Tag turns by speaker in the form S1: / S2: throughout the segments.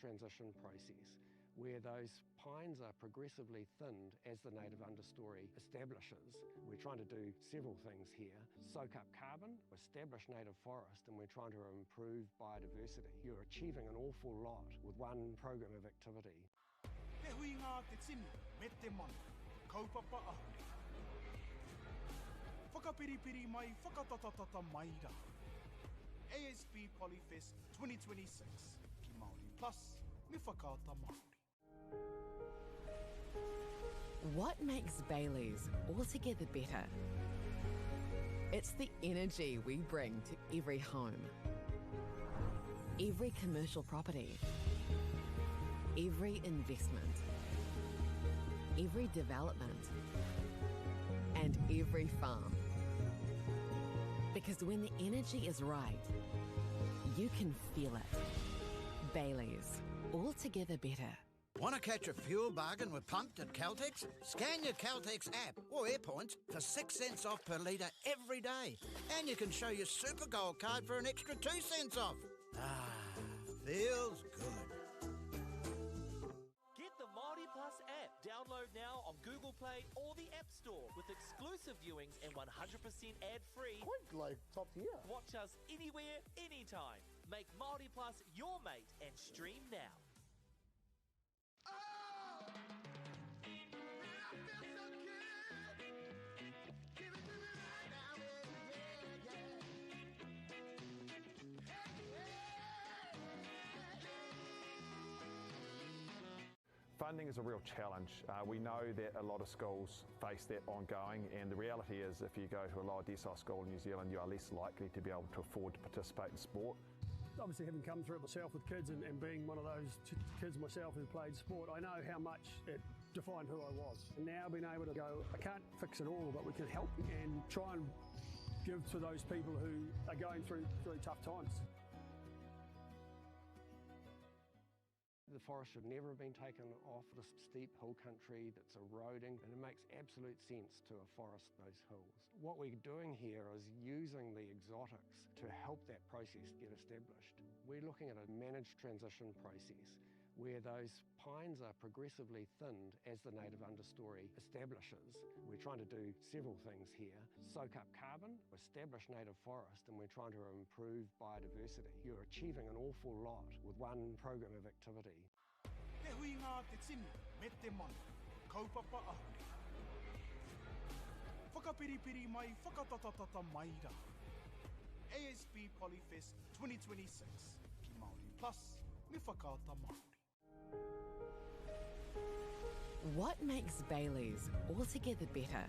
S1: transition process where those pines are progressively thinned as the native understory establishes. We're trying to do several things here. Soak up carbon, establish native forest, and we're trying to improve biodiversity. You're achieving an awful lot with one program of activity.
S2: Te hui ngā te tini me te mana, kaupapa ahuri. Whakapiripiri mai, whakatatatata mai rā. ASB Polyfest 2026, ki Māori Plus, me whakaata Māori.
S3: What makes Bailey's altogether better? It's the energy we bring to every home, every commercial property, every investment, every development, and every farm. Because when the energy is right, you can feel it. Bailey's, altogether better.
S4: Want to catch a fuel bargain with Pumped at Caltex? Scan your Caltex app or AirPoints for 6 cents off per litre every day. And you can show your Super Gold card for an extra 2 cents off. Ah, feels good.
S5: Get the Māori Plus app. Download now on Google Play or the App Store with exclusive viewings and 100% ad-free.
S6: Quite like top tier.
S5: Watch us anywhere, anytime. Make Māori Plus your mate and stream now.
S7: Funding is a real challenge. We know that a lot of schools face that ongoing, and the reality is if you go to a lower decile school in New Zealand, you are less likely to be able to afford to participate in sport.
S6: Obviously, having come through it myself with kids and being one of those kids myself who played sport, I know how much it defined who I was. And now being able to go, I can't fix it all, but we can help and try and give to those people who are going through really tough times.
S1: The forest should never have been taken off this steep hill country that's eroding, and it makes absolute sense to afforest those hills. What we're doing here is using the exotics to help that process get established. We're looking at a managed transition process where those pines are progressively thinned as the native understory establishes. We're trying to do several things here. Soak up carbon, establish native forest, and we're trying to improve biodiversity. You're achieving an awful lot with one program of activity.
S2: Te hui ngā te tini me te mana, kaupapa ahuri. Whakapiripiri mai, whakatatatata mai rā. ASB Polyfest 2026, ki Māori Plus, me whakaata Māori.
S3: What makes Bailey's altogether better?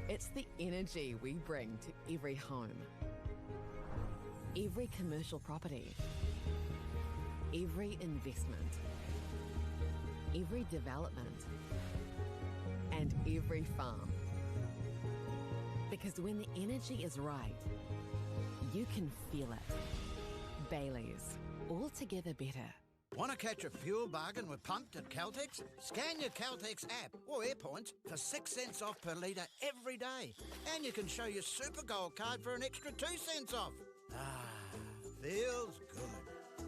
S3: It's the energy we bring to every home, every commercial property, every investment, every development, and every farm. Because when the energy is right, you can feel it. Bailey's, altogether better.
S4: Want to catch a fuel bargain with Pumped at Caltex? Scan your Caltex app or AirPoints for 6 cents off per litre every day. And you can show your Super Gold card for an extra 2 cents off. Ah, feels good.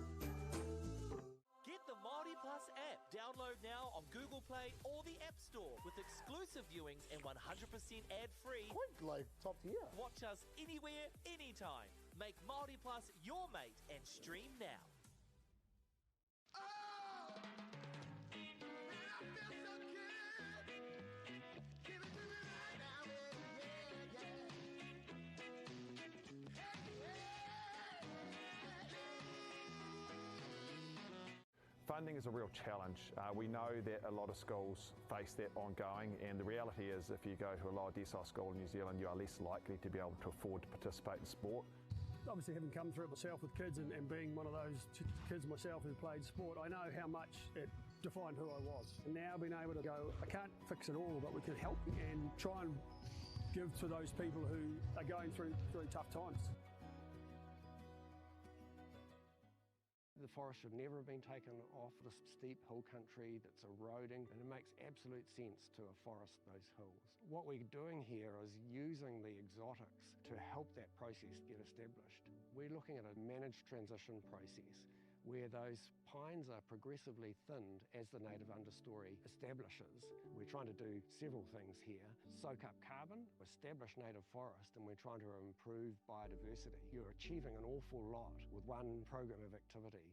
S5: Get the Māori Plus app. Download now on Google Play or the App Store with exclusive viewings and 100% ad-free.
S6: Quite like top tier.
S5: Watch us anywhere, anytime. Make Māori Plus your mate and stream now.
S7: Funding is a real challenge. We know that a lot of schools face that ongoing, and the reality is if you go to a lower decile school in New Zealand, you are less likely to be able to afford to participate in sport.
S6: Obviously, having come through it myself with kids and being one of those kids myself who played sport, I know how much it defined who I was. And now being able to go, I can't fix it all, but we can help and try and give to those people who are going through really tough times.
S1: The forest should never have been taken off this steep hill country that's eroding, and it makes absolute sense to afforest those hills. What we're doing here is using the exotics to help that process get established. We're looking at a managed transition process where those pines are progressively thinned as the native understory establishes. We're trying to do several things here. Soak up carbon, establish native forest, and we're trying to improve biodiversity. You're achieving an awful lot with one program of activity.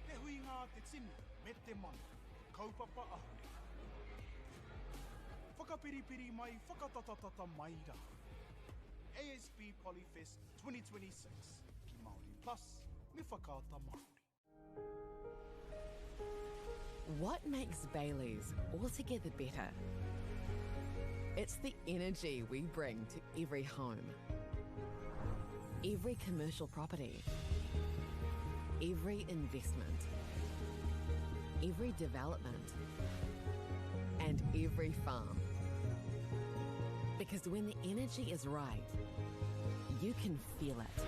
S2: Te hui ngā te tini, me te mana, kaupapa ahu. Whakapiripiri mai, whakatatatata mai rā. ASP Polyfest 2026, ki Māori Plus, me whakaata Māori.
S3: What makes Bailey's altogether better? It's the energy we bring to every home, every commercial property, every investment, every development, and every farm. Because when the energy is right, you can feel it.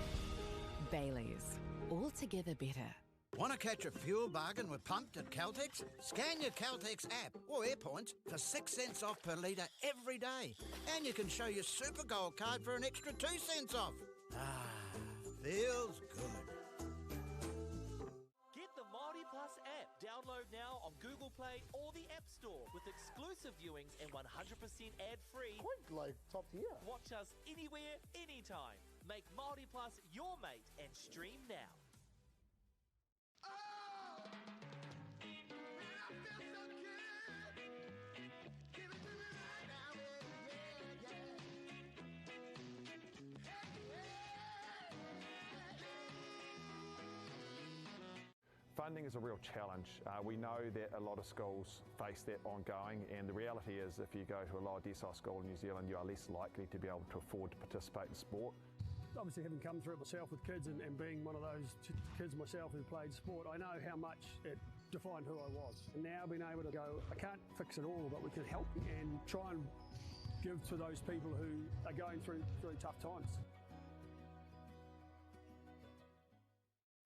S3: Bailey's, altogether better.
S4: Want to catch a fuel bargain with Pumped at Caltex? Scan your Caltex app or AirPoints for 6 cents off per litre every day. And you can show your Super Gold card for an extra 2 cents off. Ah, feels good.
S5: Get the Māori Plus app. Download now on Google Play or the App Store with exclusive viewings and 100% ad-free.
S8: Quite like top tier.
S5: Watch us anywhere, anytime. Make Māori Plus your mate and stream now.
S7: Funding is a real challenge. We know that a lot of schools face that ongoing, and the reality is if you go to a lower decile school in New Zealand, you are less likely to be able to afford to participate in sport.
S6: Obviously, having come through it myself with kids and being one of those kids myself who played sport, I know how much it defined who I was. And now being able to go, I can't fix it all, but we can help and try and give to those people who are going through tough times.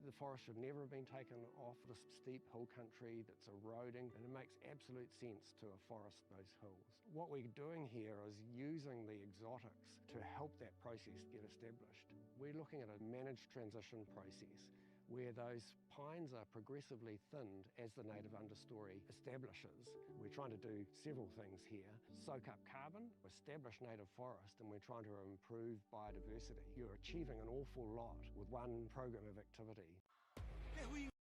S1: The forest should never have been taken off this steep hill country that's eroding, and it makes absolute sense to afforest those hills. What we're doing here is using the exotics to help that process get established. We're looking at a managed transition process where those pines are progressively thinned as the native understory establishes. We're trying to do several things here. Soak up carbon, establish native forest, and we're trying to improve biodiversity. You're achieving an awful lot with one program of activity.
S2: Te hui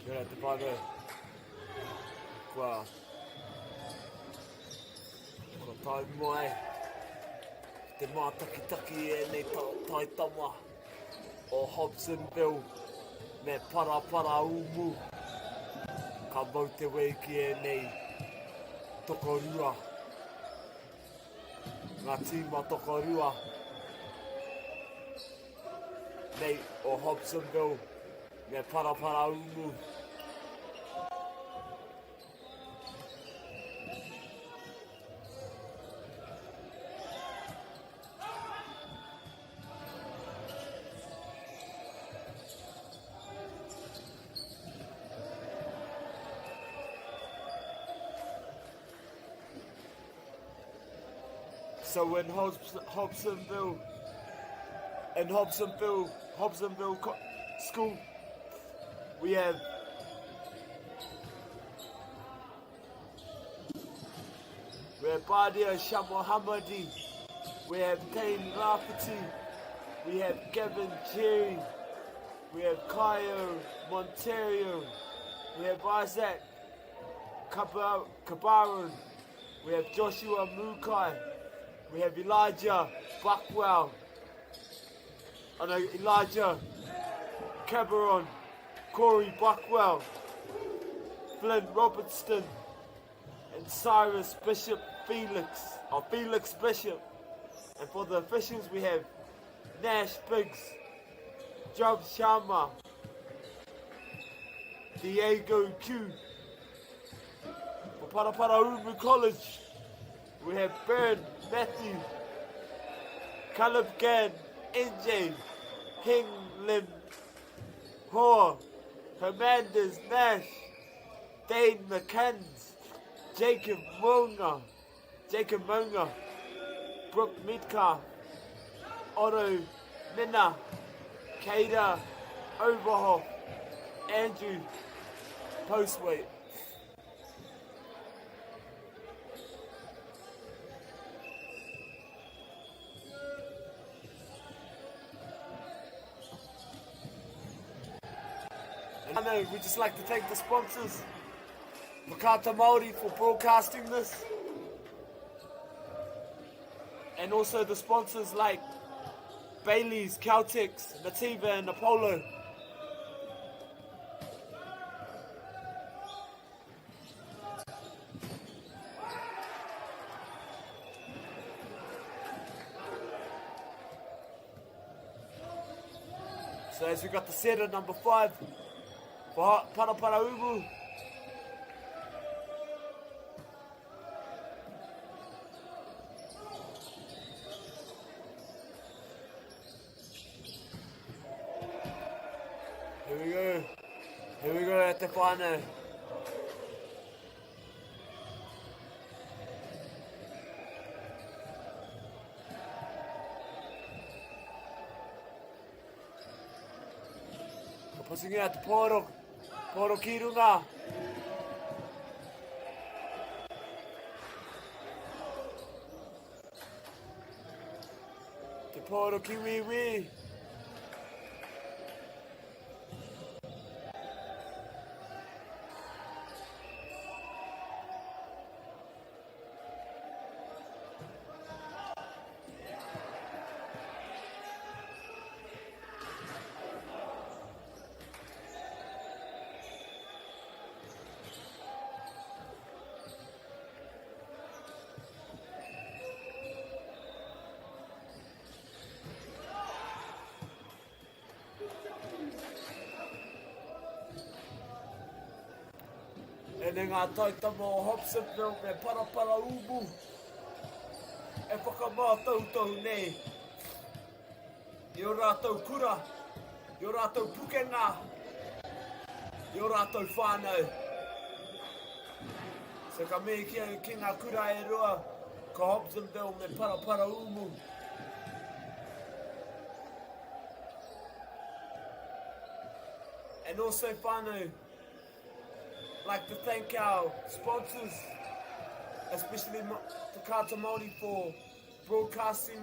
S8: Good at the fiber. Wow. tai mai. Te mātaki-taki e nei taitama o Hobsonville me Parapara Umu. Ka mau te weiki e nei Tokorua. Ngā tīma Tokorua. Nei o Hobsonville me Parapara Umu. So in Hobsonville School, we have Badia Shamohamadi, we have Tain Rafferty, we have Kevin Cherry, we have Kaio Monterio, we have Isaac Kabarun, we have Joshua Mukai, we have Elijah Buckwell, Elijah Cameron, Corey Buckwell, Flynn Robertson, and Cyrus Bishop Felix Bishop. And for the officials we have Nash Biggs, Job Sharma, Diego Q. For Parapara Umu College, we have Byrne Matthew, Caleb Gann, NJ, Hing Lim, Hoa, Hernandez Nash, Dane McCanns, Jacob Monga, Brooke Metcalf, Otto Minna, Kada Overhoff, Andrew Postweight. I know, we just like to thank the sponsors, Makata Māori for broadcasting this, and also the sponsors like Bailey's, Caltex, Nativa and Apollo. So as we got the set at number 5 for Parapara Umu. Here we go at the final. Passing out to Poro Kirunga. To Poro Kiwiwi. E ngā taitama o Hobsonville me Parapara Umu e whakamātau tau nei i o rātou kura, i o rātou pukenga, i o rātou whānau. So ka me ki ngā kura e rua ka Hobsonville me Parapara Umu. And also whānau, like to thank our sponsors, especially Takata Māori for broadcasting,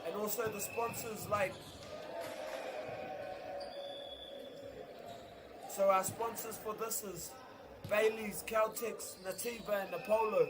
S8: and also the sponsors like. So our sponsors for this is Bailey's, Caltex, Nativa and Apollo.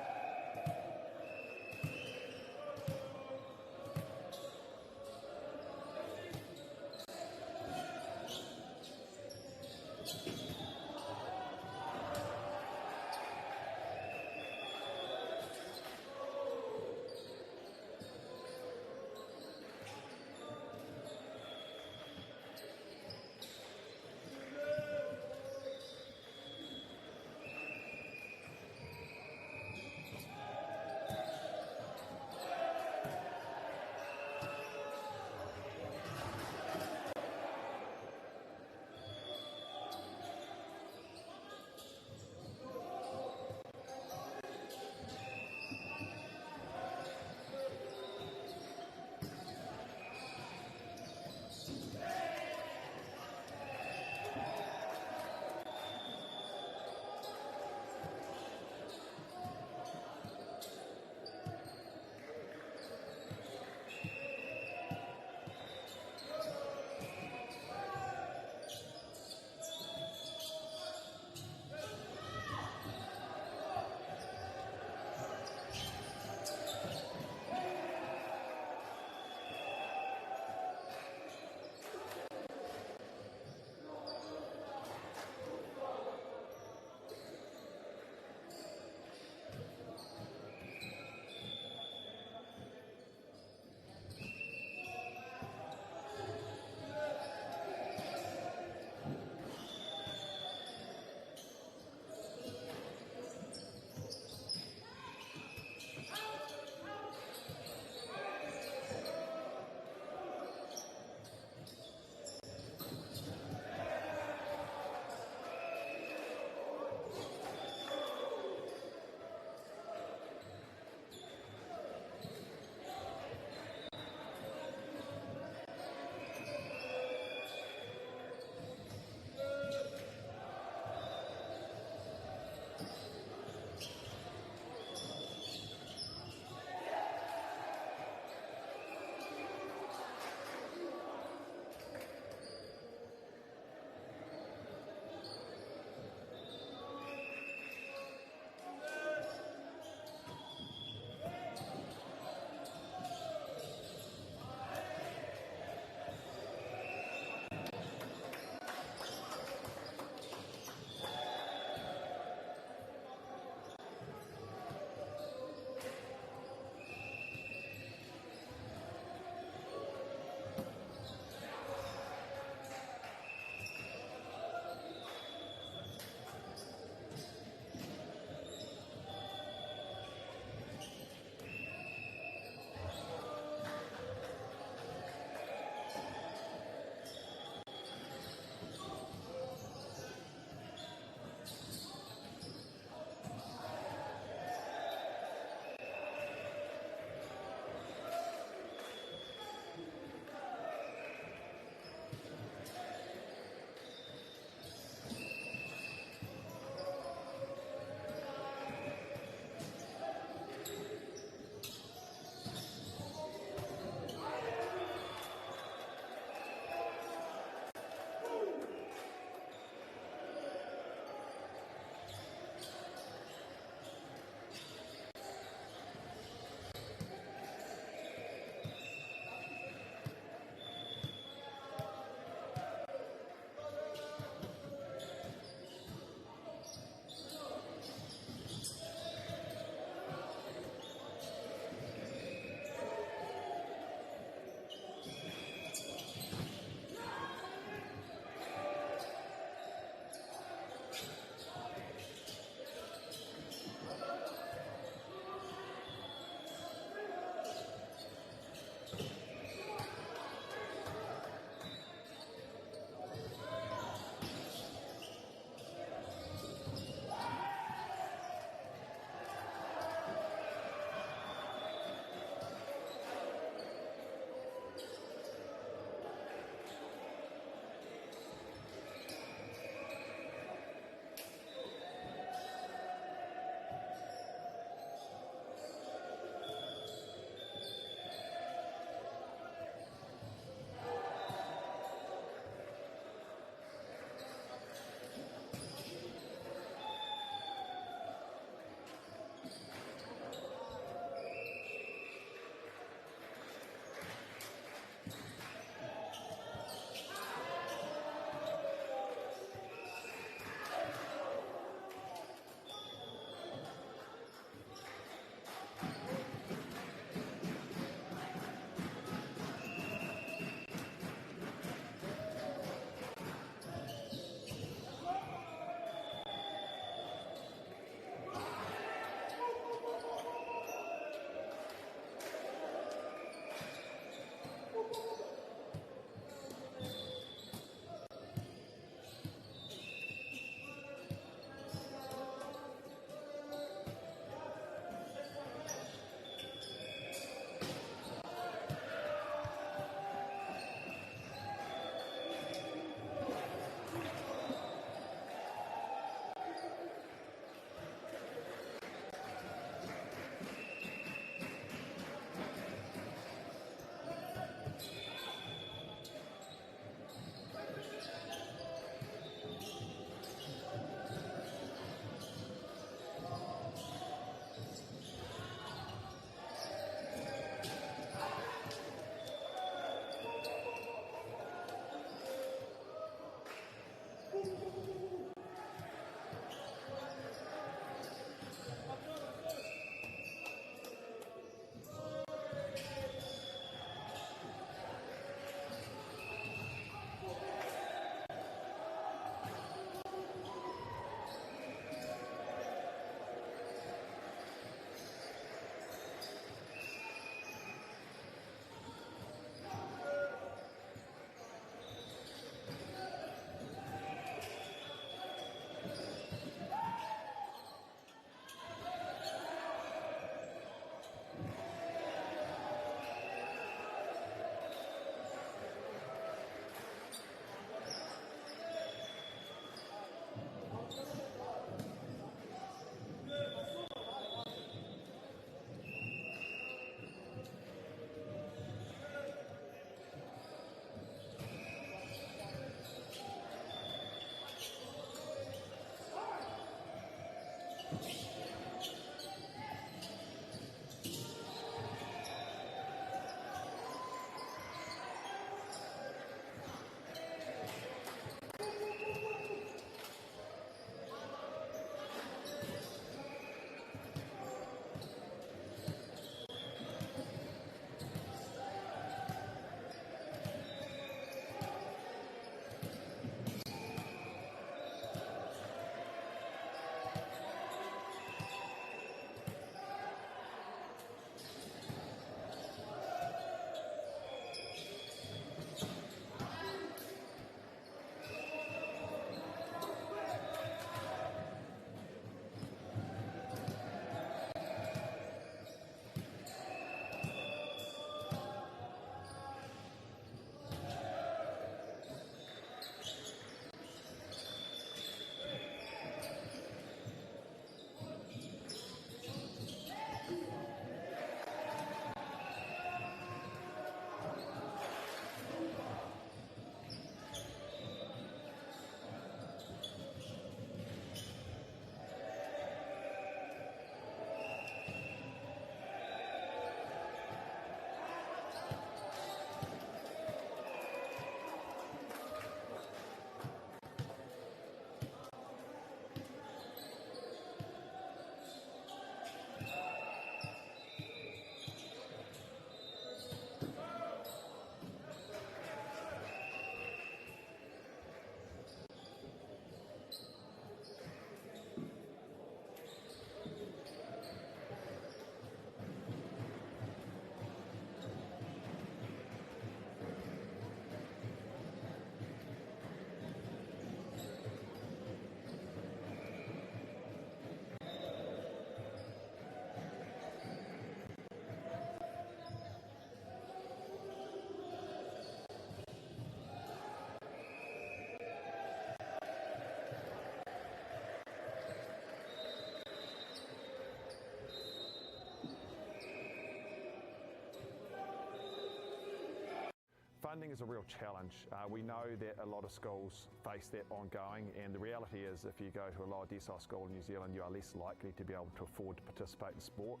S7: funding is a real challenge. We know that a lot of schools face that ongoing, and the reality is if you go to a lower decile school in New Zealand, you are less likely to be able to afford to participate in sport.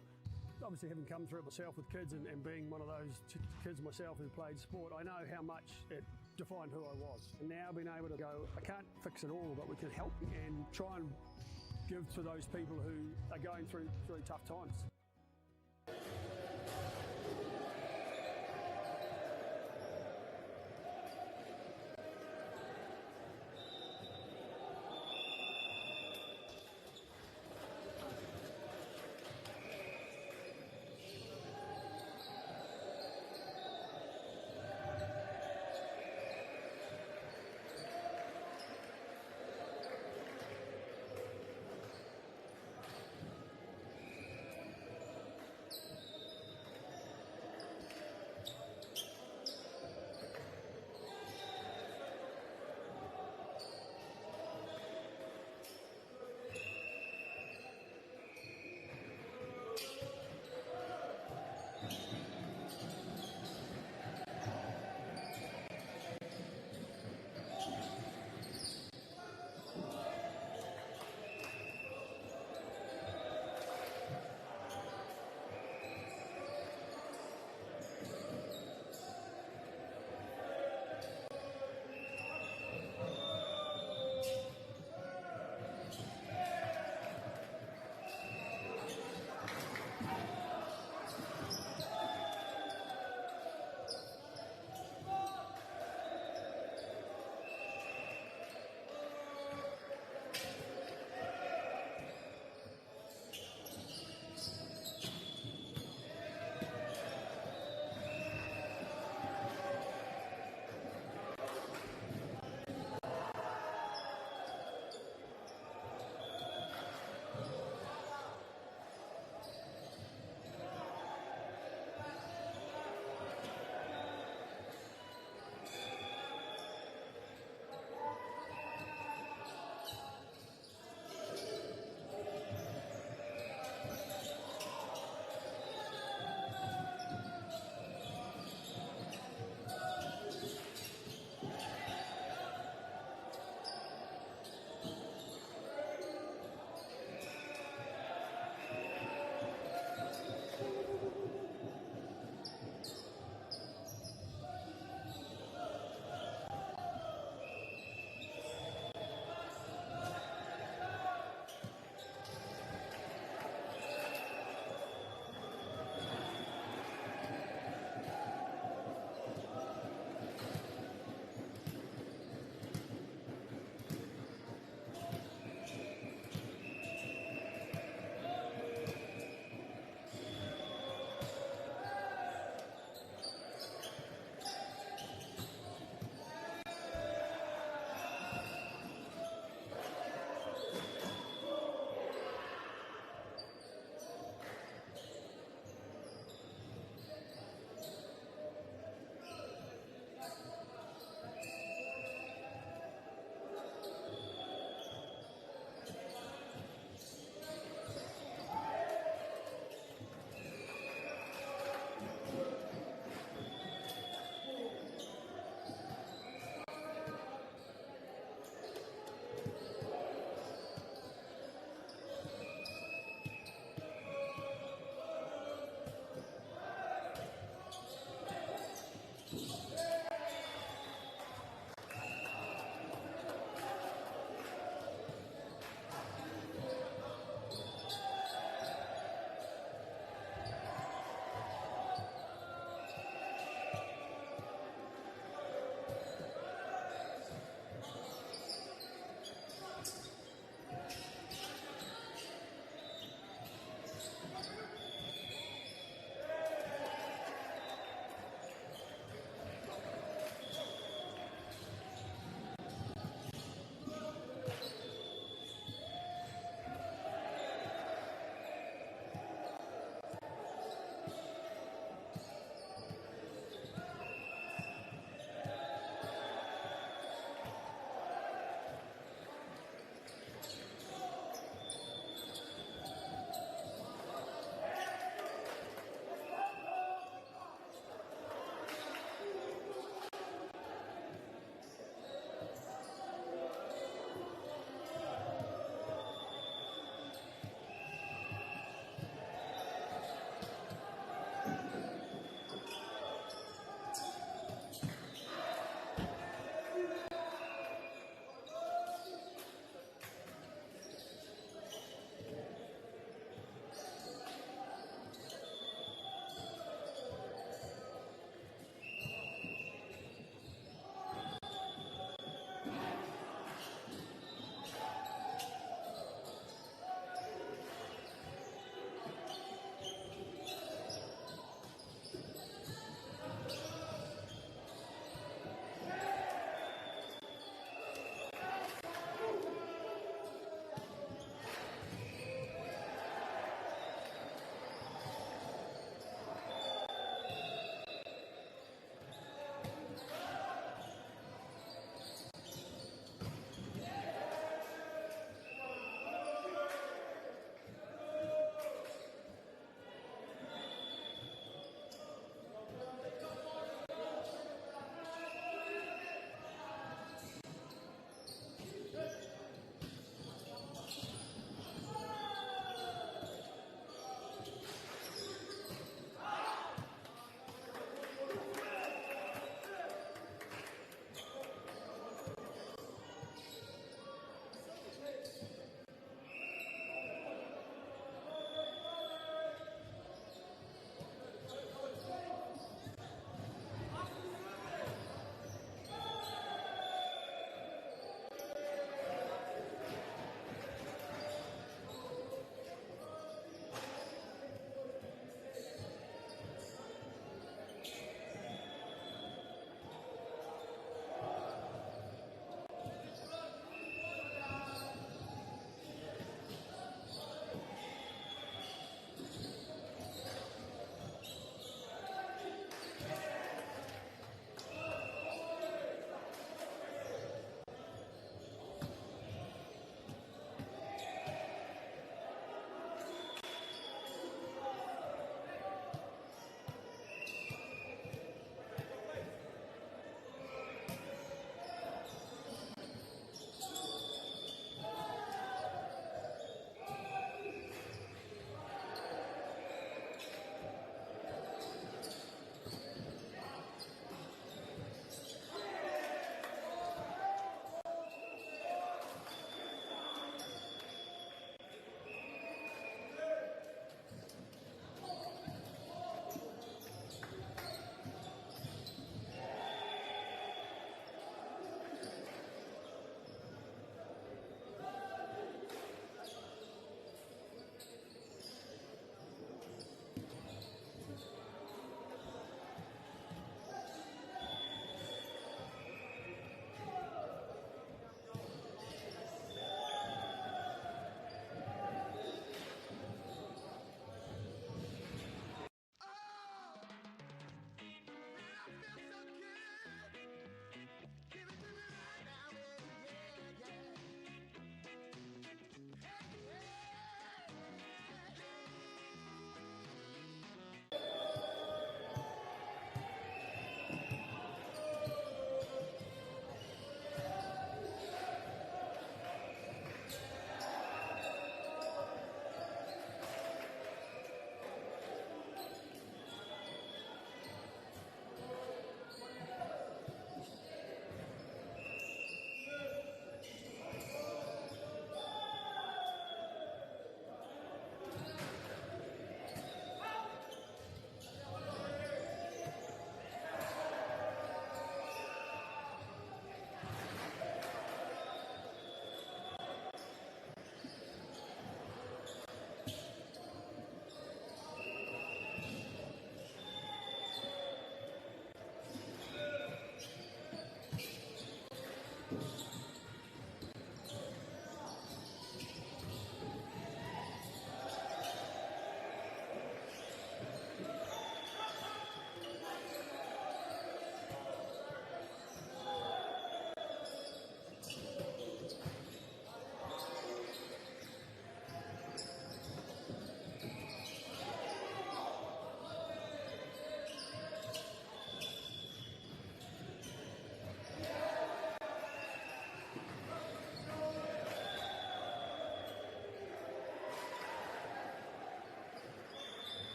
S6: Obviously, having come through it myself with kids and being one of those kids myself who played sport, I know how much it defined who I was. And now being able to go, I can't fix it all, but we can help and try and give to those people who are going through tough times.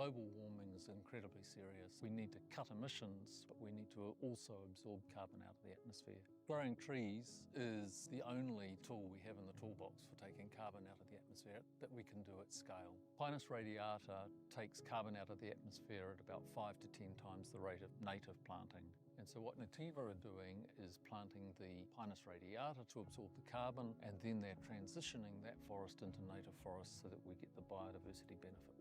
S9: Global warming is incredibly serious. We need to cut emissions, but we need to also absorb carbon out of the atmosphere. Growing trees is the only tool we have in the toolbox for taking carbon out of the atmosphere that we can do at scale. Pinus radiata takes carbon out of the atmosphere at about 5 to 10 times the rate of native planting. And so what Nativa are doing is planting the Pinus radiata to absorb the carbon, and then they're transitioning that forest into native forest so that we get the biodiversity benefit.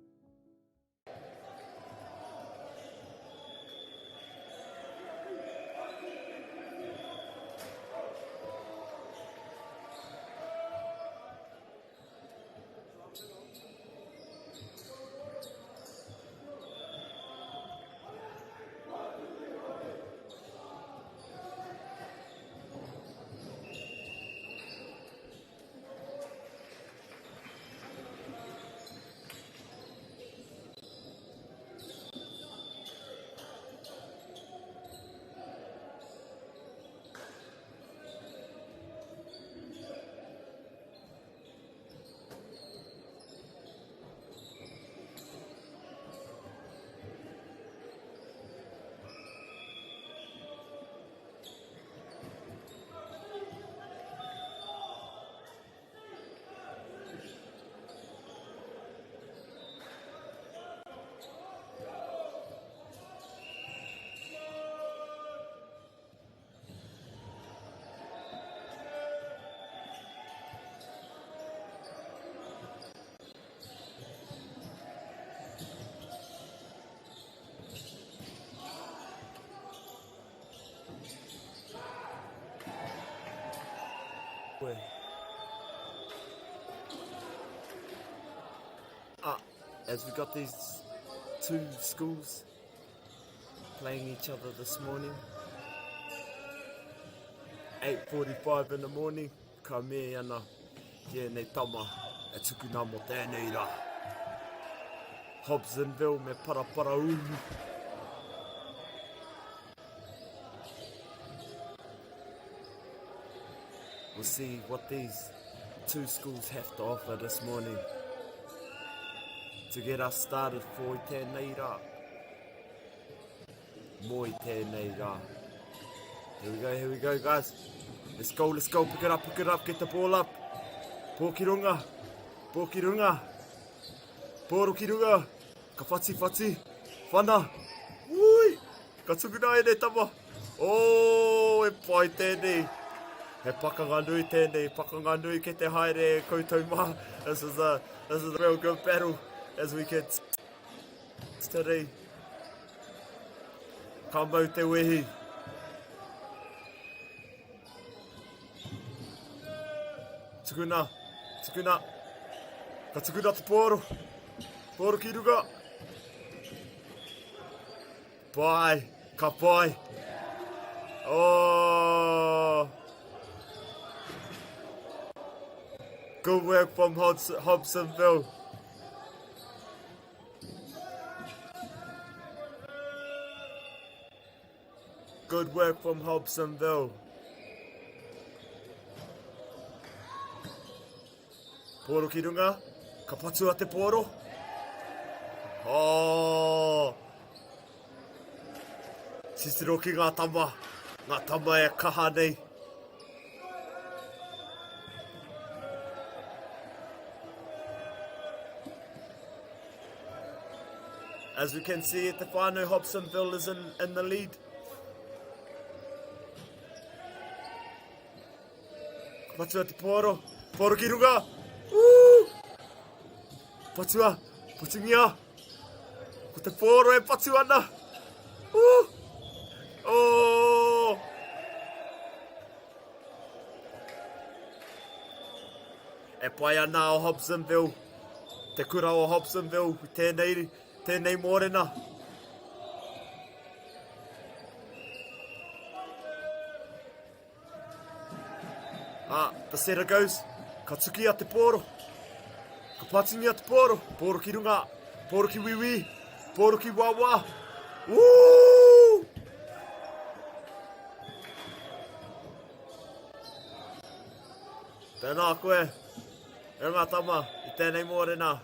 S8: As we got these two schools playing each other this morning, 8:45 in the morning, ka me ana ki nei tama e tukuna mo tēnei rā. Hobsonville me Parapara Uru. We'll see what these two schools have to offer this morning to get us started for I tēnei rā. Mo I tēnei rā. Here we go guys. Let's go, pick it up, get the ball up. Pōkirunga. Pōrukirunga. Ka whati, whana. Ui, ka tukuna e ne tama. Oh, e pai tēnei. He pakanga nui tēnei, pakanga nui ke te haere koutou maha. This is a real good battle as we get today. Ka mau te wehi. Tukuna. Ka tukuna te pōro. Pōro ki runga. Pai, ka pai. Oh. Good work from Hobsonville. Good work from Hobsonville. Pōro ki runga. Ka patua te pōro. Oh. Sisiro ki ngā tama. Ngā tama e kaha nei. As we can see at the whānau, Hobsonville is in the lead. Patua te pōro. Pōro ki runga. Patua. Putungia. Ko te pōro e patu ana. Oh. E pai ana o Hobsonville. Te kura o Hobsonville. Tēnei mōrena. The setter goes. Ka tuki a te pōro. Ka patingi a te pōro. Pōro ki runga. Pōro ki wiwi. Pōro ki wawa. Woo! Tēnā koe. E ngā tama. I tēnei mōrena.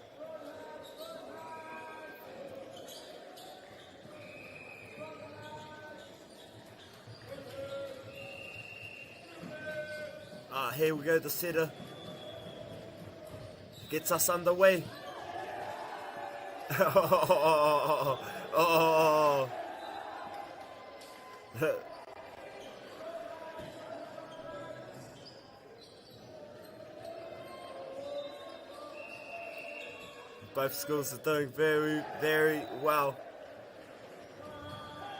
S8: Here we go, the setter gets us underway. Oh. Both schools are doing very, very well.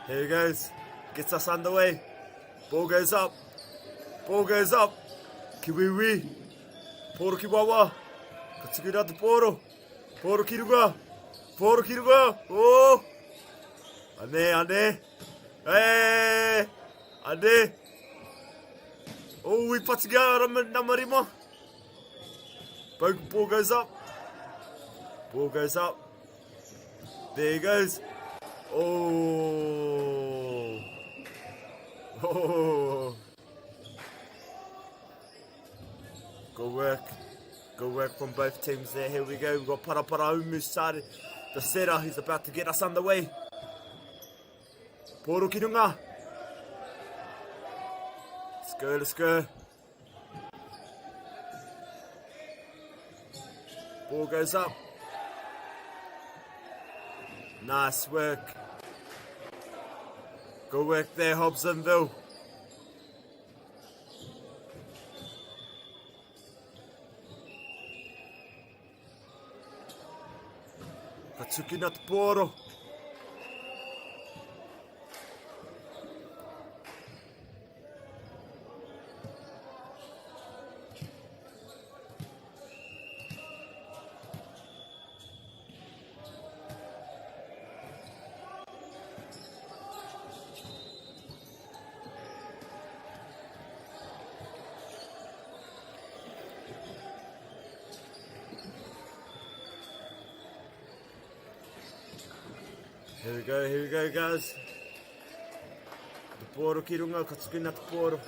S8: Here he goes. Gets us underway. Ball goes up. Ball goes up. Kiwiwi. Poro Kiwawa. Katsukura to Poro. Poro Kiruga. Poro Kiruga. Oh. Ane. Hey. Ane. Oh, we put together Namarima. Ball goes up. Ball goes up. There he goes. Oh. Oh. Good work. Good work from both teams there. Here we go. We've got Paraparaumu started. The setter, he's about to get us underway. Poro Kirunga. Let's go. Ball goes up. Nice work. Good work there, Hobsonville. Katsuki Natporo. Here we go, guys. The Poro Kirunga, Katsuki Natporo.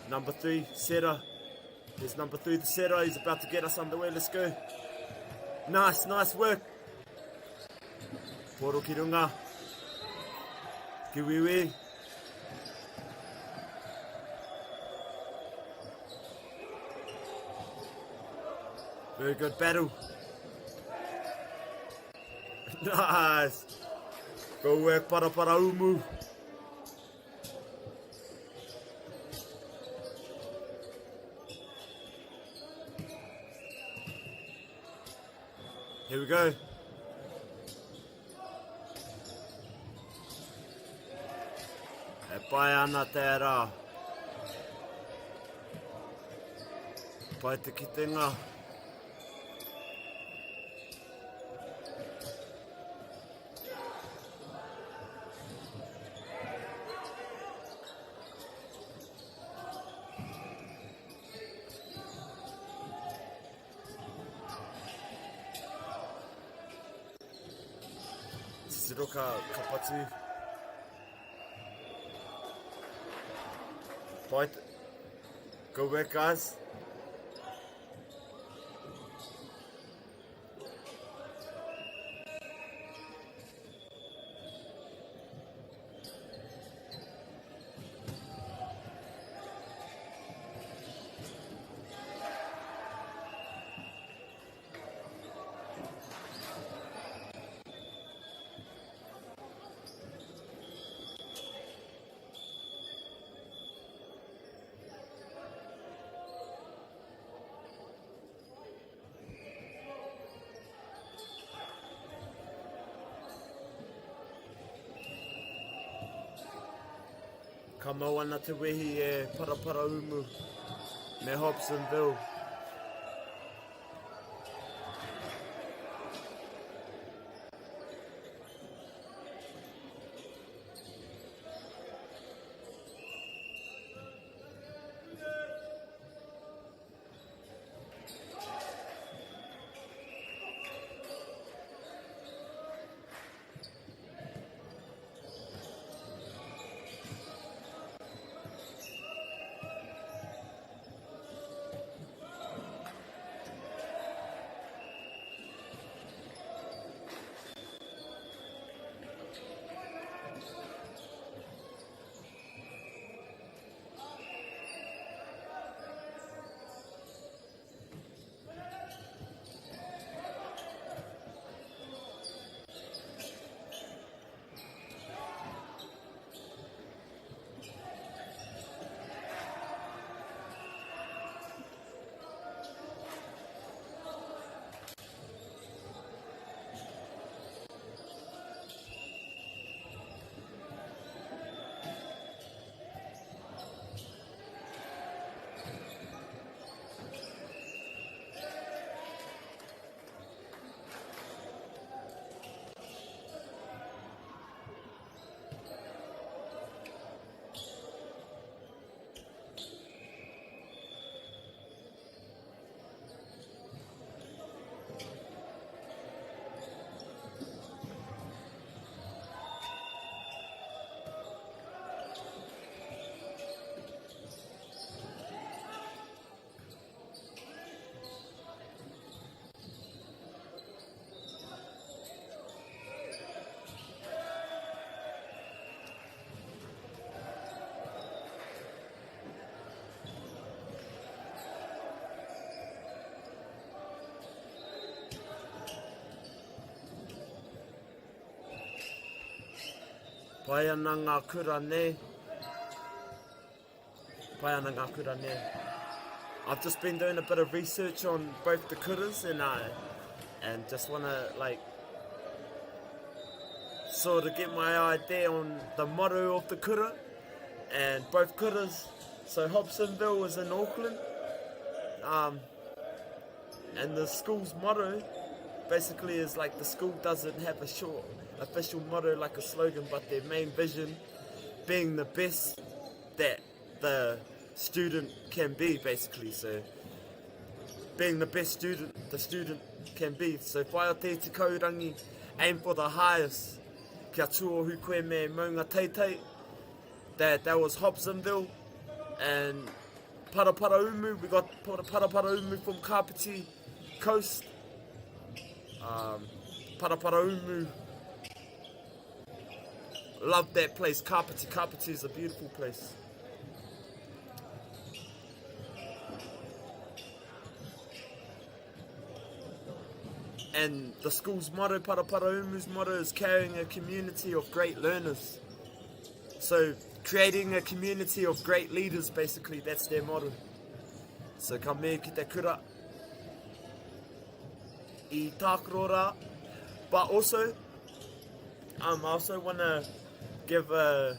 S8: Number 3, setter. Here's number 3, the setter. He's about to get us underway. Let's go. Nice work. Poro Kirunga. Kiwiwi. Very good battle. Nice. Go work, Paraparaumu. Here we go. E pai ana tērā. Pai te kitenga. Siroka Kapatu. Point. Go back, guys. Ka mau ana te wehi e Paraparaumu me Hobsonville. Pai ana ngā kura nei. Pai ana ngā kura nei. I've just been doing a bit of research on both the kuras and just want to like sort of get my idea on the motto of the kura and both kuras. So Hobsonville is in Auckland, and the school's motto basically is like the school doesn't have a short official motto like a slogan, but their main vision being the best that the student can be, basically. So being the best student the student can be. So whai o te kaurangi, aim for the highest. Kia tuohu koe me maunga teitei. That was Hobsonville. And Parapara Umu, we got Parapara Umu from Kapiti Coast. Parapara Umu, love that place. Kapiti is a beautiful place. And the school's motto, Parapara Umu's motto, is carrying a community of great learners. So creating a community of great leaders, basically, that's their motto. So ka me ki te kura I tākorora. But also, I also want to give a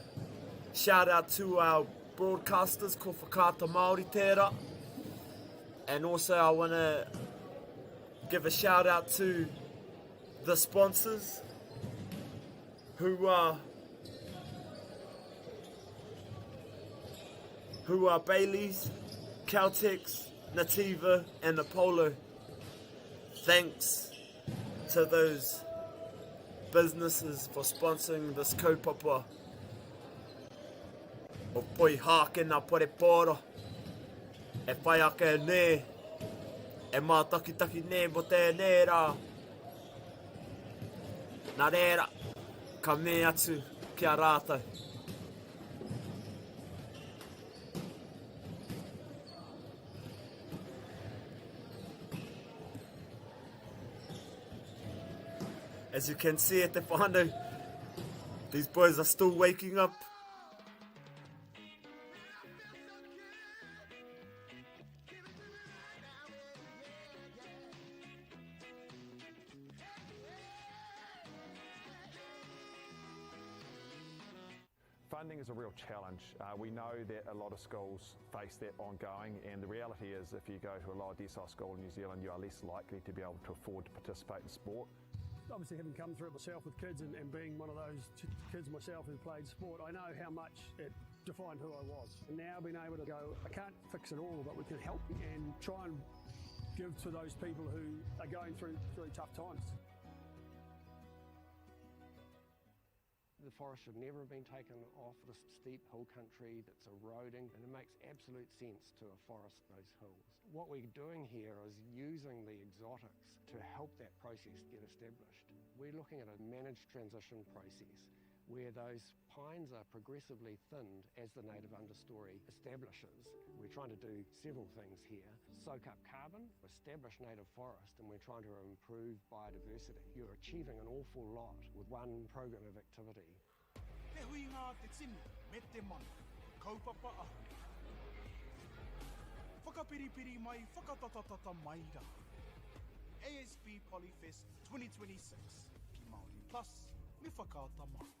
S8: shout out to our broadcasters, ko whakaata Māori tērā. And also I want to give a shout out to the sponsors who are Bailey's, Caltex, Nativa and Apollo. Thanks to those businesses for sponsoring this kaupapa o poi hākena poreporo e whai ake ne e mātakitaki ne mo tēnei rā. Nā reira, ka me atu kia rātou. As you can see at the whānau, these boys are still waking up.
S7: Funding is a real challenge. We know that a lot of schools face that ongoing, and the reality is if you go to a lower decile school in New Zealand, you are less likely to be able to afford to participate in sport.
S6: Obviously, having come through it myself with kids and being one of those kids myself who played sport, I know how much it defined who I was. And now being able to go, I can't fix it all, but we can help and try and give to those people who are going through tough times.
S1: The forest should never have been taken off this steep hill country that's eroding, and it makes absolute sense to afforest those hills. What we're doing here is using the exotics to help that process get established. We're looking at a managed transition process where those pines are progressively thinned as the native understory establishes. We're trying to do several things here. Soak up carbon, establish native forest, and we're trying to improve biodiversity. You're achieving an awful lot with one program of activity.
S2: Te hui ngā te tini, me te mana, kaupapa ahu. Whakapiripiri mai, whakatatatata mai rā. ASB Polyfest 2026, ki Māori Plus, me whakaata Māori.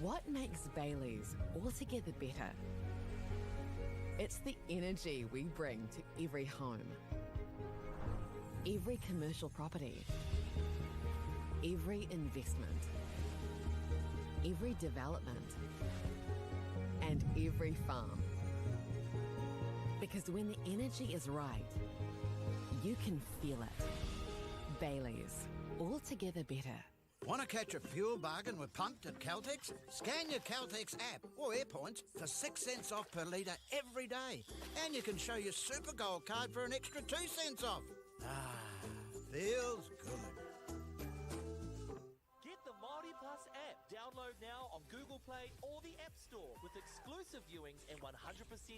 S3: What makes Bailey's altogether better? It's the energy we bring to every home, every commercial property, every investment, every development, and every farm. Because when the energy is right, you can feel it. Bailey's, altogether better.
S4: Want to catch a fuel bargain with Pumped at Caltex? Scan your Caltex app or AirPoints for 6 cents off per litre every day. And you can show your Super Gold card for an extra 2 cents off. Ah, feels good.
S5: Get the Māori Plus app. Download now on Google Play or the App Store with exclusive viewings and 100%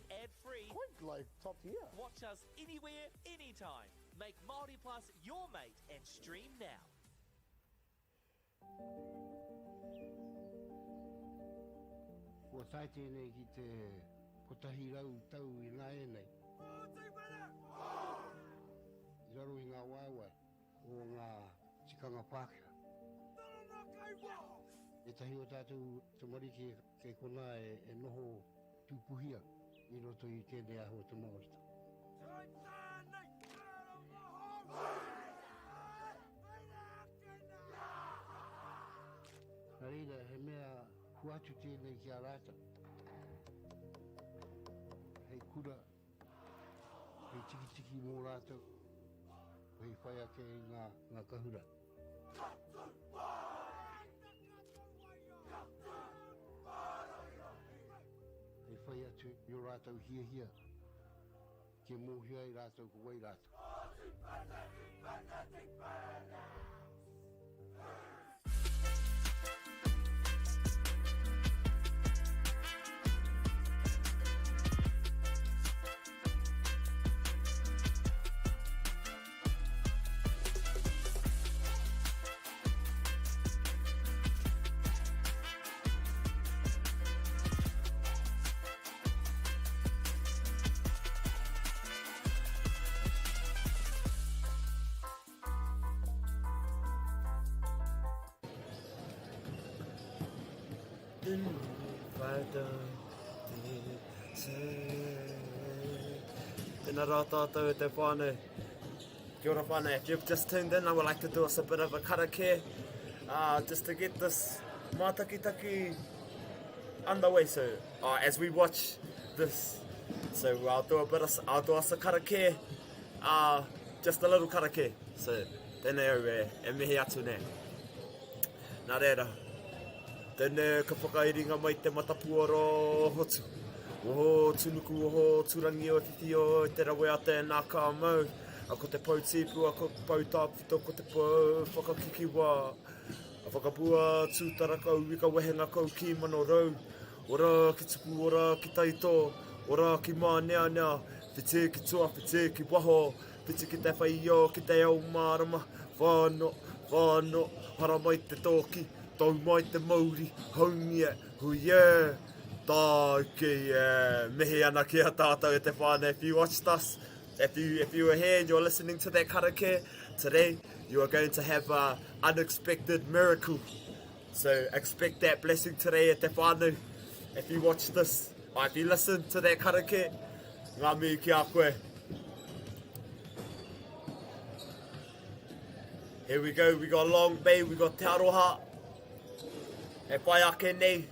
S5: ad-free.
S10: Quite like top tier.
S5: Watch us anywhere, anytime. Make Māori Plus your mate and stream now.
S10: Ua tai tēnei ki te potahi rau tau I ngā e nei. I raro I ngā waiwai o ngā tikanga Pākehā. E tahi o tātou te mariki kei kona e noho tūpuhia I roto I tēnei aho te Māorita. Nā reira, he mea huatu tēnei ki a rāta. Hei kura, hei tiki mō rātou, hei whai ake I ngā kahura. Hei whai atu I o rātou hia, ke mōhia I rātou ko wai rātou.
S8: Tēnā rā tātou e te whānau. Kia ora whānau. If you've just tuned in, I would like to do us a bit of a karakia, just to get this mātakitaki underway. So as we watch this, so I'll do us a karakia, just a little karakia. So tēnei au e mihi atu nē. Nā reira. Tēnei ka whakairinga mai te matapuaro hotu. Oho tunuku, oho turangi o whiwhi o te rawe a tēnā ka mau. A ko te pautipu, a ko pautāpito, ko te whakakikiwa. A whakapua tūtaraka uwika wehenga kou ki mano rau. Ora ki tuku, ora ki taito, ora ki mā nea nea. White ki tua, white ki waho. White ki te whaio, ki te au mārama. Whāno, hara mai te tōki. Tau mai te mauri, haungia, huia. Tāke, mihi ana kia tātou e te whānau. If you watched us, if you were here and you're listening to that karakia, today you are going to have an unexpected miracle. So expect that blessing today e te whānau. If you watch this, or if you listen to that karakia, ngā mihi ki a koe. Here we go, we got Long Bay, we got Te Aroha. E whai ake nei.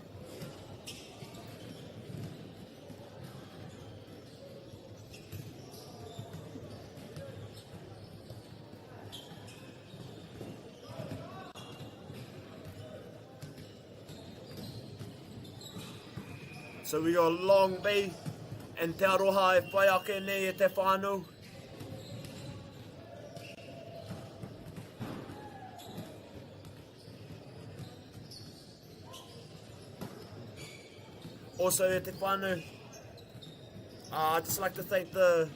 S8: So we got Long Bay and Te Aroha e whai ake nei e te whānau. Also e te whānau, I'd just like to thank the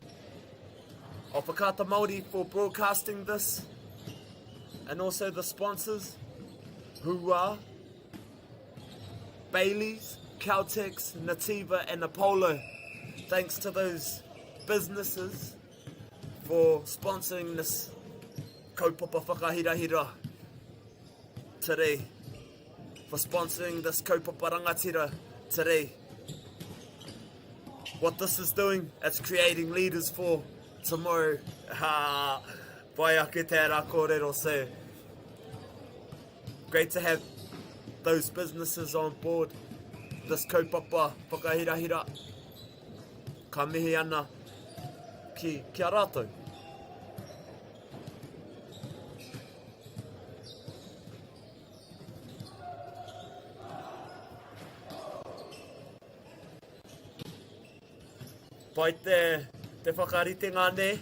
S8: Whakata Māori for broadcasting this, and also the sponsors who are Bailey's, Caltex, Nativa and Apollo. Thanks to those businesses for sponsoring this kaupapa whakahirahira today, for sponsoring this kaupapa rangatira today. What this is doing, it's creating leaders for tomorrow. Pai ake tērā kōrero. So great to have those businesses on board. This kaupapa whakahirahira. Ka mihi ana ki a rātou. Pai te whakarite ngā ne.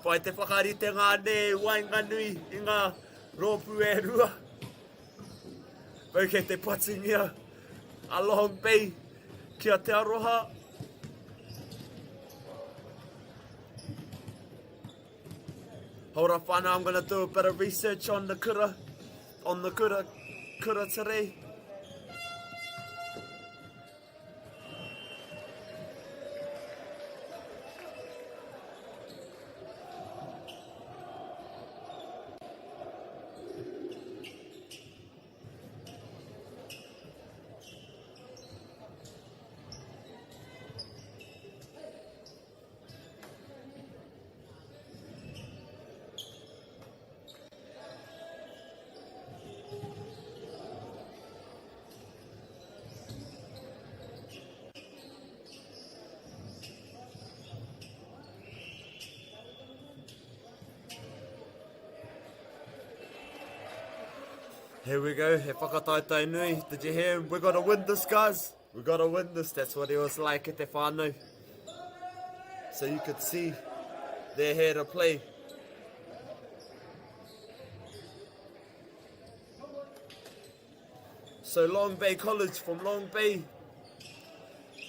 S8: Pai te whakarite ngā ne wainga nui I ngā rōpu e rua. Pau kei te patingia a Long Bay kia Te Aroha. Hold up, whānau, I'm going to do a bit of research on the kura. on the kura tere. Here we go, he whakataitai nui. Did you hear him? We gotta win this, guys. We gotta win this. That's what he was like at te whānau. So you could see they're here to play. So Long Bay College from Long Bay.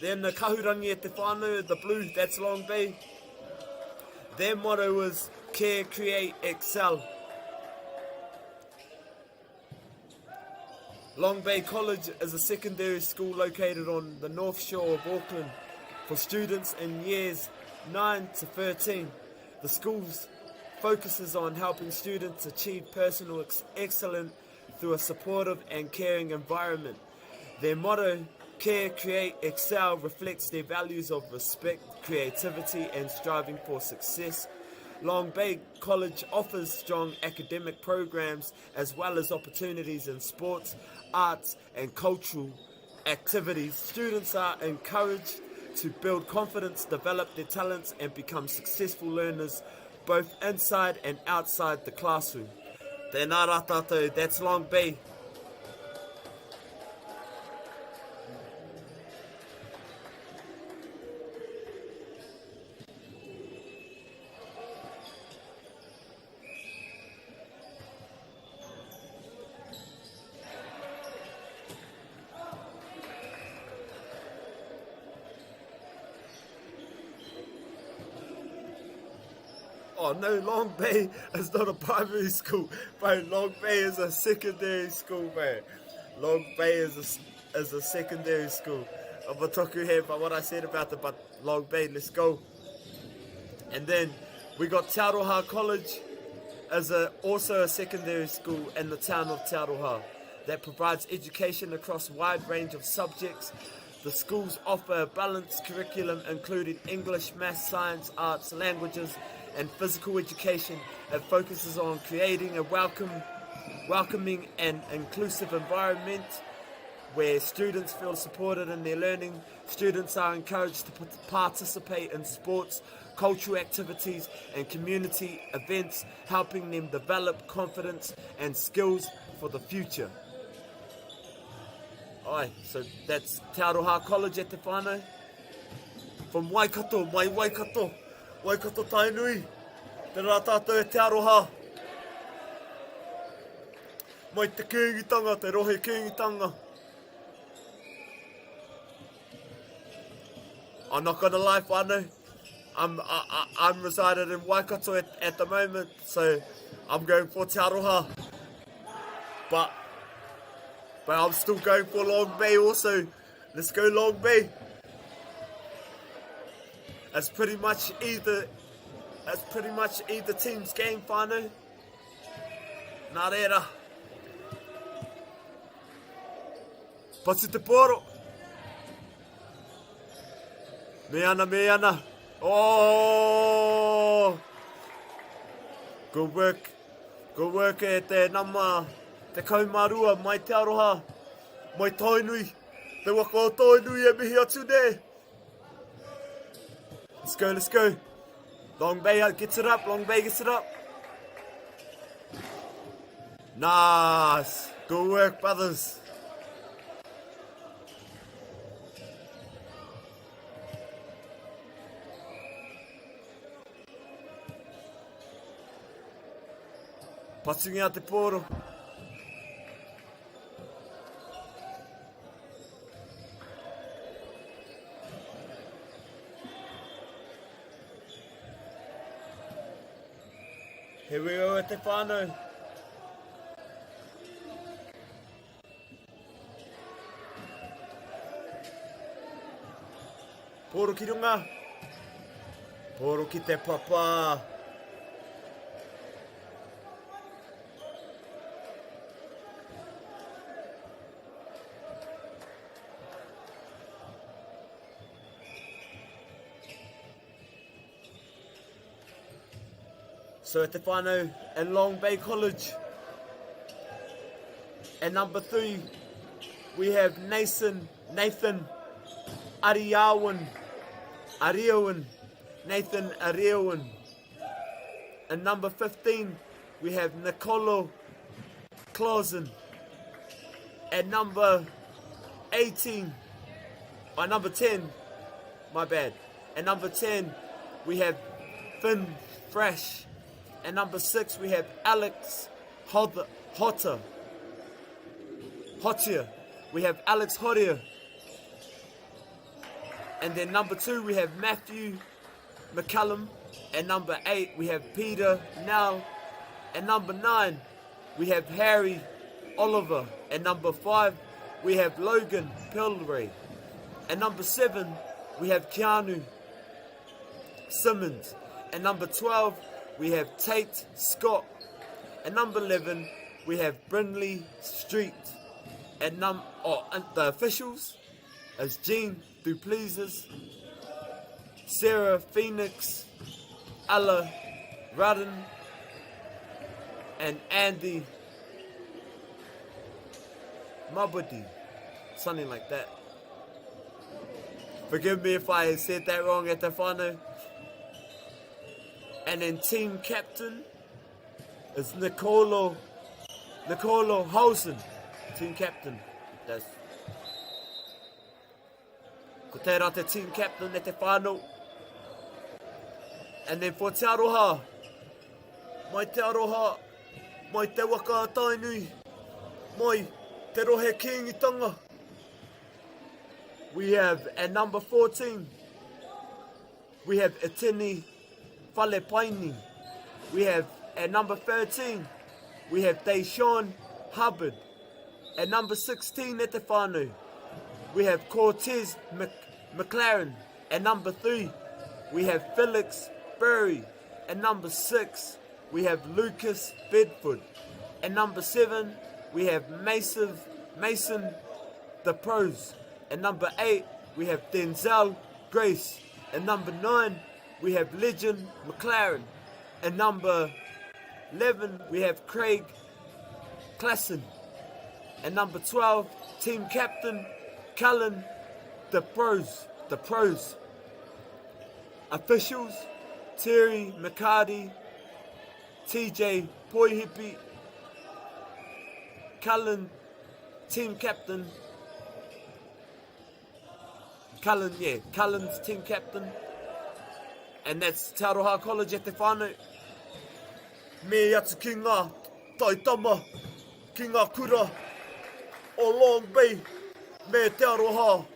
S8: Then the kahurangi at te whānau, the blue, that's Long Bay. Their motto was care, create, excel. Long Bay College is a secondary school located on the North Shore of Auckland for students in years 9 to 13. The school focuses on helping students achieve personal excellence through a supportive and caring environment. Their motto, care, create, excel, reflects their values of respect, creativity and striving for success. Long Bay College offers strong academic programs as well as opportunities in sports, arts and cultural activities. Students are encouraged to build confidence, develop their talents and become successful learners both inside and outside the classroom. Tēnā rā tātou, that's Long Bay. Oh no, Long Bay is not a primary school, bro. Long Bay is a secondary school, bro. Long Bay is a secondary school. I'm gonna talk you here about what I said about Long Bay. Let's go. And then we got Te Aroha College as also a secondary school in the town of Te Aroha that provides education across a wide range of subjects. The schools offer a balanced curriculum including English, maths, science, arts, languages and physical education. It focuses on creating a welcoming and inclusive environment where students feel supported in their learning. Students are encouraged to participate in sports, cultural activities and community events, helping them develop confidence and skills for the future. Alright, so that's Te Aroha College at te whānau. From Waikato, mai Waikato. Waikato Tainui, tērā tātou e Te Aroha. Mai te kēngitanga, te rohe kēngitanga. I'm not gonna lie, whānau. I'm resided in Waikato at the moment, so I'm going for Te Aroha. But I'm still going for Long Bay also. Let's go Long Bay. It's pretty much either team's game, whānau. Nā reira. Patu te poro. Me ana. Oh! Good work e te nama, te kaumarua, mai Te Aroha, mai Tainui. Te waka o Tainui e mihi atu ne. Let's go. Long Bay gets it up. Nice. Good work, brothers. Patungia te poro. Here we go at te whānau. Poro ki runga. Poro ki te papa. So at te whānau in Long Bay College. At number 3, we have Nathan Ariawan. Nathan Ariawan. And number 15, we have Nicolo Clausen. At number 18, or number 10, my bad. At number 10, we have Finn Fresh. At number 6, we have Alex Hotier. We have Alex Hotier. And then number 2, we have Matthew McCallum. And number 8, we have Peter Nell. And number 9, we have Harry Oliver. And number 5, we have Logan Pilray. And number 7, we have Keanu Simmons. And number 12, we have Tate Scott. At number 11, we have Brindley Street. At and the officials as Jean Duplessis, Sarah Phoenix, Ella Rudden, and Andy Mabudi. Something like that. Forgive me if I said that wrong at the whānau. And then team captain is Nicolo Hausen. Team captain. That's ko te rā te team captain e te whānau. And then for te aroha, mai te waka tainui, mai te rohe kingitanga. We have at number 14, we have Eteni Falepaini. We have at number 13, we have Deshaun Hubbard. At number 16 at the whānau, we have Cortez McLaren. At number 3, we have Felix Berry. At number 6, we have Lucas Bedford. At number 7, we have Mason the Pros. At number 8, we have Denzel Grace. At number 9, we have Legend McLaren. At number 11, we have Craig Klassen. At number 12, team captain Cullen the Pros. Officials Terry McCarty, TJ Poihipi, Cullen, team captain. Cullen's team captain. And that's Te Aroha College at te whānau. Me atu ki ngā taitama, ki ngā kura o Long Bay, me Te Aroha.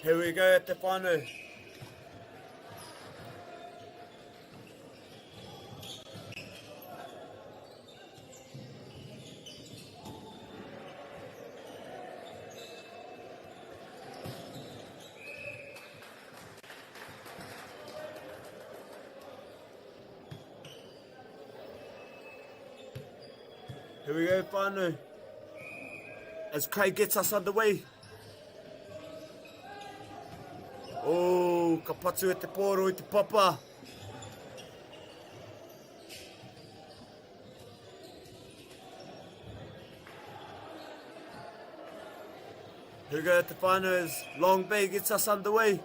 S8: Here we go at te whānau. Here we go, whānau. As Craig gets us underway. Oh, ka patu e te pōro i te papa. Here we go at the whānau as Long Bay gets us underway.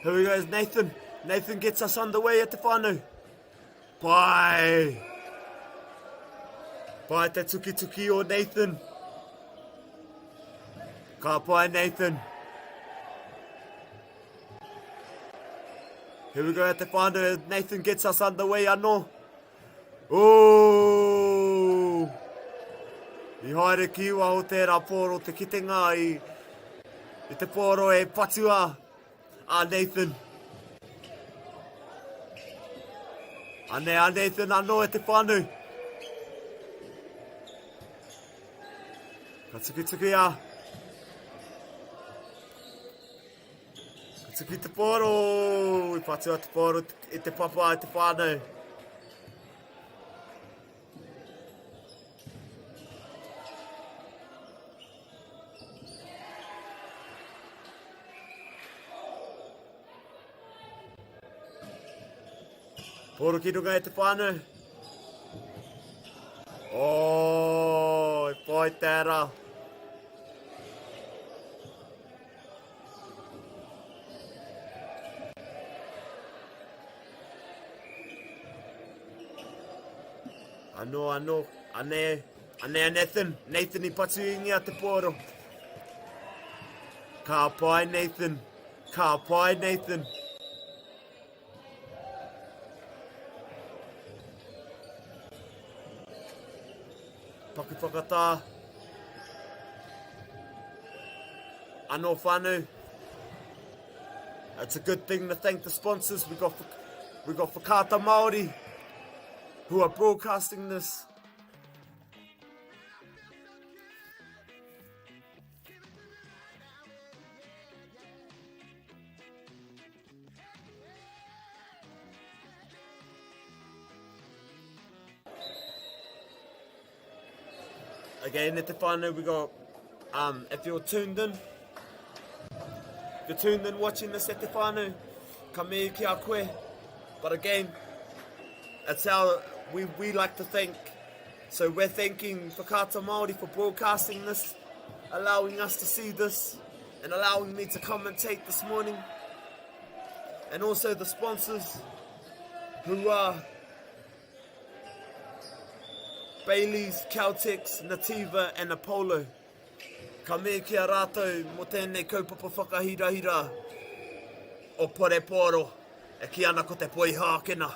S8: Here we go, as Nathan. Nathan gets us underway at the whānau. Pai te tuki o Nathan. Ka pai Nathan. Here we go at the whānau, as Nathan gets us underway anō. Oh! I haere kiwa o tērā pōro te kitenga i te pōro e patua a Nathan. Ane a Nathan anō e te whānau. Ka tuki a. Ka tuki te pōro. I patua te pōro i te papa e te whānau. Pōro ki runga e te whānau. E pai tērā. Anō. Ane a Nathan. Nathan I patu ingia te pōro. Ka pai Nathan. Paku whakatā. Anō whānau. It's a good thing to thank the sponsors. We got Whakaata Māori who are broadcasting this. Again, at the whānau, we got, if you're tuned in watching this at the whānau, ka me ki a koe. But again, it's how we like to think. So we're thanking Whakaata Māori for broadcasting this, allowing us to see this, and allowing me to commentate this morning. And also the sponsors who are Bailey's, Caltex, Nativa and Apollo. Ka me ki a rātou mo tēnei kaupapa whakahirahira o Pore Pōro e ki ana ko te poi hākena.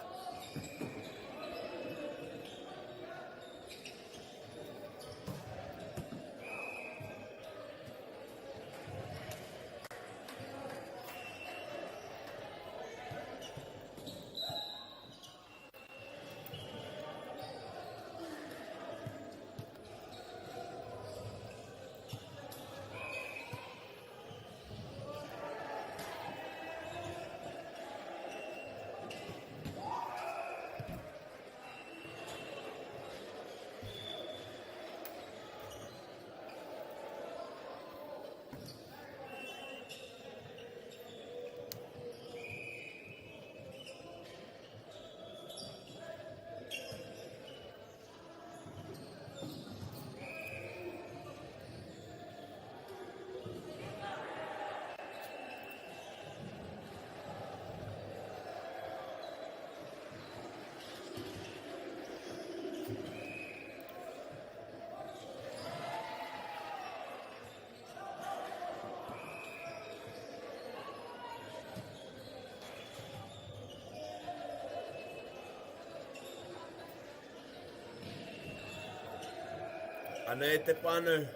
S8: Ana e te whānau.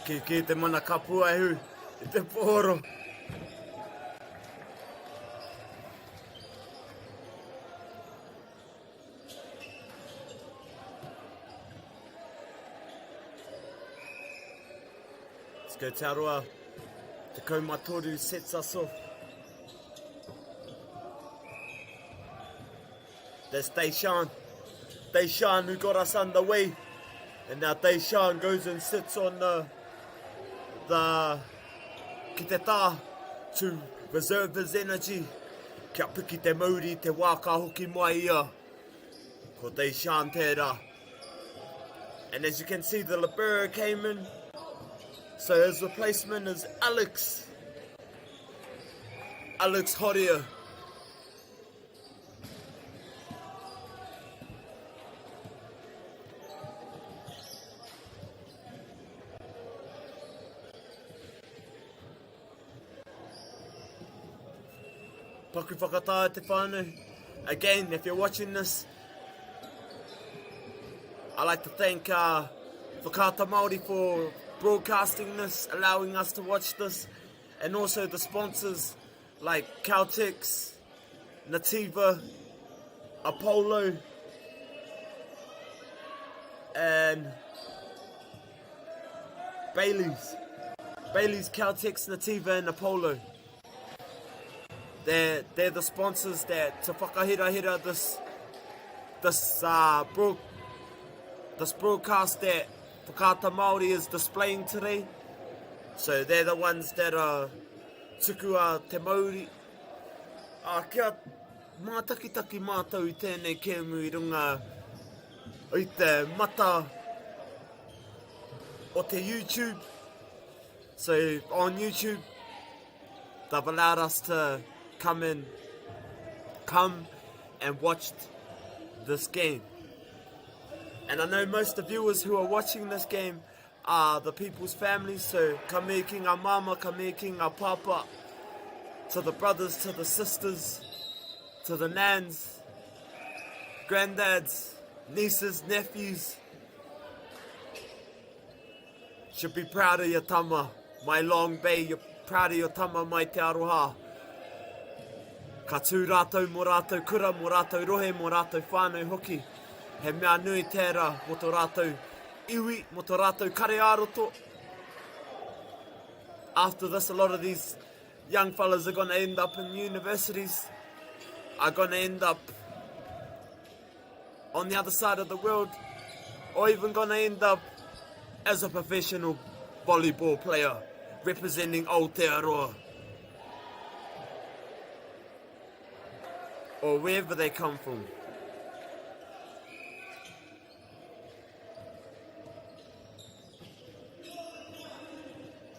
S8: Ki te mana kapua e hu, i te pōro. Ko te aroa, te kaumatoru sets us off. There's Deishan. Deishan who got us underway. And now Deishan goes and sits on the ki te tā to reserve his energy. Kia piki te mauri te wā ka hoki mai ia. Ko Deishan tērā. And as you can see, the libero came in. So his replacement is Alex. Alex Horia. Paku whakatae te whānau. Again, if you're watching this, I'd like to thank Whakaata Māori for broadcasting this, allowing us to watch this, and also the sponsors like Caltex, Nativa, Apollo, and Bailey's. Bailey's, Caltex, Nativa, and Apollo. They're the sponsors that to whakahira this broadcast that Whakaata Māori is displaying today. So they're the ones that are tukua te Māori. Kia mātakitaki mātou I tēnei kēmu I runga I te mata o te YouTube. So on YouTube, they've allowed us to come and watch this game. And I know most of the viewers who are watching this game are the people's families, so ka me ki ngā mama, ka me ki ngā papa, to the brothers, to the sisters, to the nans, granddads, nieces, nephews. Should be proud of your tama, my Long Bay, you're proud of your tama, mai te aroha. Ka tū rātou mō rātou kura, mō rātou rohe, mō rātou whānau hoki. He mea nui tērā mō tō rātou iwi, mō tō rātou kare āroto. After this, a lot of these young fellas are going to end up in universities, are going to end up on the other side of the world, or even going to end up as a professional volleyball player representing Aotearoa. Or wherever they come from.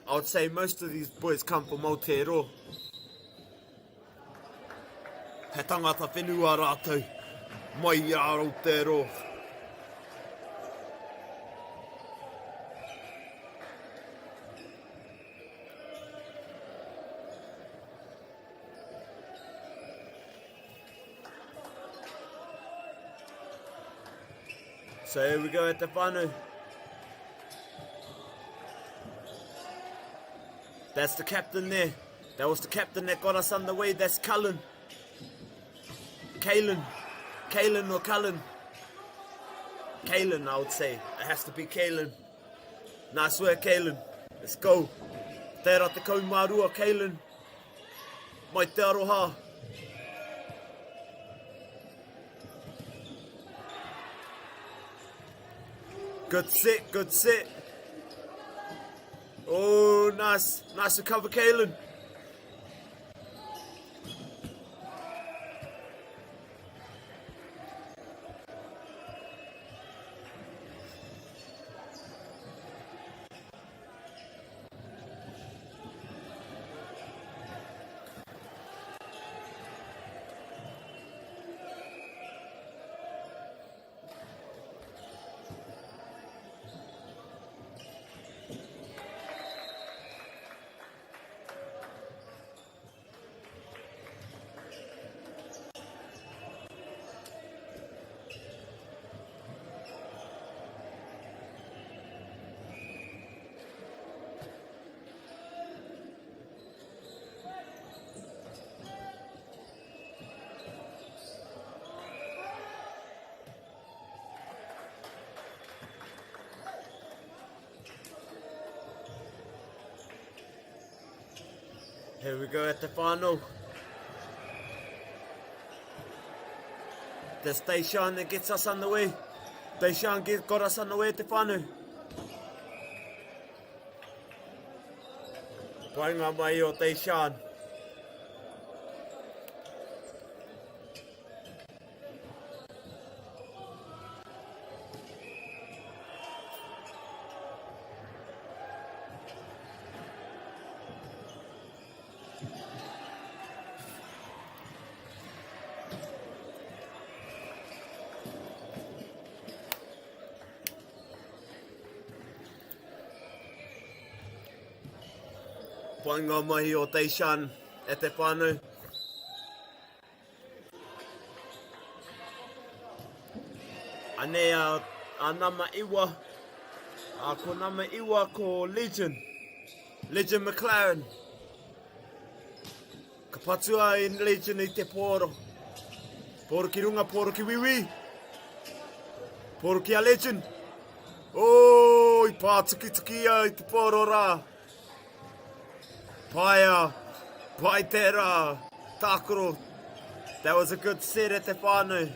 S8: I would say most of these boys come from Aotearoa. He tangata whenua rātou, mai I Aotearoa. So here we go at the whānau. That's the captain there. That was the captain that got us underway. That's Cullen. Kalen or Cullen. Kalen, I would say. It has to be Kalen. Nice work, Kalen. Let's go. Tērā te kaumārua, Kalen. Mai te aroha. Good set, good set. Oh, nice. Nice recover, Kalen. Here we go at the final. There's Deishan that gets us underway. Deishan got us underway at the final. Painga mai o Deishan. Painga mai o Deishan e te whānau. Ane a nama iwa. A ko nama iwa ko Legend. Legend McLaren. Ka patua i Legend i te pōro. Pōro ki runga, pōro ki wiwi. Pōro ki a Legend. Oh, i pātuki i te pōro rā. Paia, Paitera, Takoro. That was a good set at the whānau.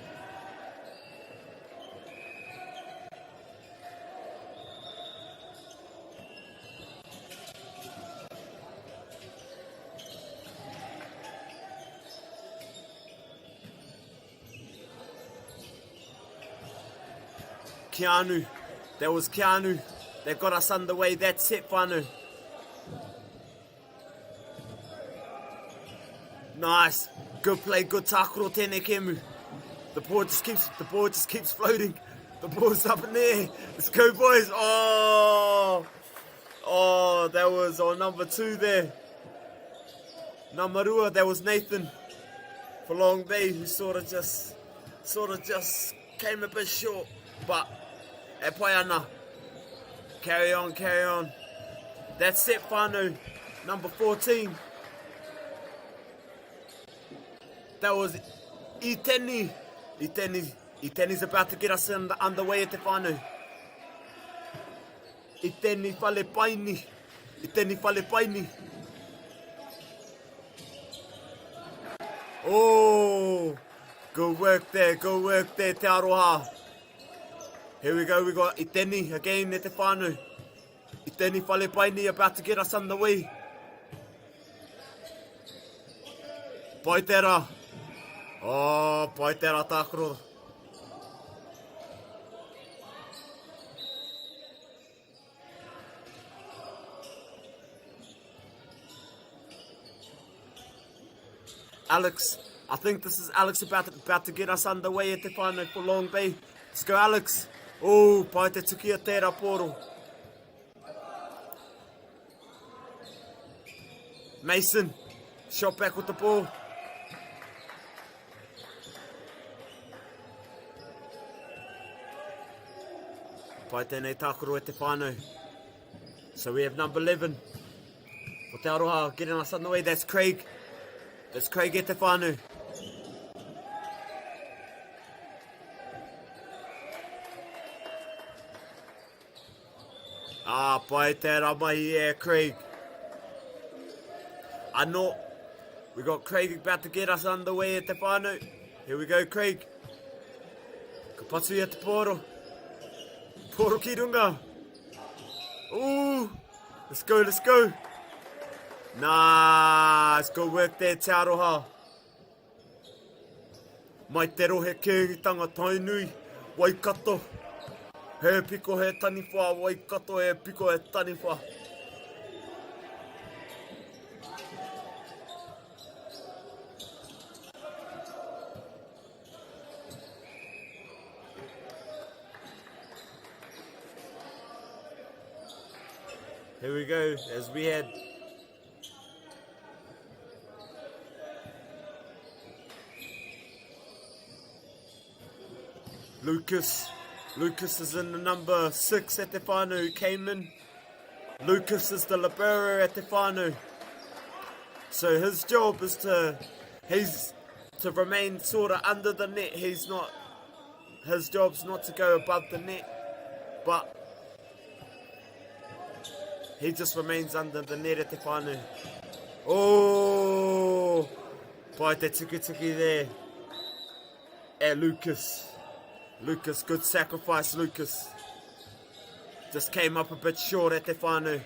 S8: Keanu, that was Keanu. They got us underway, that's it whānau. Nice, good play, good takoro tēnei kemu. The ball just keeps floating. The ball's up in the air. Let's go, boys. Oh, that was on number 2 there. Namarua, that was Nathan for Long Bay, who sort of just came a bit short, but e pai ana. Carry on. That's it, whānau. Number 14. That was Iteni. Iteni's about to get us underway at the whānau. Iteni whale paini. Oh, good work there, Te Aroha. Here we go, we got Iteni again at the whānau. Iteni whale paini about to get us underway. Paitera. Oh, Paitera Takoro. Alex, I think this is Alex about to get us underway at the whānau for Long Bay. Let's go, Alex. Oh, Paite tukia tērā poro. Mason, shot back with the ball. Paite nei Takoro e te whānau. So we have number 11. For Te Aroha getting us on the way. That's Craig. That's Craig e te whānau. Paite ramahi e Craig. I know. We got Craig about to get us underway at the whānau. Here we go, Craig. Ka patu i te poro. Poro ki runga. Ooh. Let's go. Nice. Good work there, Te Aroha. Mai te rohe kēngitanga tainui. Waikato. He piko he taniwha. Waikato he piko he taniwha. Here we go, as we had Lucas. Lucas is in the number 6 at the whānau who came in. Lucas is the libero at the whānau. So his job is to remain sort of under the net. His job's not to go above the net, but he just remains under the net at te whānau. Oh, pai te tiki there. Lucas. Lucas, good sacrifice, Lucas. Just came up a bit short at te whānau.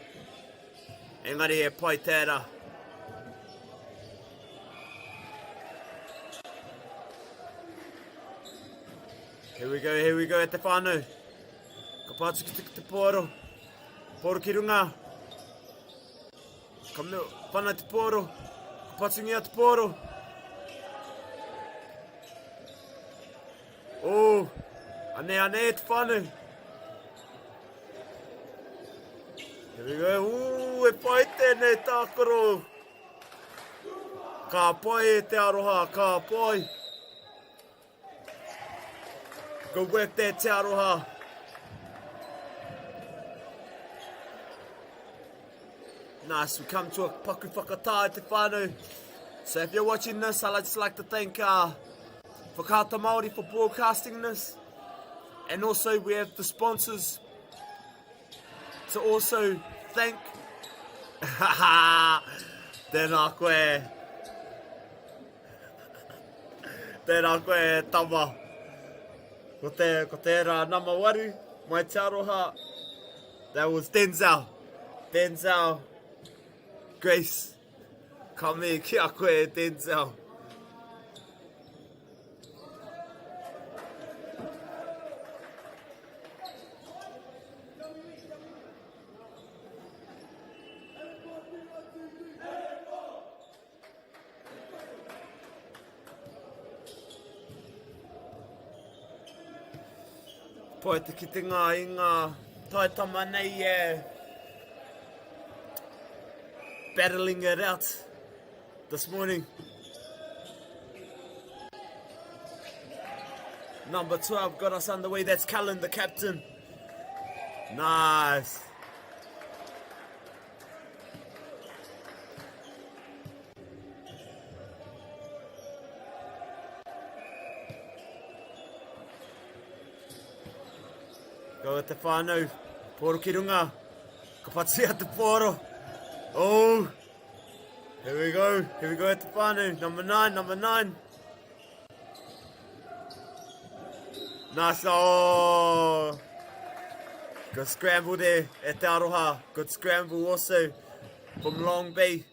S8: Engari e pai tērā. Here we go at te whānau. Ka pātu ki te pōro. Pōro ki runga. Ka mea whana te pōro. Ka patungia te pōro. Oh, ane e te whānau. Here we go. Ooh, e pai tēnei tākoro. Ka pai e te aroha, ka pai. Good work there, Te Aroha. Nice, we come to a paku whakatāi te whānau. So if you're watching this, I'd just like to thank Whakaata Māori for broadcasting this. And also we have the sponsors to also thank. Tēnā koe. Tēnā koe, Tama. Ko tērā nama waru, mai Te Aroha. That was Denzel. Denzel. Grace. Ka me ki a koe, Denzel. Pai te kitenga I ngā taitama nei battling it out this morning. Number 12 got us underway. That's Cullen, the captain. Nice. Go at te whānau. Pōro ki runga. Ka patia te pōro. Oh. Here we go. Here we go at the whānau. Number 9, number 9. Nice. Oh. Good scramble there at Te Aroha. Good scramble also from Long Bay.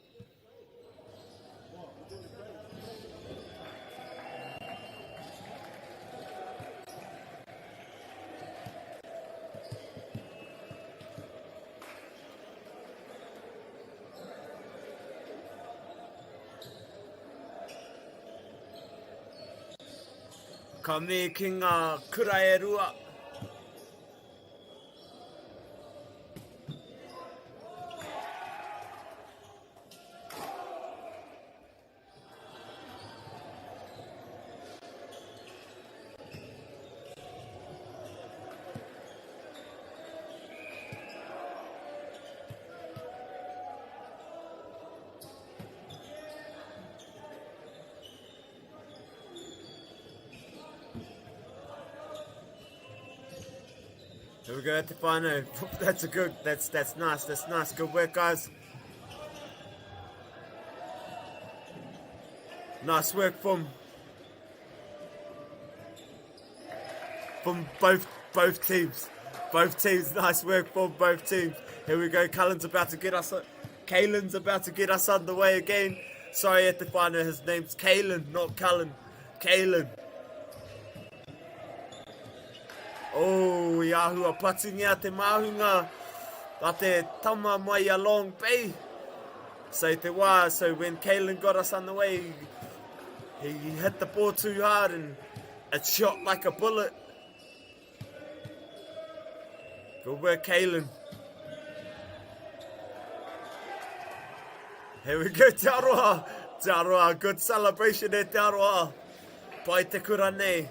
S8: Ka me ki ngā kura e rua. Here we go at the whānau. That's a good, that's nice, that's nice. Good work, guys. Nice work from both teams. Both teams, nice work from both teams. Here we go, Kaylin's about to get us underway again. Sorry at the whānau, his name's Kaylin, not Cullen. Kaylin. Oh, Yahoo, patingia te mahunga. A te tama mai a Long Bay. So te wā, so when Kaylin got us underway, he hit the ball too hard and it shot like a bullet. Good work, Kaylin. Here we go, Te Aroha. Te Aroha, good celebration there, Te Aroha. Pai te kura nei.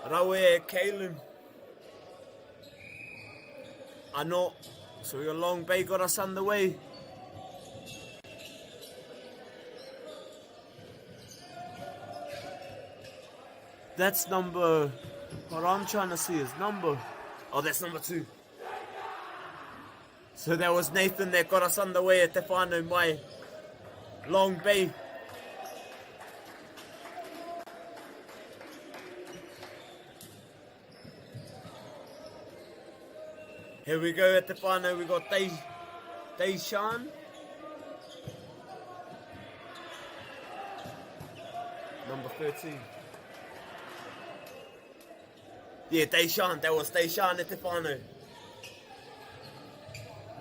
S8: Rawe e Kaylin. Ano. So your Long Bay got us underway. That's number... What I'm trying to see is number... Oh, that's number 2. So that was Nathan that got us underway at Te Whānau Mai. Long Bay. Here we go at Te Whānau, we got Deshaun. Number 13. Yeah, Deshaun, that was Deshaun at Te Whānau.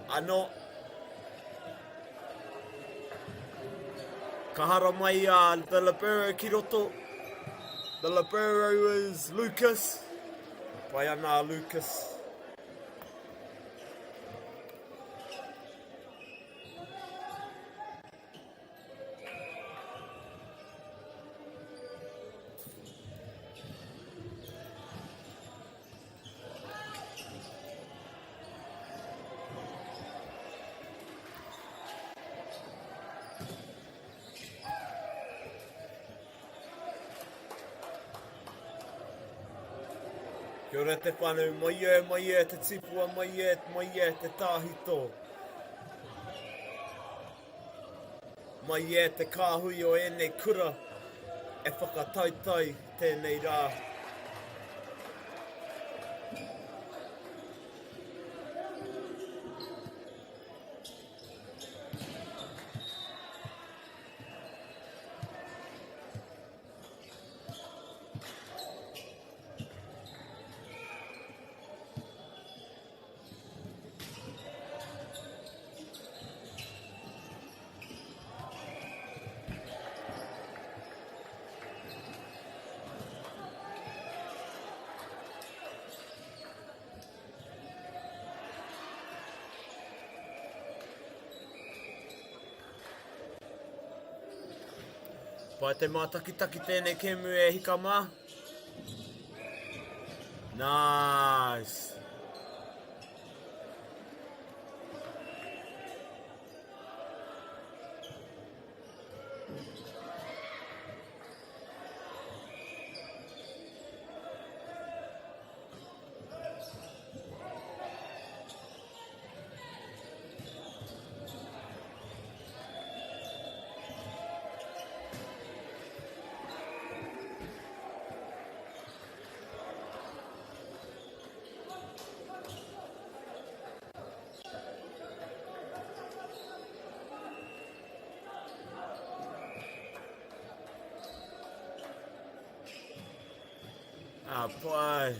S8: Ano. Kahara mai the libero ki roto. The libero is Lucas. Pai ana Lucas. Kia ora te whānau, mai e te tipua, mai e te tāhito. Mai e te kāhui o ēnei kura e whakataitai tēnei rā. Pai te mātakitaki tēnei kēmu e hika mā. Nice. Ah, pai.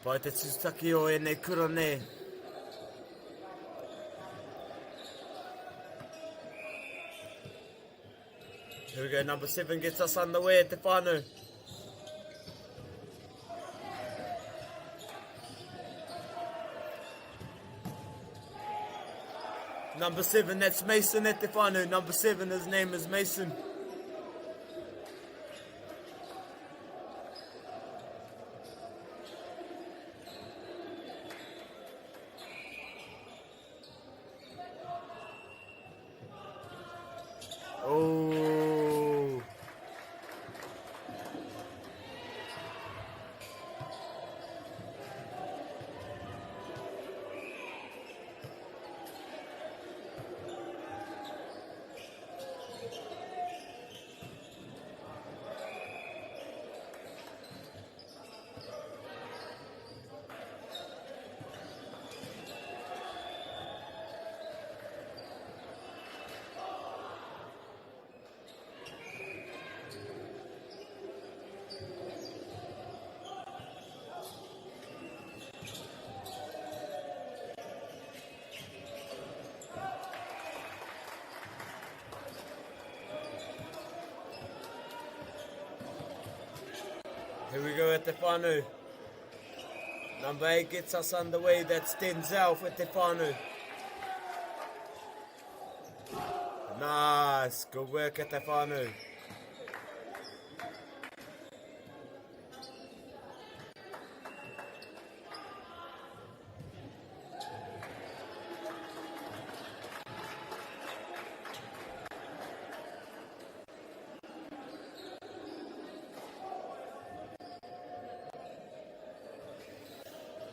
S8: Pai te tūtaki o ēnei kura nei. Here we go, number 7 gets us underway at Te Whānau. Number 7, that's Mason at Te Whānau. Number 7, his name is Mason. Oh. Here we go at Te Whānau. Number 8 gets us underway. That's Denzel at Te Whānau. Nice, good work e te whānau.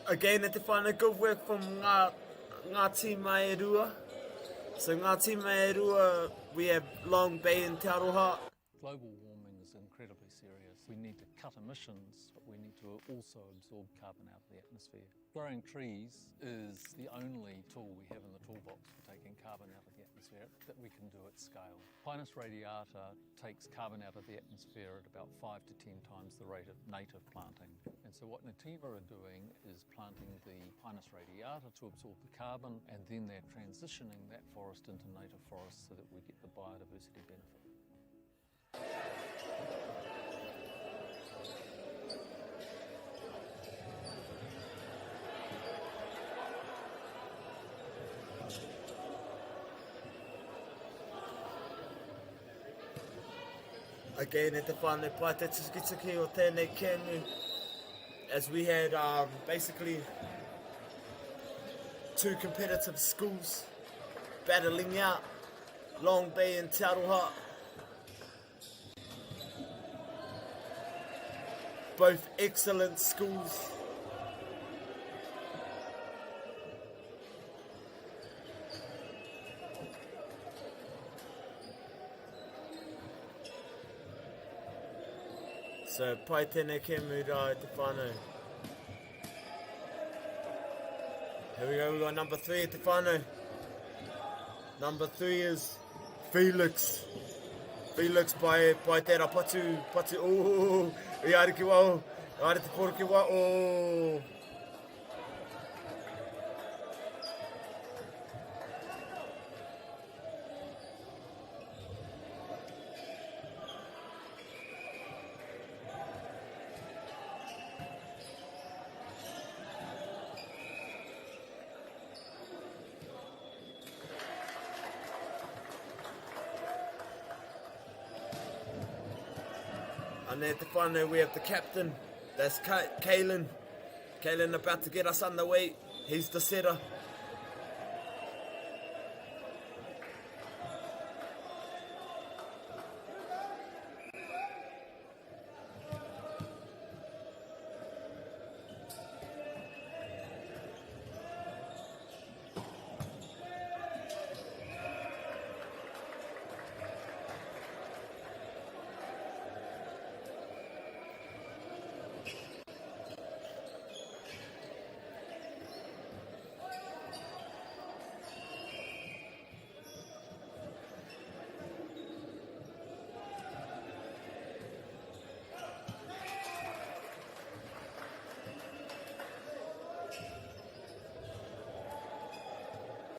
S8: Again, e te whānau, good work from ngā tīma e rua. So ngā tīma e rua, we have Long Bay and Te Aroha.
S9: Global warming is incredibly serious. We need to cut emissions, but we need to also absorb carbon out of the atmosphere. Growing trees is the only tool we have in the toolbox for taking carbon out of the atmosphere that we can do at scale. Pinus radiata takes carbon out of the atmosphere at about 5 to 10 times the rate of native planting. And so what Nativa are doing is planting the Pinus radiata to absorb the carbon, and then they're transitioning that forest into native forest so that we get the biodiversity benefit.
S8: Again, e te whānau pai te tukituki o tēnei kēmu, as we had basically two competitive schools battling out, Long Bay and Te Aroha. Both excellent schools. So, pai tēnei kēmu rā e te whānau. Here we go, we got number 3 e te whānau. Number 3 is Felix. Felix pai tērā patu, oh, i are ki wau, are te poro ki wau, oh. And at the whānau, we have the captain, that's Kalen. Kalen about to get us underway, he's the setter.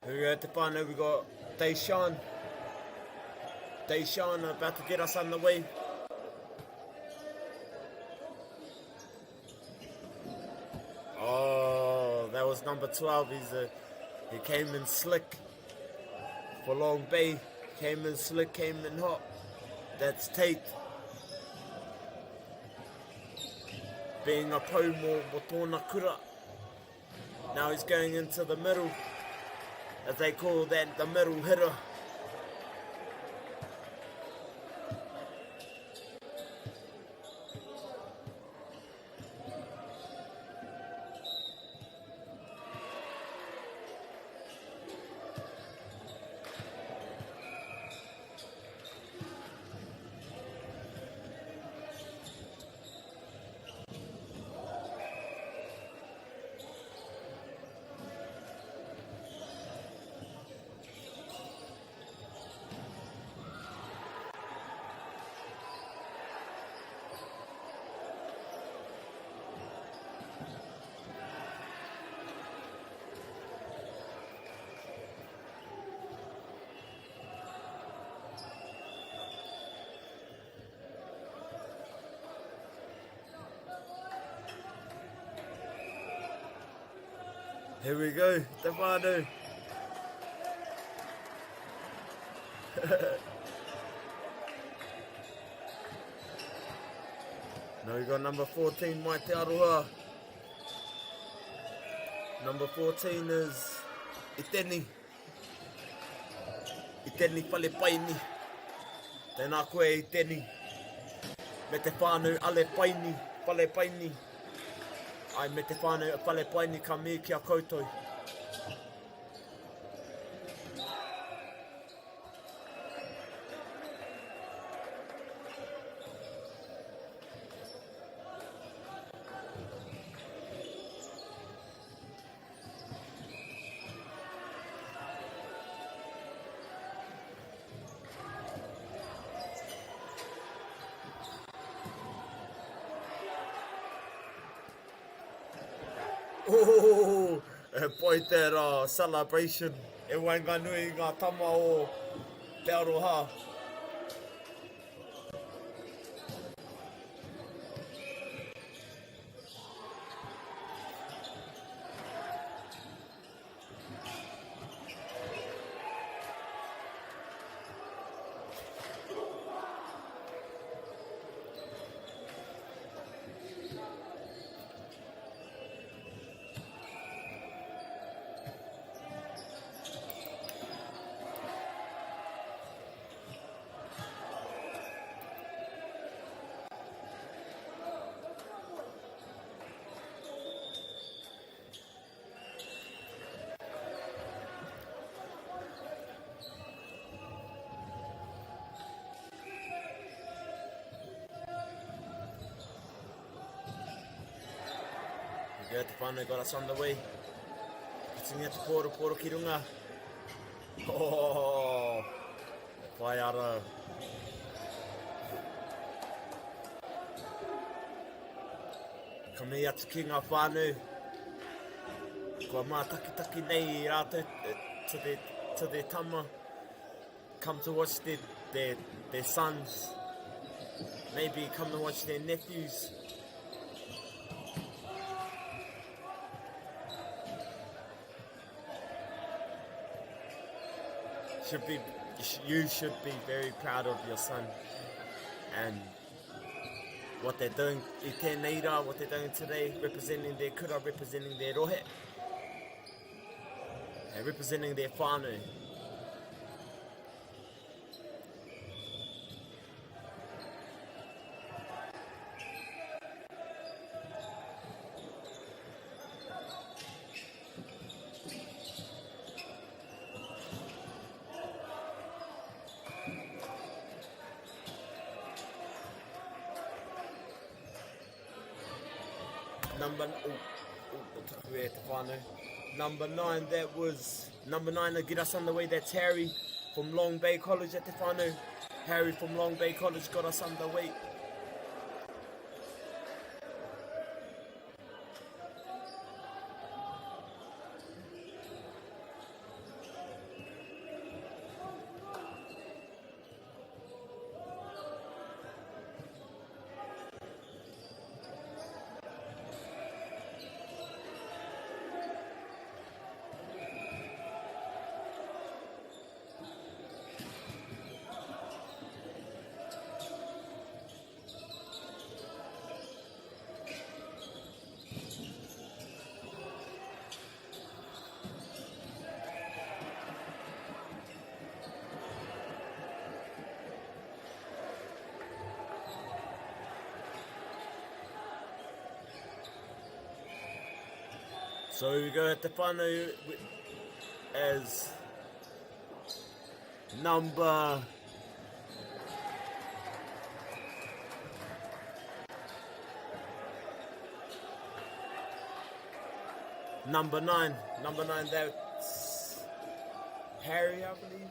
S8: Here we go at the whānau, we got Deshaun. Deshaun about to get us underway. Oh, that was number 12. He came in slick for Long Bay. Came in slick, came in hot. That's Tate. Being a pou mo tōna kura. Now he's going into the middle, as they call that, the middle hitter. Here we go, te whānau. Now we got number 14, Mai Te Aroha. Number 14 is Iteni. Iteni Palepaini. Tēnā koe Iteni. Me te whānau Ale Paini, Palepaini. Ai me te whānau Palepaini ka me kia koutou. Oh, e poi tērā celebration. E wainga nui ngā tama o Te Aroha. Yeah, te whānau got us underway. Kitingia te poro ki runga. Oh, whai ara. Ka mei atu ki ngā whānau. Kua mā taki nei rātou to their tama. Come to watch their sons. Maybe come to watch their nephews. You should be very proud of your son and what they're doing. I tēnei rā, what they're doing today, representing their kura, representing their rohe, and representing their whānau. Number 9, that was number 9 to get us underway. That's Harry from Long Bay College at Te Whānau. Harry from Long Bay College got us underway. So we go at Te Whānau as number 9. Number 9, that's Harry, I believe.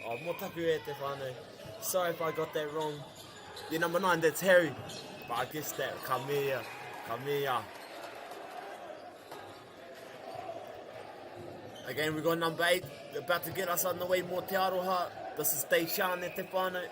S8: Oh, motaku e Te Whānau. Sorry if I got that wrong. Yeah, number 9, that's Harry. But I guess that Kamea. Again, we got number 8, about to get us on the way, Mo Te Aroha. This is Deishan e Te Whānau.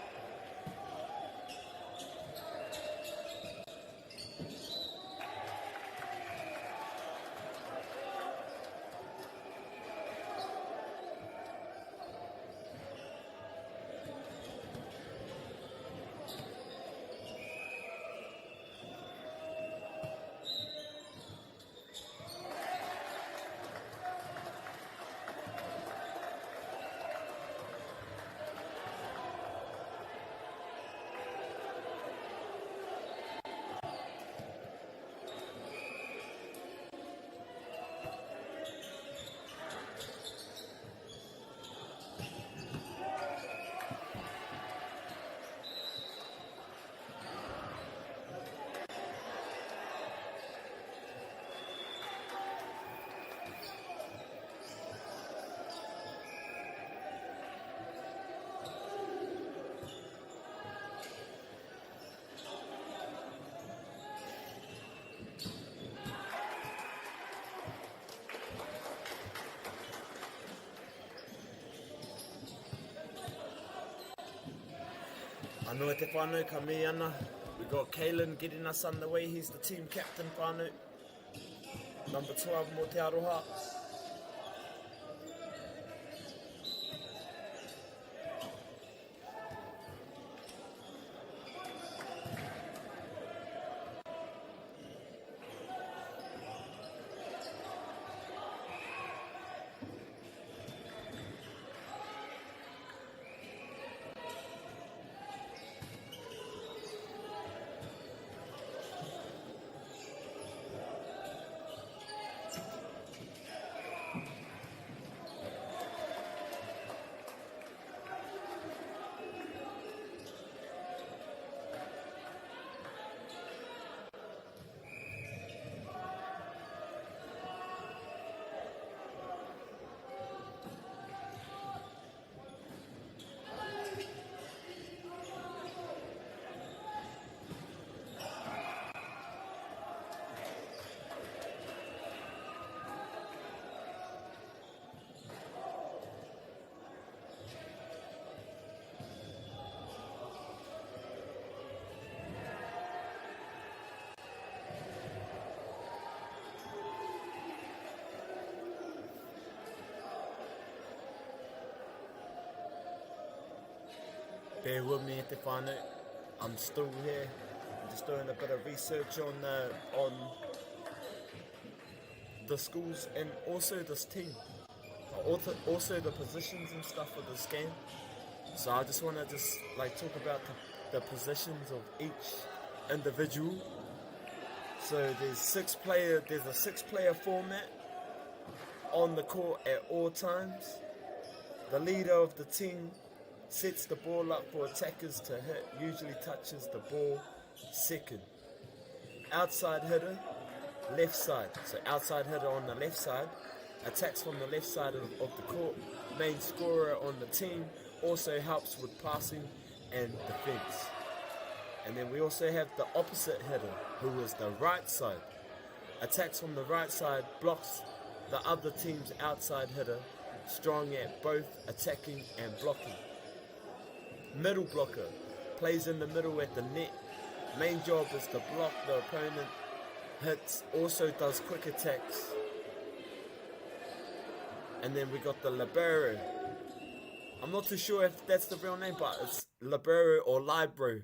S8: Anō te whānau ka me ana. We got Kalen getting us underway. He's the team captain whānau. Number 12 mo te aroha. Bear with me te whānau. I'm still here. I'm just doing a bit of research on the schools and also this team. Also the positions and stuff for this game. So I just want to talk about the positions of each individual. So there's a six-player format on the court at all times. The leader of the team sets the ball up for attackers to hit, usually touches the ball second. Outside hitter, left side. So outside hitter on the left side, attacks from the left side of the court. Main scorer on the team, also helps with passing and defense. And then we also have the opposite hitter, who is the right side. Attacks from the right side, blocks the other team's outside hitter, strong at both attacking and blocking. Middle blocker, plays in the middle at the net. Main job is to block the opponent hits, also does quick attacks. And then we got the libero. I'm not too sure if that's the real name, but it's libero or libero.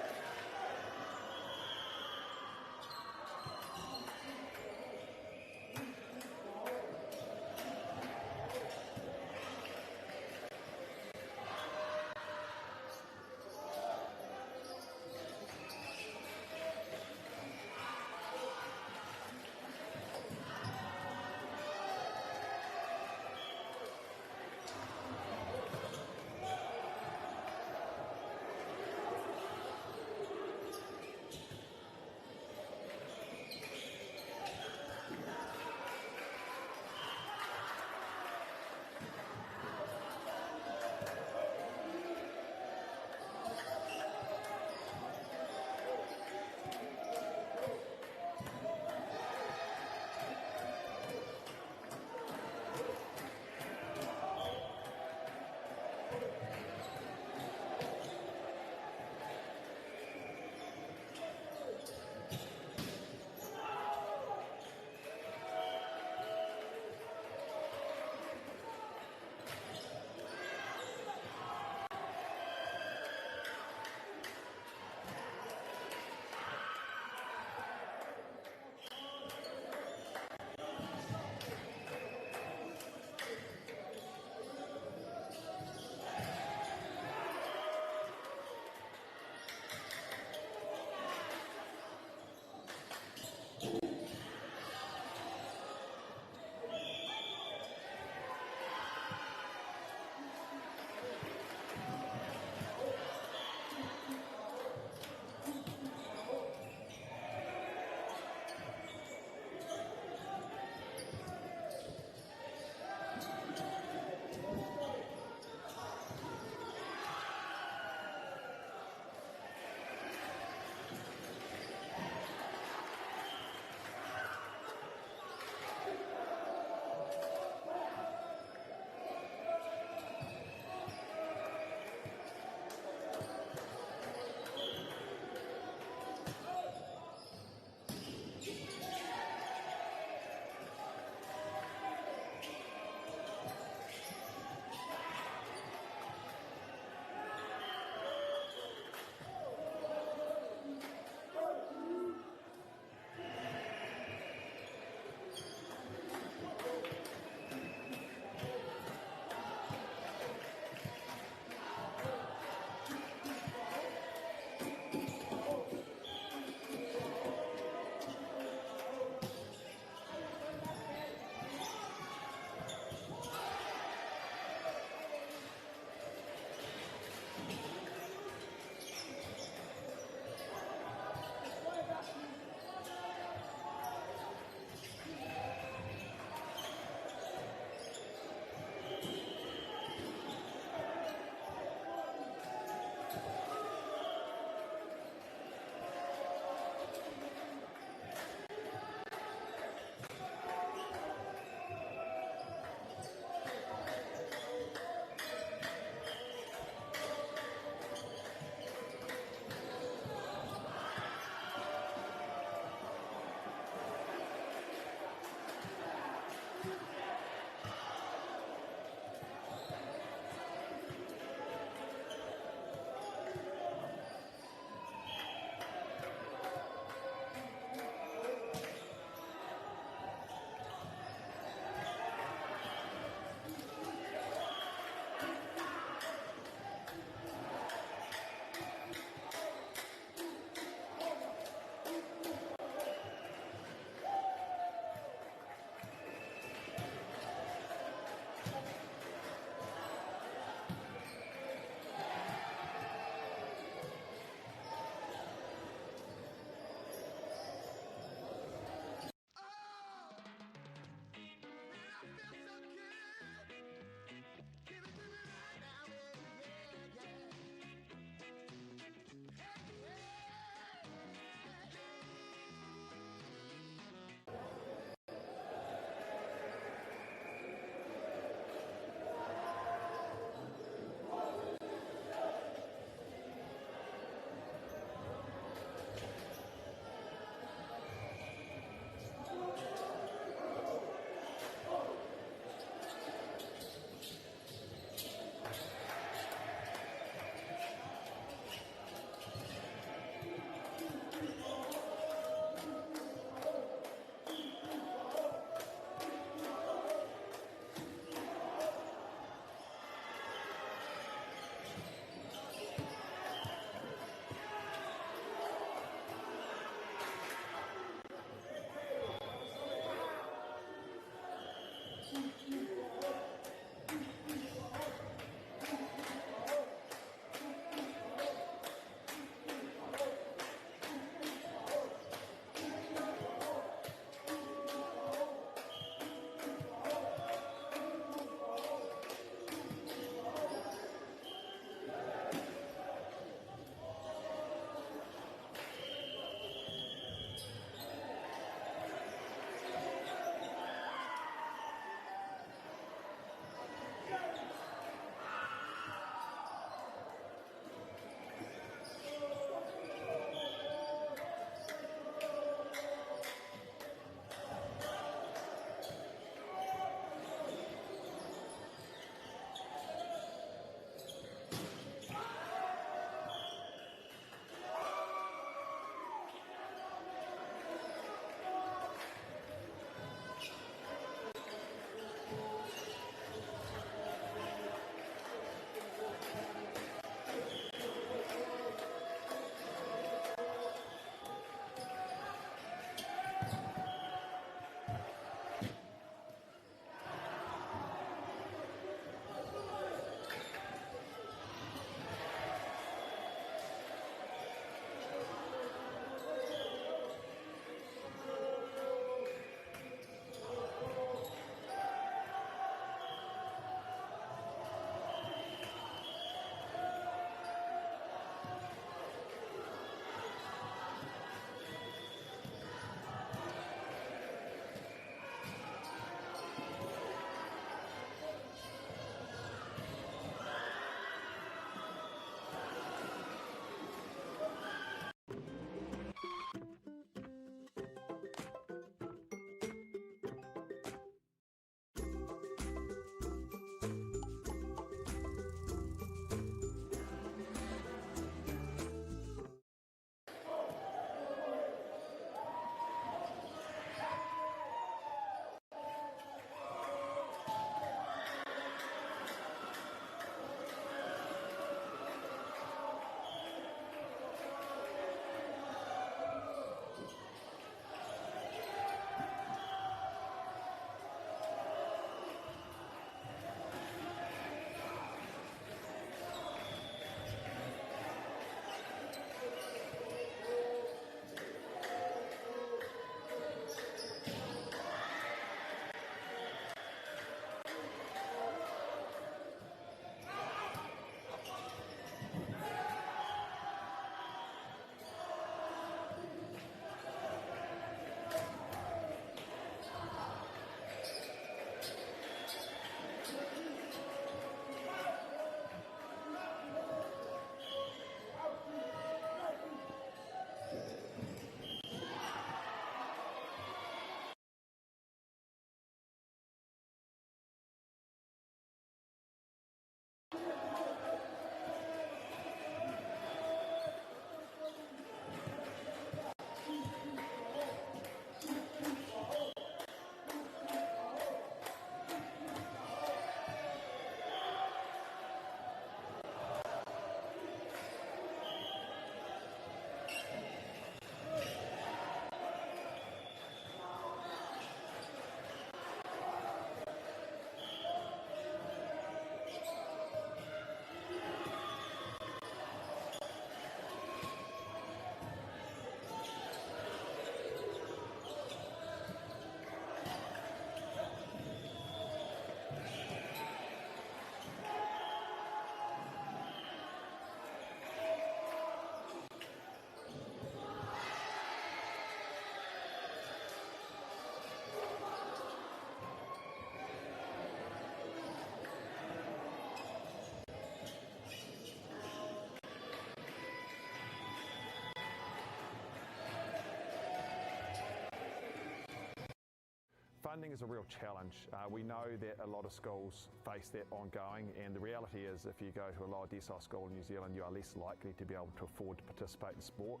S7: Funding is a real challenge. We know that a lot of schools face that ongoing, and the reality is if you go to a lower decile school in New Zealand, you are less likely to be able to afford to participate in sport.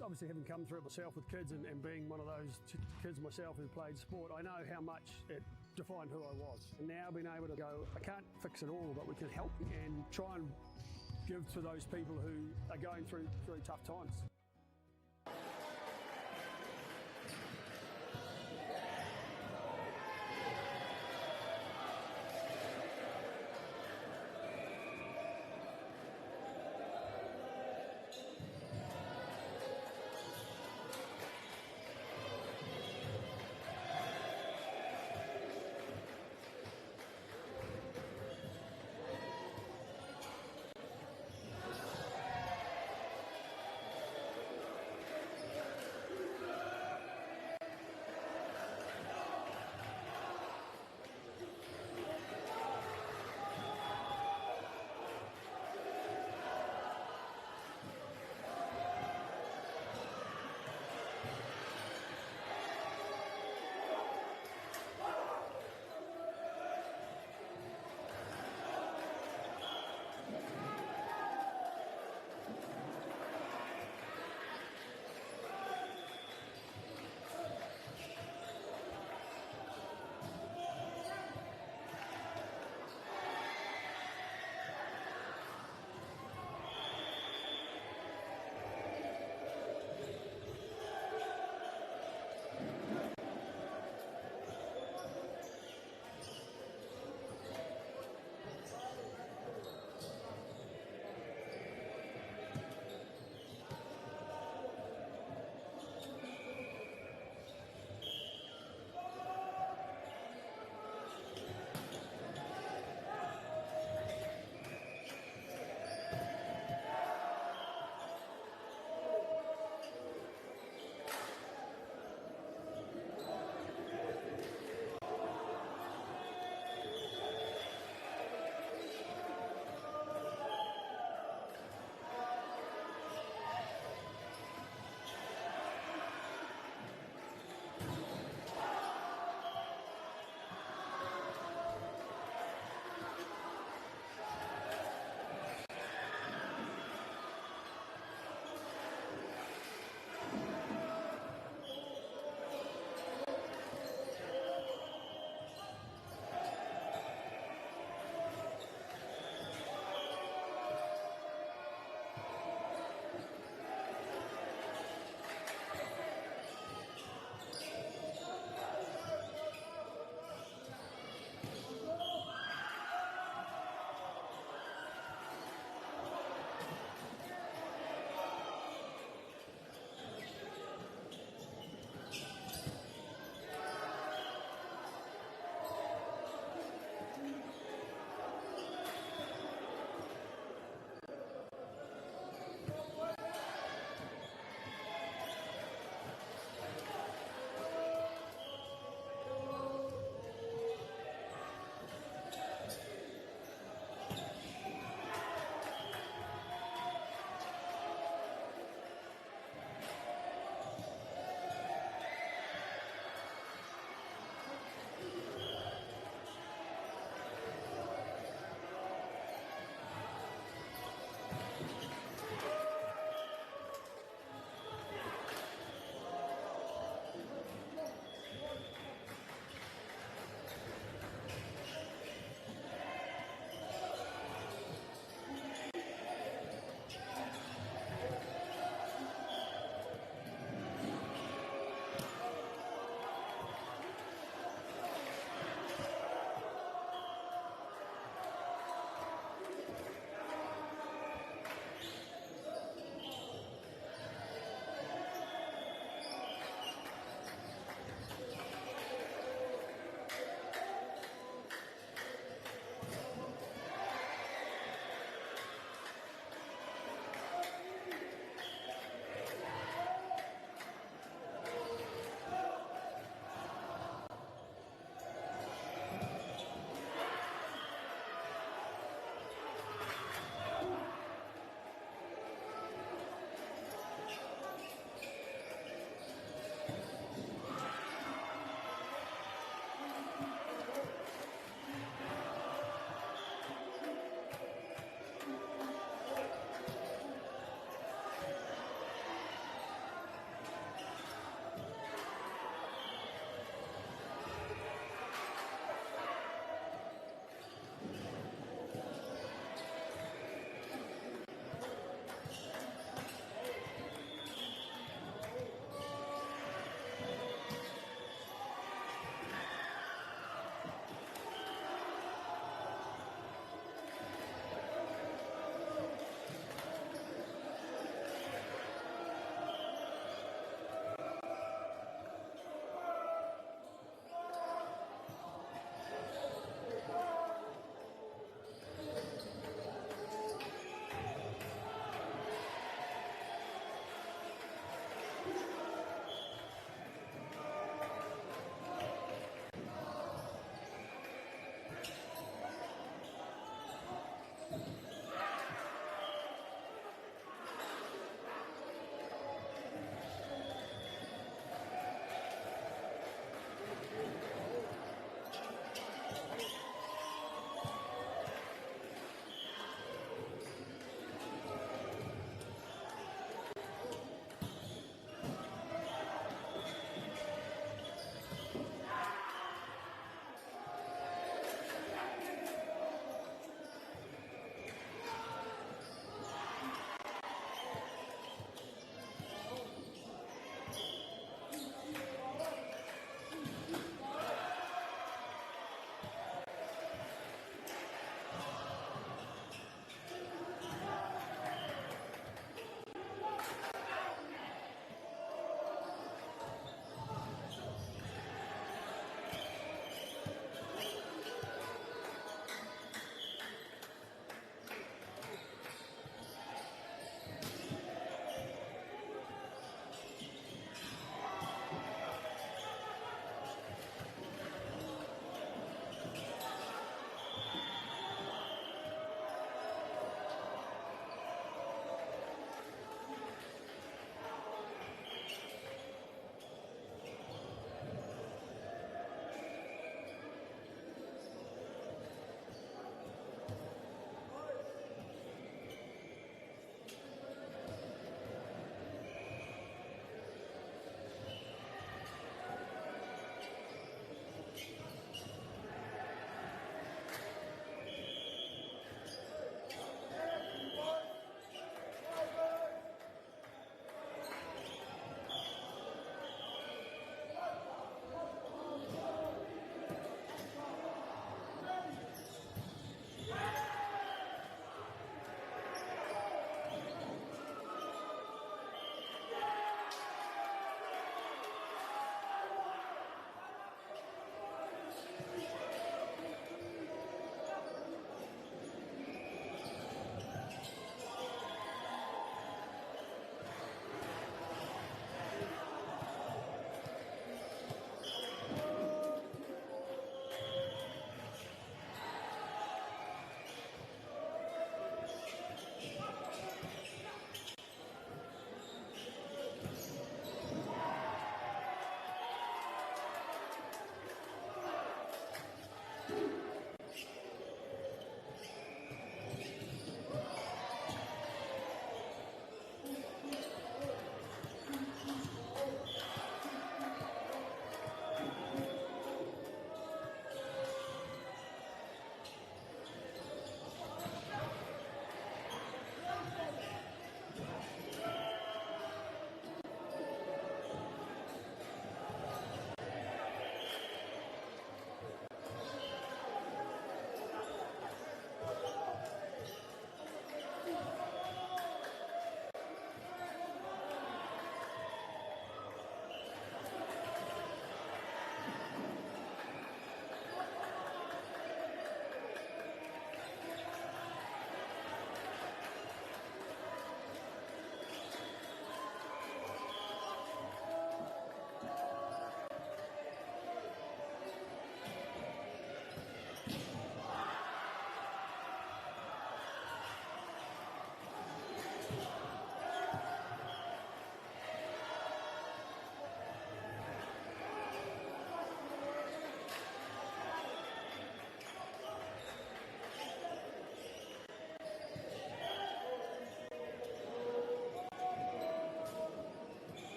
S6: Obviously, having come through it myself with kids and being one of those kids myself who played sport, I know how much it defined who I was. And now being able to go, I can't fix it all, but we can help and try and give to those people who are going through tough times.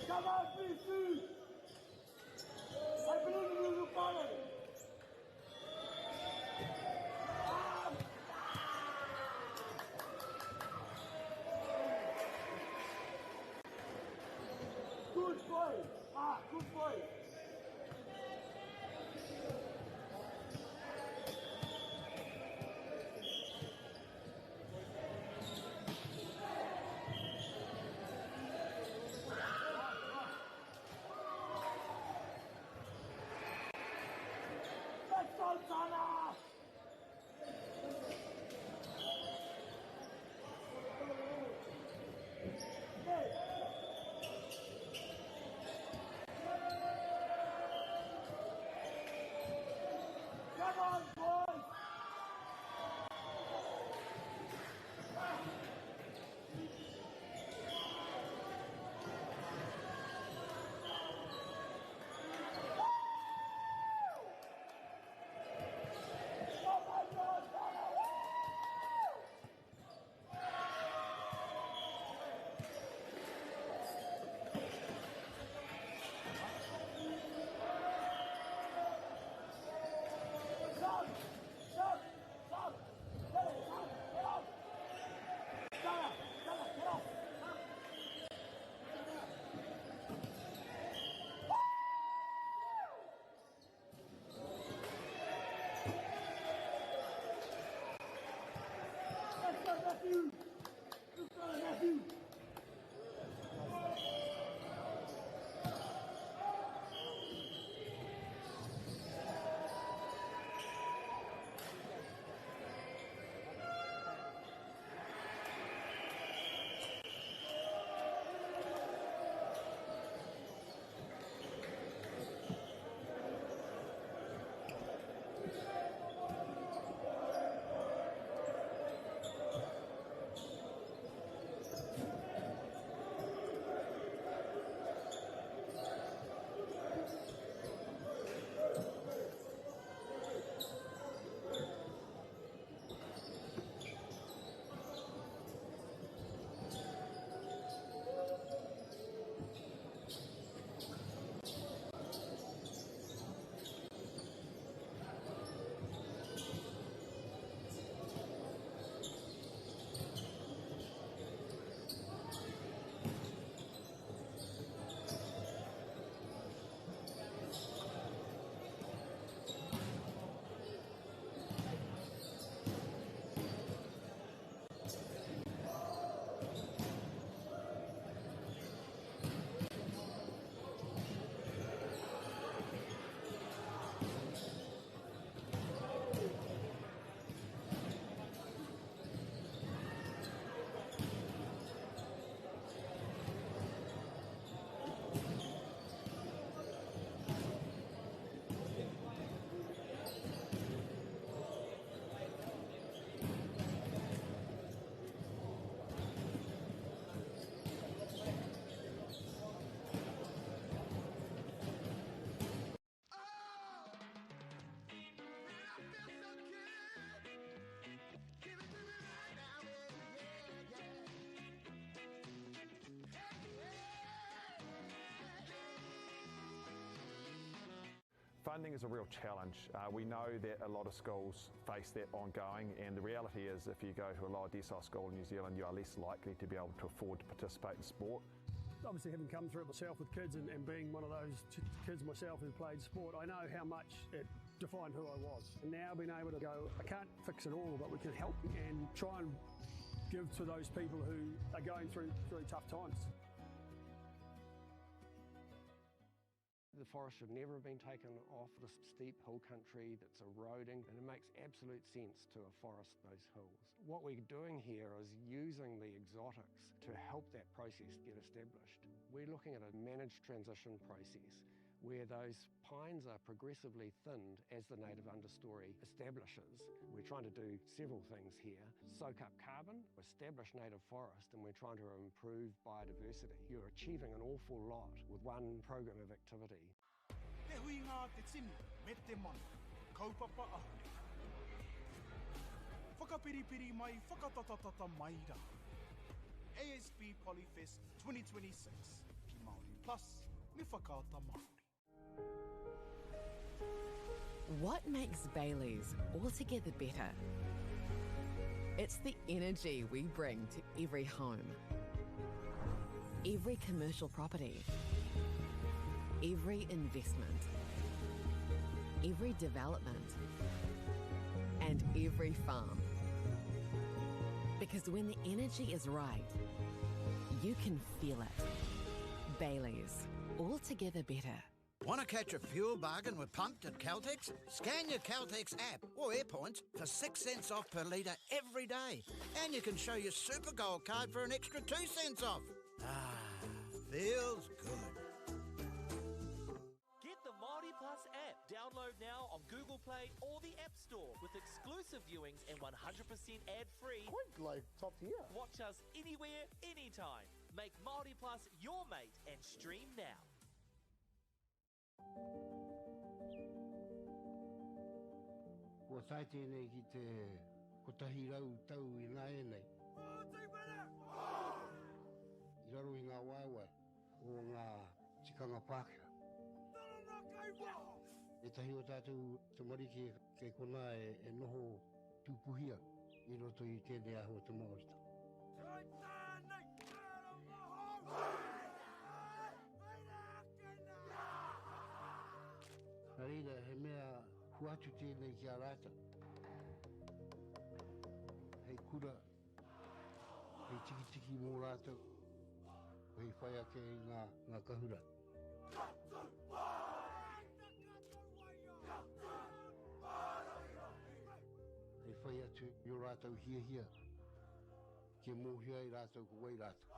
S8: Come on, BC! I believe in you, Colin! Good boy! Good boy! Sultana! Come on, boys!
S7: Funding is a real challenge. We know that a lot of schools face that ongoing, and the reality is if you go to a lower decile school in New Zealand, you are less likely to be able to afford to participate in sport.
S6: Obviously, having come through it myself with kids and being one of those kids myself who played sport, I know how much it defined who I was. And now being able to go, I can't fix it all, but we can help and try and give to those people who are going through really tough times.
S1: The forest should never have been taken off this steep hill country that's eroding, and it makes absolute sense to afforest those hills. What we're doing here is using the exotics to help that process get established. We're looking at a managed transition process where those pines are progressively thinned as the native understory establishes. We're trying to do several things here. Soak up carbon, establish native forest, and we're trying to improve biodiversity. You're achieving an awful lot with one program of activity.
S2: Te huinga te tini, me te mana, kaupapa ahuri. Whakapiripiri mai, whakatatatata mai rā. ASP Polyfest 2026, ki Māori Plus, me whakaata Māori.
S3: What makes Bailey's altogether better? It's the energy we bring to every home, every commercial property, every investment, every development, and every farm. Because when the energy is right, you can feel it. Bailey's, altogether better.
S4: Want to catch a fuel bargain with Pumped at Caltex? Scan your Caltex app or AirPoints for 6 cents off per litre every day. And you can show your Super Gold card for an extra 2 cents off. Ah, feels good.
S5: Get the Māori Plus app. Download now on Google Play or the App Store with exclusive viewings and 100% ad-free.
S11: Quite like top tier.
S5: Watch us anywhere, anytime. Make Māori Plus your mate and stream now.
S10: Ko tai tēnei ki te kotahi rau tau I ngā enei. I raro I ngā waiwai o ngā tikanga Pākehā. E tahi o tātou te marike kei kona e noho tūpuhia I roto I tēnei aho te Māorita. Reira, he mea huatu tēnei ki a rata. Hei kura, hei tiki mō rātou, hei whai ake I ngā kahura. Hei whai atu I o rātou hia, ke mōhia I rātou ko wai rātou.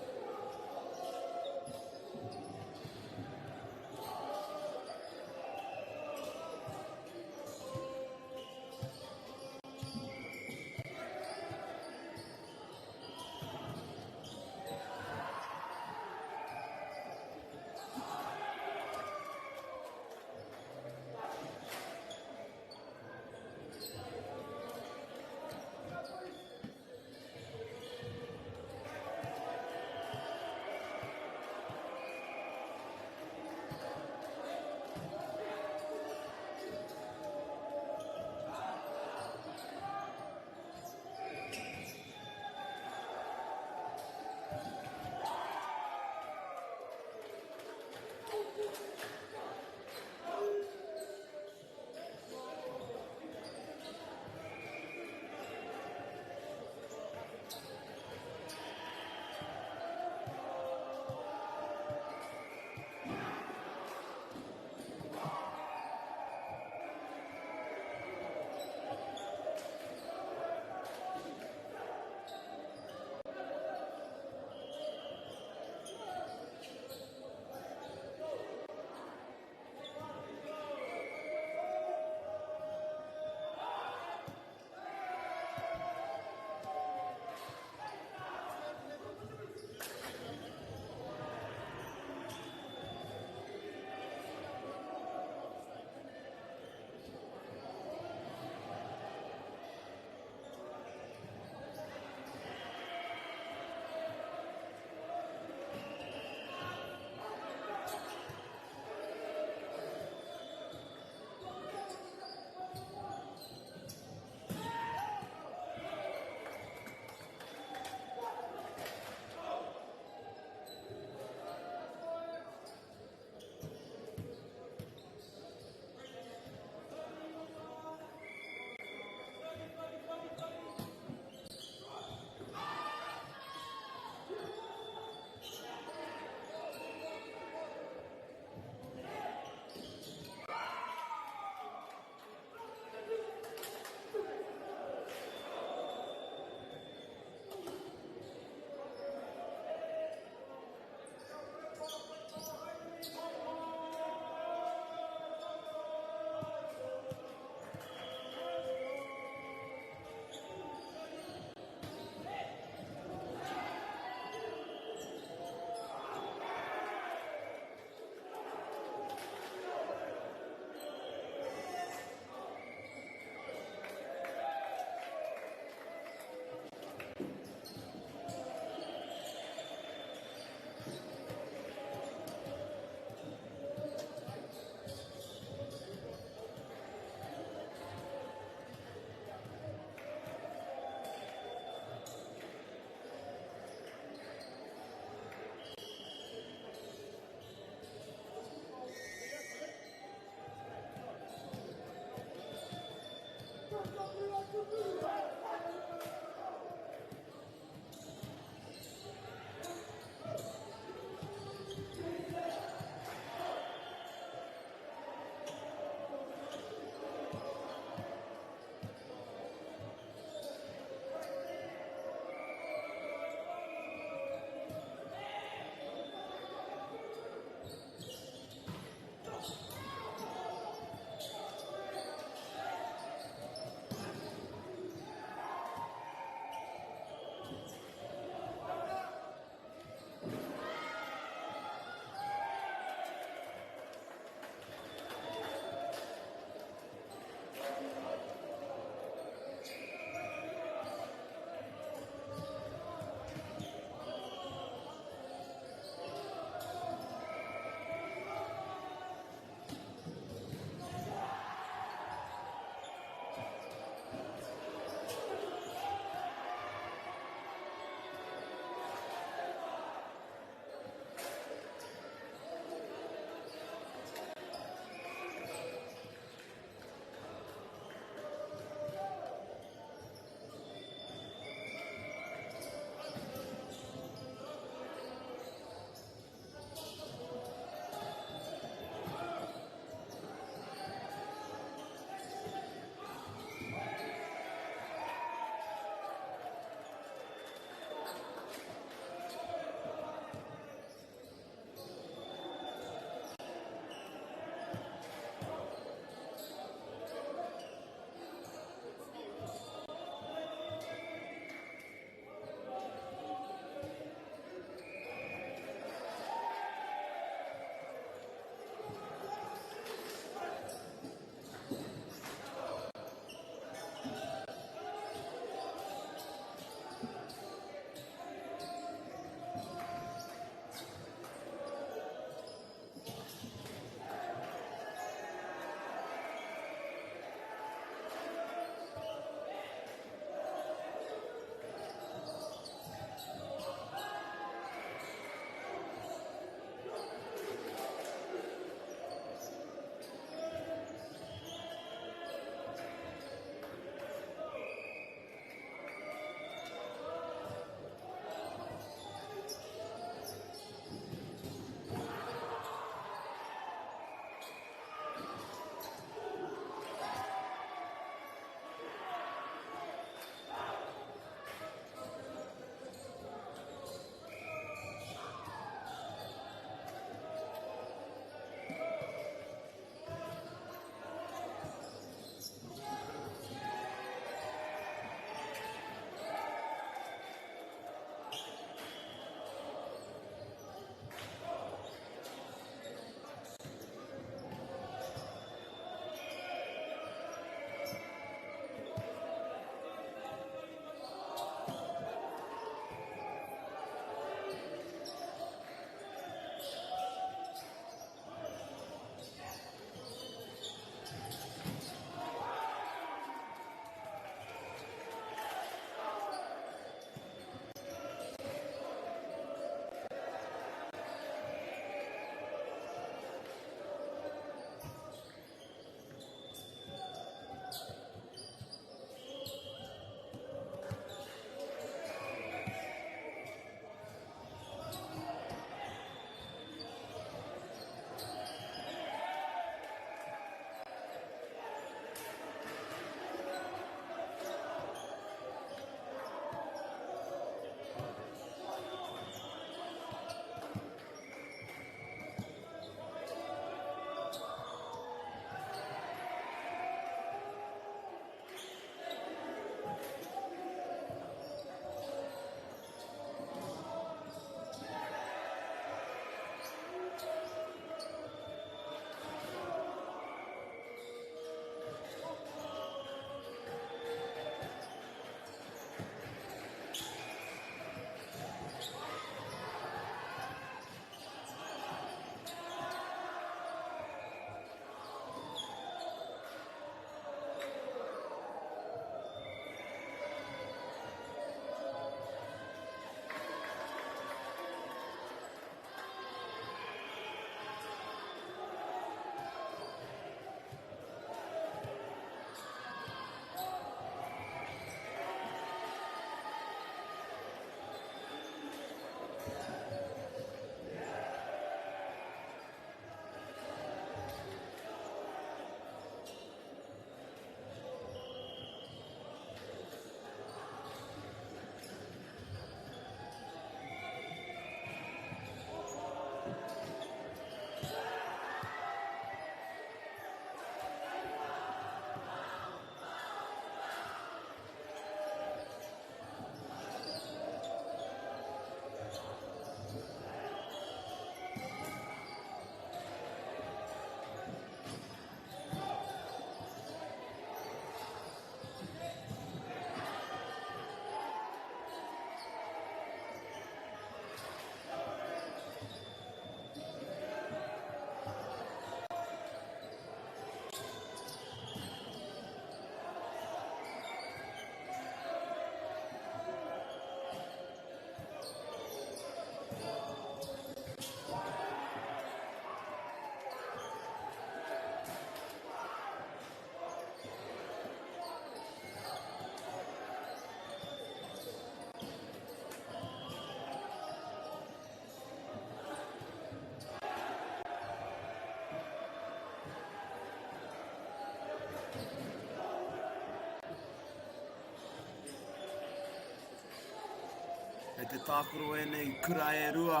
S8: te tākoro e nei kura e rua,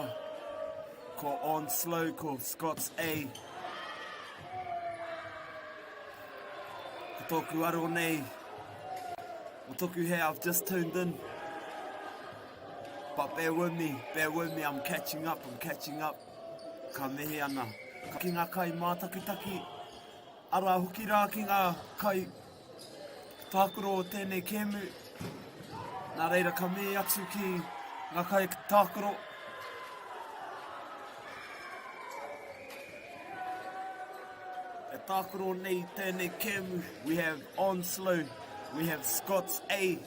S8: ko Onslow, ko Scots A. Ko tōku aro nei, o tōku he I've just tuned in. But bear with me, I'm catching up. Ka mihi ana. Ki ngā kai mātakitaki, ara hoki rā ki ngā kai tākoro o tēnei kēmu. Nā reira ka mihi atu ki ngā kai tākoro. E tākoro nei tēnei kēmu, we have Onslow, we have Scots A.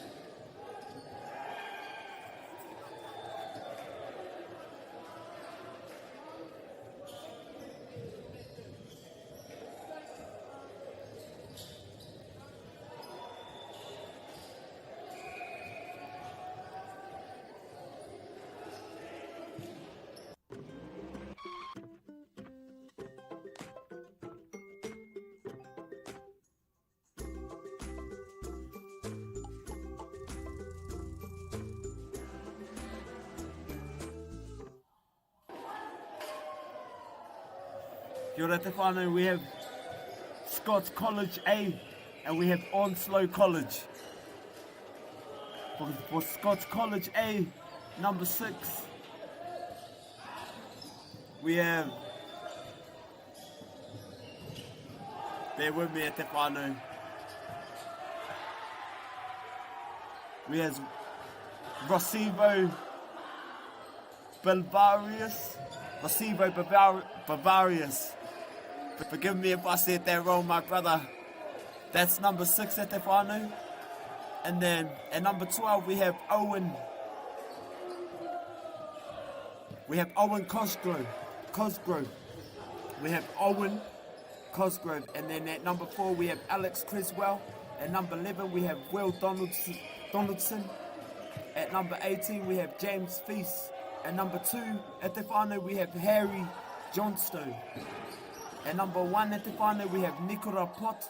S8: Kia ora te whānau, we have Scots College A and we have Onslow College. For Scots College A, number 6, we have, bear with me te whānau, we have Rosivo Bavarius. Forgive me if I said that wrong, my brother. That's number 6 at te whānau. And then at number 12 we have Owen. We have Owen Cosgrove. We have Owen Cosgrove. And then at number 4 we have Alex Creswell. At number 11 we have Will Donaldson. At number 18 we have James Feast. At number 2 at te whānau we have Harry Johnstone. At number 1 at te whānau we have Nicola Pott.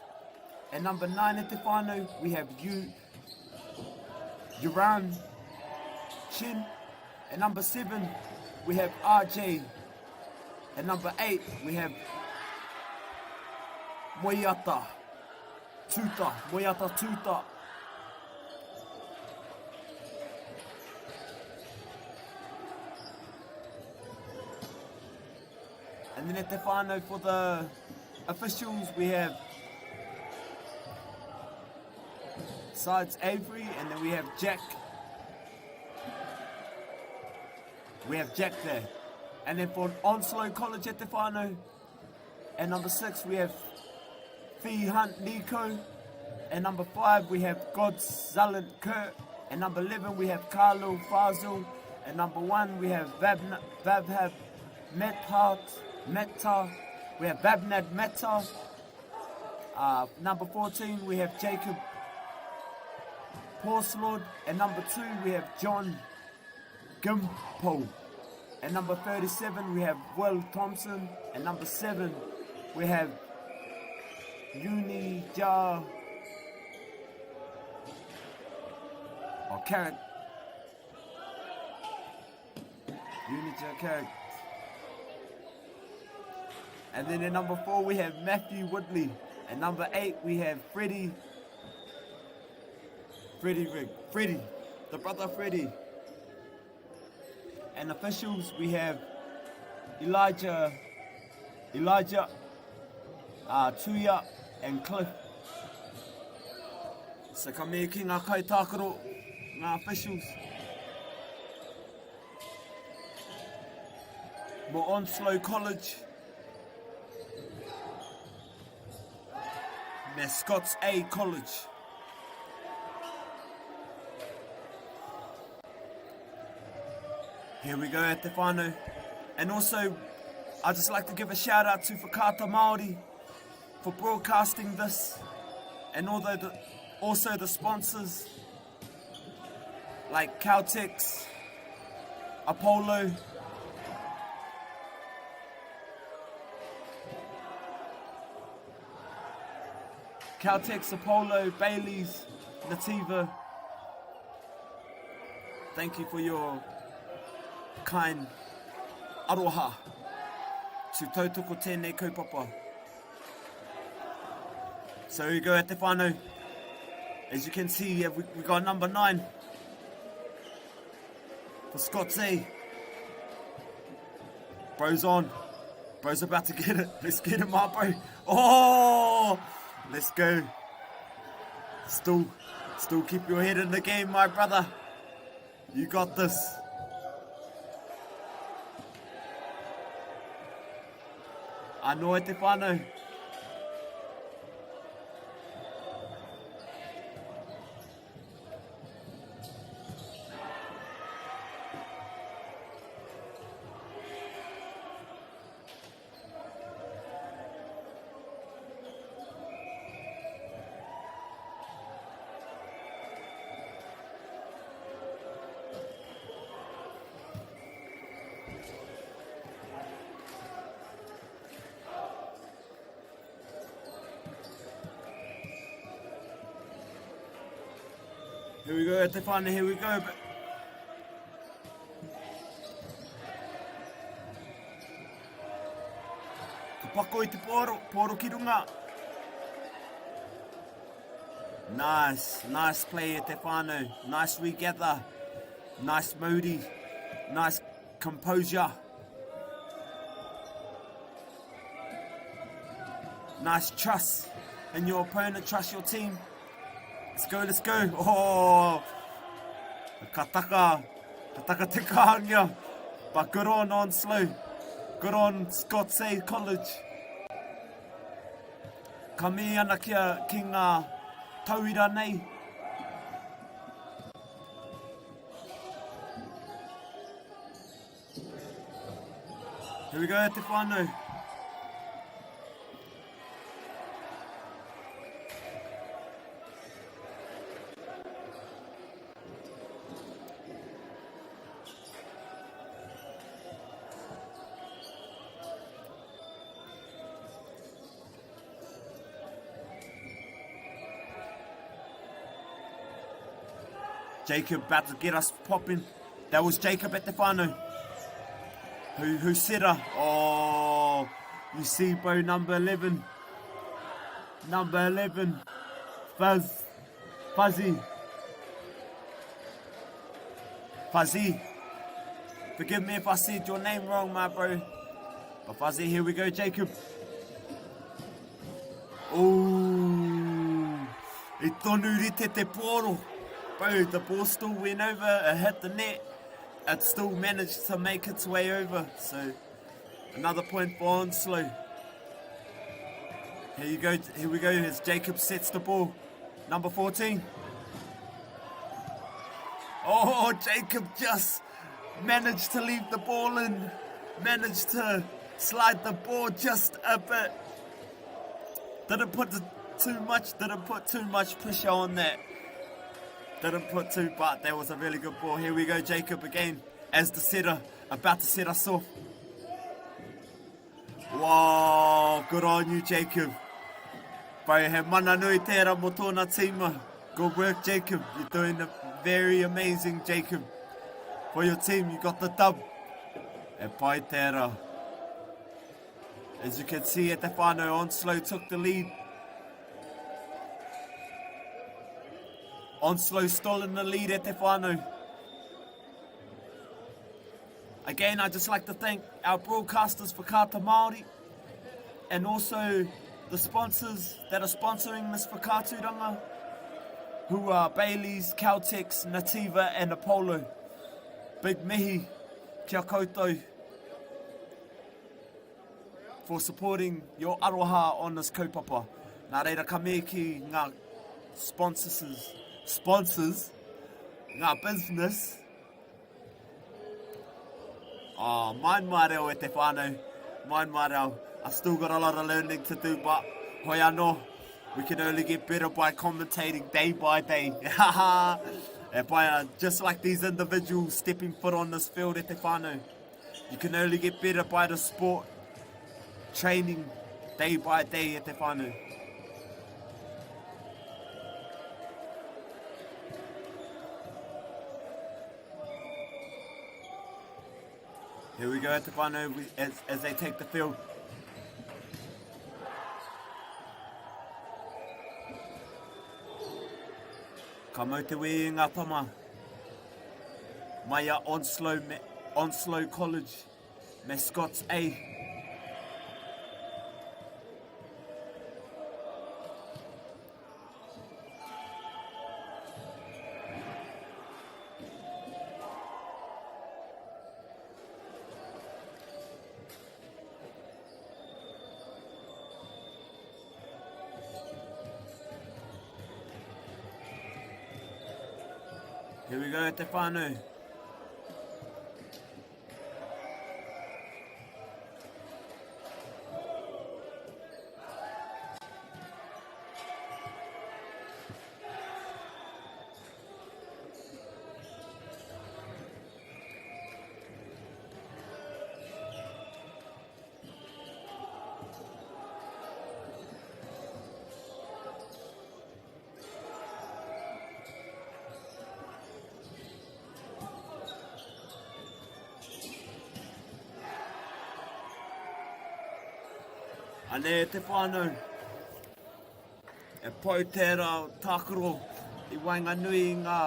S8: At number 9 at te whānau we have Uran Chin. At number 7 we have RJ. At number 8 we have Moiata Tuta. And then at te whānau for the officials we have Sides Avery, and then we have Jack. We have Jack there. And then for Onslow College at te whānau, at number 6 we have Fee Hunt Nico. At number 5 we have Godzalent Kurt. At number 11 we have Carlo Fazil. At number 1 we have Vabhab Meta. We have Babnad Meta. Number 14 we have Jacob Porcelord. At number 2 we have John Gimpo. At number 37 we have Will Thompson. At number 7 we have Unija Carrot. And then at number 4 we have Matthew Woodley. At number 8 we have Freddie, the brother Freddie. And officials we have Elijah, Tuya and Cliff. So ka mea ki ngā kai tākaro, ngā officials. Mo Onslow College. Me Scots A College. Here we go at te whānau. And also, I'd just like to give a shout out to Whakaata Māori for broadcasting this, and also the sponsors like Caltex, Apollo, Bailey's, Nativa. Thank you for your kind aroha to tautoko tēnei kaupapa. So here we go at te whānau. As you can see, we got number 9 for Scott Z. Bro's on. Bro's about to get it. Let's get him up, bro. Oh! Let's go. Still keep your head in the game, my brother. You got this. Anō e te whānau. Here we go, te whānau, here we go. Te pako I te poro ki runga. Nice play e te whānau. Nice regather. Nice moody. Nice composure. Nice trust in your opponent, trust your team. Let's go. Oh, kataka te kahanga. But good on slow. Good on Scott Z College. Ka me ana ki ngā tauira nei. Here we go te whānau. Jacob about to get us popping. That was Jacob at the whānau. Who set her? Oh, you see, bro, number 11. Number 11. Fuzzy. Forgive me if I said your name wrong, my bro. But Fuzzy, here we go, Jacob. Oh, I tonu rite te poro. Bro, the ball still went over, it hit the net. It still managed to make its way over. So, another point for Onslow. Here we go, as Jacob sets the ball. Number 14. Oh, Jacob just managed to leave the ball in. Managed to slide the ball just a bit. Didn't put too much pressure on that. But that was a really good ball. Here we go, Jacob again, as the setter, about to set us off. Wow, good on you, Jacob. Pai he mana nui tērā mo tōna tīma. Good work, Jacob. You're doing very amazing, Jacob. For your team, you got the dub. E pai tērā. As you can see at the whānau, Onslow took the lead. Onslow still in the lead at te whānau. Again, I'd just like to thank our broadcasters for Kata Māori and also the sponsors that are sponsoring this whakāturanga, who are Bailey's, Caltex, Nativa and Apollo. Big mihi kia koutou for supporting your aroha on this kaupapa. Nā reira ka me ki ngā sponsors, ngā business. Oh, mind mai reo e te whānau, mind mai reo. I've still got a lot of learning to do, but hoi anō, we can only get better by commentating day by day. And by just like these individuals stepping foot on this field e te whānau, you can only get better by the sport, training day by day e te whānau. Here we go at the whānau as they take the field. Ka mau te wē i ngā tama. Mai a Onslow College me Scots A. Here we go, te whānau. Ane te whānau, e pau tērā tākaro i Wainganui i ngā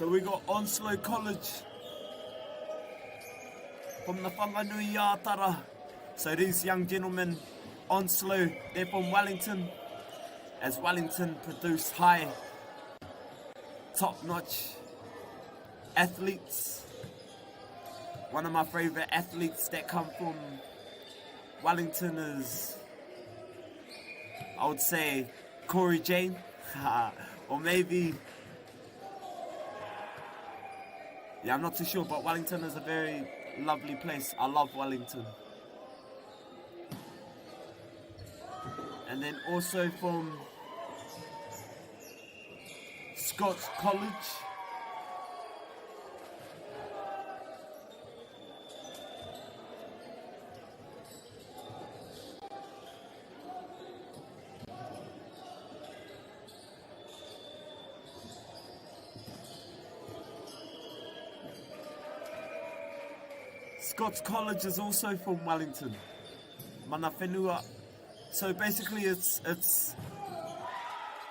S8: So we got Onslow College from the Whanganui Ātara. So these young gentlemen, Onslow, they're from Wellington, as Wellington produce high, top-notch athletes. One of my favourite athletes that come from Wellington is, I would say, Corey Jane, or maybe, yeah, I'm not too sure, but Wellington is a very lovely place. I love Wellington. And then also from Scots College. Scots College is also from Wellington, Mana Whenua. So basically it's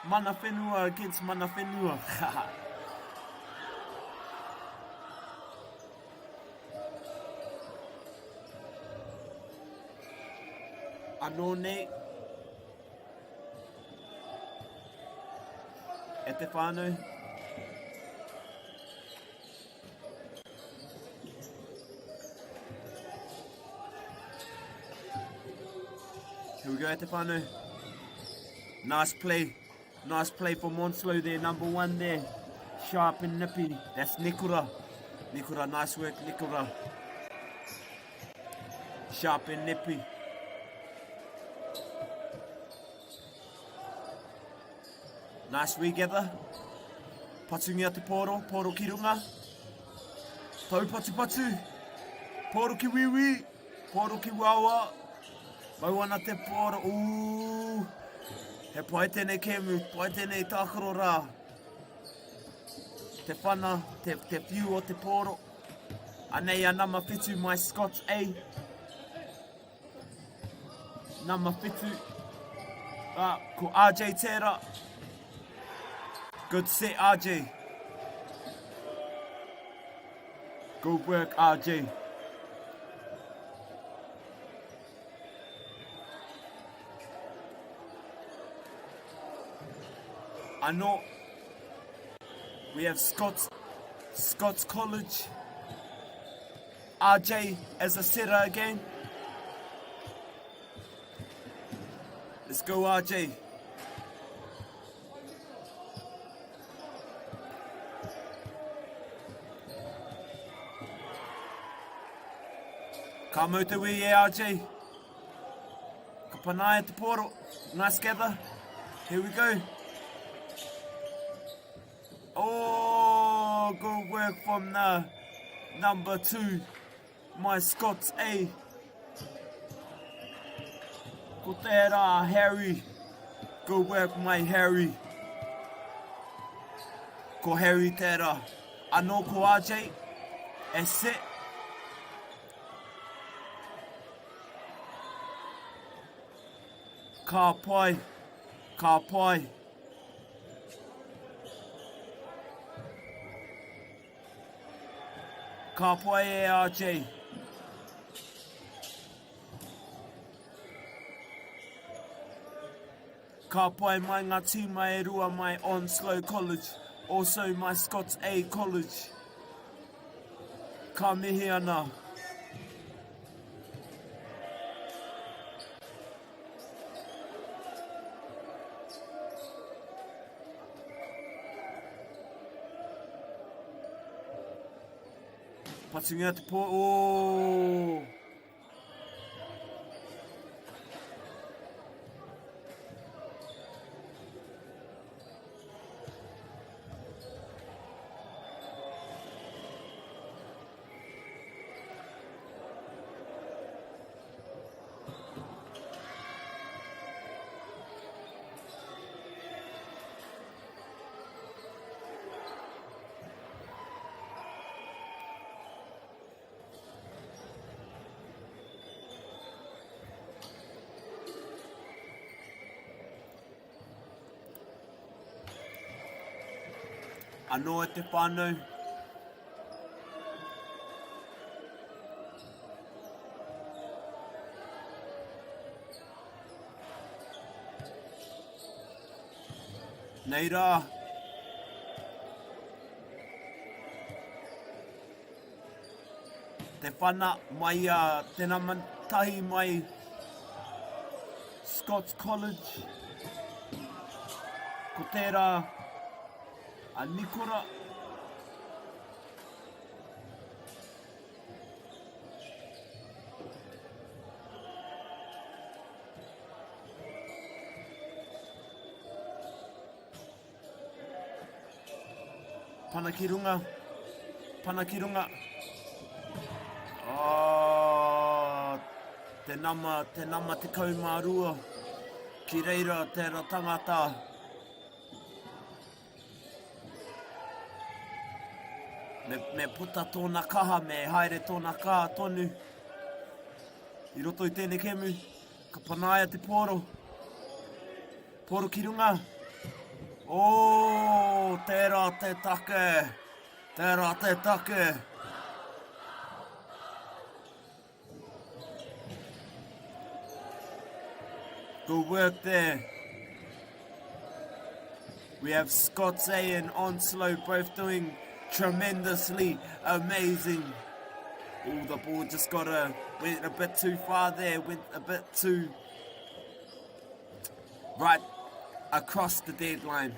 S8: Mana Whenua against Mana Whenua. Anone e te whānau. Here we go at the whānau. Nice play from Onslow there, number one there. Sharp and nippy. That's Nikura. Nikura, nice work, Nikura. Sharp and nippy. Nice regather. Patungia te poro, poro ki runga. Tau patu patu. Poro ki wiwi, poro ki wawa. Mauana te poro, ooh. He pai tēnei kemu, pai tēnei tākaro rā. Te whana, te whiu o te poro. Anei a nama whitu mai Scots A. Nama whitu. Ko RJ tērā. Good set, RJ. Good work, RJ. I know We have Scots College. RJ as a setter again. Let's go, RJ. Ka mau te wii e RJ. Ka panai te poro. Nice gather. Here we go. Oh, good work from the number 2. My Scots A. Ko tērā, Harry. Good work, my Harry. Ko Harry tērā. Anō ko RJ. E set. Ka pai. Ka pai. Ka pai e RJ. Ka pai mai ngā tīma e rua mai Onslow College. Also my Scots A College. Ka mihi ana. Patunga te po. Oh. Anō te whānau. Nei rā. Te whana mai tēnā tahi mai Scots College. Ko tērā a Nikora. Pana ki runga. Pana ki runga. Oh, te nama te kaumārua. Ki reira tērā tangata. Me puta tōna kaha, me haere tōna kaha tonu. I roto i tēnei kemu, ka panaia te poro. Poro ki runga. Oh, tērā te take. Tērā te take. Good work there. We have Scots A and Onslow both doing tremendously amazing. Oh, the ball just went a bit too far there, went a bit too right across the deadline.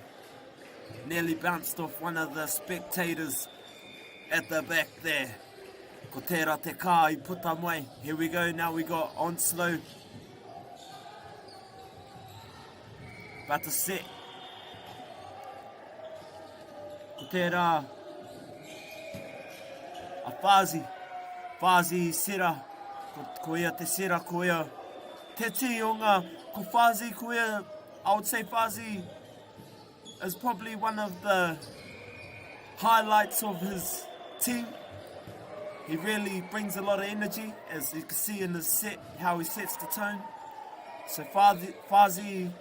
S8: Nearly bounced off one of the spectators at the back there. Ko tērā te kā I puta mai. Here we go, now we got Onslow. About to set. Ko tērā a Whazi sera, ko ia te sera, ko ia te ti o ngā, ko Whazi, ko ia, I would say Whazi is probably one of the highlights of his team. He really brings a lot of energy, as you can see in his set, how he sets the tone. So Whazi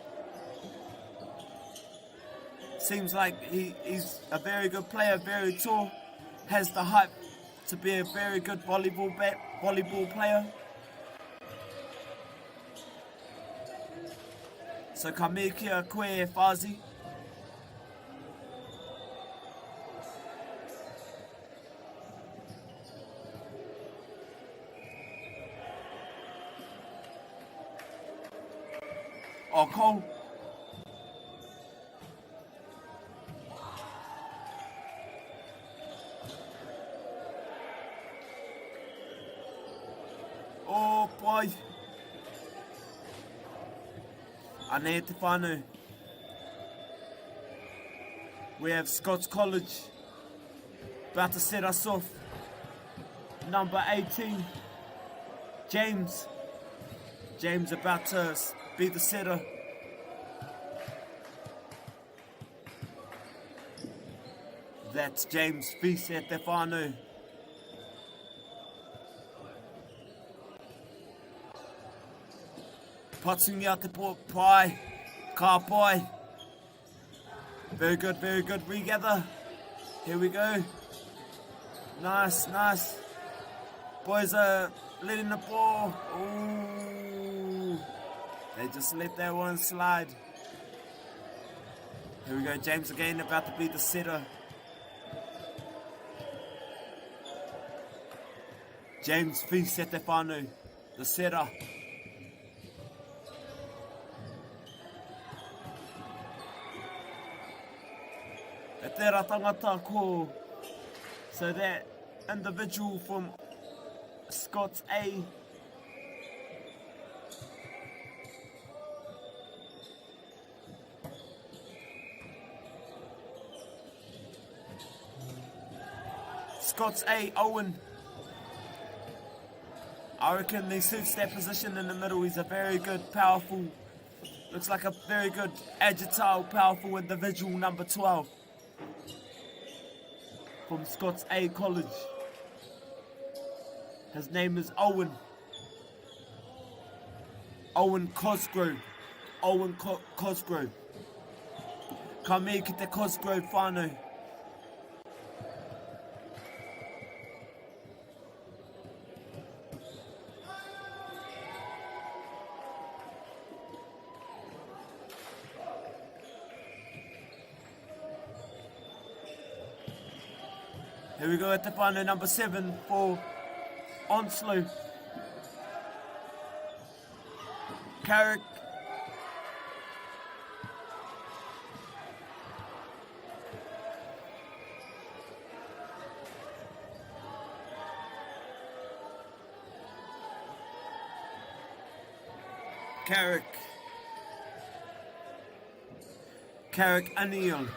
S8: seems like he's a very good player, very tall, has the hype to be a very good volleyball player. So ka me kia koe e Whazi. o kou. O pai. Ane te whānau. We have Scots College about to set us off. Number 18, James. James about to be the setter. That's James Feast at te whānau. Patsungi a te pai, ka pai. Very good, regather. Here we go. Nice. Boys are letting the ball. Ooh. They just let that one slide. Here we go, James again about to be the setter. James Feast at te whānau, the setter. E tērā tangata ko. So that individual from Scots A Owen. I reckon he suits that position in the middle. He's a very good, powerful, looks like a very good, agile, powerful individual, number 12. From Scots A College. His name is Owen. Owen Cosgrove. Cosgrove. Ka me ki te Cosgrove whānau. Here we go at the whānau, number 7 for Onslow. Carrick. Carrick O'Neill.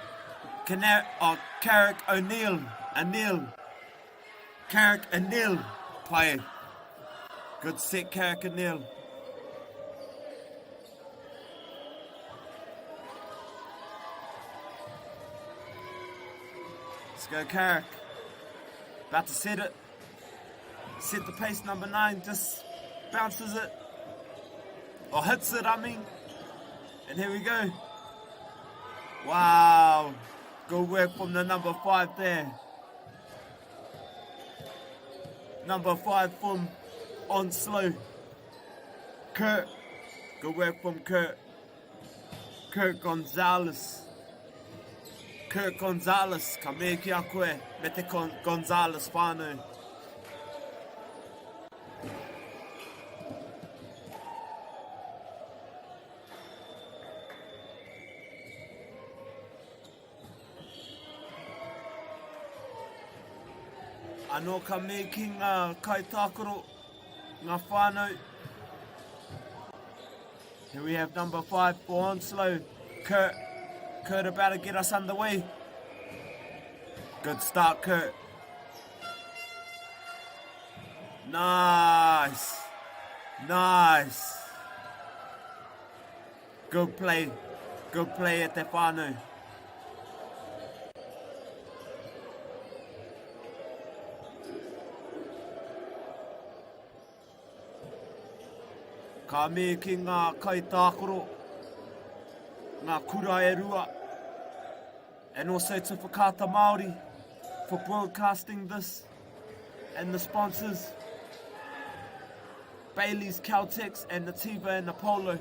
S8: Carrick O'Neill. Carrick O'Neill playing. Good set, Carrick O'Neill. Let's go, Carrick. About to set it. Set the pace, number 9. Just bounces it. Or hits it, I mean. And here we go. Wow. Good work from the number 5 there. Number 5 from Onslow. Kurt. Good work from Kurt. Kurt Gonzalez. Ka me ki a koe me te Gonzalez whānau. Anō ka me ki ngā kaitākaro, ngā whānau. Here we have number 5 for Onslow, Kurt. Kurt about to get us underway. Good start, Kurt. Nice. Good play at te whānau. Ka me ki ngā kaitākaro, ngā kura e rua, and also to Whakata Māori for broadcasting this, and the sponsors, Bailey's, Caltex, and Nativa and Apollo.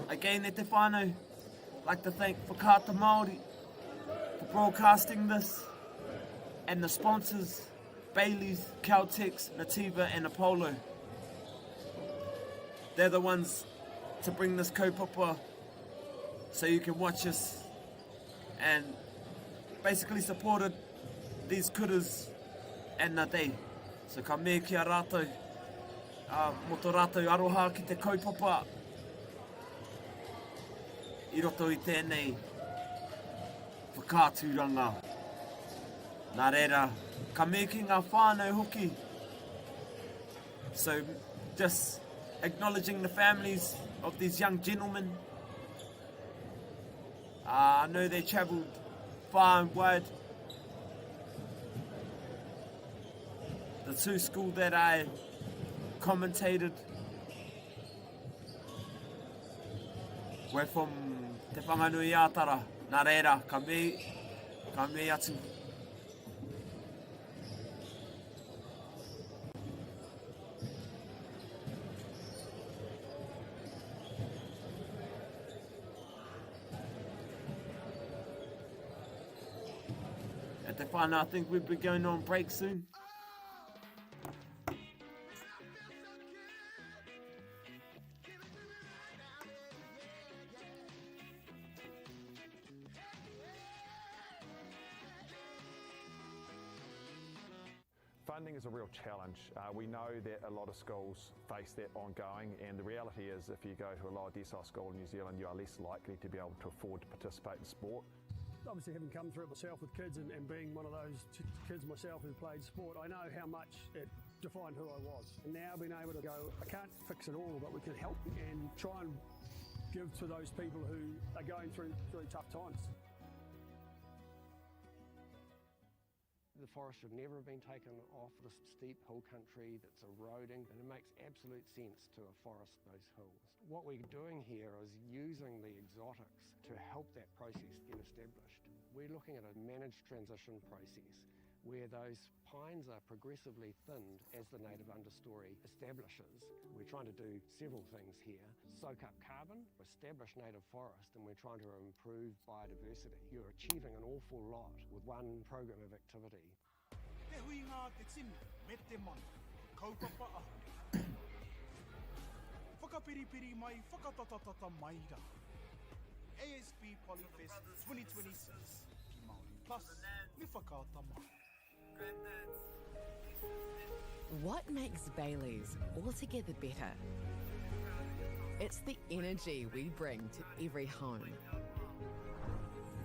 S8: Again, e te whānau, I'd like to thank Whakata Māori for broadcasting this, and the sponsors, Bailey's, Caltex, Nativa, and Apollo. They're the ones to bring this kaupapa so you can watch us and basically supported these kuras and nā day. So ka mea ki a rātou, mo tō rātou aroha ki te kaupapa I roto I tēnei whakāturanga. Nā reira, ka mea ki ngā whānau hoki. So just acknowledging the families of these young gentlemen. I know they travelled far and wide. The two schools that I commentated were from Te Whanganui Ātara. Nā reira, ka mea atu. At Te Whānau, I think we'll be going on break soon.
S7: Funding is a real challenge. We know that a lot of schools face that ongoing, and the reality is if you go to a lower decile school in New Zealand, you are less likely to be able to afford to participate in sport.
S6: Obviously, having come through it myself with kids and being one of those kids myself who played sport, I know how much it defined who I was. And now being able to go, I can't fix it all, but we can help and try and give to those people who are going through really tough times.
S1: The forest should never have been taken off this steep hill country that's eroding, and it makes absolute sense to afforest those hills. What we're doing here is using the exotics to help that process get established. We're looking at a managed transition process where those pines are progressively thinned as the native understory establishes. We're trying to do several things here. Soak up carbon, establish native forest, and we're trying to improve biodiversity. You're achieving an awful lot with one program of activity.
S2: Te huinga te tinu, me te mana, kaupapa a. Whakapiripiri mai, whakatatatata mai rā. ASP Polyfest 2026, ki Māori Plus, me whakaata mai.
S3: What makes Bailey's altogether better? It's the energy we bring to every home,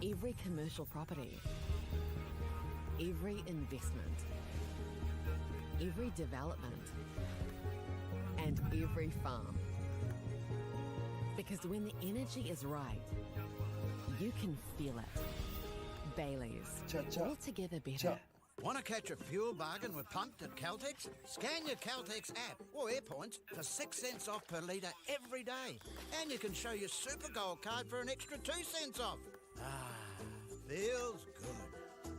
S3: every commercial property, every investment, every development, and every farm. Because when the energy is right, you can feel it. Bailey's, altogether better.
S4: Want to catch a fuel bargain with Pumped at Caltex? Scan your Caltex app or AirPoints for 6 cents off per litre every day. And you can show your Super Gold card for an extra 2 cents off. Ah, feels good.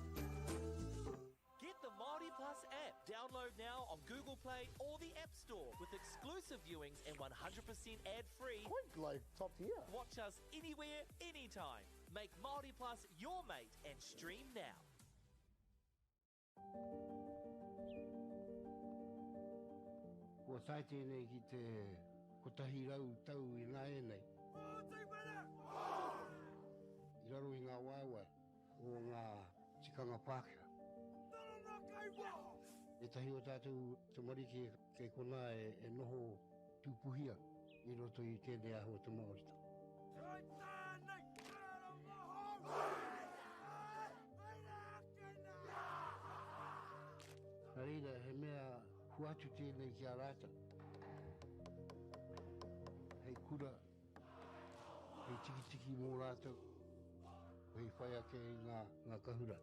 S5: Get the Māori Plus app. Download now on Google Play or the App Store with exclusive viewings and 100% ad-free.
S10: Quite like top tier.
S5: Watch us anywhere, anytime. Make Māori Plus your mate and stream now.
S10: Ko tai tēnei ki te kotahi rau tau I ngā e nei. I raro I ngā waiwai o ngā tikanga Pākehā. E tahi o tātou te marike kei kona e noho tūpuhia I roto I tēnei aho te Māorita. Reira, he mea huatu tēnei ki a rāta. Hei kura, hei tiki mō rātou, hei whai ake I ngā kahura.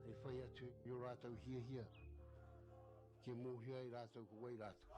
S10: Hei whai atu I o rātou hia, ke mōhia I rātou ko wai rātou.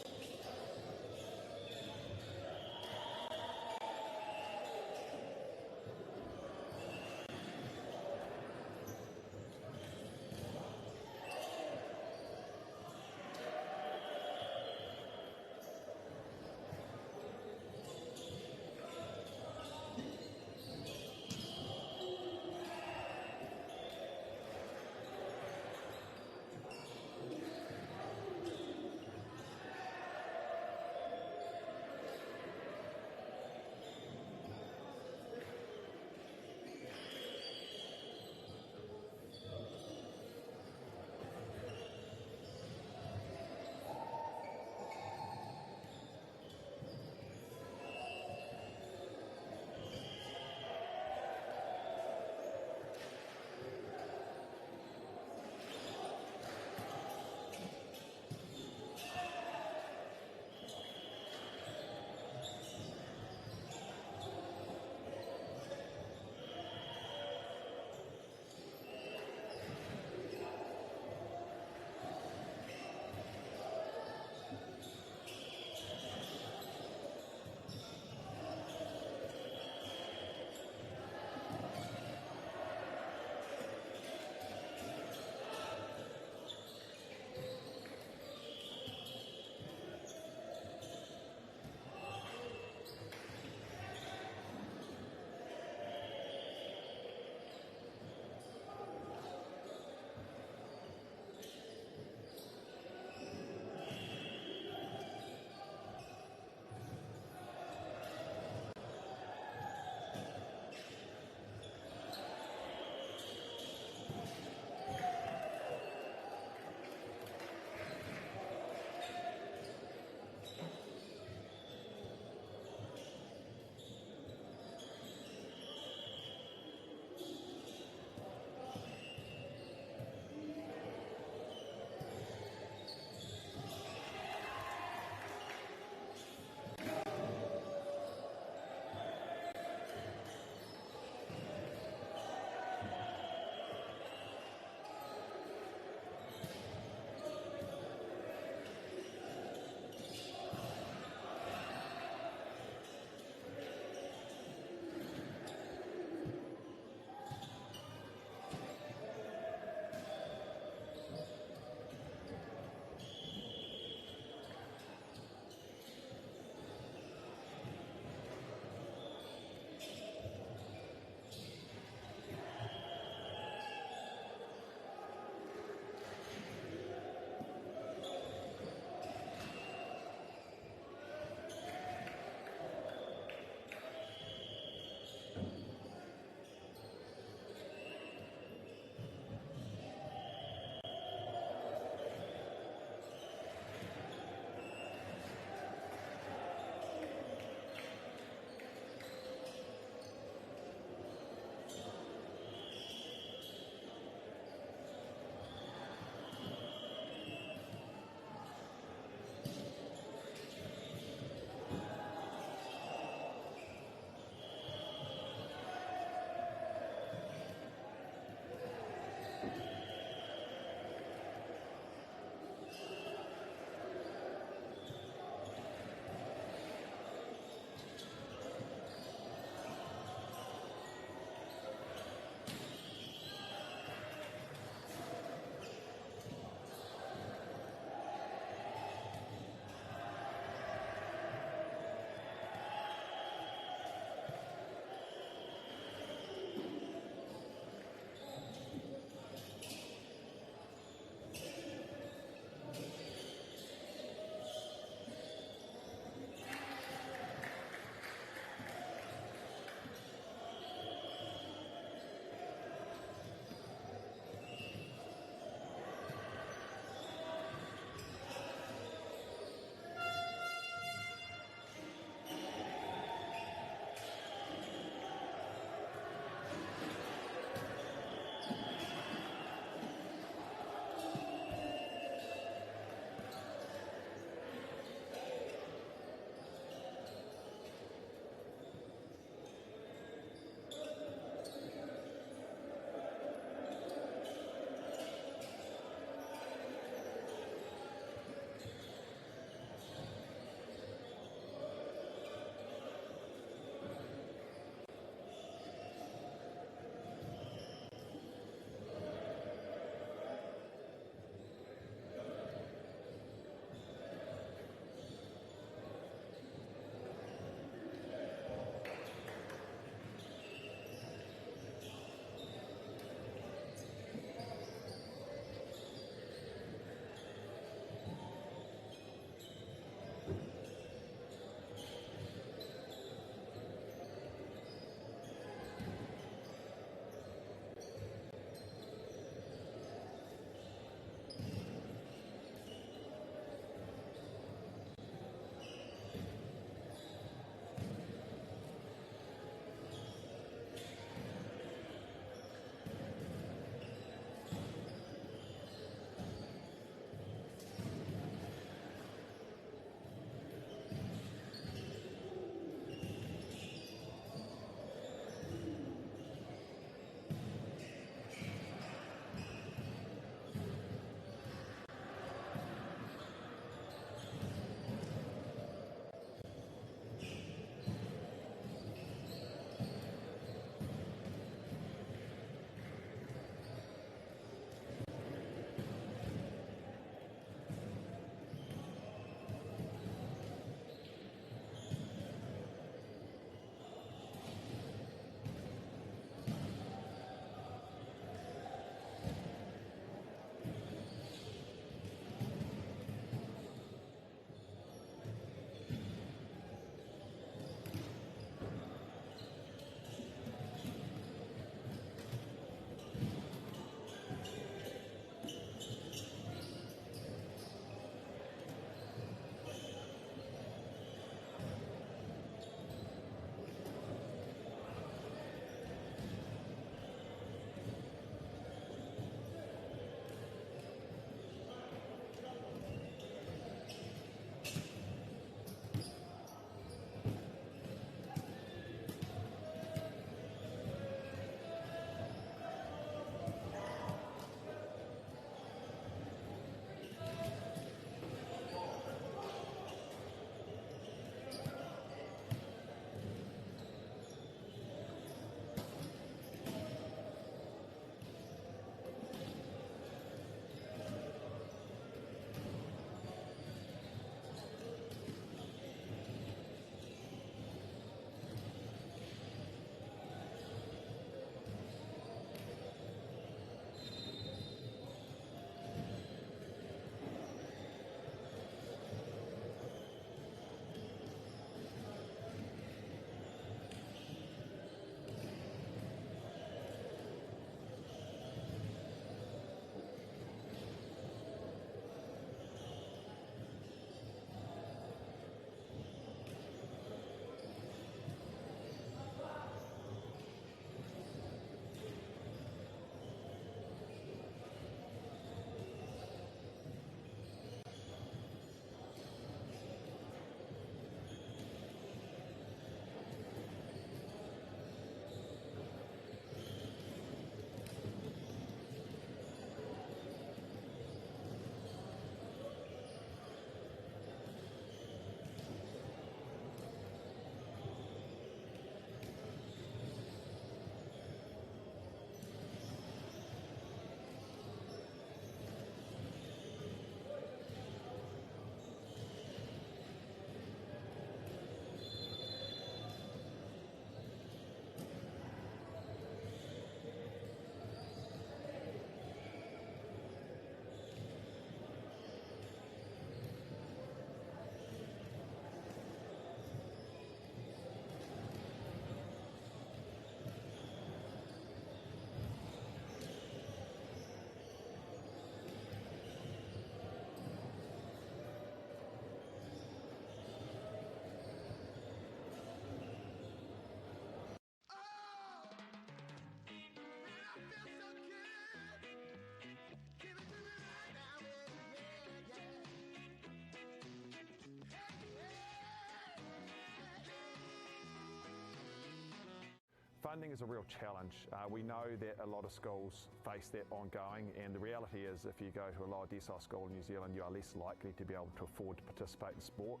S7: Funding is a real challenge. We know that a lot of schools face that ongoing, and the reality is if you go to a lower decile school in New Zealand, you are less likely to be able to afford to participate in sport.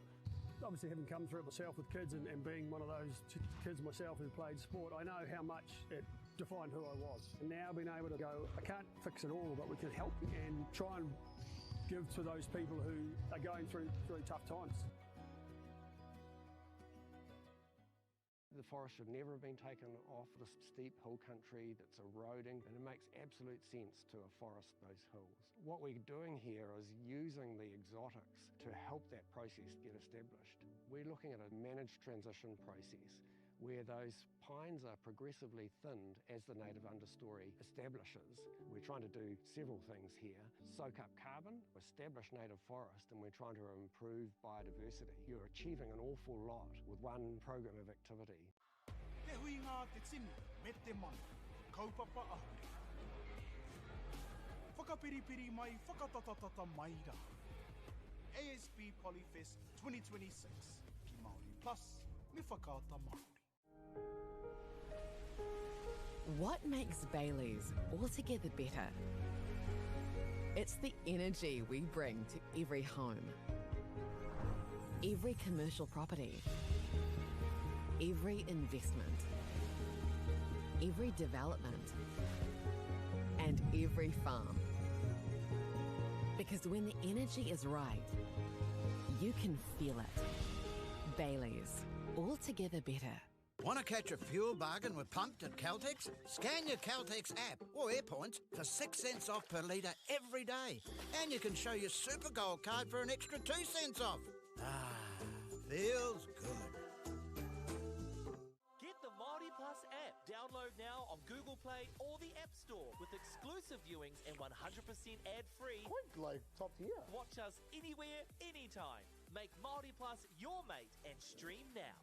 S6: Obviously, having come through it myself with kids and being one of those kids myself who played sport, I know how much it defined who I was. And now being able to go, I can't fix it all, but we can help and try and give to those people who are going through tough times.
S1: The forest should never have been taken off the steep hill country that's eroding, and it makes absolute sense to afforest those hills. What we're doing here is using the exotics to help that process get established. We're looking at a managed transition process where those pines are progressively thinned as the native understory establishes. We're trying to do several things here. Soak up carbon, establish native forest, and we're trying to improve biodiversity. You're achieving an awful lot with one program of activity.
S2: Te hui ngā te tini, me te mana, kaupapa ahuri. Whakapiripiri mai, whakatatatata mai rā. ASP Polyfest 2026, ki Māori Plus, me whakaata Māori.
S3: What makes Bailey's altogether better? It's the energy we bring to every home, every commercial property, every investment, every development, and every farm. Because when the energy is right, you can feel it. Bailey's, altogether better.
S4: Want to catch a fuel bargain with Pumped at Caltex? Scan your Caltex app or AirPoints for 6 cents off per litre every day. And you can show your Super Gold card for an extra 2 cents off. Ah, feels good.
S5: Get the Māori Plus app. Download now on Google Play or the App Store with exclusive viewings and 100% ad-free.
S10: Quite like top tier.
S5: Watch us anywhere, anytime. Make Māori Plus your mate and stream now.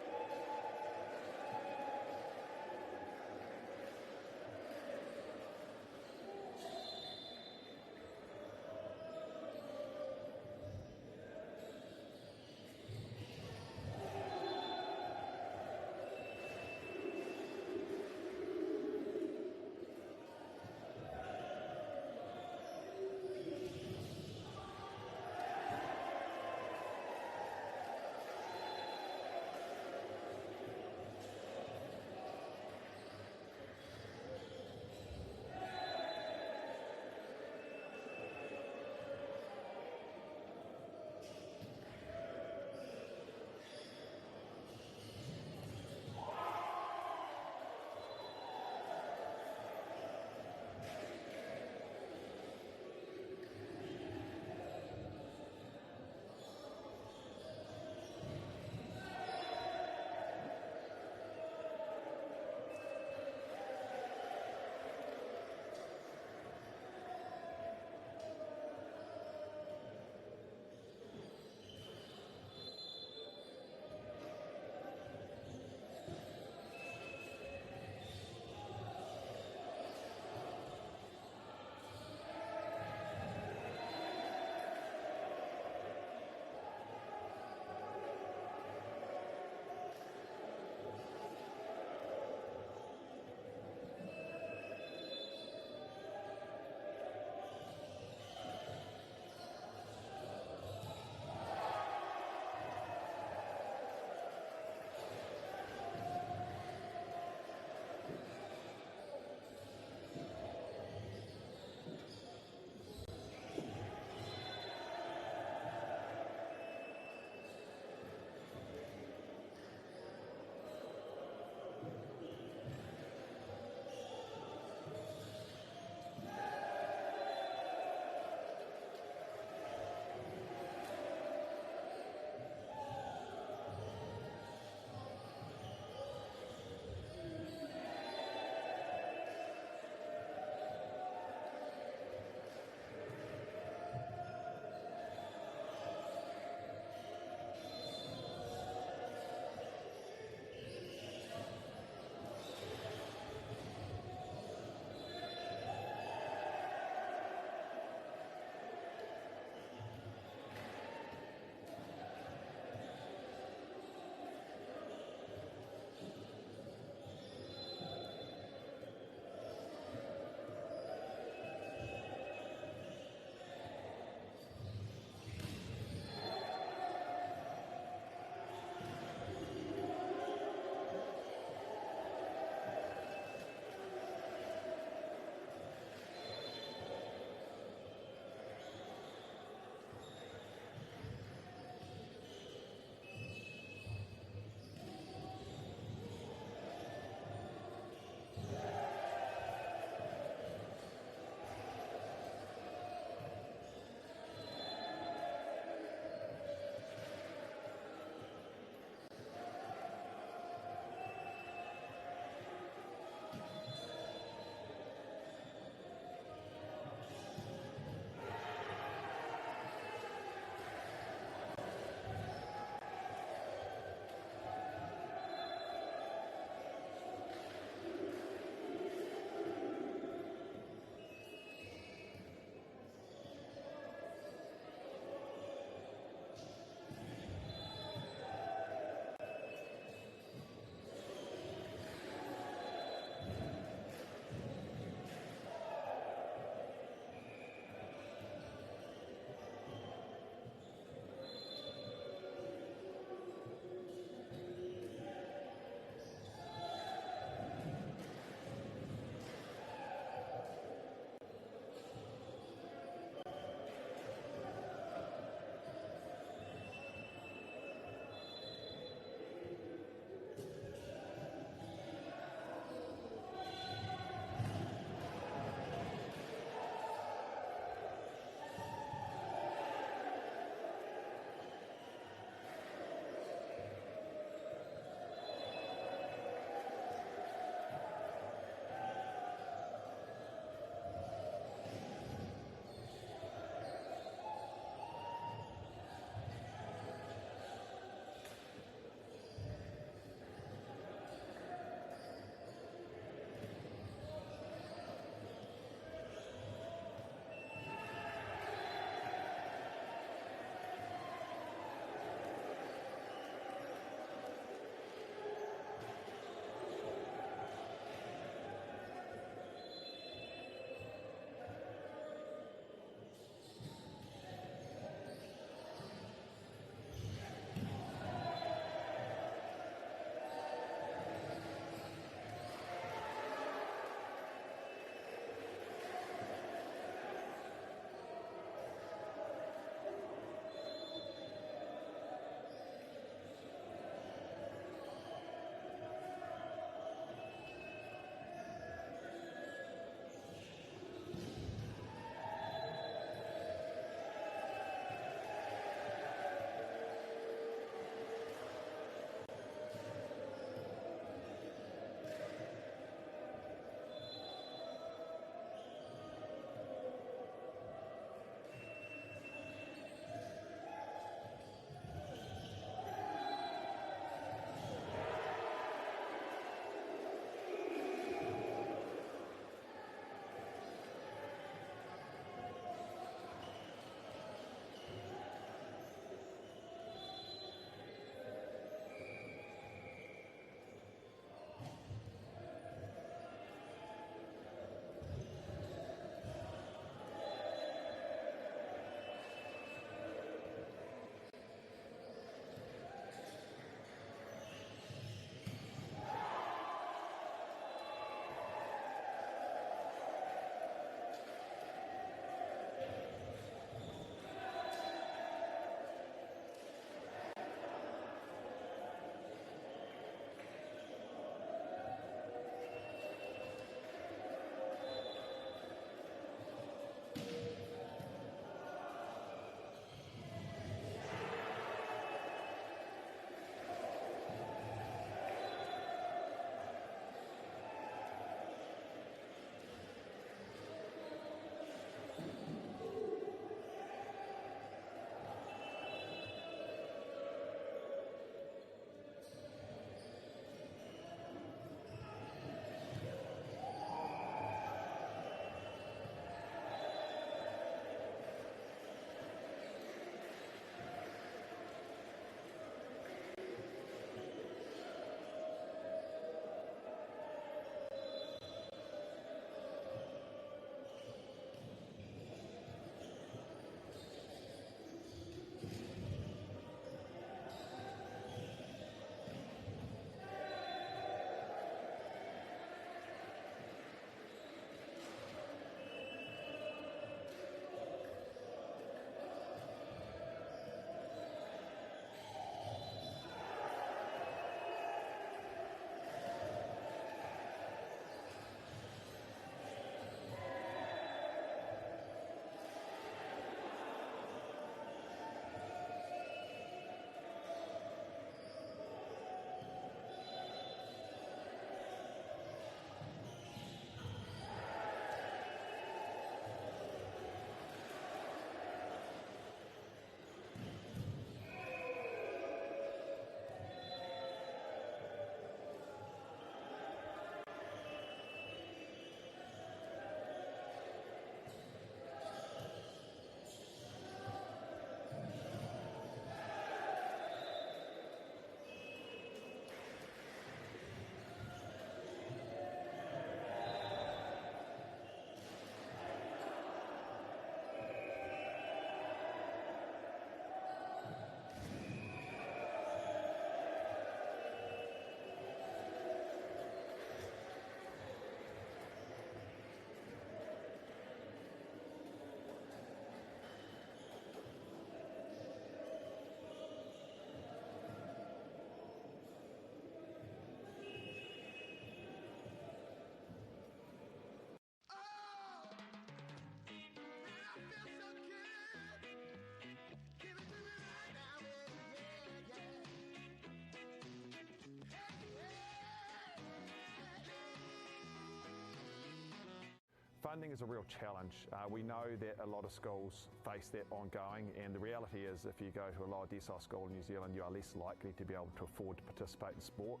S7: Funding is a real challenge. We know that a lot of schools face that ongoing, and the reality is if you go to a lower decile school in New Zealand, you are less likely to be able to afford to participate in sport.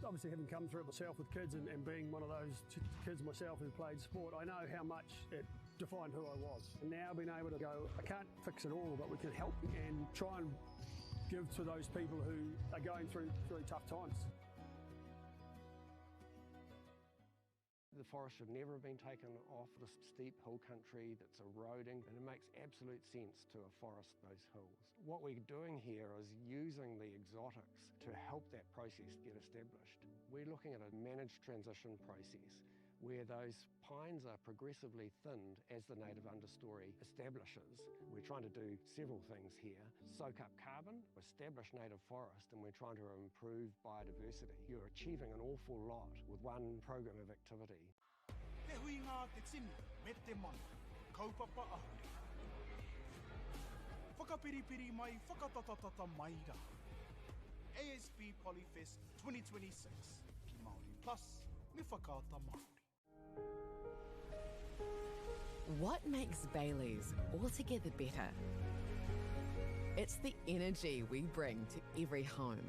S6: Obviously, having come through it myself with kids and being one of those kids myself who played sport, I know how much it defined who I was. And now being able to go, I can't fix it all, but we can help and try and give to those people who are going through really tough times.
S1: The forest should never have been taken off the steep hill country that's eroding, and it makes absolute sense to afforest those hills. What we're doing here is using the exotics to help that process get established. We're looking at a managed transition process where those pines are progressively thinned as the native understory establishes. We're trying to do several things here. Soak up carbon, establish native forest, and we're trying to improve biodiversity. You're achieving an awful lot with one program of activity.
S2: Te hui ngā te tini, me te mana, kaupapa ahuri. Whakapiripiri mai, whakatatatata mai rā. ASP Polyfest 2026, ki Māori Plus, me whakaata Māori.
S3: What makes Bailey's altogether better? It's the energy we bring to every home,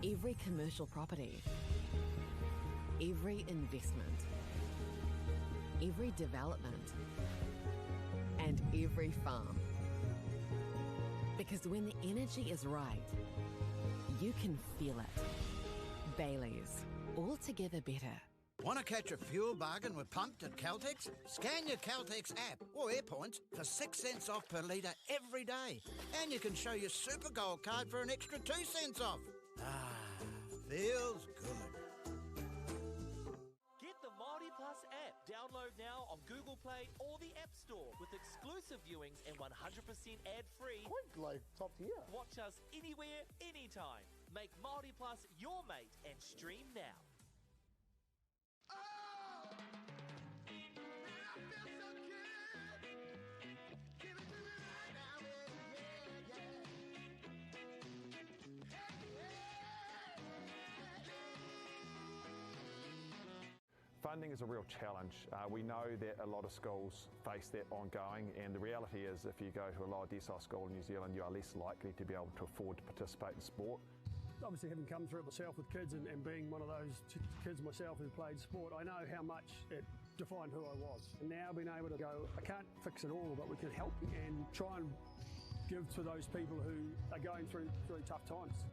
S3: every commercial property, every investment, every development, and every farm. Because when the energy is right, you can feel it. Bailey's, altogether better.
S4: Want to catch a fuel bargain with Pumped at Caltex? Scan your Caltex app or AirPoints for 6 cents off per litre every day. And you can show your Super Gold card for an extra 2 cents off. Ah, feels good.
S5: Get the Māori Plus app. Download now on Google Play or the App Store with exclusive viewings and 100% ad-free.
S10: Quite like top tier.
S5: Watch us anywhere, anytime. Make Māori Plus your mate and stream now.
S7: Funding is a real challenge. We know that a lot of schools face that ongoing, and the reality is if you go to a lower decile school in New Zealand, you are less likely to be able to afford to participate in sport.
S6: Obviously, having come through it myself with kids and being one of those kids myself who played sport, I know how much it defined who I was. And now being able to go, I can't fix it all, but we can help and try and give to those people who are going through really tough times.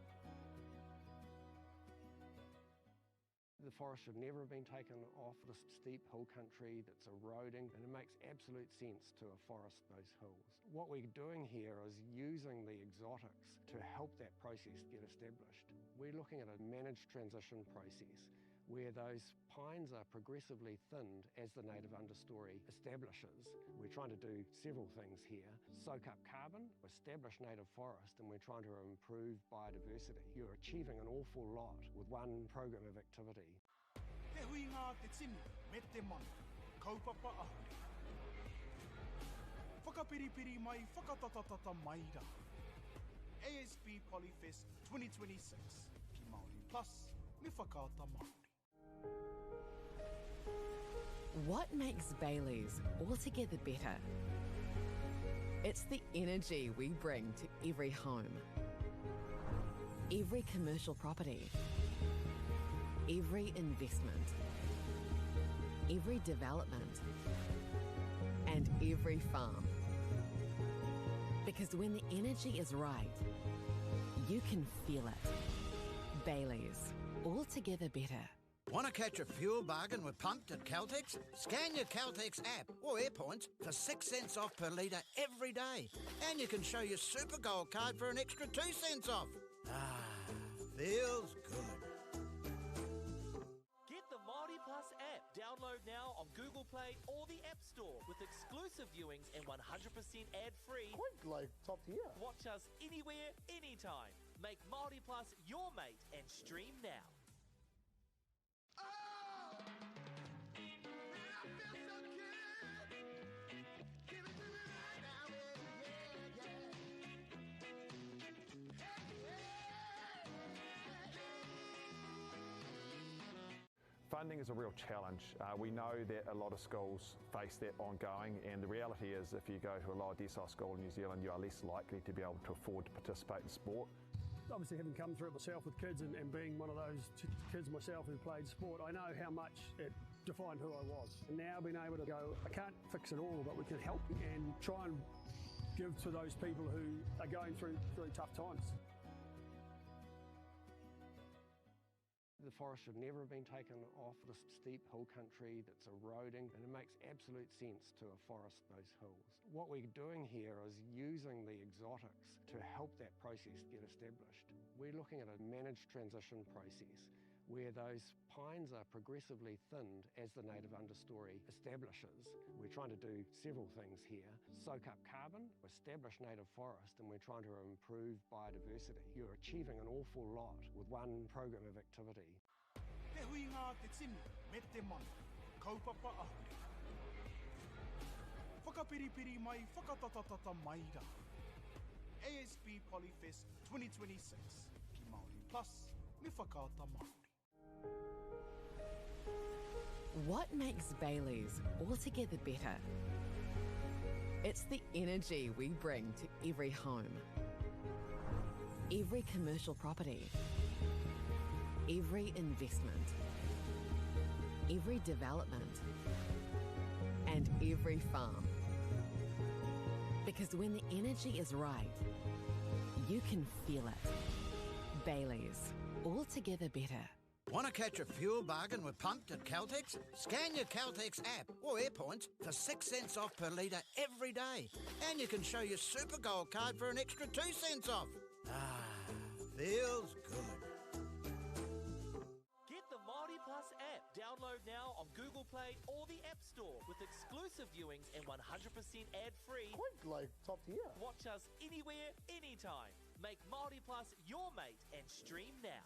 S1: The forest should never have been taken off the steep hill country that's eroding, and it makes absolute sense to afforest those hills. What we're doing here is using the exotics to help that process get established. We're looking at a managed transition process where those pines are progressively thinned as the native understory establishes. We're trying to do several things here. Soak up carbon, establish native forest, and we're trying to improve biodiversity. You're achieving an awful lot with one program of activity.
S2: Te hui ngā te tini, me te mana, kaupapa ahuri. Whakapiripiri mai, whakatatatata mai rā. ASP Polyfest 2026, ki Māori Plus, me whakaata Māori.
S3: What makes Bailey's altogether better? It's the energy we bring to every home, every commercial property, every investment, every development, and every farm. Because when the energy is right, you can feel it. Bailey's, altogether better.
S4: Want to catch a fuel bargain with Pumped at Caltex? Scan your Caltex app or AirPoints for 6 cents off per litre every day. And you can show your Super Gold card for an extra 2 cents off. Ah, feels good.
S5: Get the Māori Plus app. Download now on Google Play or the App Store with exclusive viewings and 100% ad-free.
S10: Quite like top tier.
S5: Watch us anywhere, anytime. Make Māori Plus your mate and stream now.
S7: Funding is a real challenge. We know that a lot of schools face that ongoing, and the reality is if you go to a lower decile school in New Zealand, you are less likely to be able to afford to participate in sport.
S6: Obviously, having come through it myself with kids and being one of those kids myself who played sport, I know how much it defined who I was. And now being able to go, I can't fix it all, but we can help and try and give to those people who are going through really tough times.
S1: The forest should never have been taken off this steep hill country that's eroding, and it makes absolute sense to afforest those hills. What we're doing here is using the exotics to help that process get established. We're looking at a managed transition process where those pines are progressively thinned as the native understory establishes. We're trying to do several things here. Soak up carbon, establish native forest, and we're trying to improve biodiversity. You're achieving an awful lot with one program of activity.
S2: Te huinga te tini, me te mana, kaupapa ahuri. Whakapiripiri mai, whakatatatata mai rā. ASP Polyfest 2026, ki Māori Plus, me whakaata Māori.
S3: What makes Bailey's altogether better? It's the energy we bring to every home, every commercial property, every investment, every development, and every farm. Because when the energy is right, you can feel it. Bailey's, altogether better.
S4: Want to catch a fuel bargain with Pumped at Caltex? Scan your Caltex app or AirPoints for 6 cents off per litre every day. And you can show your Super Gold card for an extra 2 cents off. Ah, feels good.
S5: Get the Māori Plus app. Download now on Google Play or the App Store with exclusive viewings and 100% ad-free.
S10: Quite like top tier.
S5: Watch us anywhere, anytime. Make Māori Plus your mate and stream now.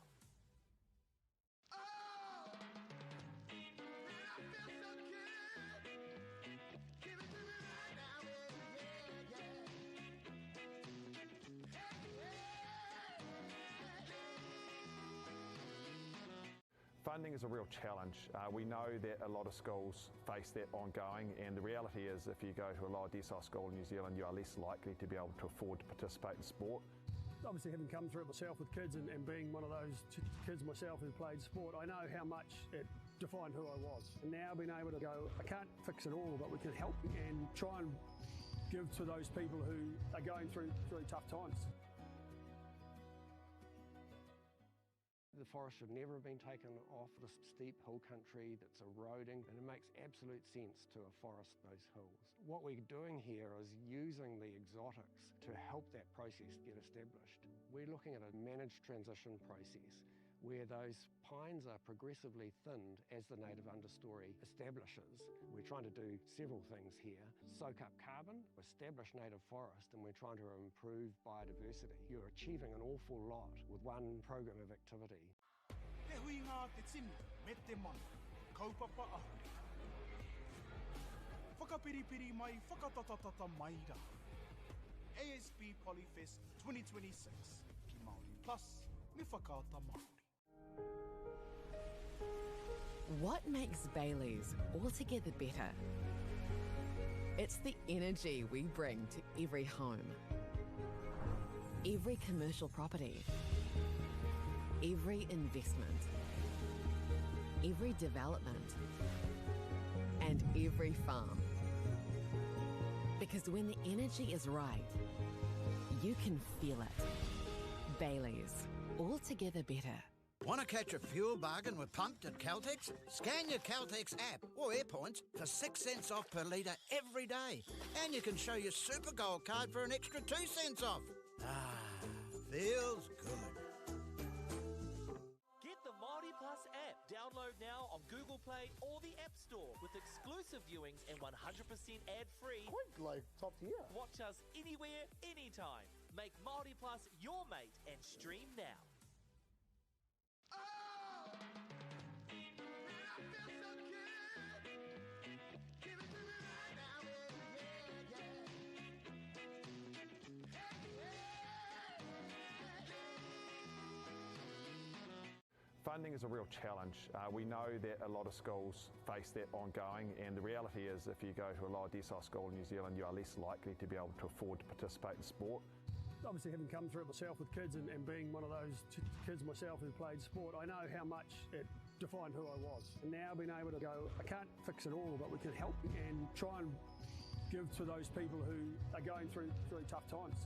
S7: Funding is a real challenge. We know that a lot of schools face that ongoing, and the reality is if you go to a lower decile school in New Zealand, you are less likely to be able to afford to participate in sport.
S6: Obviously, having come through it myself with kids and being one of those kids myself who played sport, I know how much it defined who I was. And now being able to go, I can't fix it all, but we can help and try and give to those people who are going through really tough times.
S1: The forest should never have been taken off this steep hill country that's eroding, and it makes absolute sense to afforest those hills. What we're doing here is using the exotics to help that process get established. We're looking at a managed transition process where those pines are progressively thinned as the native understory establishes. We're trying to do several things here. Soak up carbon, establish native forest, and we're trying to improve biodiversity. You're achieving an awful lot with one program of activity.
S2: Te huinga te tini, me te mana, kaupapa ahuri. Whakapiripiri mai, whakatatatata mai rā. ASP Polyfest 2026, ki Māori Plus, me whakaata Māori.
S3: What makes Bailey's altogether better? It's the energy we bring to every home, every commercial property, every investment, every development, and every farm. Because when the energy is right, you can feel it. Bailey's, altogether better.
S4: Want to catch a fuel bargain with Pumped at Caltex? Scan your Caltex app or AirPoints for 6 cents off per litre every day. And you can show your Super Gold card for an extra 2 cents off. Ah, feels good.
S5: Get the Māori Plus app. Download now on Google Play or the App Store with exclusive viewings and 100% ad-free.
S10: Quite like top tier.
S5: Watch us anywhere, anytime. Make Māori Plus your mate and stream now.
S7: Funding is a real challenge. We know that a lot of schools face that ongoing, and the reality is if you go to a lower decile school in New Zealand, you are less likely to be able to afford to participate in sport.
S6: Obviously, having come through it myself with kids and being one of those kids myself who played sport, I know how much it defined who I was. And now being able to go, I can't fix it all, but we can help and try and give to those people who are going through really tough times.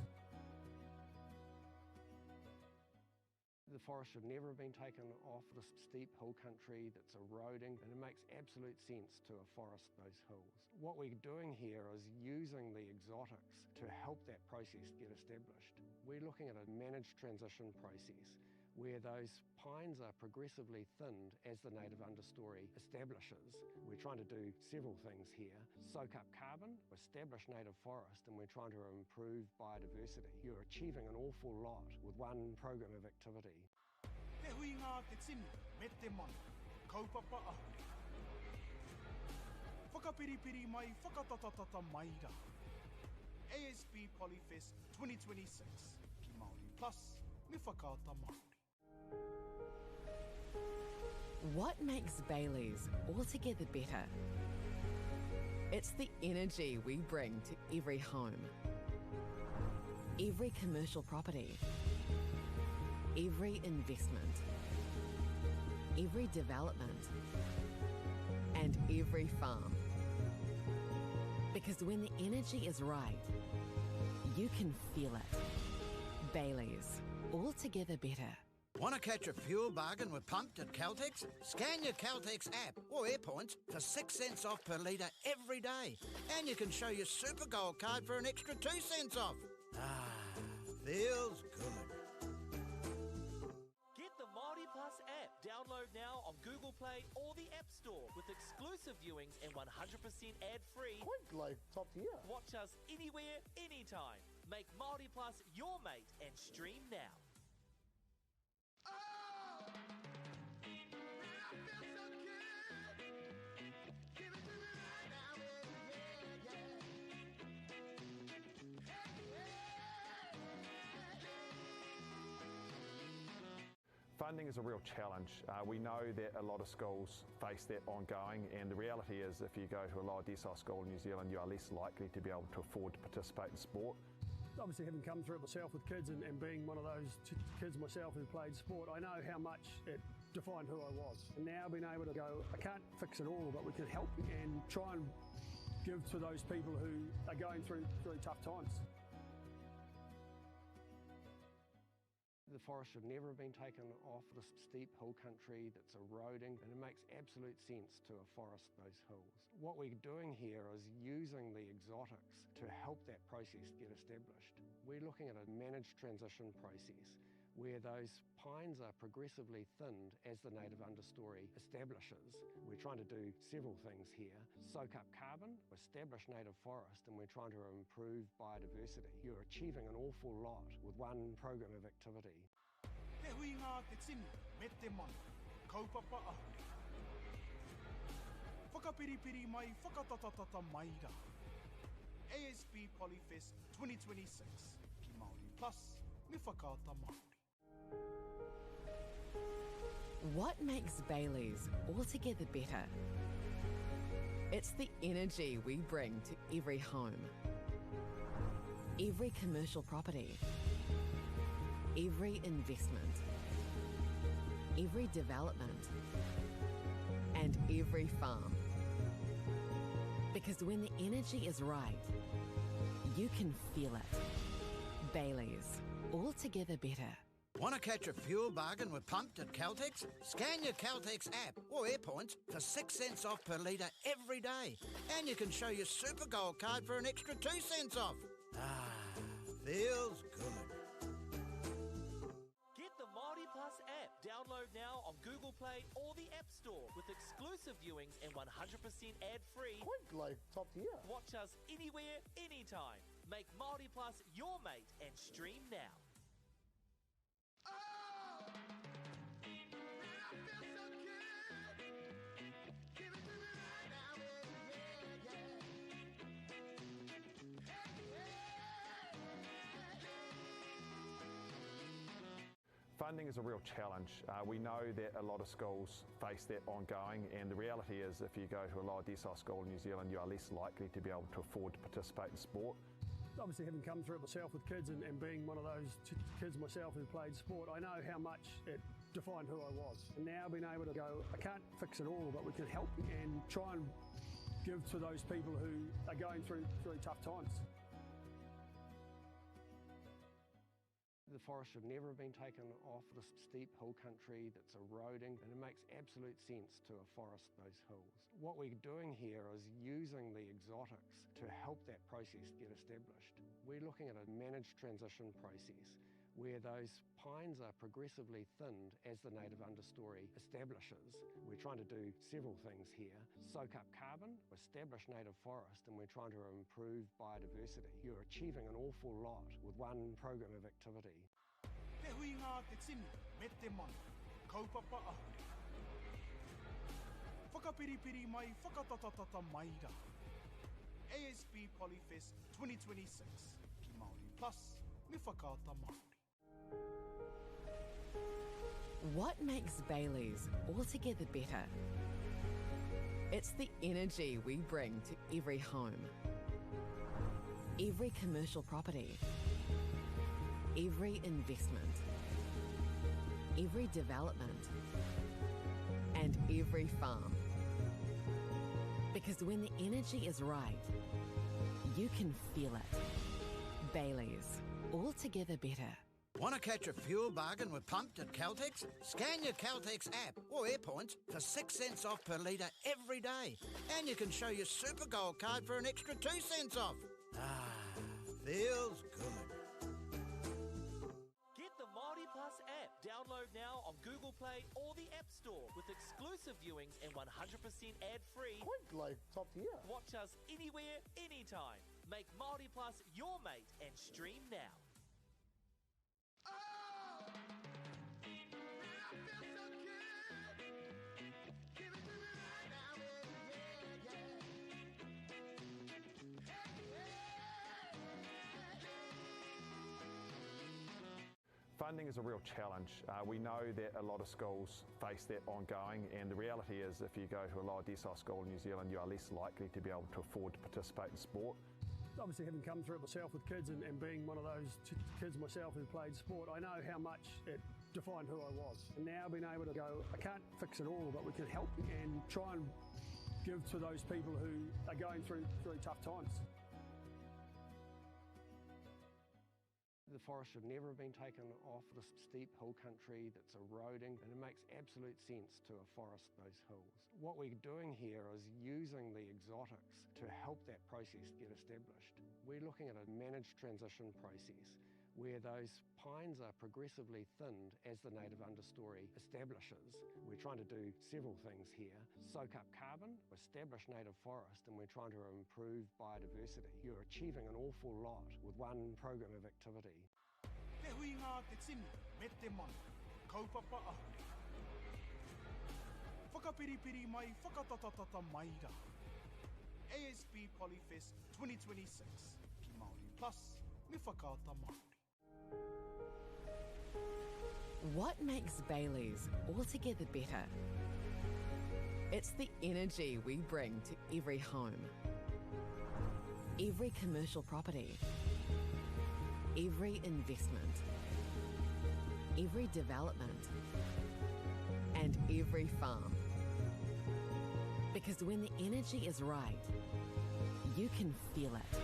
S1: The forest should never have been taken off this steep hill country that's eroding, and it makes absolute sense to afforest those hills. What we're doing here is using the exotics to help that process get established. We're looking at a managed transition process where those pines are progressively thinned as the native understory establishes. We're trying to do several things here. Soak up carbon, establish native forest, and we're trying to improve biodiversity. You're achieving an awful lot with one program of activity.
S2: Te hui ngā te tinu, me te mana, kaupapa ahuri. Whakapiripiri mai, whakatatatata mai rā. ASP Polyfest 2026, ki Māori Plus, me whakaata Māori.
S3: What makes Bailey's altogether better? It's the energy we bring to every home, every commercial property, every investment, every development, and every farm. Because when the energy is right, you can feel it. Bailey's, altogether better.
S4: Want to catch a fuel bargain with Pumped at Caltex? Scan your Caltex app or AirPoints for 6 cents off per litre every day. And you can show your Super Gold card for an extra 2 cents off. Ah, feels good.
S5: Get the Māori Plus app. Download now on Google Play or the App Store with exclusive viewings and 100% ad-free.
S10: Quite like top tier.
S5: Watch us anywhere, anytime. Make Māori Plus your mate and stream now.
S7: Funding is a real challenge. We know that a lot of schools face that ongoing, and the reality is if you go to a lower decile school in New Zealand, you are less likely to be able to afford to participate in sport.
S6: Obviously, having come through it myself with kids and being one of those kids myself who played sport, I know how much it defined who I was. And now being able to go, I can't fix it all, but we can help and try and give to those people who are going through really tough times.
S1: The forest should never have been taken off this steep hill country that's eroding, and it makes absolute sense to afforest those hills. What we're doing here is using the exotics to help that process get established. We're looking at a managed transition process where those pines are progressively thinned as the native understory establishes. We're trying to do several things here. Soak up carbon, establish native forest, and we're trying to improve biodiversity. You're achieving an awful lot with one program of activity.
S2: Te hui ngā te tinu, me te mana, kaupapa ahuri. Whakapiripiri mai, whakatatatata mai rā. ASP Polyfest 2026, ki Māori Plus, me whakaata Māori.
S3: What makes Bailey's altogether better? It's the energy we bring to every home, every commercial property, every investment, every development, and every farm. Because when the energy is right, you can feel it. Bailey's, altogether better.
S4: Want to catch a fuel bargain with Pumped at Caltex? Scan your Caltex app or AirPoints for 6 cents off per litre every day. And you can show your Super Gold card for an extra 2 cents off. Ah, feels good.
S5: Get the Māori Plus app. Download now on Google Play or the App Store with exclusive viewings and 100% ad-free.
S10: Quite like top tier.
S5: Watch us anywhere, anytime. Make Māori Plus your mate and stream now.
S7: Funding is a real challenge. We know that a lot of schools face that ongoing, and the reality is if you go to a lower decile school in New Zealand, you are less likely to be able to afford to participate in sport.
S6: Obviously, having come through it myself with kids and being one of those kids myself who played sport, I know how much it defined who I was. And now being able to go, I can't fix it all, but we can help and try and give to those people who are going through really tough times.
S1: The forest should never have been taken off this steep hill country that's eroding, and it makes absolute sense to afforest those hills. What we're doing here is using the exotics to help that process get established. We're looking at a managed transition process where those pines are progressively thinned as the native understory establishes. We're trying to do several things here. Soak up carbon, establish native forest, and we're trying to improve biodiversity. You're achieving an awful lot with one program of activity.
S2: Te hui ngā te tini, me te mana, kaupapa ahuri. Whakapiripiri mai, whakatatatata mai rā. ASP Polyfest 2026, ki Māori Plus, me whakaata Māori.
S3: What makes Bailey's altogether better? It's the energy we bring to every home, every commercial property, every investment, every development, and every farm. Because when the energy is right, you can feel it. Bailey's, altogether better.
S4: Want to catch a fuel bargain with Pumped at Caltex? Scan your Caltex app or AirPoints for 6 cents off per litre every day. And you can show your Super Gold card for an extra 2 cents off. Ah, feels good.
S5: Get the Māori Plus app. Download now on Google Play or the App Store with exclusive viewings and 100% ad-free.
S10: Quite like top tier.
S5: Watch us anywhere, anytime. Make Māori Plus your mate and stream now.
S7: Funding is a real challenge. We know that a lot of schools face that ongoing, and the reality is if you go to a lower decile school in New Zealand, you are less likely to be able to afford to participate in sport.
S6: Obviously, having come through it myself with kids and being one of those kids myself who played sport, I know how much it defined who I was. And now being able to go, I can't fix it all, but we can help and try and give to those people who are going through really tough times.
S1: The forest should never have been taken off this steep hill country that's eroding, and it makes absolute sense to afforest those hills. What we're doing here is using the exotics to help that process get established. We're looking at a managed transition process where those pines are progressively thinned as the native understory establishes. We're trying to do several things here. Soak up carbon, establish native forest, and we're trying to improve biodiversity. You're achieving an awful lot with one program of activity.
S2: Te hui ngā te tini, me te mana, kaupapa ahuri. Whakapiripiri mai, whakatatatata mai rā. ASP Polyfest 2026, ki Māori Plus, me whakaata Māori.
S3: What makes Bailey's altogether better? It's the energy we bring to every home, every commercial property, every investment, every development, and every farm. Because when the energy is right, you can feel it.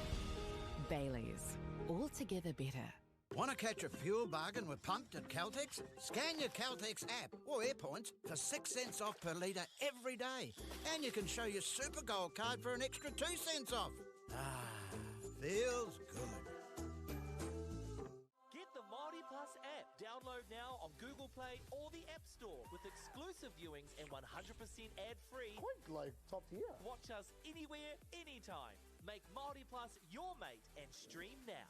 S3: Bailey's, altogether better.
S4: Want to catch a fuel bargain with Pumped at Caltex? Scan your Caltex app or AirPoints for 6 cents off per litre every day. And you can show your Super Gold card for an extra 2 cents off. Ah, feels good.
S5: Get the Māori Plus app. Download now on Google Play or the App Store with exclusive viewings and 100% ad-free.
S10: Quite like top tier.
S5: Watch us anywhere, anytime. Make Māori Plus your mate and stream now.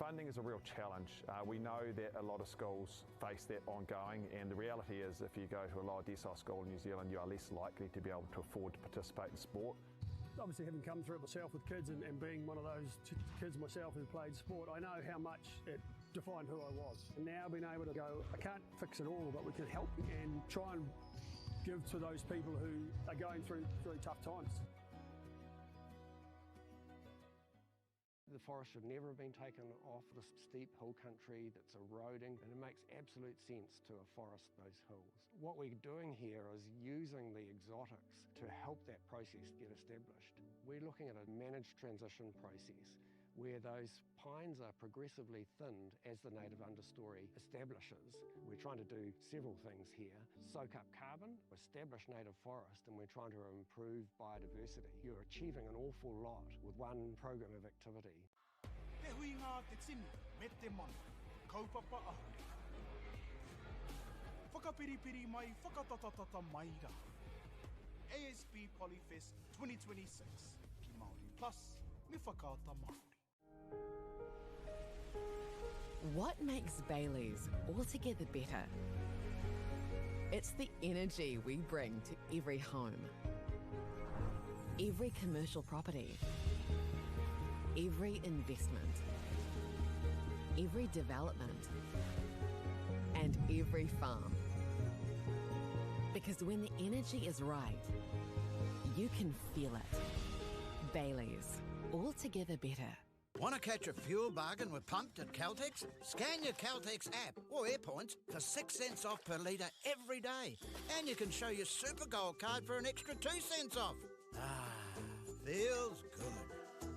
S7: Funding is a real challenge. We know that a lot of schools face that ongoing, and the reality is if you go to a lower decile school in New Zealand, you are less likely to be able to afford to participate in sport.
S6: Obviously, having come through it myself with kids and being one of those kids myself who played sport, I know how much it defined who I was. And now being able to go, I can't fix it all, but we can help and try and give to those people who are going through really tough times.
S1: The forest should never have been taken off this steep hill country that's eroding, and it makes absolute sense to afforest those hills. What we're doing here is using the exotics to help that process get established. We're looking at a managed transition process where those pines are progressively thinned as the native understory establishes. We're trying to do several things here. Soak up carbon, establish native forest, and we're trying to improve biodiversity. You're achieving an awful lot with one program of activity.
S2: Te hui ngā te tini, me te mana, kaupapa ahuri. Whakapiripiri mai, whakatatatata mai rā. ASP Polyfest 2026, ki Māori Plus, me whakaata Māori.
S3: What makes Bailey's altogether better? It's the energy we bring to every home, every commercial property, every investment, every development, and every farm. Because when the energy is right, you can feel it. Bailey's, altogether better.
S4: Want to catch a fuel bargain with Pumped at Caltex? Scan your Caltex app or AirPoints for 6 cents off per litre every day. And you can show your Super Gold card for an extra 2 cents off. Ah, feels good.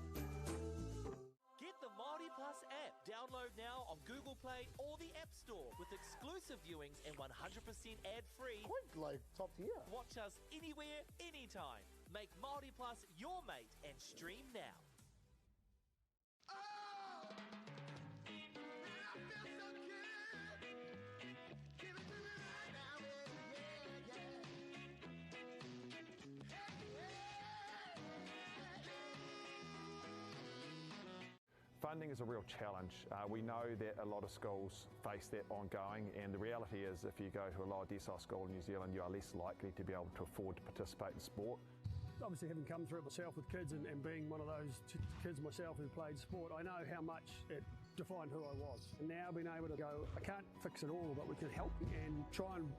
S5: Get the Māori Plus app. Download now on Google Play or the App Store with exclusive viewings and 100% ad-free.
S10: Quite like top tier.
S5: Watch us anywhere, anytime. Make Māori Plus your mate and stream now.
S7: Funding is a real challenge. We know that a lot of schools face that ongoing, and the reality is if you go to a lower decile school in New Zealand, you are less likely to be able to afford to participate in sport.
S6: Obviously, having come through it myself with kids and being one of those kids myself who played sport, I know how much it defined who I was. And now being able to go, I can't fix it all, but we can help and try and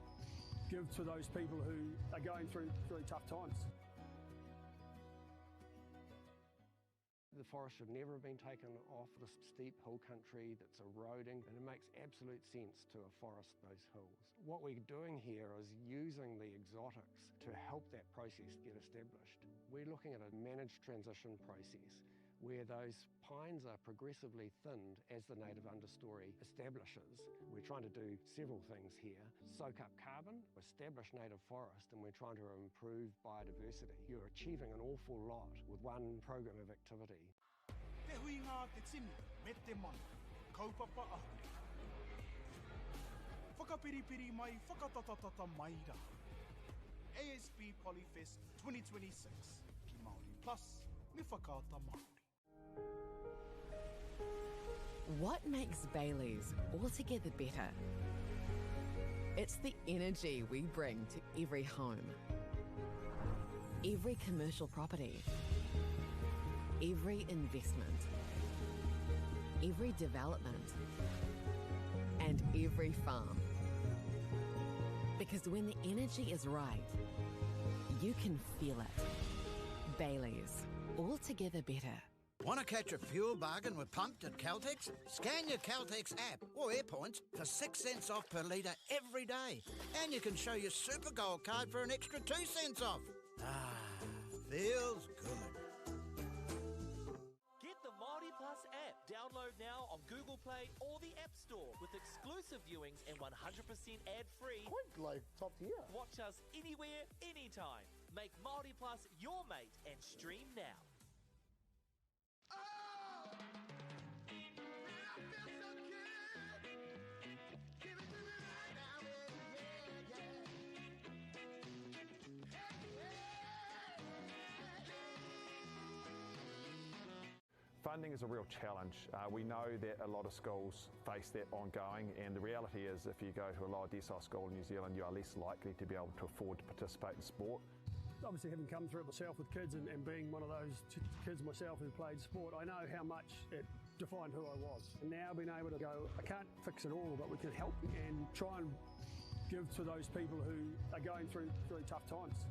S6: give to those people who are going through really tough times.
S1: The forest should never have been taken off this steep hill country that's eroding, and it makes absolute sense to afforest those hills. What we're doing here is using the exotics to help that process get established. We're looking at a managed transition process where those pines are progressively thinned as the native understory establishes. We're trying to do several things here. Soak up carbon, establish native forest, and we're trying to improve biodiversity. You're achieving an awful lot with one program of activity.
S2: Te hui ngā te tini, me te mana, kaupapa ahuri. Whakapiripiri mai, whakatatatata mai rā. ASP Polyfest 2026, ki Māori Plus, me whakaata Māori.
S3: What makes Bailey's altogether better? It's the energy we bring to every home, every commercial property, every investment, every development, and every farm. Because when the energy is right, you can feel it. Bailey's, altogether better.
S4: Want to catch a fuel bargain with Pumped at Caltex? Scan your Caltex app or AirPoints for 6 cents off per litre every day. And you can show your Super Gold card for an extra 2 cents off. Ah, feels good.
S5: Get the Māori Plus app. Download now on Google Play or the App Store with exclusive viewings and 100% ad-free.
S10: Quite like top tier.
S5: Watch us anywhere, anytime. Make Māori Plus your mate and stream now.
S7: Funding is a real challenge. We know that a lot of schools face that ongoing, and the reality is if you go to a lower decile school in New Zealand, you are less likely to be able to afford to participate in sport.
S6: Obviously, having come through it myself with kids and being one of those kids myself who played sport, I know how much it defined who I was. And now being able to go, I can't fix it all, but we can help and try and give to those people who are going through really tough times.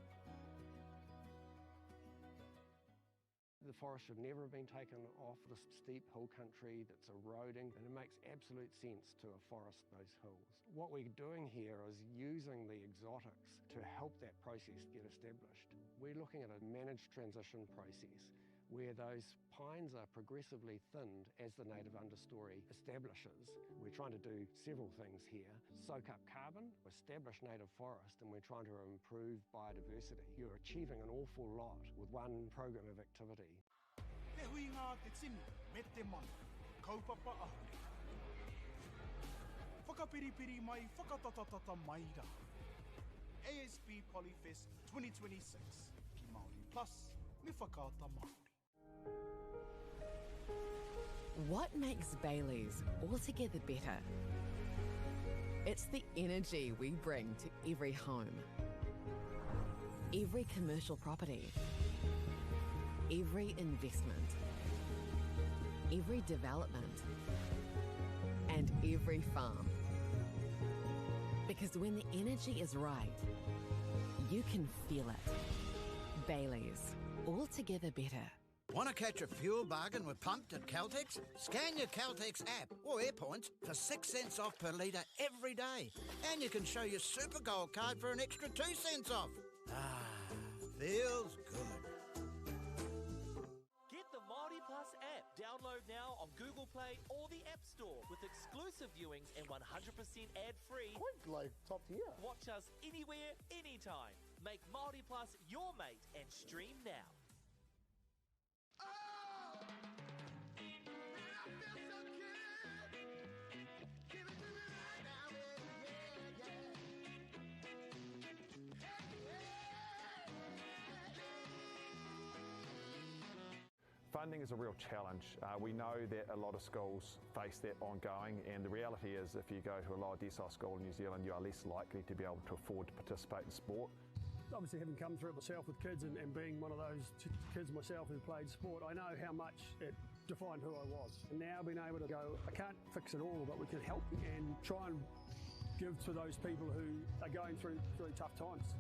S1: The forest should never have been taken off this steep hill country that's eroding, and it makes absolute sense to afforest those hills. What we're doing here is using the exotics to help that process get established. We're looking at a managed transition process where those pines are progressively thinned as the native understory establishes. We're trying to do several things here. Soak up carbon, establish native forest, and we're trying to improve biodiversity. You're achieving an awful lot with one program of activity.
S2: Te hui ngā te tini, me te mana, kaupapa ahuri. Whakapiripiri mai, whakatatatata mai rā. ASP Polyfest 2026, ki Māori Plus, me whakaata Māori.
S3: What makes Bailey's altogether better? It's the energy we bring to every home, every commercial property, every investment, every development, and every farm. Because when the energy is right, you can feel it. Bailey's, altogether better.
S4: Want to catch a fuel bargain with Pumped at Caltex? Scan your Caltex app or AirPoints for 6 cents off per litre every day. And you can show your Super Gold card for an extra 2 cents off. Ah, feels good.
S5: Get the Māori Plus app. Download now on Google Play or the App Store with exclusive viewings and 100% ad-free.
S10: Quite like top tier.
S5: Watch us anywhere, anytime. Make Māori Plus your mate and stream now.
S7: Funding is a real challenge. We know that a lot of schools face that ongoing, and the reality is if you go to a lower decile school in New Zealand, you are less likely to be able to afford to participate in sport.
S6: Obviously, having come through it myself with kids and being one of those kids myself who played sport, I know how much it defined who I was. And now being able to go, I can't fix it all, but we can help and try and give to those people who are going through really tough times.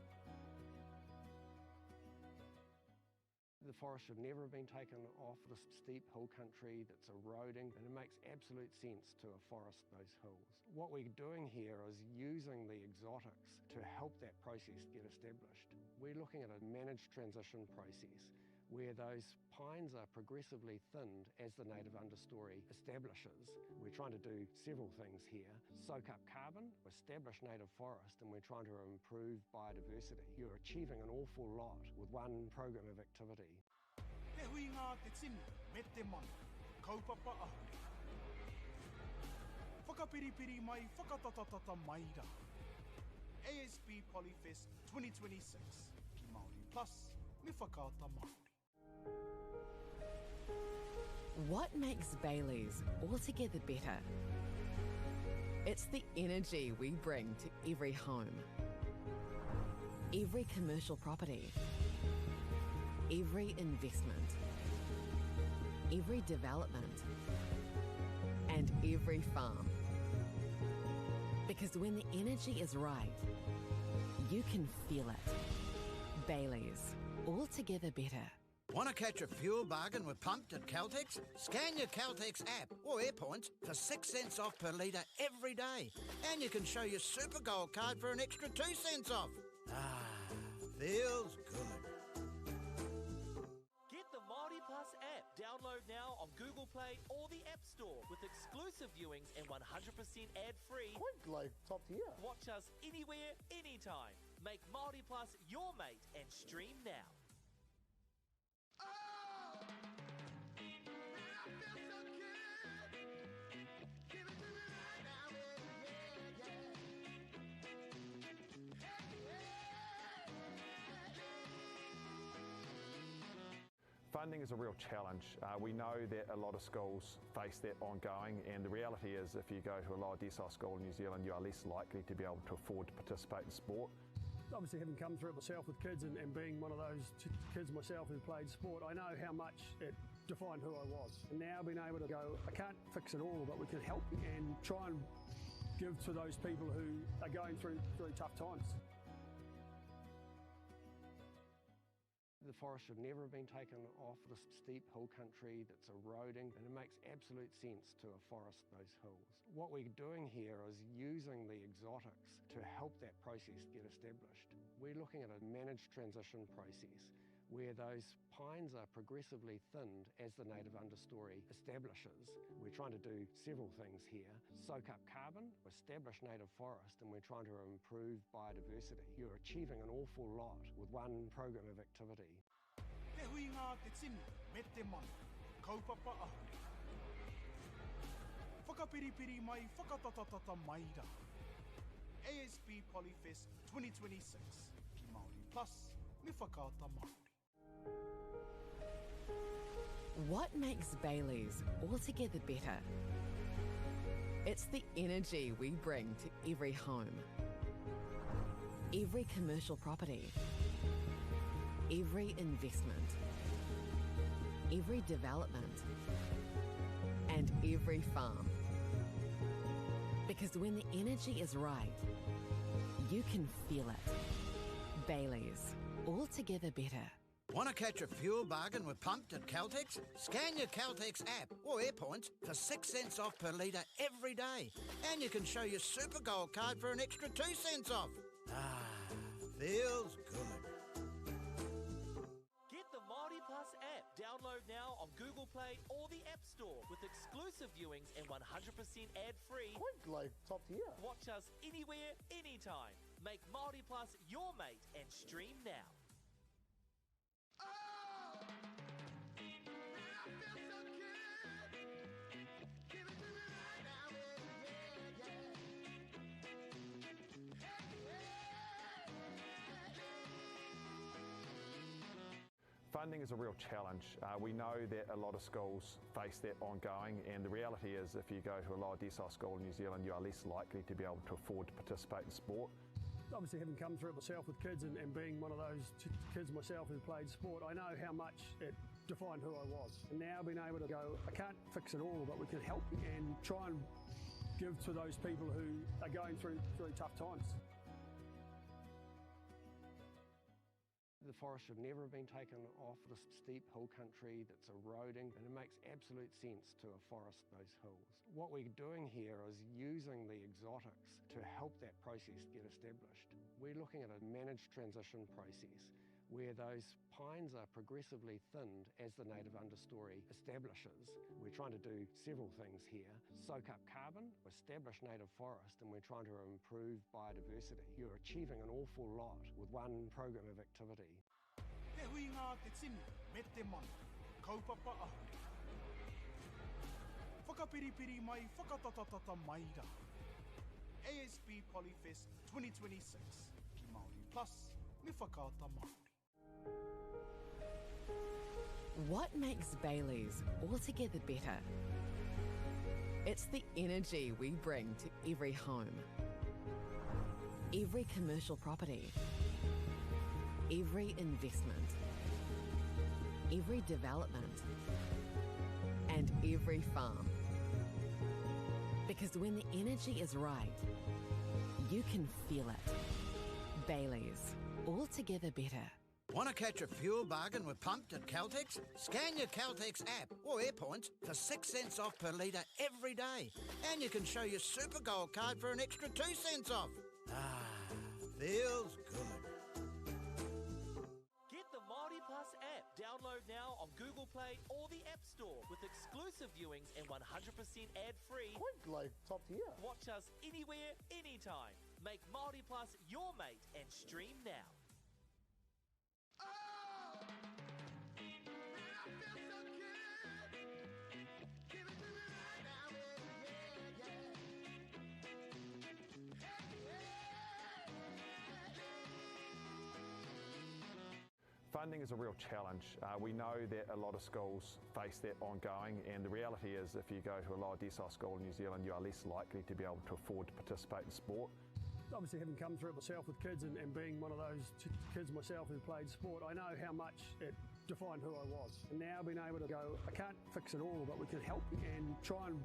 S1: The forest should never have been taken off this steep hill country that's eroding, and it makes absolute sense to afforest those hills. What we're doing here is using the exotics to help that process get established. We're looking at a managed transition process where those pines are progressively thinned as the native understory establishes. We're trying to do several things here. Soak up carbon, establish native forest, and we're trying to improve biodiversity. You're achieving an awful lot with one program of activity.
S2: Te hui ngā te tini, me te mana, kaupapa ahuri. Whakapiripiri mai, whakatatatata mai rā. ASP Polyfest 2026, ki Māori Plus, me whakaata Māori.
S3: What makes Bailey's altogether better? It's the energy we bring to every home, every commercial property, every investment, every development, and every farm. Because when the energy is right, you can feel it. Bailey's, altogether better.
S4: Want to catch a fuel bargain with Pumped at Caltex? Scan your Caltex app or AirPoints for 6 cents off per litre every day. And you can show your Super Gold card for an extra 2 cents off. Ah, feels good.
S5: Get the Māori Plus app. Download now on Google Play or the App Store with exclusive viewings and 100% ad-free.
S10: Quite like top tier.
S5: Watch us anywhere, anytime. Make Māori Plus your mate and stream now.
S7: Funding is a real challenge. We know that a lot of schools face that ongoing, and the reality is if you go to a lower decile school in New Zealand, you are less likely to be able to afford to participate in sport.
S6: Obviously, having come through it myself with kids and being one of those kids myself who played sport, I know how much it defined who I was. And now being able to go, I can't fix it all, but we can help and try and give to those people who are going through really tough times.
S1: The forest should never have been taken off this steep hill country that's eroding, and it makes absolute sense to afforest those hills. What we're doing here is using the exotics to help that process get established. We're looking at a managed transition process where those pines are progressively thinned as the native understory establishes. We're trying to do several things here. Soak up carbon, establish native forest, and we're trying to improve biodiversity. You're achieving an awful lot with one program of activity.
S2: Te hui ngā te tinu, me te mana, kaupapa ahuri. Whakapiripiri mai, whakatatatata mai rā. ASP Polyfest 2026, ki Māori Plus, me whakaata Māori.
S3: What makes Bailey's altogether better? It's the energy we bring to every home, every commercial property, every investment, every development, and every farm. Because when the energy is right, you can feel it. Bailey's, altogether better.
S4: Want to catch a fuel bargain with Pumped at Caltex? Scan your Caltex app or AirPoints for 6 cents off per litre every day. And you can show your Super Gold card for an extra 2 cents off. Ah, feels good.
S5: Get the Māori Plus app. Download now on Google Play or the App Store with exclusive viewings and 100% ad-free.
S10: Quite like top tier.
S5: Watch us anywhere, anytime. Make Māori Plus your mate and stream now.
S7: Funding is a real challenge. We know that a lot of schools face that ongoing, and the reality is if you go to a lower decile school in New Zealand, you are less likely to be able to afford to participate in sport.
S6: Obviously, having come through it myself with kids and being one of those kids myself who played sport, I know how much it defined who I was. And now being able to go, I can't fix it all, but we can help and try and give to those people who are going through really tough times.
S1: The forest should never have been taken off this steep hill country that's eroding, and it makes absolute sense to afforest those hills. What we're doing here is using the exotics to help that process get established. We're looking at a managed transition process where those pines are progressively thinned as the native understory establishes. We're trying to do several things here. Soak up carbon, establish native forest, and we're trying to improve biodiversity. You're achieving an awful lot with one program of activity.
S2: Te hui ngā te tinu, me te mana, kaupapa ahuri. Whakapiripiri mai, whakatatatata mai rā. ASP Polyfest 2026, ki Māori Plus, me whakaata Māori.
S3: What makes Bailey's altogether better? It's the energy we bring to every home, every commercial property, every investment, every development, and every farm. Because when the energy is right, you can feel it. Bailey's, altogether better.
S4: Want to catch a fuel bargain with Pumped at Caltex? Scan your Caltex app or AirPoints for 6 cents off per litre every day. And you can show your Super Gold card for an extra 2 cents off. Ah, feels good.
S5: Get the Māori Plus app. Download now on Google Play or the App Store with exclusive viewings and 100% ad-free.
S10: Quite like top tier.
S5: Watch us anywhere, anytime. Make Māori Plus your mate and stream now.
S7: Funding is a real challenge. We know that a lot of schools face that ongoing, and the reality is if you go to a lower decile school in New Zealand, you are less likely to be able to afford to participate in sport.
S6: Obviously, having come through it myself with kids and being one of those kids myself who played sport, I know how much it defined who I was. And now being able to go, I can't fix it all, but we can help and try and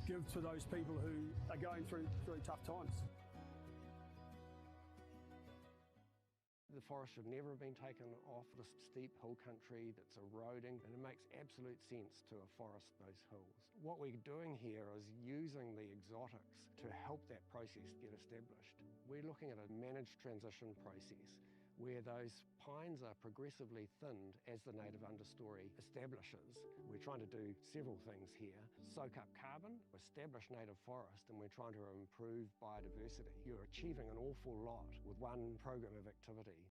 S6: give to those people who are going through tough times.
S1: The forest should never have been taken off this steep hill country that's eroding, and it makes absolute sense to afforest those hills. What we're doing here is using the exotics to help that process get established. We're looking at a managed transition process where those pines are progressively thinned as the native understory establishes. We're trying to do several things here. Soak up carbon, establish native forest, and we're trying to improve biodiversity. You're achieving an awful lot with one program of activity.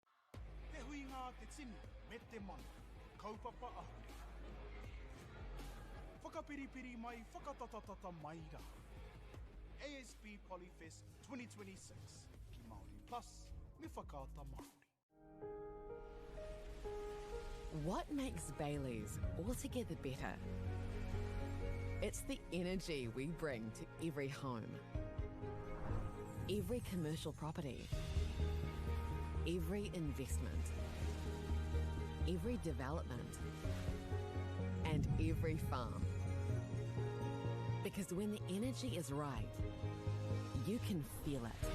S2: Te hui ngā te tini, me te mana, kaupapa ahuri. Whakapiripiri mai, whakatatatata mai rā. ASP Polyfest 2026, ki Māori Plus, me whakaata Māori.
S3: What makes Bailey's altogether better? It's the energy we bring to every home, every commercial property, every investment, every development, and every farm. Because when the energy is right, you can feel it.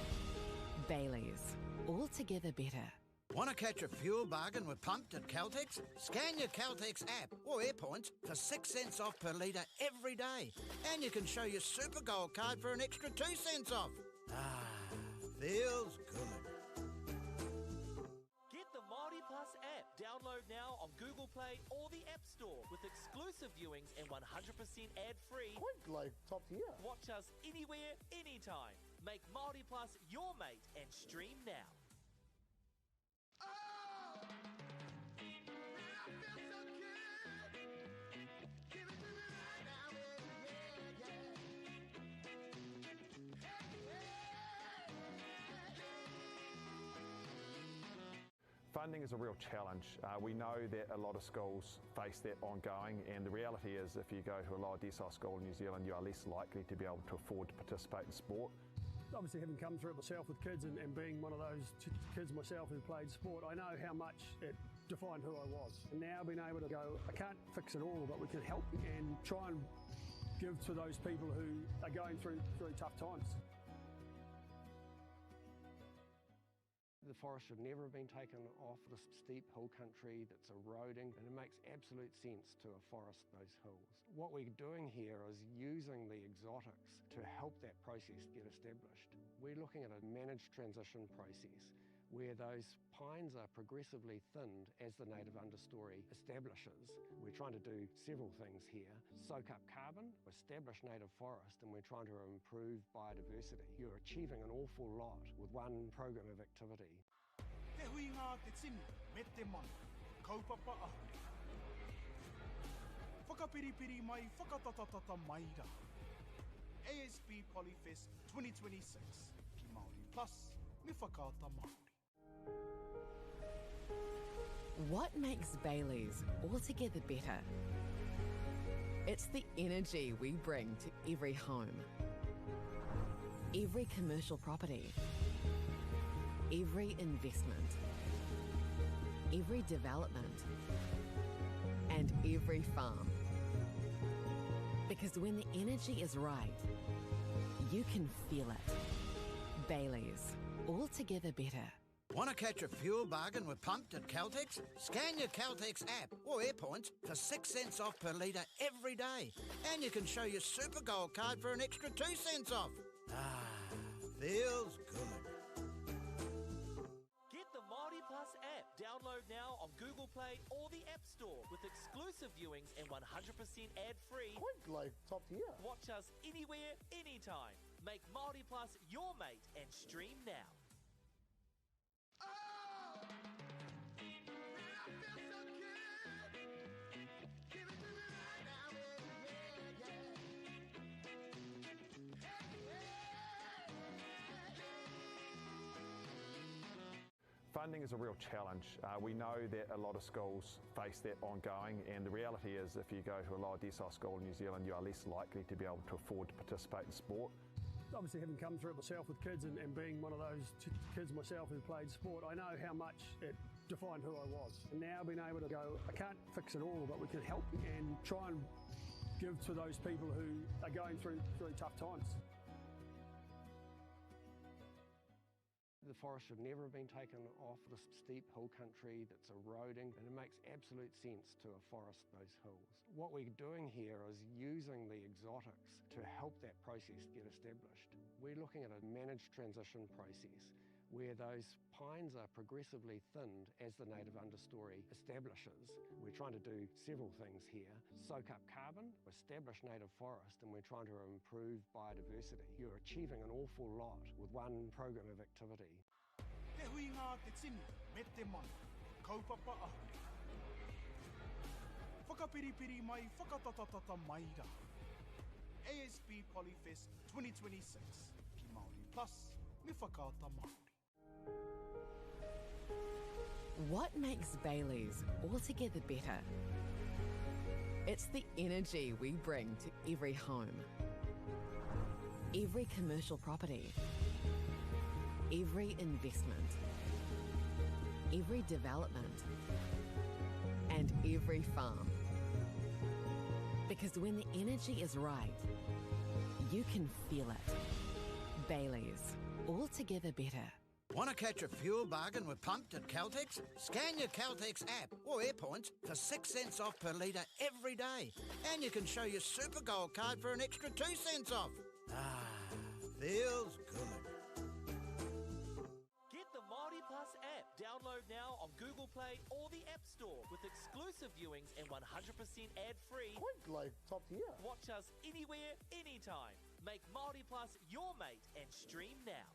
S3: Bailey's, altogether better.
S4: Want to catch a fuel bargain with Pumped at Caltex? Scan your Caltex app or AirPoints for 6 cents off per litre every day. And you can show your Super Gold card for an extra 2 cents off. Ah, feels good.
S5: Get the Māori Plus app. Download now on Google Play or the App Store with exclusive viewings and 100% ad-free.
S10: Quite like top tier.
S5: Watch us anywhere, anytime. Make Māori Plus your mate and stream now.
S7: Funding is a real challenge. We know that a lot of schools face that ongoing, and the reality is if you go to a lower decile school in New Zealand, you are less likely to be able to afford to participate in sport.
S6: Obviously, having come through it myself with kids and being one of those kids myself who played sport, I know how much it defined who I was. And now being able to go, I can't fix it all, but we can help and try and give to those people who are going through tough times.
S1: The forest should never have been taken off this steep hill country that's eroding, and it makes absolute sense to afforest those hills. What we're doing here is using the exotics to help that process get established. We're looking at a managed transition process where those pines are progressively thinned as the native understory establishes. We're trying to do several things here. Soak up carbon, establish native forest, and we're trying to improve biodiversity. You're achieving an awful lot with one program of activity.
S2: Te hui ngā te tini, me te mana, kaupapa ahuri. Whakapiripiri mai, whakatatatata mai rā. ASP Polyfest 2026, ki Māori Plus, me whakaata Māori.
S3: What makes Bailey's altogether better? It's the energy we bring to every home, every commercial property, every investment, every development, and every farm. Because when the energy is right, you can feel it. Bailey's, altogether better.
S4: Want to catch a fuel bargain with Pumped at Caltex? Scan your Caltex app or AirPoints for 6 cents off per litre every day. And you can show your Super Gold card for an extra 2 cents off. Ah, feels good.
S5: Get the Māori Plus app. Download now on Google Play or the App Store with exclusive viewings and 100% ad-free.
S10: Quite like top tier.
S5: Watch us anywhere, anytime. Make Māori Plus your mate and stream now.
S7: Funding is a real challenge. We know that a lot of schools face that ongoing, and the reality is if you go to a lower decile school in New Zealand, you are less likely to be able to afford to participate in sport.
S6: Obviously, having come through it myself with kids and being one of those kids myself who played sport, I know how much it defined who I was. And now being able to go, I can't fix it all, but we can help and try and give to those people who are going through really tough times.
S1: The forest should never have been taken off this steep hill country that's eroding, and it makes absolute sense to afforest those hills. What we're doing here is using the exotics to help that process get established. We're looking at a managed transition process where those pines are progressively thinned as the native understory establishes. We're trying to do several things here. Soak up carbon, establish native forest, and we're trying to improve biodiversity. You're achieving an awful lot with one program of activity.
S2: Te hui ngā te tini, me te mana, kaupapa ahuri. Whakapiripiri mai, whakatatatata mai rā. ASP Polyfest 2026, ki Māori Plus, me whakaata Māori.
S3: What makes Bailey's altogether better? It's the energy we bring to every home, every commercial property, every investment, every development, and every farm. Because when the energy is right, you can feel it. Bailey's, altogether better.
S4: Want to catch a fuel bargain with Pumped at Caltex? Scan your Caltex app or AirPoints for 6 cents off per litre every day. And you can show your Super Gold card for an extra 2 cents off. Ah, feels good.
S5: Get the Māori Plus app. Download now on Google Play or the App Store with exclusive viewings and 100% ad-free.
S10: Quite like top tier.
S5: Watch us anywhere, anytime. Make Māori Plus your mate and stream now.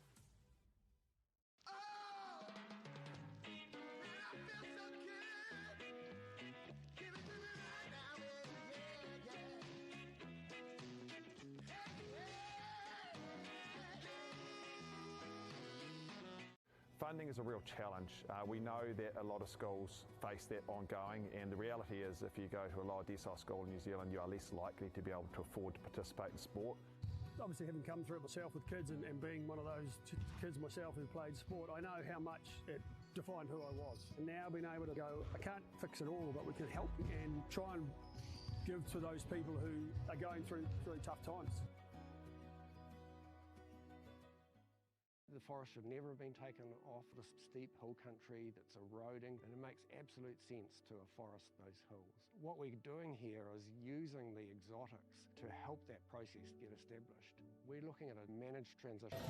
S7: Funding is a real challenge. We know that a lot of schools face that ongoing, and the reality is if you go to a lower decile school in New Zealand, you are less likely to be able to afford to participate in sport.
S6: Obviously, having come through it myself with kids and being one of those kids myself who played sport, I know how much it defined who I was. And now being able to go, I can't fix it all, but we can help and try and give to those people who are going through really tough times.
S1: The forest should never have been taken off this steep hill country that's eroding, and it makes absolute sense to afforest those hills. What we're doing here is using the exotics to help that process get established. We're looking at a managed transition.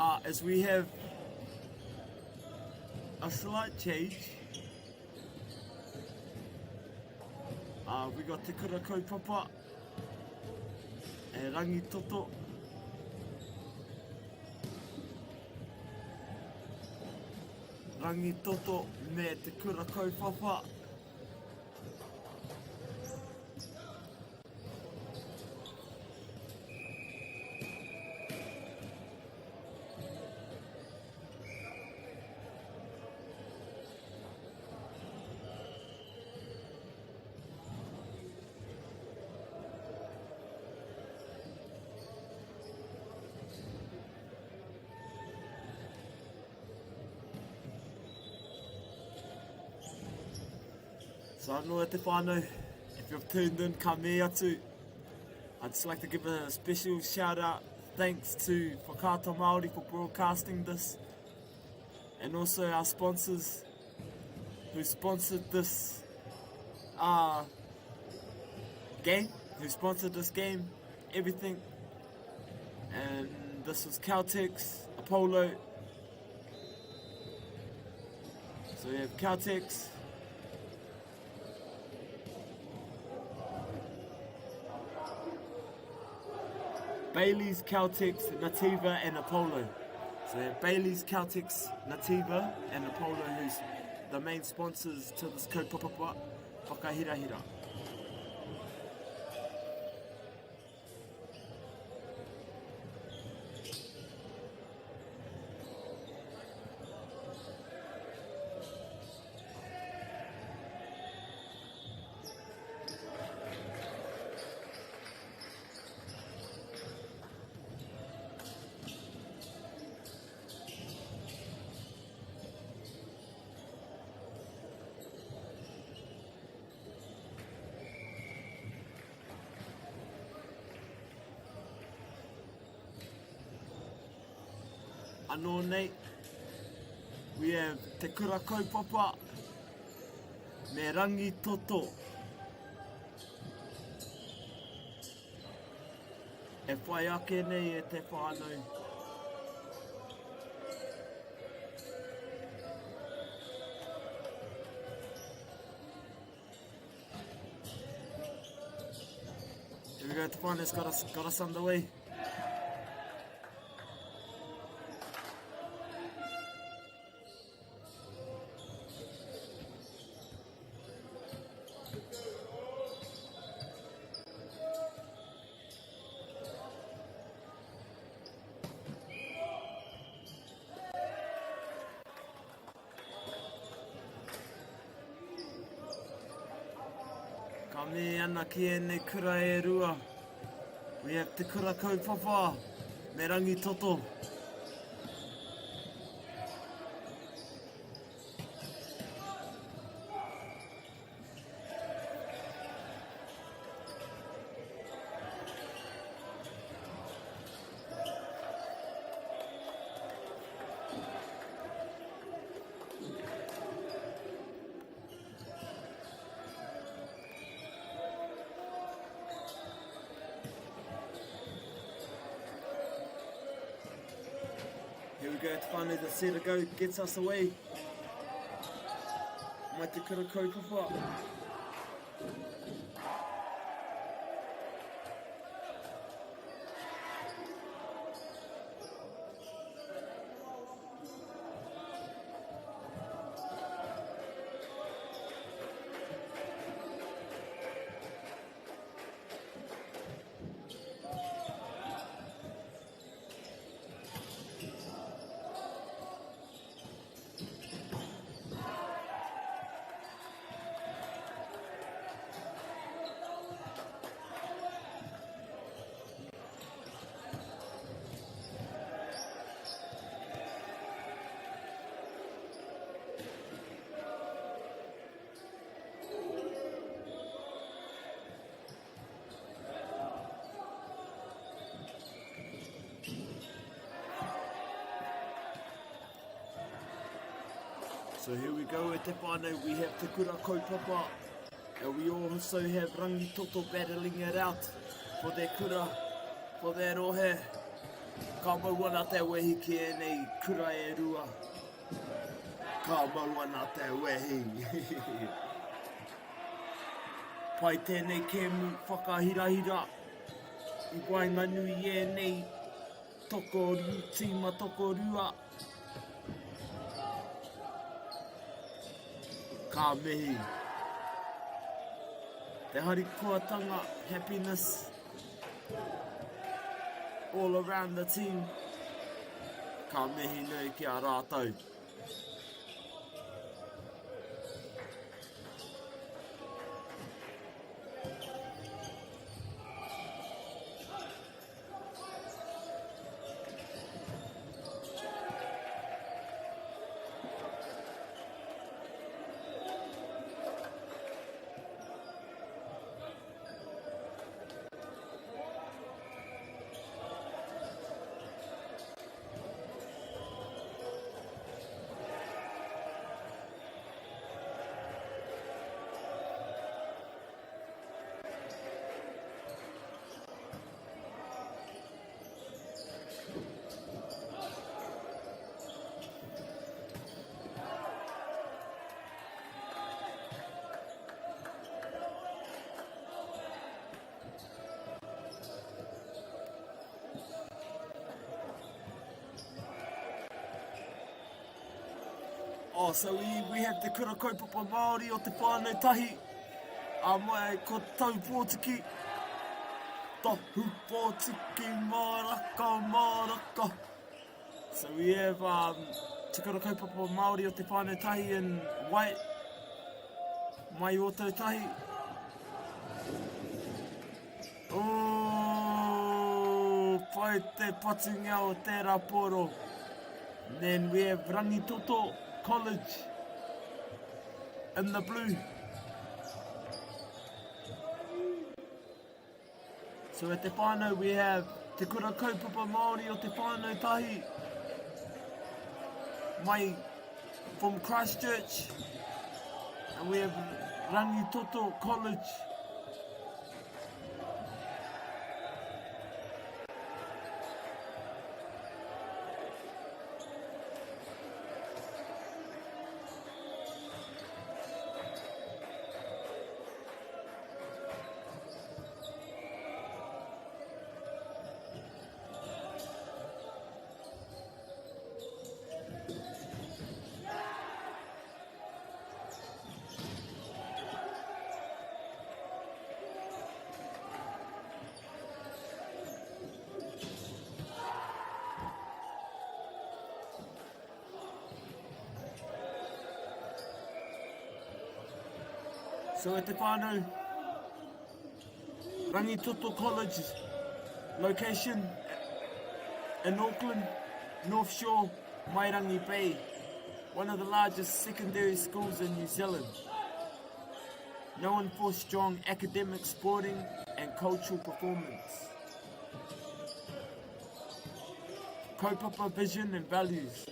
S8: As we have a slight change. We got Te Kura Kaupapa and Rangi Toto. Rangi Toto me Te Kura Kaupapa. So anō te whānau, if you've tuned in, ka me atu. I'd just like to give a special shout out, thanks to Whakaata Māori for broadcasting this, and also our sponsors who sponsored this game, everything. And this was Caltex, Apollo. So we have Caltex, Bailey's, Caltex, Nativa and Apollo. So we have Bailey's, Caltex, Nativa and Apollo, who's the main sponsors to this kaupapa whakahirahira. Anō nei, we have Te Kura Kaupapa me Rangi Toto. E whai ake nei e te whānau. Here we go, te whānau's got us underway. Ka me ana ki e nei kura e rua. We have Te Kura Kaupapa me Rangi Toto. Here we go, Te Whānau, the set to go, gets us away. Mai Te Kura Kaupapa. So here we go at Te Whānau, we have Te Kura Kaupapa, and we also have Rangi Toto battling it out for their kura, for their rohe. Ka maua te wehi ki e nei kura e rua. Ka maua te wehi. Pai tēnei kēmu whakahirahira. I wainga nui e nei toko tīma toko rua. Ka mihi. Te harikoatanga, happiness all around the team. Ka mihi nui ki a rātou. Oh, so we have the kura kaupapa Māori o te whānau tahi. A mai ko tau pōtiki. Tohu pōtiki māraka, māraka. So we have te kura kaupapa Māori o te whānau tahi in white. Mai o tau tahi. Oh, pai te patunga o te raporo. Then we have Rangitoto College in the blue. So at te whānau we have te kura kaupapa Māori o te whānau tahi. Mai from Christchurch. And we have Rangitoto College. So at te whānau, Rangitoto College, location in Auckland, North Shore, Mairangi Bay, one of the largest secondary schools in New Zealand, known for strong academic, sporting and cultural performance. Kaupapa vision and values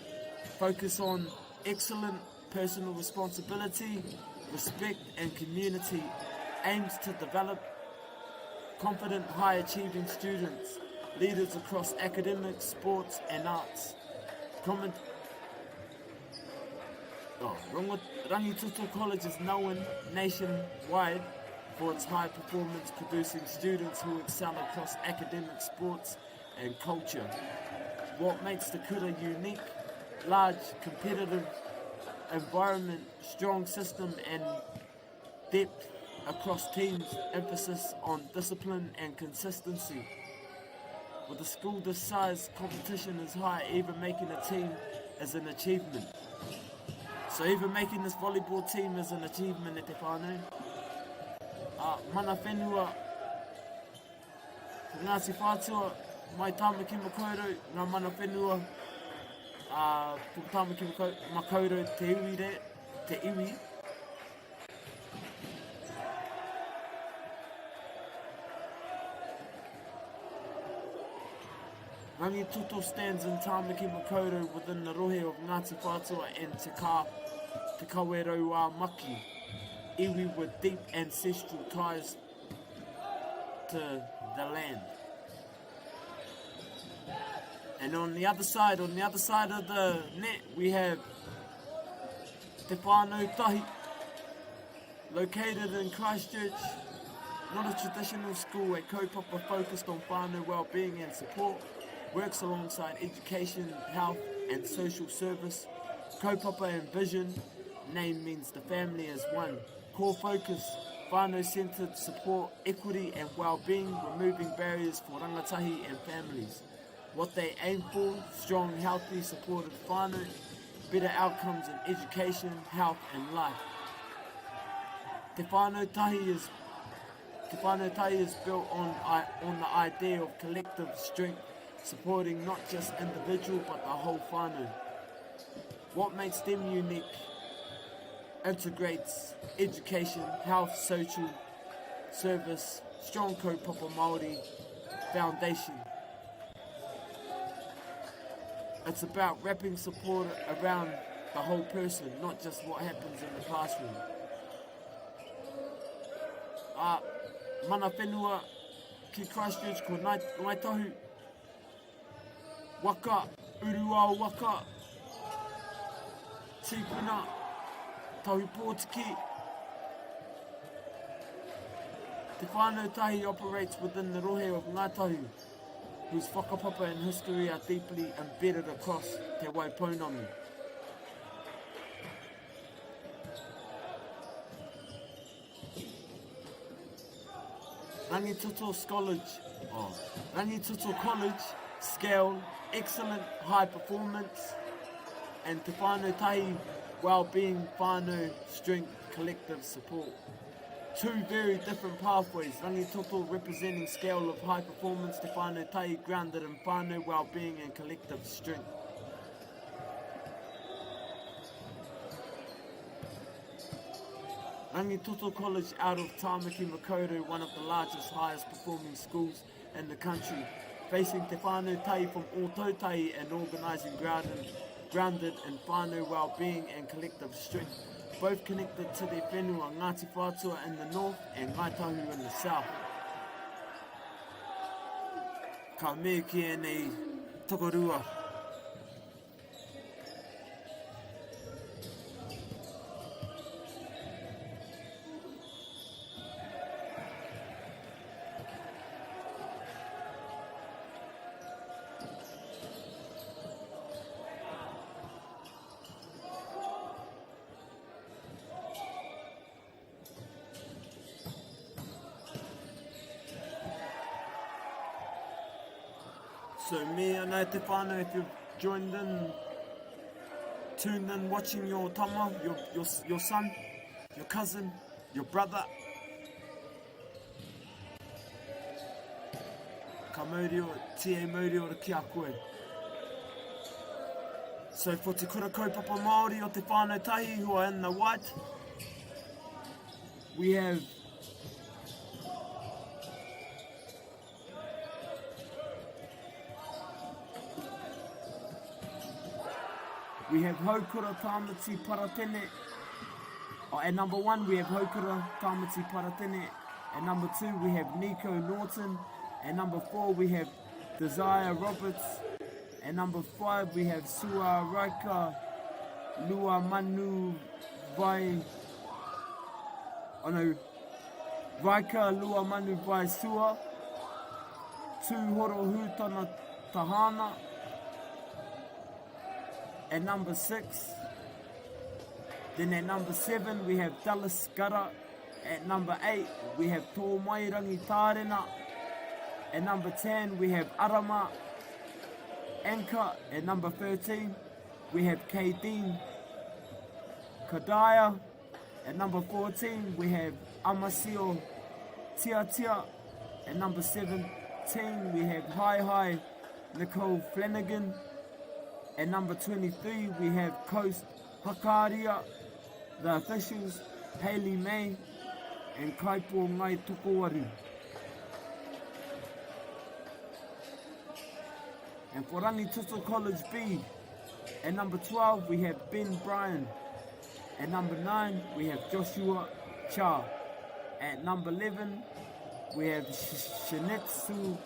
S8: focus on excellent personal responsibility, respect and community, aims to develop confident, high-achieving students, leaders across academics, sports and arts. Rangitoto College is known nationwide for its high performance, producing students who excel across academic, sports and culture. What makes the kura unique? Large, competitive environment, strong system and depth across teams, emphasis on discipline and consistency. With a school this size, competition is high, even making a team is an achievement. So even making this volleyball team is an achievement at te whānau. Mana whenua, Ngāti Whātua, mai Tāmaki Makaurau, ngā mana whenua, Tāmaki Makaurau te iwi re, te iwi. Rangitoto stands in Tāmaki Makaurau within the rohe of Ngāti Whātua and Te Kawerau Maki, iwi with deep ancestral ties to the land. And on the other side of the net, we have Te Whānau Tahi, located in Christchurch, not a traditional school, a kaupapa focused on whānau well-being and support, works alongside education, health and social service. Kaupapa and vision, name means the family as one. Core focus, whānau-centred support, equity and well-being, removing barriers for rangatahi and families. What they aim for, strong, healthy, supported whānau, better outcomes in education, health and life. Te Whānau Tahi is built on the idea of collective strength, supporting not just individual but the whole whānau. What makes them unique integrates education, health, social service, strong kaupapa Māori foundation. It's about wrapping support around the whole person, not just what happens in the classroom. Mana whenua ki Christchurch ko Ngaitahu, waka, uruao waka, tīpuna, tahu pōtiki. Te Whānau Tahi operates within the rohe of Ngātahu, whose whakapapa and history are deeply embedded across Te Waipounamu. Rangitoto College, scale, excellent, high performance, and Te Whānau Tahi, well-being, whānau, strength, collective support. Two very different pathways, Rangitoto representing scale of high performance, Te Whānau Tahi grounded in whānau, well-being and collective strength. Rangitoto College out of Tāmaki Makaurau, one of the largest, highest performing schools in the country, facing Te Whānau Tahi from Ōtautahi and organising grounded in whānau well-being and collective strength, both connected to their whenua Ngāti Whātua in the north and Ngaitahu in the south. Ka mea ki nei tokorua. So me and Te Whānau, if you've joined in, tuned in, watching your tama, your son, your cousin, your brother, ka mauri o, tie mauri o ki a koe. So for te kura kaupapa Māori o Te Whānau Tahi who are in the white, we have Haukura Tāmati Paratene. At number 1 we have Haukura Tāmati Paratene. At number 2 we have Nico Norton. At number 4 we have Desire Roberts. At number 5 we have Sua Raika Lua Manu Vai. Oh no, Raika Lua Manu Vai Sua. Tūhoro Hūtana Tahana. At number 6, then at number 7 we have Dallas Gara. At number 8 we have Tō Mairangi Tārena. At number 10 we have Arama Anka. At number 13 we have Kaideen Kadaya. At number 14 we have Amasio Tiatia. At number 17 we have Hi Nicole Flanagan. At number 23, we have Coast Hakaria, the officials, Hayley May, and Kaipo Ngai Tukuwari. And for Rangitoto College B, at number 12, we have Ben Bryan. At number 9, we have Joshua Cha. At number 11, we have Shinetsu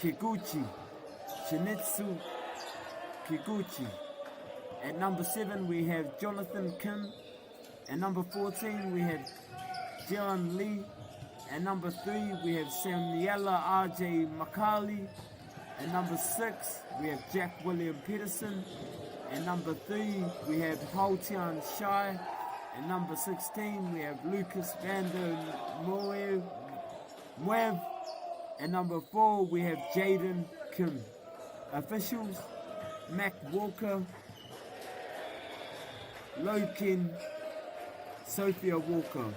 S8: Kikuchi. Shinetsu Kikuchi. At number 7, we have Jonathan Kim. At number 14, we have Jian Lee. At number 3, we have Samuela R.J. Makali. At number 6, we have Jack William Peterson. At number 3, we have Haotian Shai. At number 16, we have Lucas Vander Muev. At number 4, we have Jaden Kim. Officials, Mac Walker, Loken, Sophia Walker.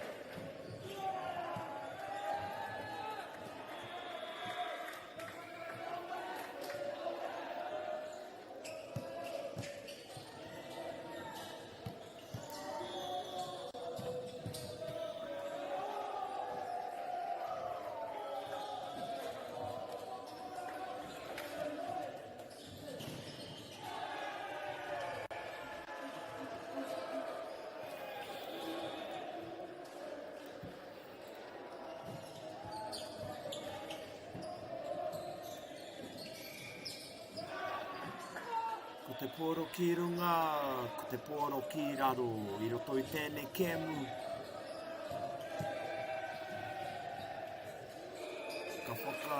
S8: Ko te poro ki runga, ko te poro ki raro, I roto I tēnei kēmu. Ka whaka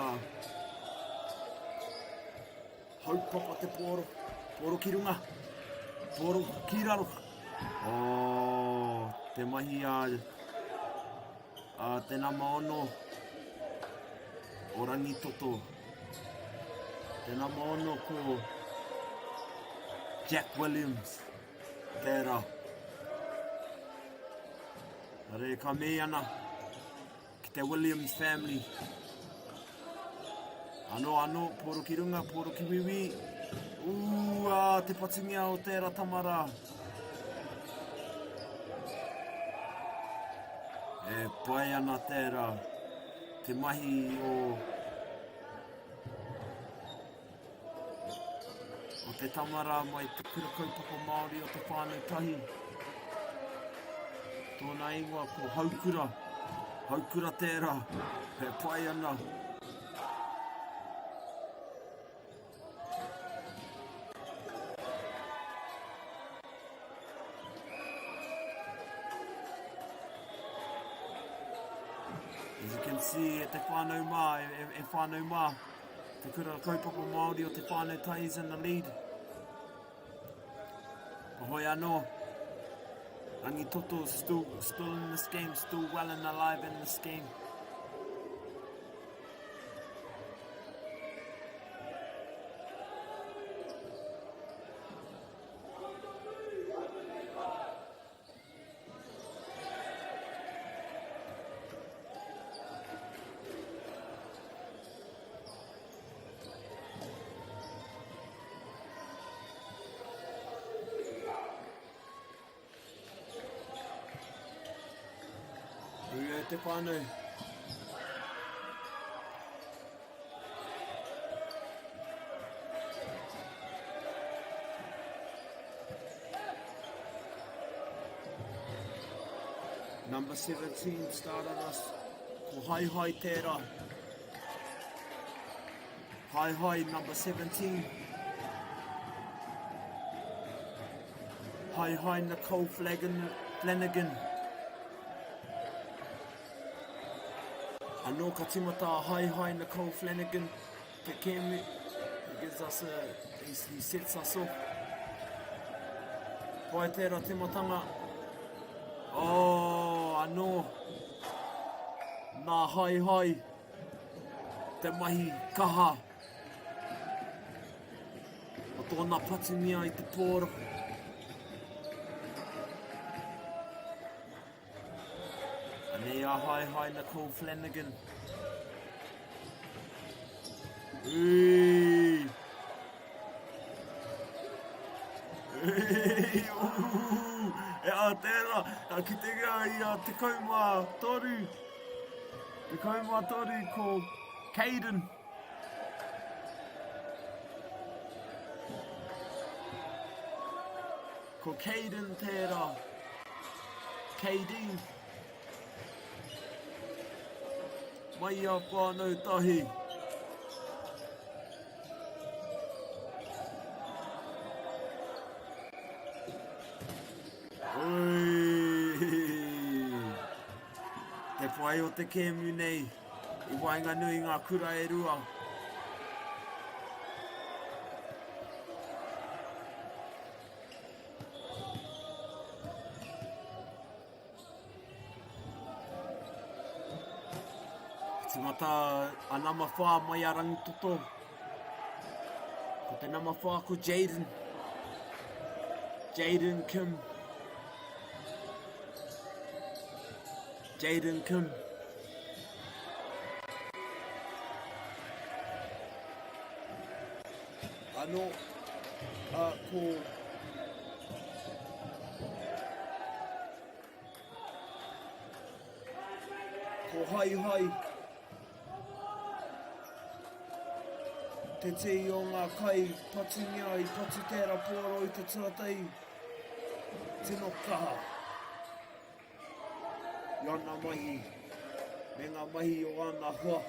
S8: haupapa te poro, poro ki runga, poro ki raro. Te mahi a te nama ono, o rangi toto. Te nama ono ko Jack Williams, tērā. Re ka me ana, ki te Williams family. Ano, poro ki runga, poro ki wiwi. Te patingia o tērā tamara. E pai ana tērā, te mahi o te tamara mai te kura kaupapa Māori o te whānau tahi. Tōna ingoa ko haukura, haukura tērā, he pai ana. As you can see, te whānau mā, e whānau mā, te kura kaupapa Māori o te whānau tahi is in the lead. Hoi anō, Rangi Toto still in this game, still well and alive in this game. Te whānau. Number 17 started us. Ko Hai tērā. Hai, number 17. Hai, Nicole Flanagan. Anō ka timata Hai, Nicole Flanagan, te kēmu, he gives us he sets us off. Pai tērā timatanga. Anō, nā Hai, te mahi kaha. O tōna patingia I te pōro. Anei a Hai, Nicole Flanagan. E a tērā, a ki te rea I a te kaumā toru. Te kaumā toru ko Caden. Ko Caden tērā. KD. Mai a whānau tahi. Whai o te kēmu nei, I wainga nui ngā kura e rua. Tingata a nama whā mai a Rangitoto. Ko te nama whā ko Jaden. Jaden Kim. Jaden Kim. Ano ko hai hai te te o ngā kai patu ngai, patu tērā pōro I te tuatei tino kaha I ana mahi me ngā mahi o ana hoa.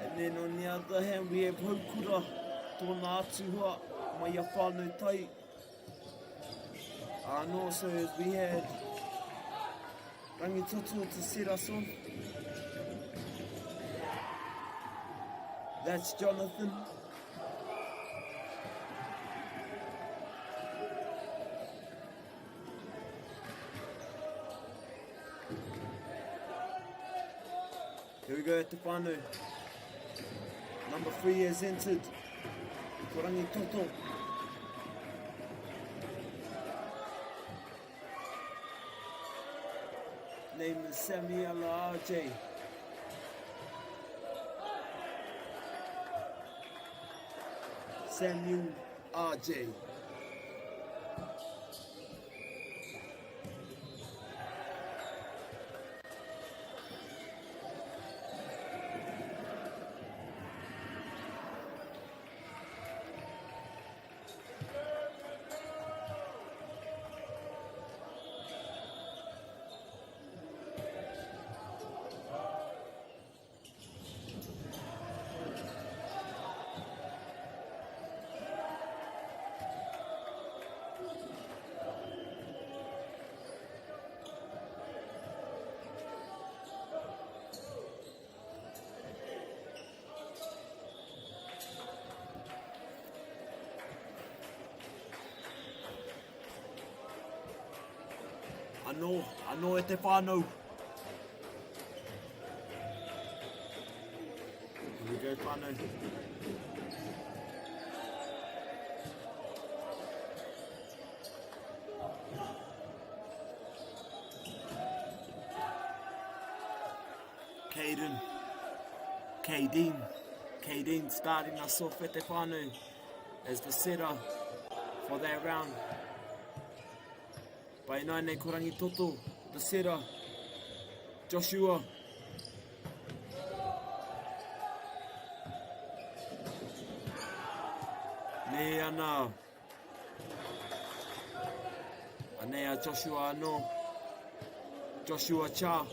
S8: And then on the other hand we have Haukura tōna atu hoa mai a whānau tai. And also as we had Rangitoto to set us off. That's Jonathan. Here we go at the whānau. Number 3 has entered. Ko Rangitoto. Name is Samuel RJ. Samuel RJ. Anō e te whānau. Here we go, whānau. Caden starting us off at te whānau as the setter for that round. Pai nai nei ko Rangitoto, the setter, Joshua. Nei ana. Anei a Joshua anō. Joshua Cha.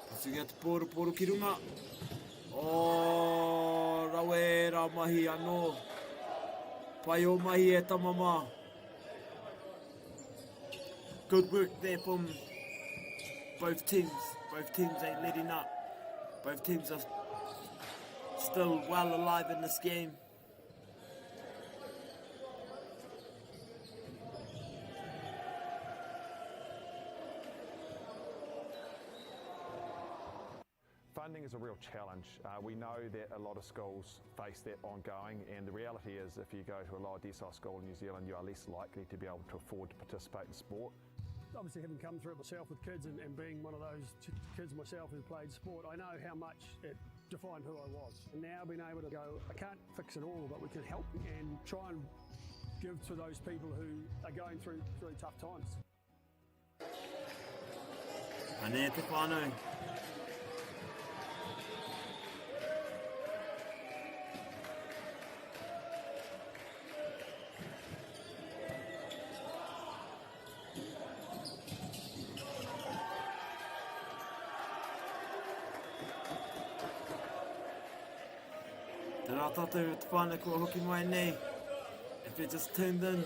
S8: Pasungia te pōru ki runga. Rawe rā mahi anō. Pai o mahi e tamama. Good work there from both teams. Both teams ain't letting up. Both teams are still well alive in this game.
S7: Funding is a real challenge. We know that a lot of schools face that ongoing, and the reality is if you go to a lower decile school in New Zealand, you are less likely to be able to afford to participate in sport.
S6: Obviously, having come through it myself with kids and being one of those kids myself who played sport, I know how much it defined who I was. And now being able to go, I can't fix it all, but we can help and try and give to those people who are going through really tough times.
S8: Anei te whānau. rā tātou te whānau kua hoki mai nei. If you just tuned in,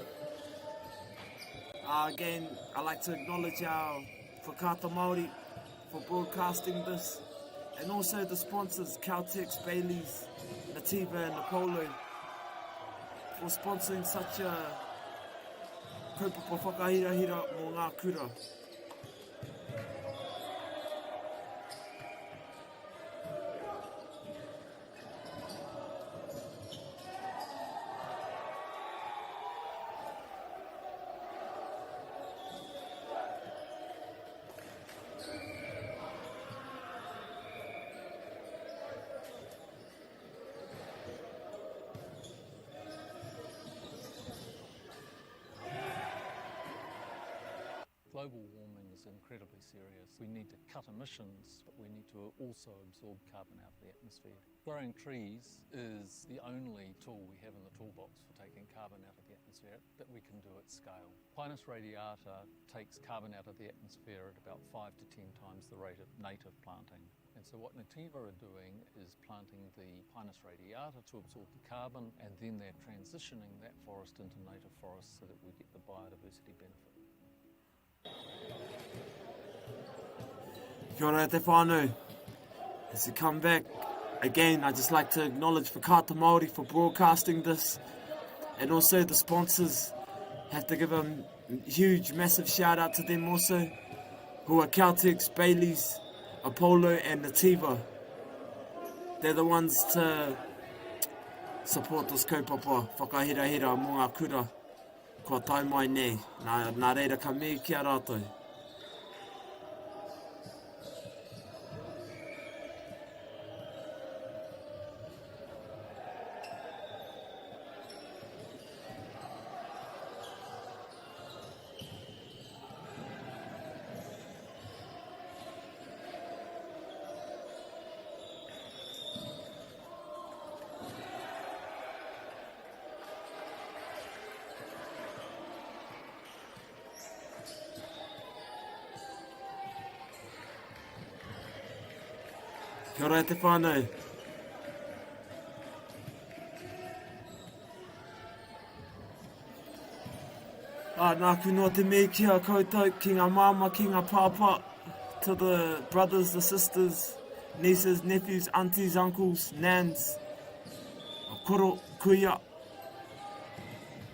S8: again, I'd like to acknowledge our whakaata Māori for broadcasting this, and also the sponsors, Caltex, Baileys, Nativa and Apollo, for sponsoring such a kaupapa whakahirahira mō ngā kura.
S9: Global warming is incredibly serious. We need to cut emissions, but we need to also absorb carbon out of the atmosphere. Growing trees is the only tool we have in the toolbox for taking carbon out of the atmosphere that we can do at scale. Pinus radiata takes carbon out of the atmosphere at about 5 to 10 times the rate of native planting. And so what Nativa are doing is planting the Pinus radiata to absorb the carbon, and then they're transitioning that forest into native forest so that we get the biodiversity benefit.
S8: Kia ora te whānau. As you come back, again, I'd just like to acknowledge Whakaata Māori for broadcasting this, and also the sponsors. Have to give a huge, massive shout out to them also, who are Caltex, Baileys, Apollo and Nativa. They're the ones to support this kaupapa whakahirahira mō ngā kura. Kua tai mai nei, nā reira ka me kia rātou. Kia ora te whānau. Nā kunua te me kia koutou, ki ngā māma, ki ngā pāpā, to the brothers, the sisters, nieces, nephews, aunties, uncles, nans, koro, kuia,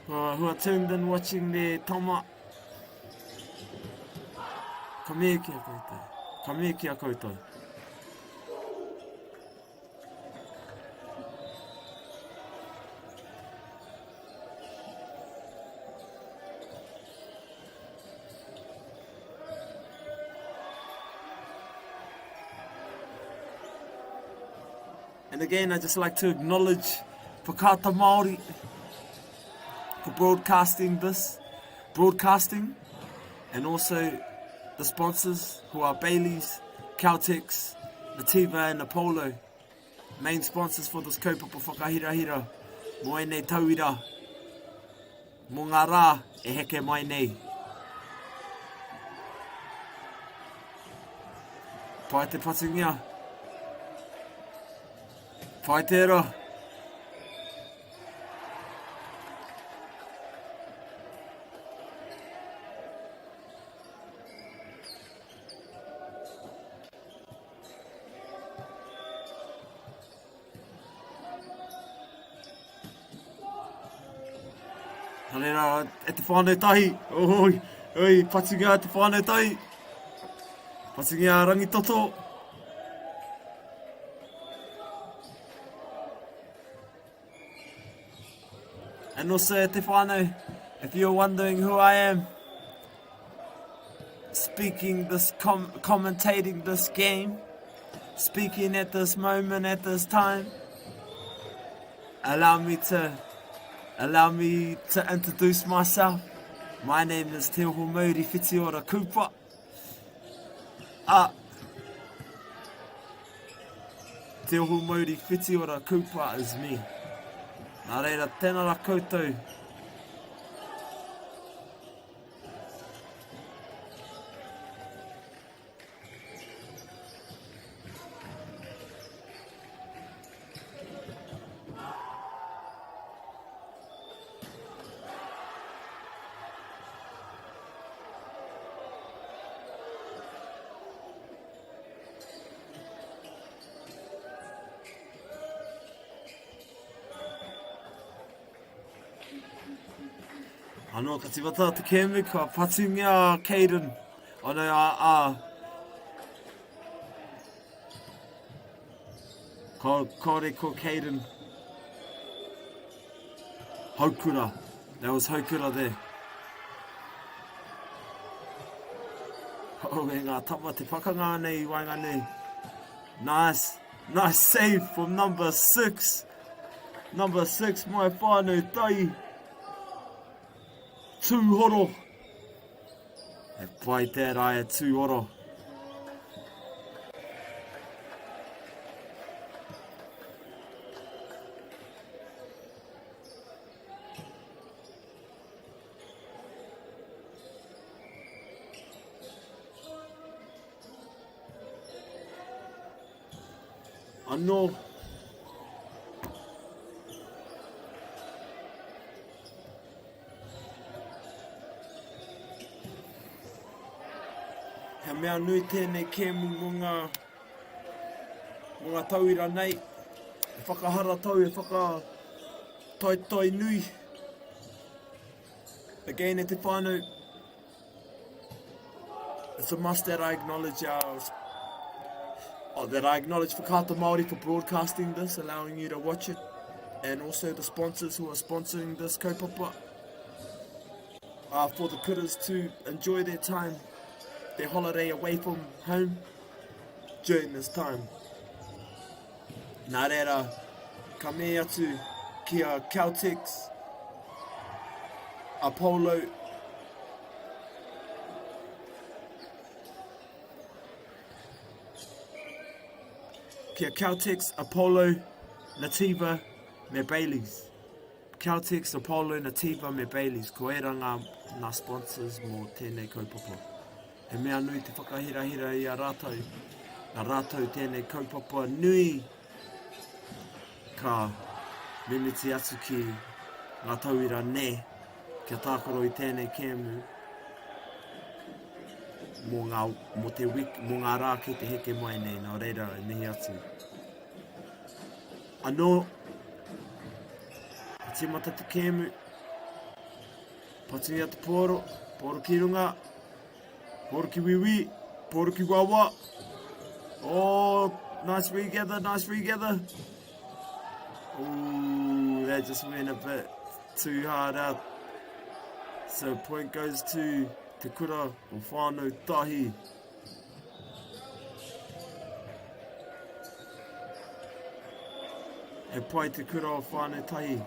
S8: who are tuned in watching their tama. Ka me kia koutou. Ka me kia koutou. And again, I'd just like to acknowledge Whakaata Māori for broadcasting this, and also the sponsors who are Baileys, Caltex, Nativa and Apollo, main sponsors for this kaupapa whakahirahira, mo e nei tauira, mo ngā rā e heke mai nei. Pai te patungia. Pai tērā. Hanera, e te whānau tahi. Oi, patungia te whānau tahi. Patungia rangitoto. And also, te whānau, if you're wondering who I am, speaking this, commentating this game, speaking at this moment, at this time, allow me to introduce myself. My name is Te Oho Mauri Whitiora Kupa. Te Oho Mauri Whitiora Kupa is me. Nā reira, tēnā rā koutou. Anō ka tivata te kēmu, ka patungia Caden. Ono Kore ko Caden. Haukura. That was Haukura there. Oh, e ngā tapa te whakanga nei, wainga nei. Nice save from number 6. Number 6, mai whānau tai. Tūhoro. E pai tērā e Tūhoro. Anō. He mea nui tēnei kēmu mō ngā tauira nei. E whakahara tau, e whakatai nui. Again, e te whānau, it's a must that I acknowledge Whakaata Māori for broadcasting this, allowing you to watch it, and also the sponsors who are sponsoring this kaupapa, for the kuras to enjoy their time, their holiday away from home during this time. Nā reira, ka me atu kia Celtics, Apollo, kia Celtics, Apollo, Nativa, me Baileys. Celtics, Apollo, Nativa, me Baileys. Ko era ngā sponsors mō tēnei kaupapa. He mea nui te whakahirahira i a rātou. A rātou tēnei kaupapa nui ka mimiti atu ki ngā tauira ne kia tākoro i tēnei kēmu mō ngā rā ki te heke mai nei, nā reira e mihi atu. Anō, e tīmata te kēmu, patungia te pōro ki runga, pōro ki wiwi, pōro ki wawa. Oh, nice regather. Ooh, that just went a bit too hard out. So point goes to te kura o whānau tahi. E pai te kura o whānau tahi.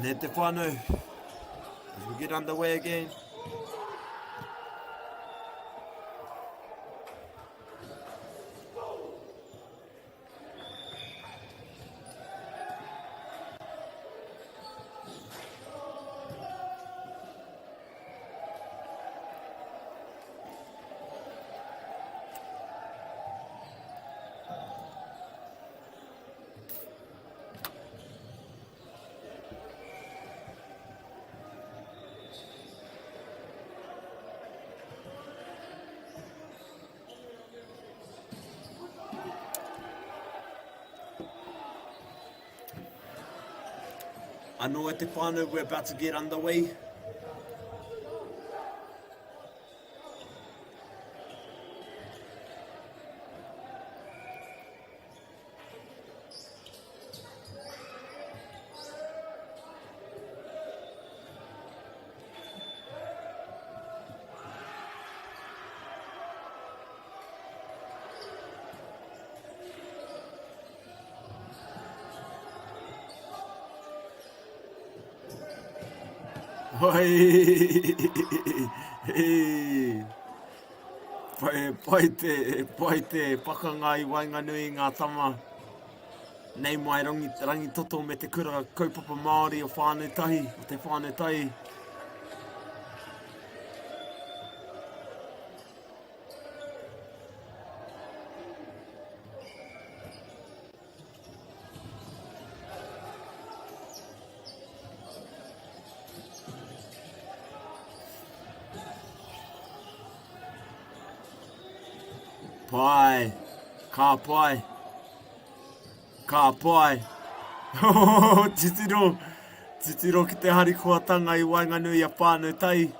S8: Nē te whānau, as we get underway again. Anō e te whānau, we're about to get underway. Pai te pakanga I Wainganui ngā tama. Nei mai rangi toto me te kura kaupapa Māori o whānau tahi, o te whānau tahi. Pai. Ka pai. Ka pai. Titiro. Titiro ki te harikoatanga I Wainganui a whānau tai.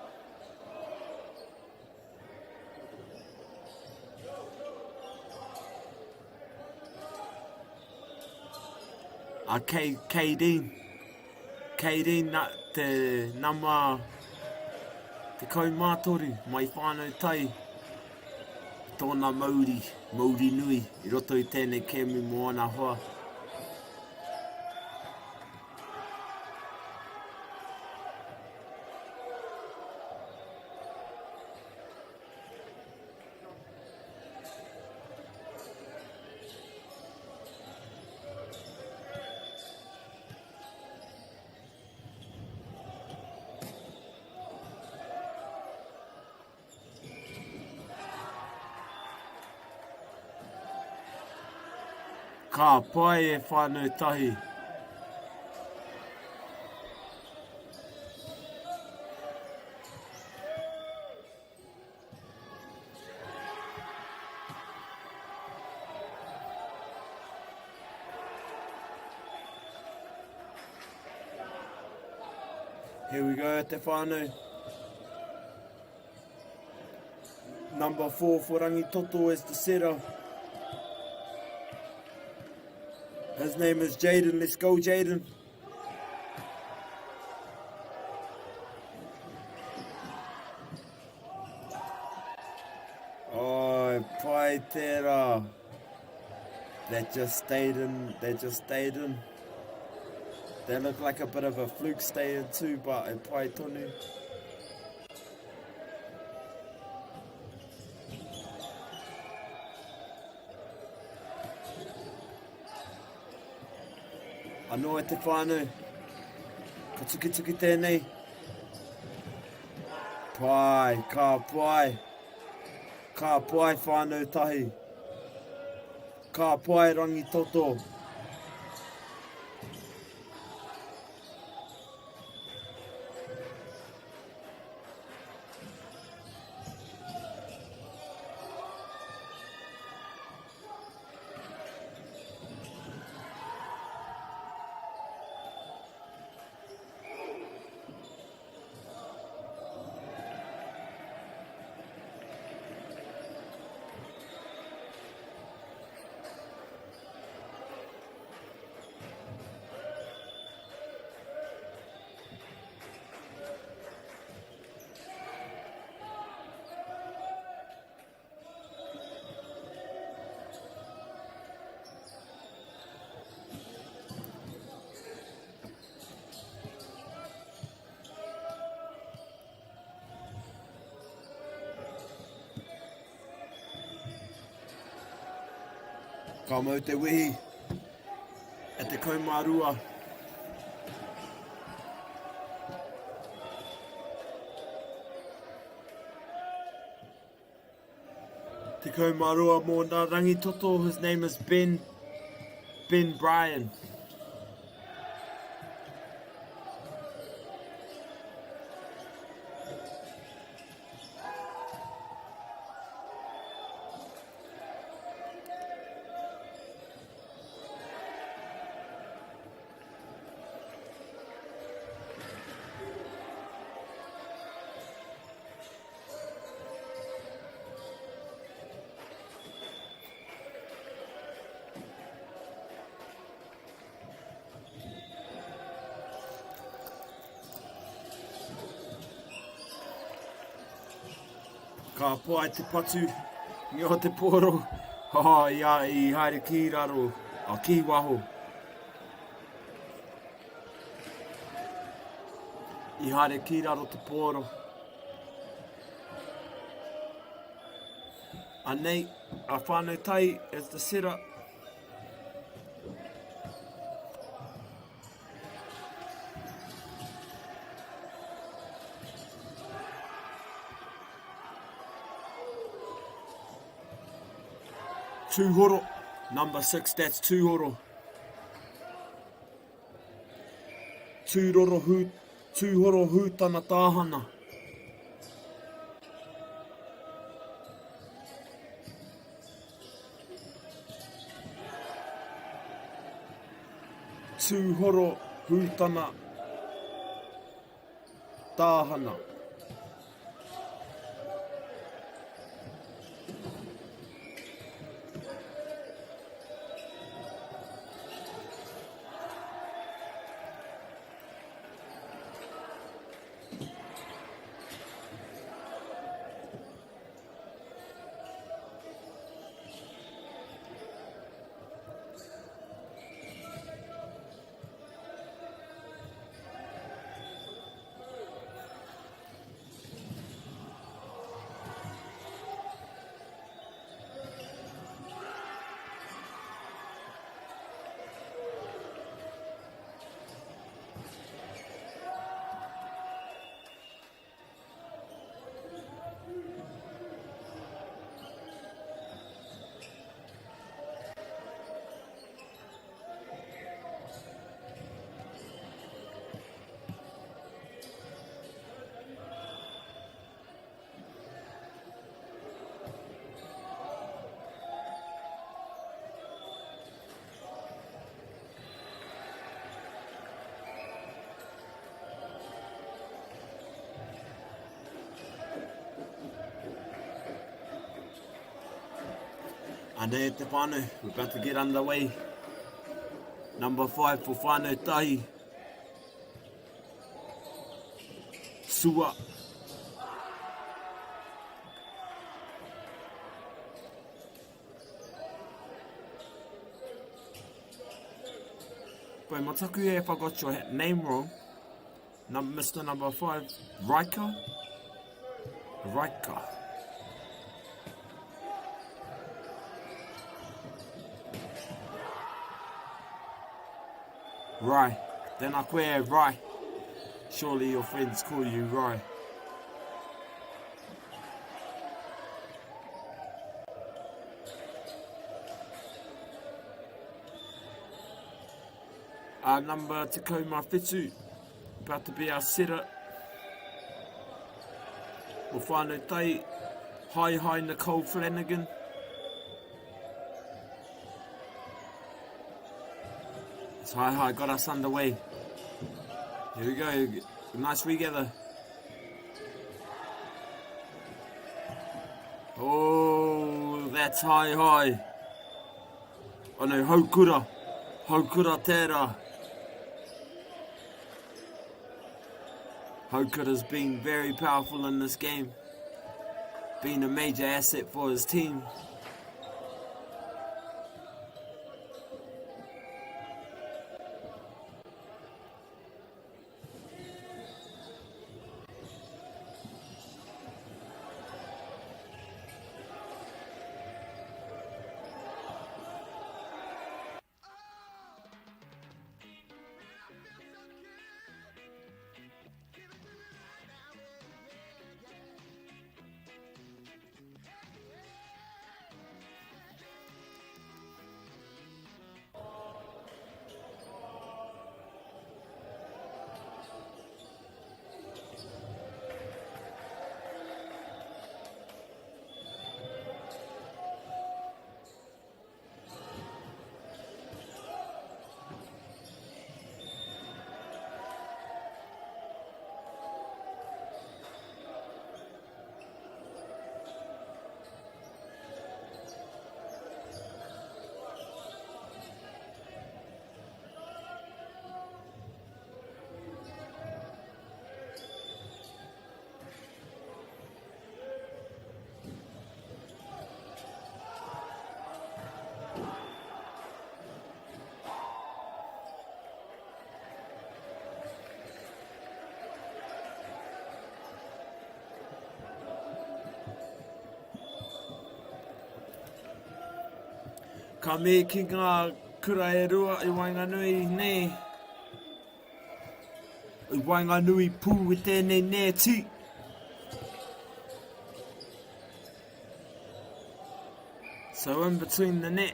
S8: A Kaideen na te nama te kaumātori mai whānau tai. Tōna Mauri nui, I roto I tēnei kēmu mo ana hoa. Ka pai e whānau tahi. Here we go, te whānau. Number 4 for Rangitoto is the setter. His name is Jaden. Let's go, Jaden. Oh, pai tērā. That just stayed in. They look like a bit of a fluke stay in too, but e pai tonu. Anō e te whānau. Ka tuki tēnei. Pai, ka pai. Ka pai whānau tahi. Ka pai Rangitoto. Ka mau te wihi e te kaumārua. Te kaumārua mō nā Rangitoto, his name is Ben Bryan. Ka pai te patu, ngi o te poro, ia I haere ki raro, a ki waho. I haere ki raro te poro. Anei, a whānau tai is the setup. Tūhoro, number 6, that's Tūhoro. Tūhoro hūtana tāhana. Tūhoro Hūtana Tāhana. And there te whānau, we're about to get underway. Number 5 for whānau tahi. Sua. Boy, mataku if I got your name wrong. Mr. Number 5, Raika. Raika. Rai. Then I queer Rai. Surely your friends call you Rai. Number Tacoma Fitu. About to be our setter. We'll find a day. Hi Nicole Flanagan. Hi, got us underway. Here we go. Nice regather. Oh, that's hi. Oh no, Haukura Tera. Haukura's been very powerful in this game. Been a major asset for his team. Ka me ki ngā kura e rua I Wainganui nei. I Wainganui pū I tēnei neti. So in between the net,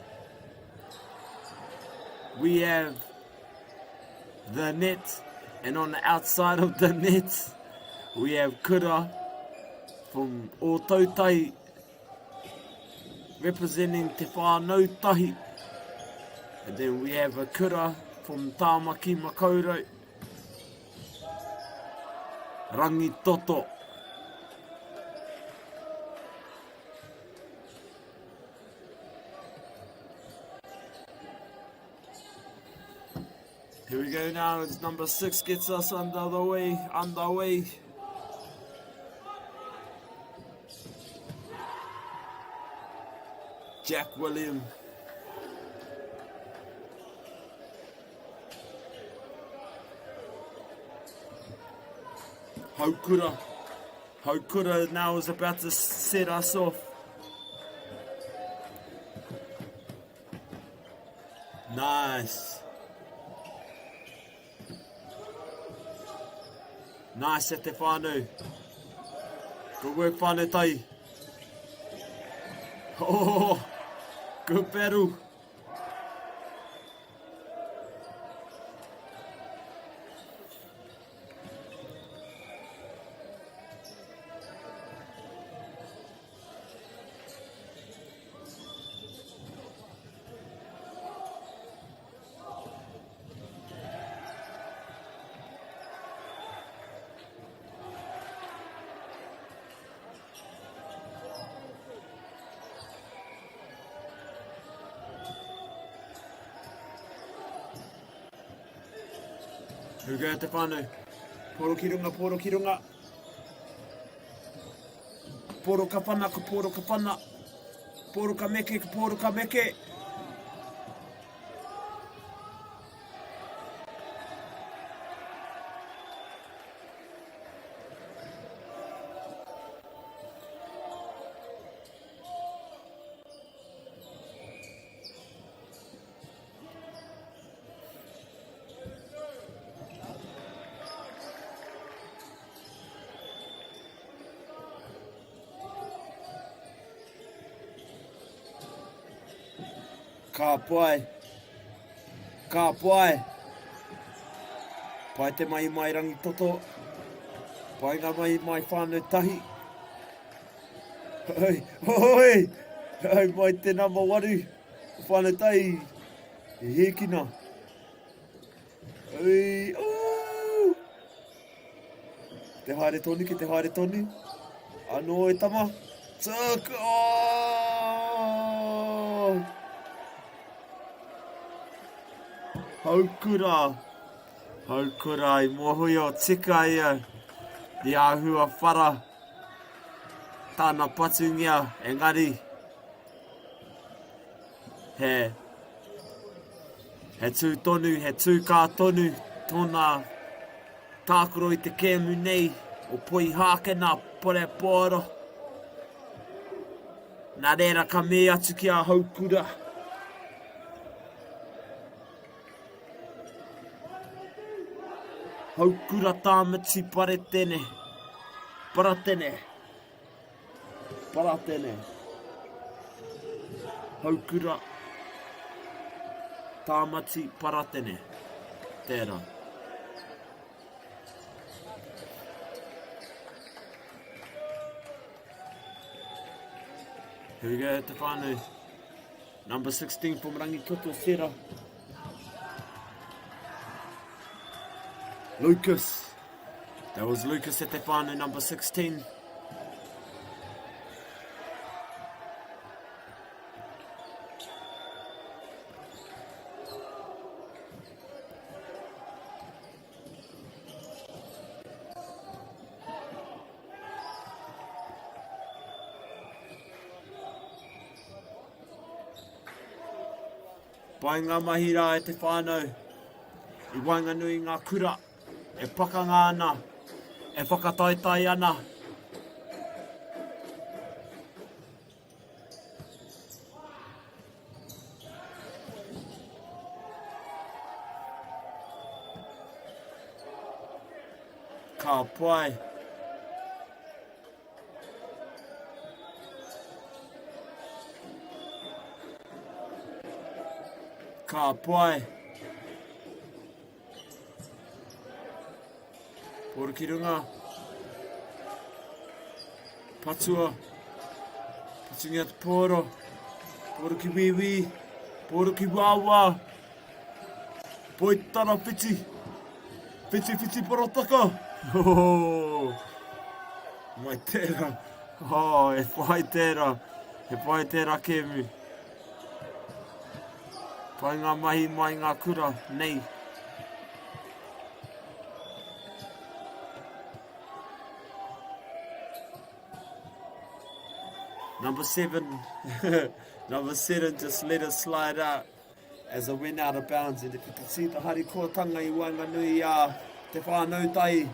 S8: we have the net, and on the outside of the net, we have kura from Ōtautai, representing Te Whānau Tahi. And then we have a kura from Tāmaki Makaurau. Rangi Toto. Here we go now, it's number 6 gets us underway. Jack William. Haukura now is about to set us off. Nice. Nice, Te Whānau. Good work, Whānau Tai. Oh, good battle. Here we go, Te Whānau. Poro ki runga. Poro ka whana, poro ka whana. Poro ka meke. Ka pai. Pai te mai rangi toto. Pai ngā mai whānau tahi. Hoi! Mai te nama waru. Whānau tahi. Hekina. Te haere tonu. Anō e tama. Tuk! Haukura I mohui o tika ia I āhua whara tāna patungia engari he tū kā tonu tōna tākoro I te kēmu nei o poi hākena pore pōro nā reira ka me atu ki a haukura Haukura tāmati paratene. Haukura tāmati paratene. Tērā. Here we go, Te Whānau. Number 16 from Rangitoto, Sera. Lucas. That was Lucas at Te Whānau, number 16. Pai ngā mahi rā e Te Whānau. I wainganui ngā kura. E pakanga ana, e whakataitai ana. Ka pai. Ka pai. Poro ki runga. Patua. Patungia te poro. Poro ki wiwi. Poro ki wawa. Poitara whiti. Whiti porotaka. Oh, mai tērā. Oh, e whai tērā. E whai tērā kēmu. Pai ngā mahi mai ngā kura, nei. Number 7. Number 7 just let it slide out as it went out of bounds. And if you can see the hari kōtanga I Wainganui te whānau tai.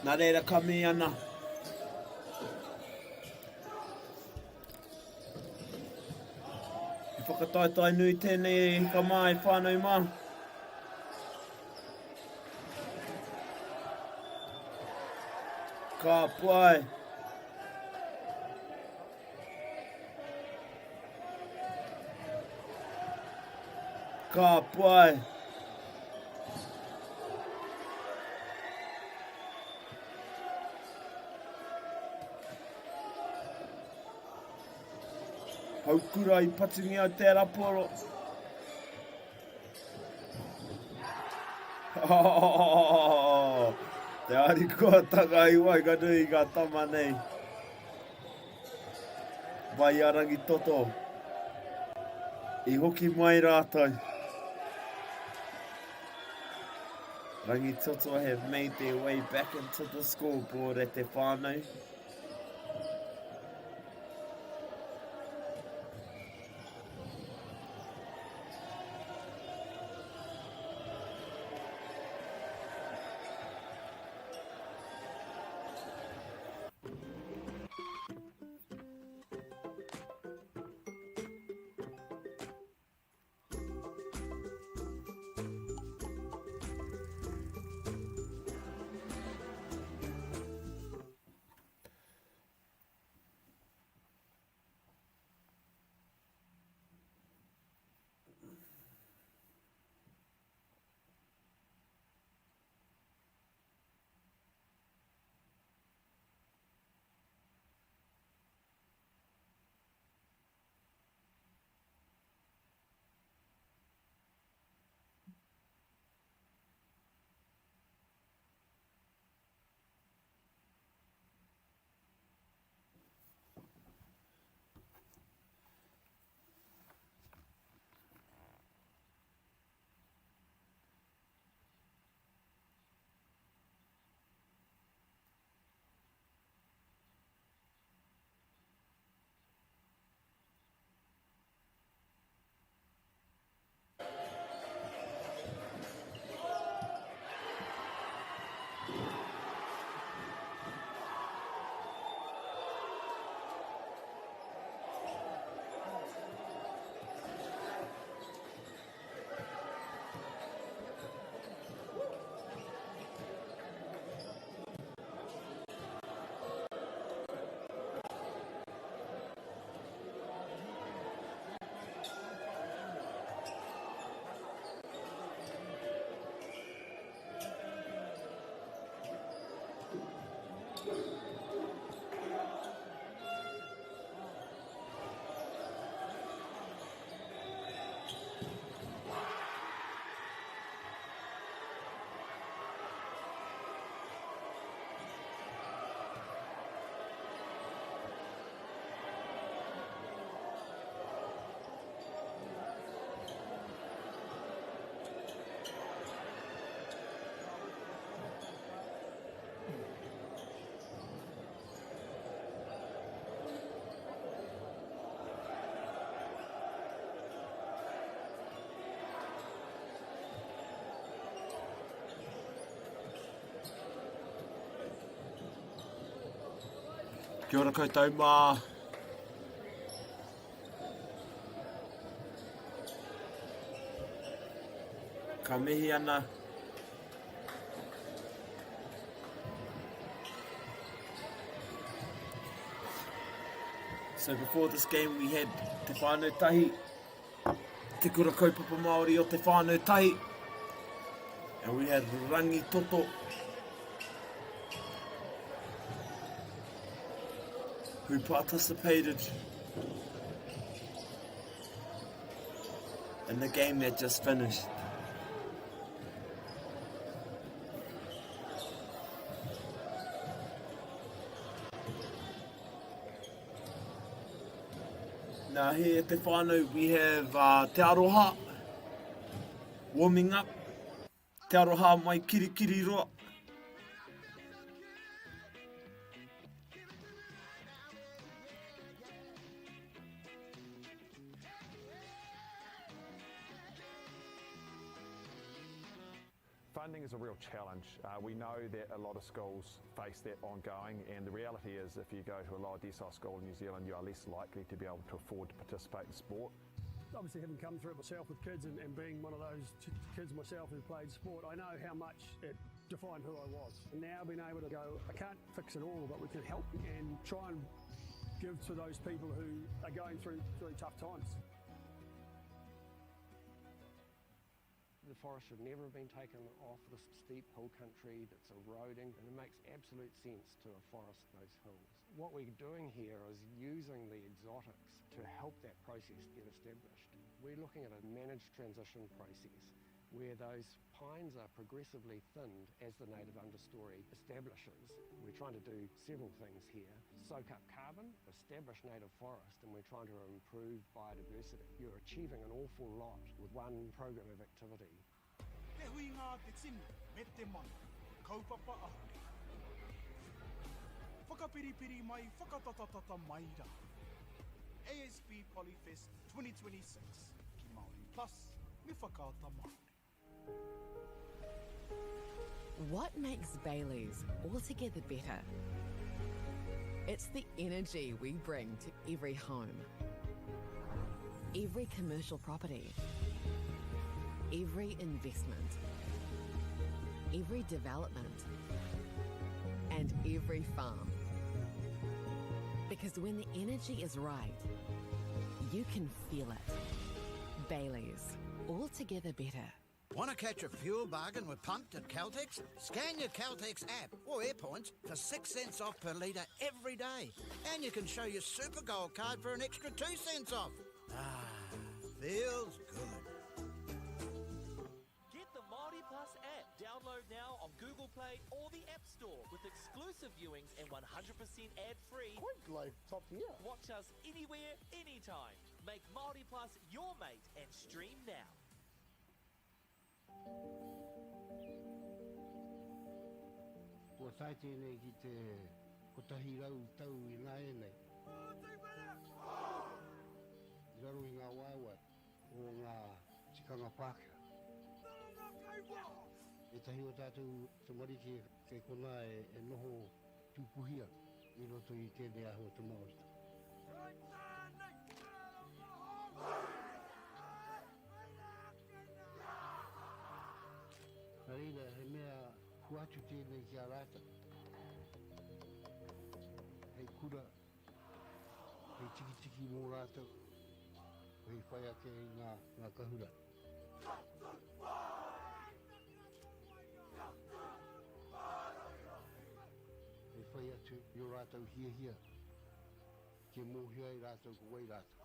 S8: Nā reira ka me ana. E whakataitai nui tēnei ka mai whānau mā. Ka puai. Ka puai. Haukura I patungi au te raporo. Oh, te ari kōtanga I Wainganui ka tama nei. Vai arangi toto. I hoki mai rātou. Rangi toto have made their way back into the scoreboard at te whānau. Kia ora koutou mā. Ka mihi ana. So before this game we had te whānau tahi, te kura kaupapa Māori o te whānau tahi, And we had Rangi Toto, who participated in the game that just finished. Now here at Te Whānau we have Te Aroha warming up. Te Aroha mai kirikiri roa.
S7: Funding is a real challenge. We know that a lot of schools face that ongoing, and the reality is if you go to a lower decile school in New Zealand, you are less likely to be able to afford to participate in sport.
S6: Obviously, having come through it myself with kids and being one of those kids myself who played sport, I know how much it defined who I was. And now being able to go, I can't fix it all, but we can help and try and give to those people who are going through really tough times.
S1: The forest should never have been taken off this steep hill country that's eroding, and it makes absolute sense to afforest those hills. What we're doing here is using the exotics to help that process get established. We're looking at a managed transition process where those pines are progressively thinned as the native understory establishes. We're trying to do several things here. Soak up carbon, establish native forest, and we're trying to improve biodiversity. You're achieving an awful lot with one program of activity.
S2: Te hui ngā te tini, me te mana, kaupapa ahuri. Whakapiripiri mai, whakatatatata mai rā. ASB Polyfest 2026, ki Māori Plus, me whakaata Māori.
S3: What makes Bailey's altogether better? It's the energy we bring to every home, every commercial property, every investment, every development, and every farm. Because when the energy is right, you can feel it. Bailey's, altogether better.
S4: Want to catch a fuel bargain with Pumped at Caltex? Scan your Caltex app or AirPoints for 6 cents off per litre every day. And you can show your Super Gold card for an extra 2 cents off. Ah, feels good.
S5: Get the Māori Plus app. Download now on Google Play or the App Store with exclusive viewings and 100% ad-free.
S10: Quite life top here.
S5: Watch us anywhere, anytime. Make Māori Plus your mate and stream now.
S10: Kua tai tēnei ki te kotahi rau tau I ngā e nei. I raro I ngā waiwai o ngā tikanga Pākehā. E tahi o tātou te marike kei kona e noho tūpuhia I roto I tēnei aho te Māori. Reira, he mea huatu tēnei ki a rāta. Hei kura, hei tiki mō rātou, hei whai ake I ngā kahura. Hei whai atu I o rātou hia, ke mōhia I rātou ko wai rātou.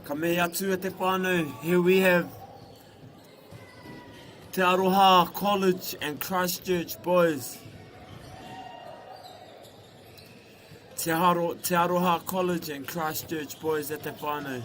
S8: Ka me atu e te whānau. Here we have Te Aroha College and Christchurch boys. Te Aroha College and Christchurch boys at te whānau.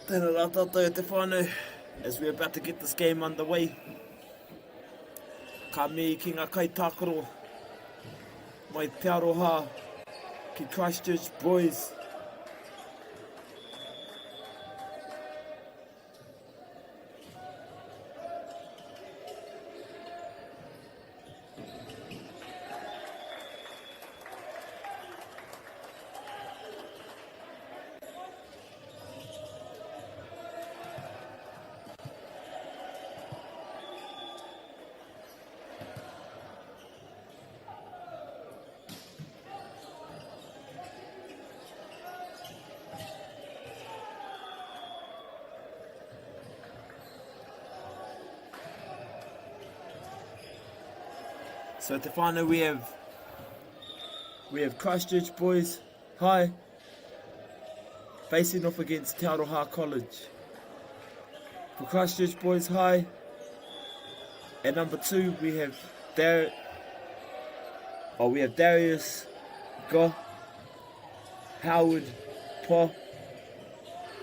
S8: Tēnā rā tātou e te whānau, as we're about to get this game underway. Ka me ki ngā kai tākaro, mai Te Aroha ki Christchurch boys. So at the final we have Christchurch boys high facing off against Te Aroha College. For Christchurch boys high, at number 2 we have Oh, we have Darius, Go, Howard, Po,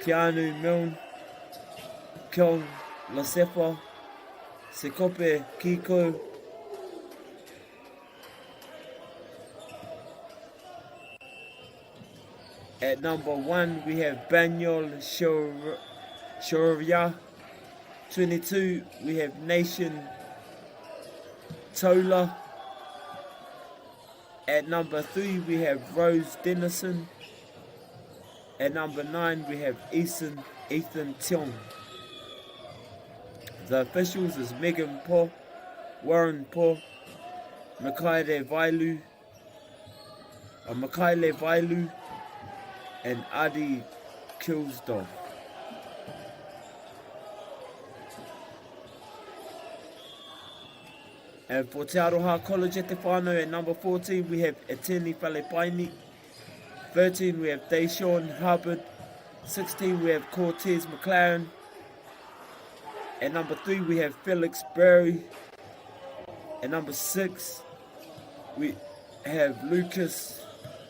S8: Keanu Milne, Kyong Lasepa, Sekope Kiko, at number 1 we have Banyol Shoria. 22 we have Nation Tola. At number 3 we have Rose Dennison. At number 9 we have Ethan Tiong. The officials is Megan Po, Warren Po, Makaile Vailu, and Adi Kilsdorf. And for Te Aroha College at Te Whānau, at number 14 we have Eteni Falepaini. 13 we have Deshaun Hubbard. 16 we have Cortez McLaren. At number 3 we have Felix Berry. At number 6 we have Lucas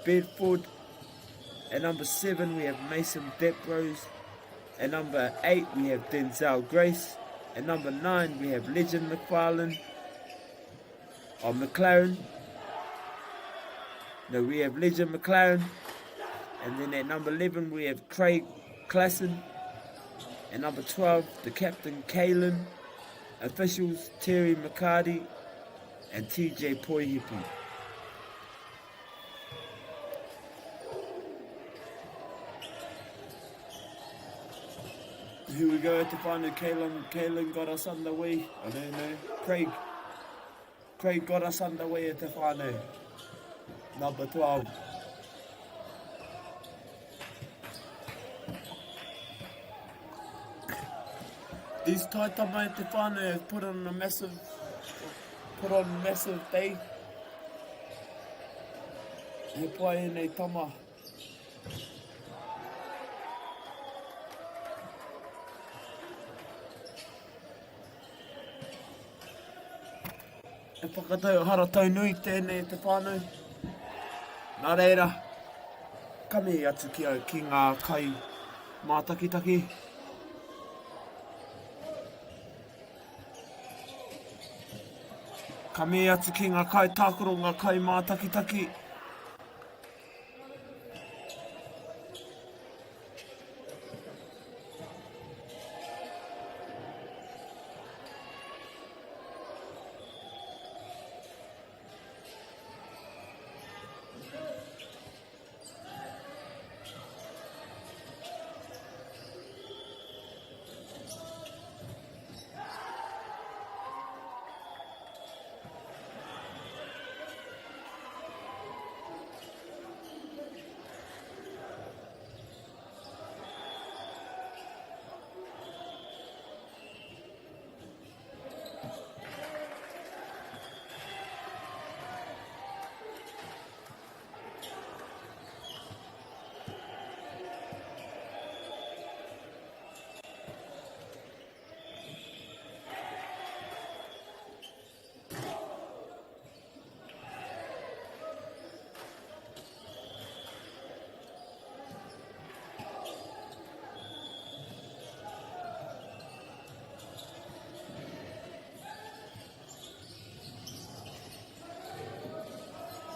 S8: Bedford. At number 7 we have Mason Deprose. At number 8 we have Denzel Grace. At number 9 we have Legend McFarlane. Or McLaren. No, we have Legend McLaren. And then at number 11 we have Craig Klassen. At number 12 the captain Kalen. Officials Terry McCarty and TJ Poihipi. Here we go at the final. Kalen got us underway. I don't know. Craig got us underway at the final. Number 12. These Taitama at the final have put on a massive day. He play in a tama. E whakatau haratau nui tēnei te whānau. Nā reira, kami atu ki ngā kai mātakitaki. Kami atu ki ngā kai tākoro, ngā kai mātakitaki.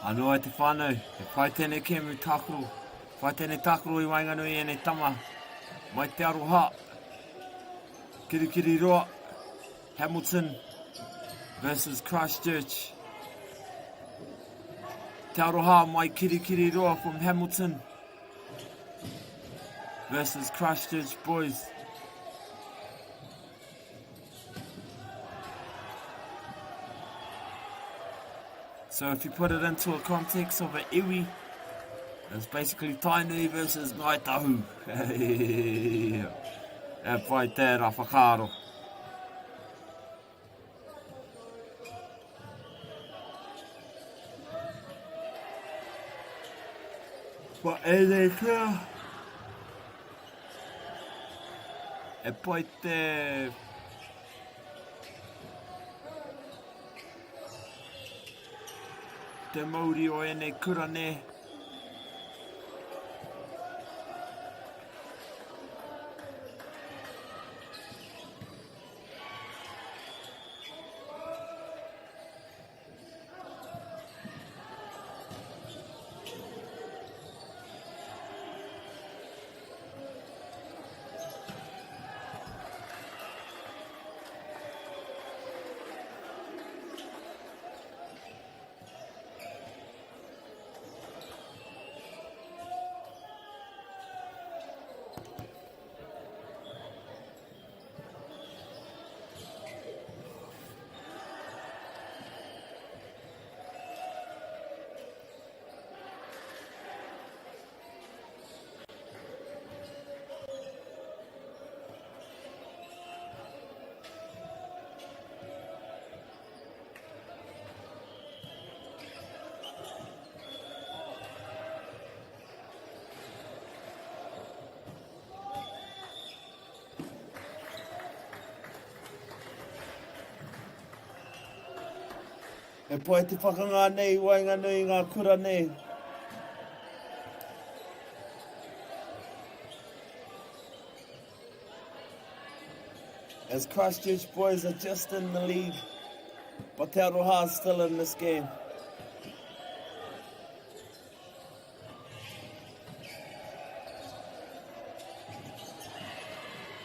S8: Anō e te whānau, e whai tēnei kēmu tākoro. Whai tēnei tākoro I Wainganui e nei tama. Mai te aroha. Kirikiri roa. Hamilton versus Christchurch. Te aroha mai kirikiri roa from Hamilton versus Christchurch boys. So if you put it into a context of an iwi, it's basically Tainui versus Ngāi Tahu. E whai tērā whakaaro. Wa e nei kia. E pai te te mauri o ene kura ne. E poe te whakanga nei, wainga nui ngā kura nei. As Christchurch boys are just in the lead, but Te Aroha is still in this game.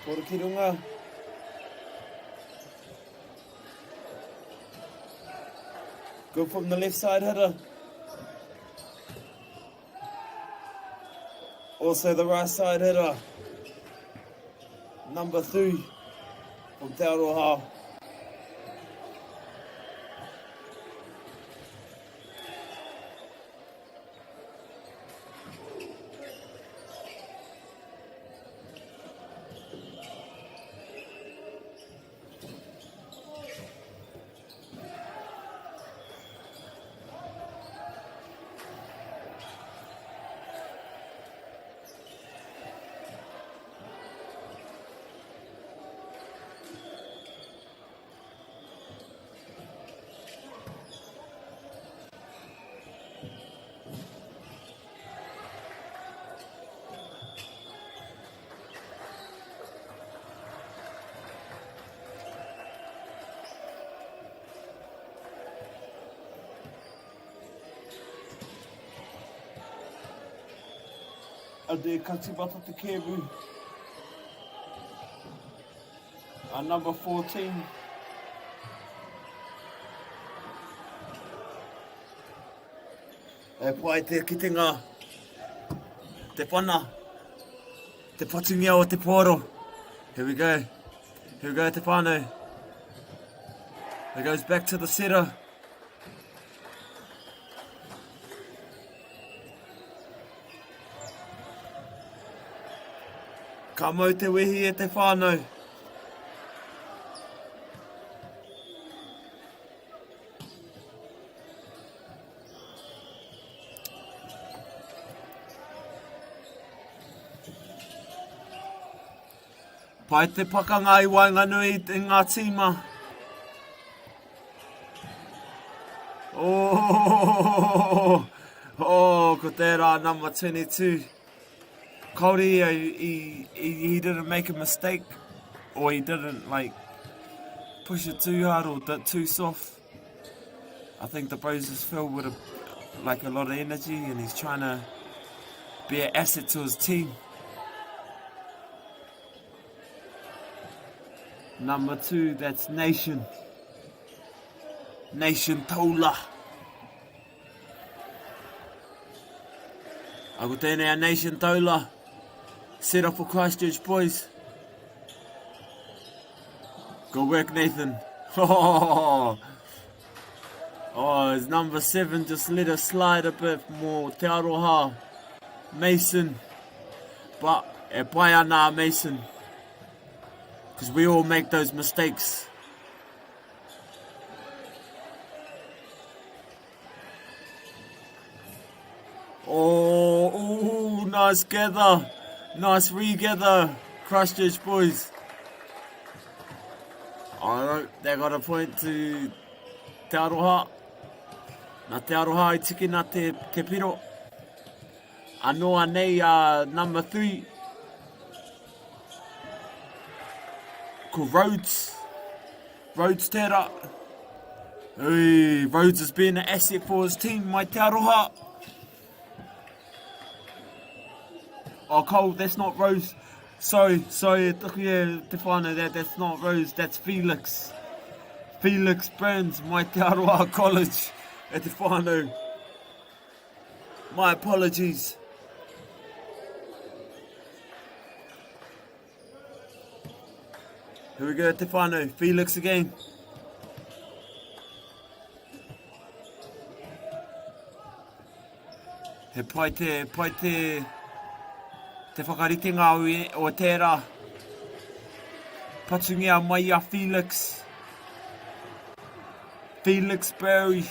S8: Poro ki runga. Go from the left side hitter. Also the right side hitter. Number 3 from Te Aroha. Ade Katibata Te Kebu. Number 14. E pai te kitenga. Te pana. Te patungia o te poro. Here we go. Here we go, Te Whānau. It goes back to the setter. Ka mau te wehi e Te Whānau. Pai te pakanga I Wainganui I ngā tīma. Oh, ko tērā number 22. Kauri, he didn't make a mistake, or he didn't push it too hard or too soft. I think the Bros is filled with a lot of energy, and he's trying to be an asset to his team. Number 2, that's Nation. Nation Tola. Ako tēnei a Nation Tola. Set up for Christchurch boys. Good work, Nathan. Oh, his number 7 just let us slide a bit more. Te Aroha. Mason. But e pai ana Mason. Because we all make those mistakes. Oh, nice gather. Nice regather. Christchurch boys. Oh, they got a point to Te Aroha. Nā te aroha I tiki nā te piro. Anoa nei number 3. Ko Rhodes. Rhodes tērā. Hey, Rhodes has been an asset for his team, mai te aroha. Oh, Cole, that's not Rose. Sorry, te whānau, that's not Rose, that's Felix. Felix Burns, mai te aroha college at te whānau. My apologies. Here we go, te whānau, Felix again. He pai te whakarite ngā o tērā. Patungia mai a Felix. Felix Berry.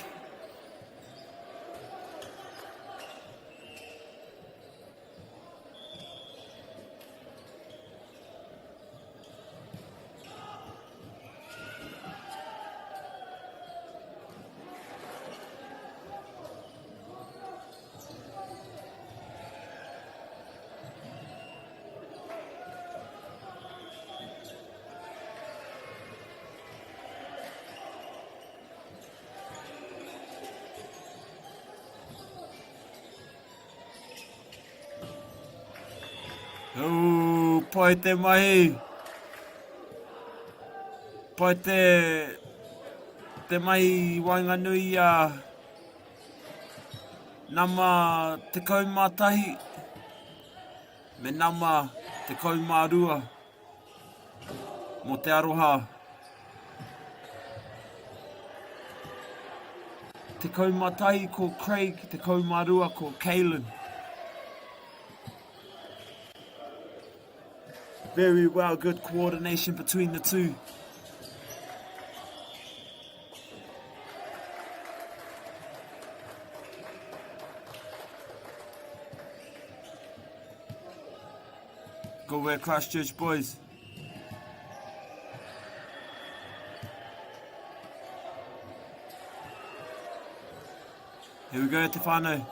S8: Oh, pai te mahi. Pai te mahi Wainganui nama te kaumātahi. Me nama te kaumārua. Mo te aroha. Te kaumātahi ko Craig, te kaumārua ko Kaylin. Very well, good coordination between the two. Go wear Christchurch boys. Here we go, te whānau.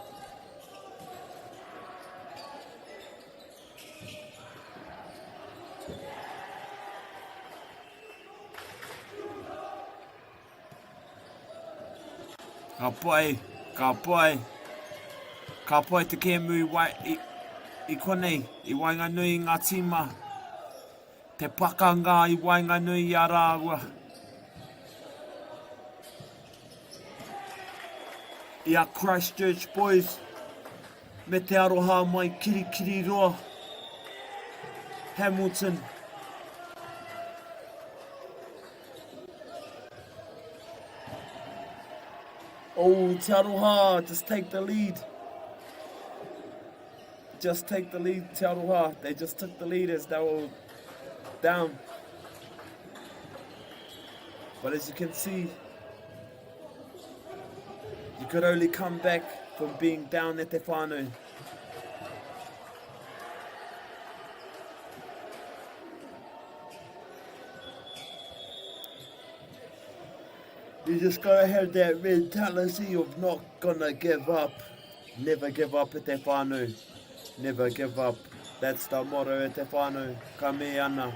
S8: Ka pai te kēmu I konei, I Wainganui ngā tīma. Te pakanga I Wainganui a rāua. I a Christchurch boys, me te aroha mai kirikiri roa. Hamilton. Oh, te aroha, just take the lead. Just take the lead, te aroha. They just took the lead as they were down. But as you can see, you could only come back from being down at te whānau. You just gotta have that mentality of not gonna give up. Never give up at te whānau. Never give up. That's the motto at te whānau. Ka me ana.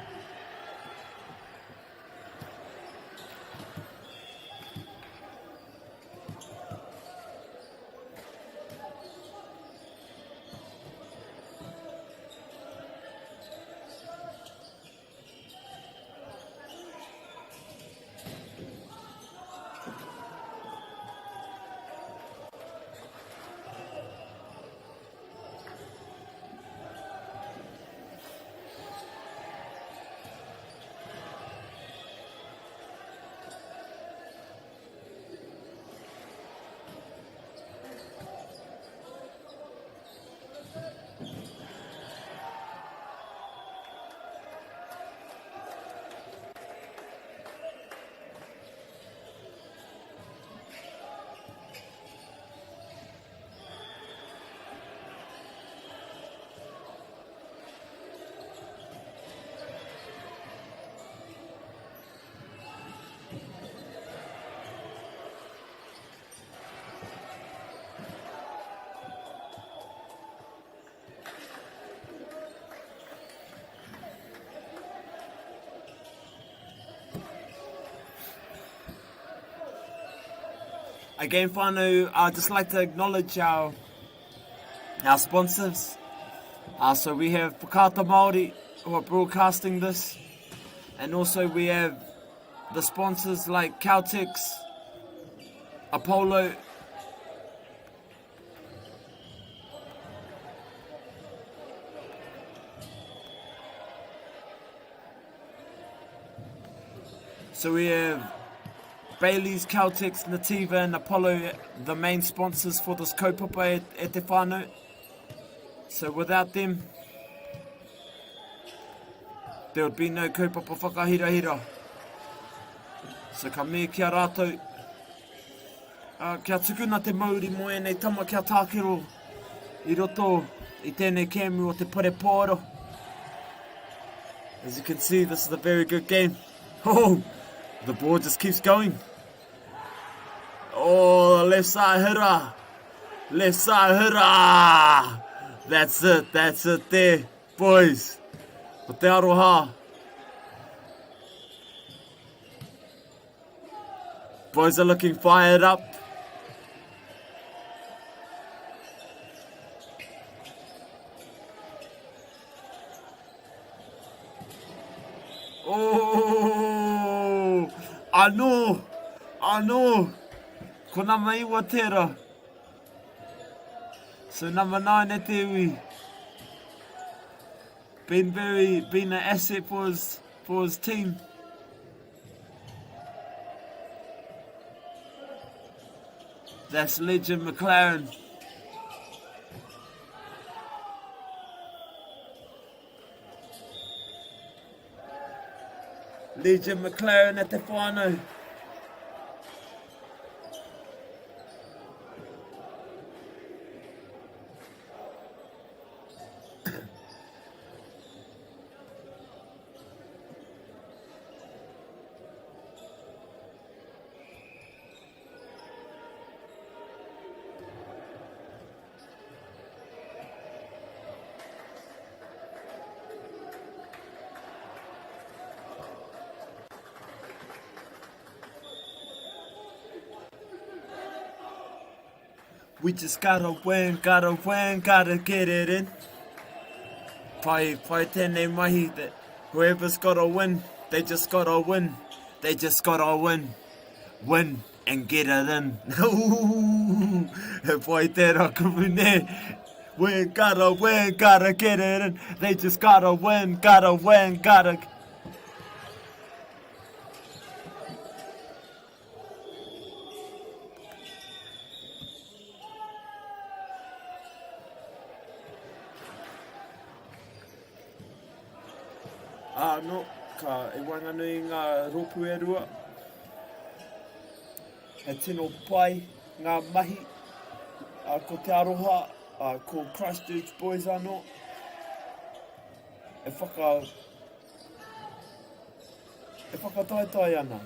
S8: Again, whānau, I'd just like to acknowledge our sponsors. So we have Whakaata Māori who are broadcasting this, and also we have the sponsors like Caltex, Apollo, so we have Bailey's, Caltex, Nativa and Apollo, the main sponsors for this kaupapa e te whānau. So without them, there would be no kaupapa whakahirahira. So ka mea kia rātou, kia tukuna te mauri mo e nei tama kia tākero I roto I tēnei kēmu o te Parepōro. As you can see, this is a very good game. Oh, the ball just keeps going. Oh, left side hira. Left side hira. That's it there, boys. O te aroha. Boys are looking fired up. Oh, I know. Kona mai wa tera. So number 9 e te ui. Been an asset for his team. That's Legend McLaren. Legend McLaren at the whānau. We just gotta win, gotta get it in. Pai tēnei mahi that whoever's gotta win, they just gotta win. They just gotta win. Win and get it in. Pai tērā kumune. We gotta win, gotta get it in. They just gotta win, gotta... No, ka e wanganui ngā ropu e rua. He tino pai ngā mahi ko te aroha ko Christchurch boys anō. E whakataitai ana.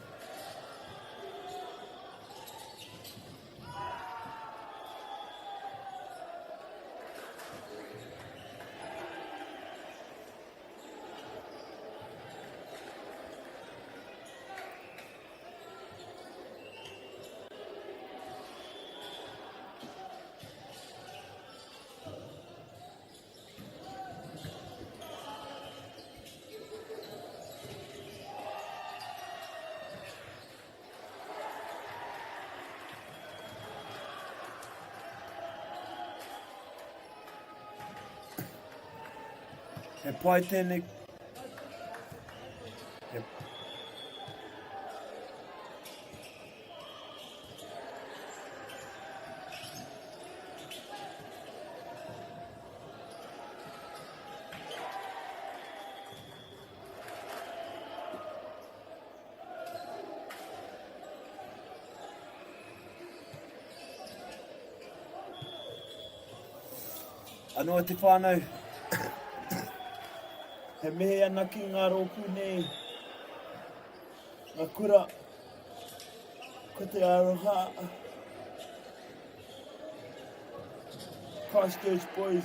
S8: He pai tēnei... Anō te whānau. He mehe ana ki ngā roku nei. Ngā kura. Ko te aroha. Christchurch boys.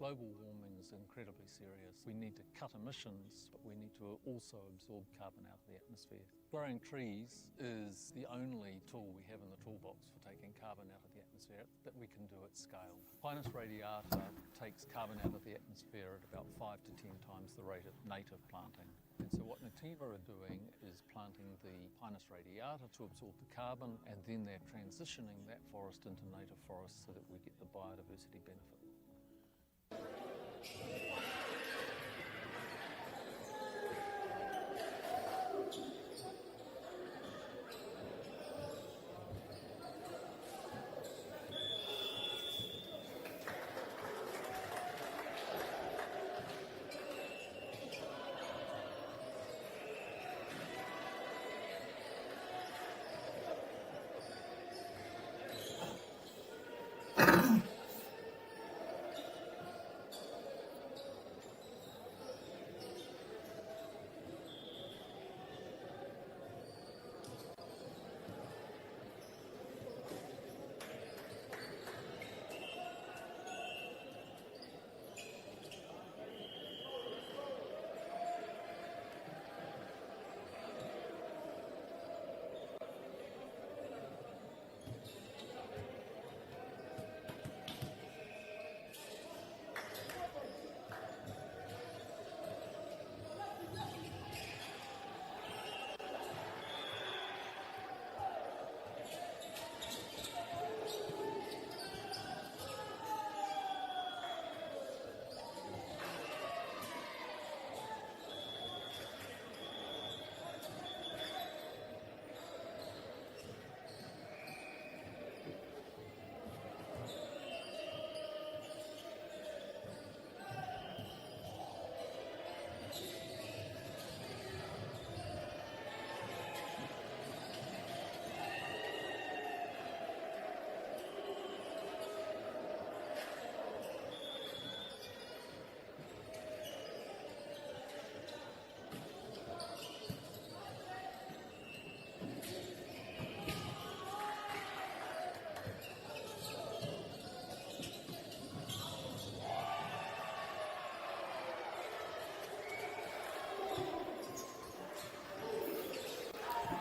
S9: Global warming is incredibly serious. We need to cut emissions, but we need to also absorb carbon out of the atmosphere. Growing trees is the only tool we have in the toolbox for taking carbon out of the atmosphere that we can do at scale. Pinus radiata takes carbon out of the atmosphere at about 5 to 10 times the rate of native planting. And so what Nativa are doing is planting the Pinus radiata to absorb the carbon, and then they're transitioning that forest into native forest so that we get the biodiversity benefit.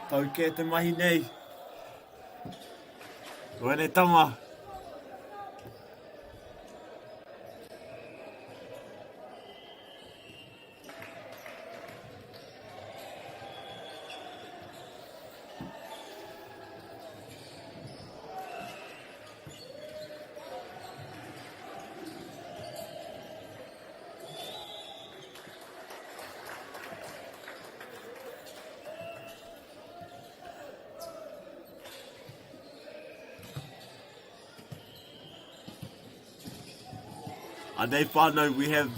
S8: Tau ke te mahi nei. Wene tama. Ane whānau, we have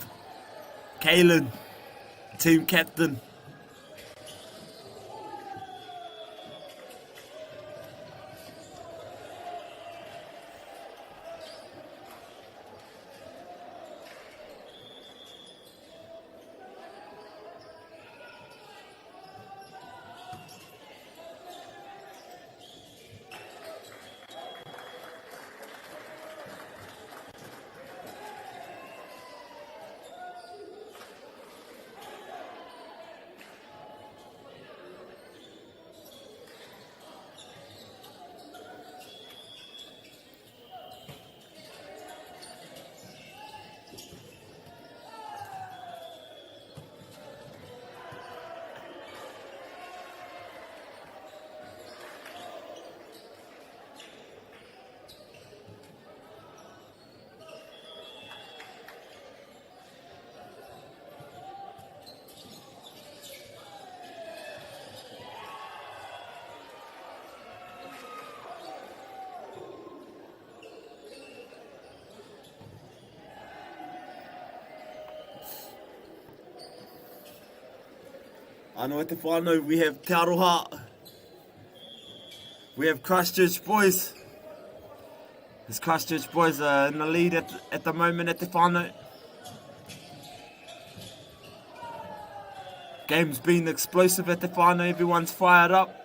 S8: Kaylin, team captain. Ano te whānau, we have Te Aroha. We have Christchurch boys. This Christchurch boys are in the lead at the moment at te whānau. Game's been explosive at te whānau, everyone's fired up.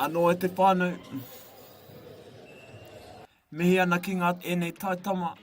S8: Anō e te whānau. Mihi ana ki ngā enei taitama.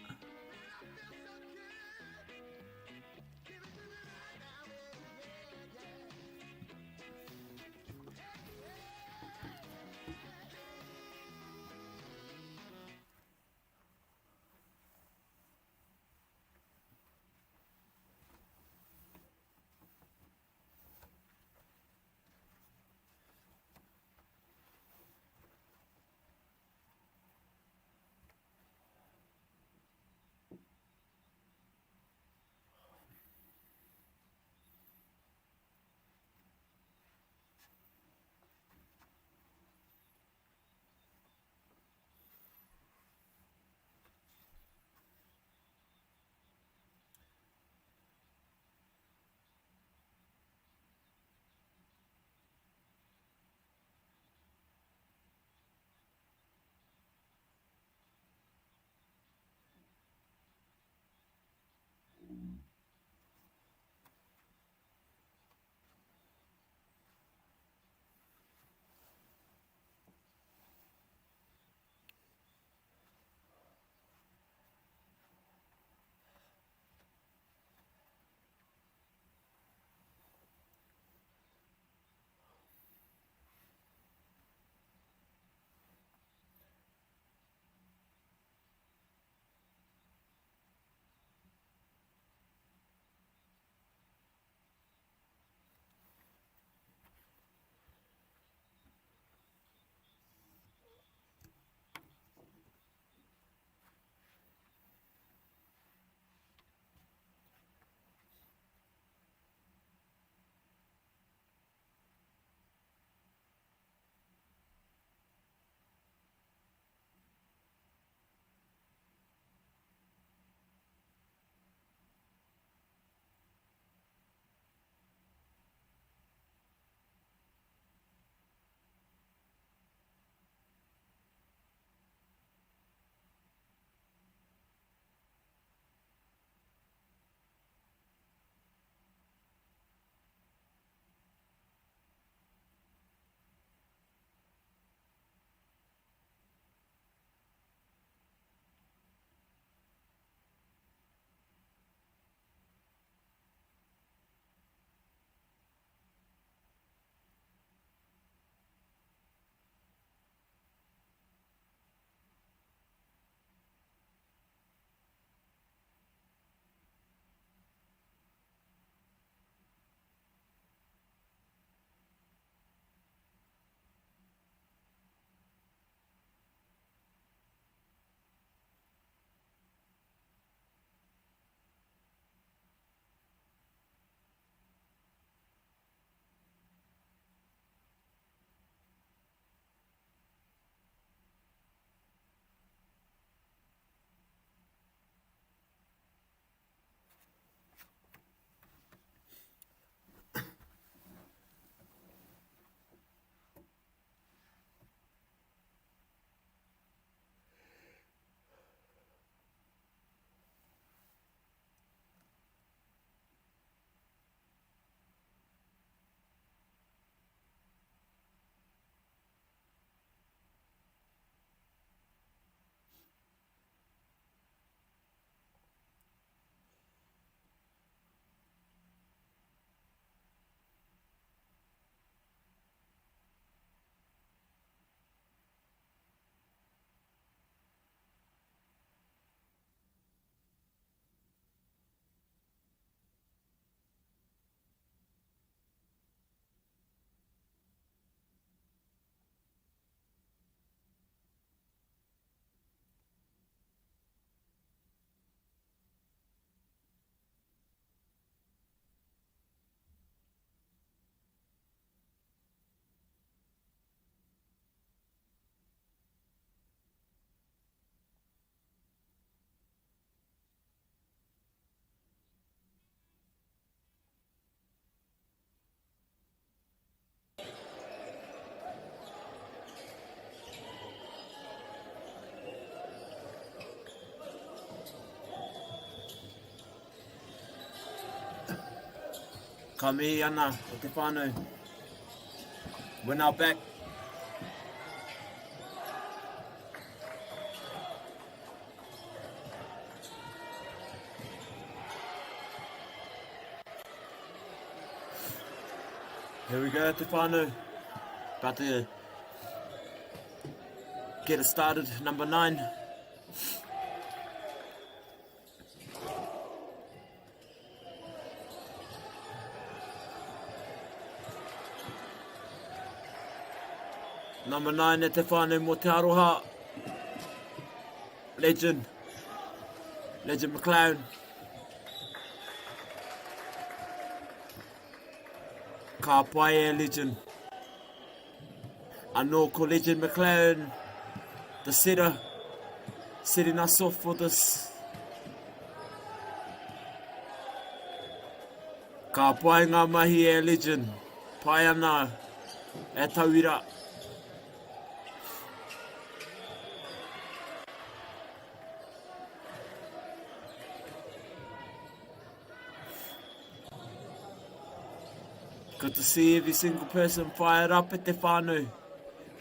S8: Ka mihi ana o te whānau. We're now back Here we go, Te Whānau. About to get it started, number 9. Number 9 e Te Whānau mo Te Aroha. Legend McLeod. Ka pai e Legend. Anō ko Legend McLeod, the setter, setting us off for this. Ka pai ngā mahi e Legend. Pai ana e tauira. Good to see every single person fired up at Te Whānau,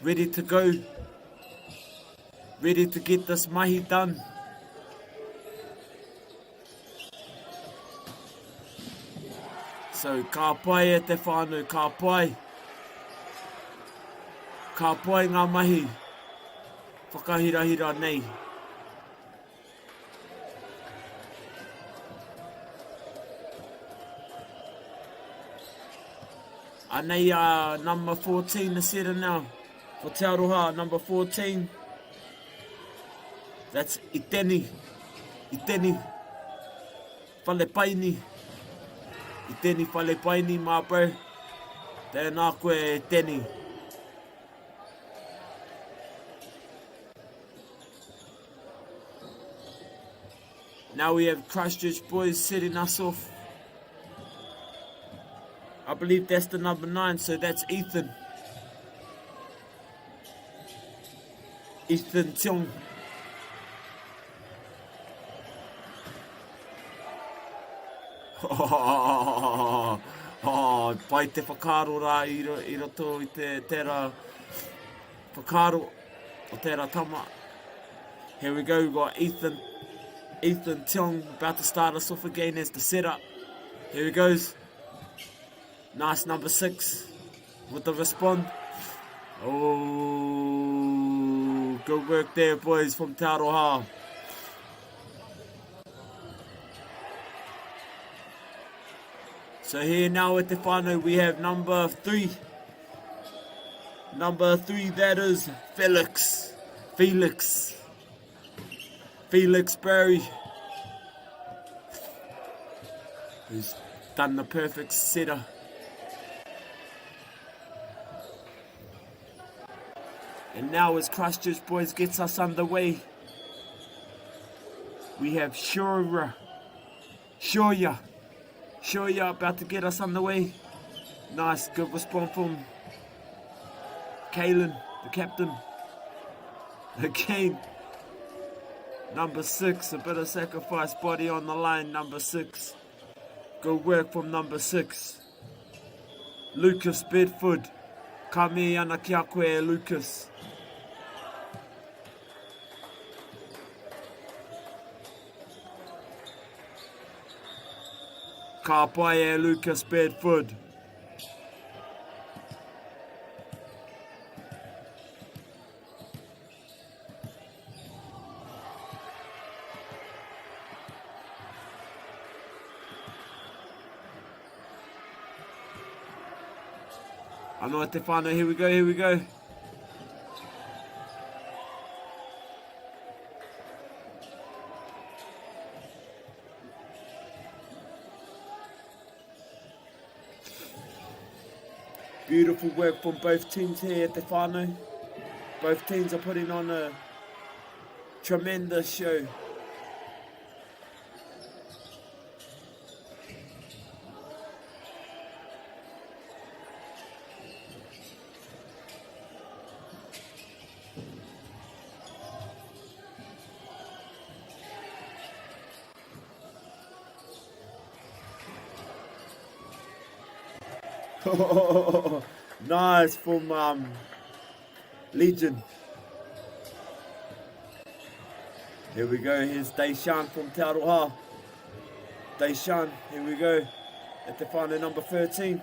S8: ready to go, ready to get this mahi done. So, ka pai e Te Whānau, ka pai ngā mahi, whakahirahira nei. Anei number 14 the setter now for Te Aroha, number 14. That's Iteni Falepaini. Iteni Falepaini, my bro. Tēnā koe Iteni. Now we have Christchurch boys setting us off. I believe that's the number 9, so that's Ethan. Ethan Tiong. Pai te whakaro rā i roto i tērā whakaro o tērā tama. Here we go, we've got Ethan Tiong about to start us off again as the setup. Here he goes. Nice number 6 with the respond. Oh, good work there, boys, from Te Aroha. So here now at Te Whānau we have number 3. Number 3, that is Felix Berry, who's done the perfect setter. And now as Christchurch boys gets us underway, we have Shoya about to get us underway. Nice, good response from Kalen, the captain. Again, number 6, a bit of sacrifice, body on the line, number 6. Good work from number 6. Lucas Bedford. Ka me ana ki a koe, Lucas. Ka pai e Lucas Bedford. Anō Te Whānau, here we go. Beautiful work from both teams here at Te Whānau. Both teams are putting on a tremendous show. Nice from Legion. Here we go, here's Daishan from Te Aroha. Daishan, here we go, at Te Whānau number 13.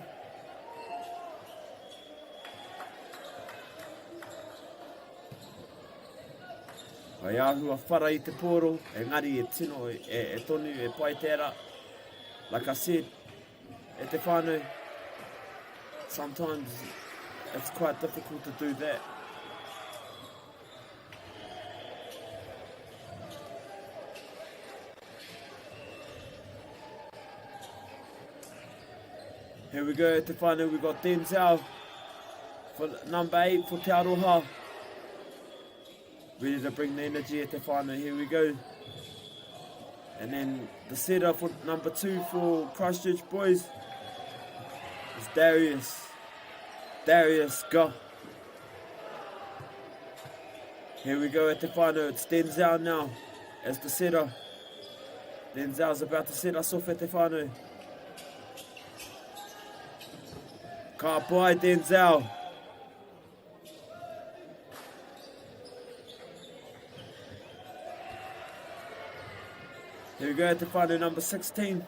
S8: Ai ahua whara I te pōro, engari e tino e tonu e pai tērā. Like I said, e te whānau, sometimes it's quite difficult to do that. Here we go, te whānau, we got Denzel for number 8 for Te Aroha. Ready to bring the energy at te whānau, here we go. And then the setter for number 2 for Christchurch Boys is Darius. Darius, go. Here we go at the whānau, it's Denzel now as the setter. Denzel's about to set us off at te whānau. Ka pai Denzel. Here we go at the whānau, number 16.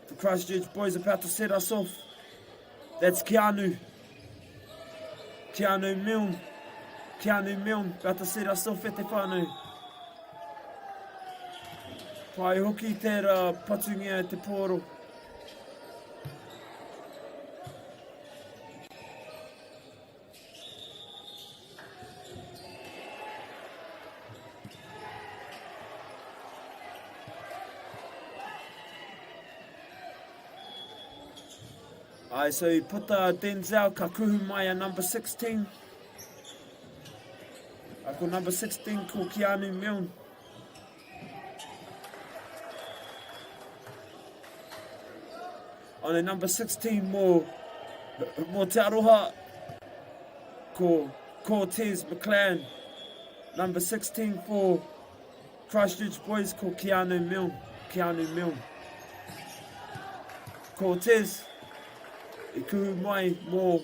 S8: The Christchurch Boys about to set us off. That's Keanu. Keanu Milne. Keanu Milne about to set us off at te whānau. Pai hoki tērā patungia te pōro. Ai, so puta Denzel ka kuhu mai a number 16. Ako number 16 ko Keanu Milne. On a number 16 more Te Aroha ko Cortez McLaren. Number 16 for Christchurch Boys ko Keanu Milne. Keanu Milne. Cortez. I kuhu mai mō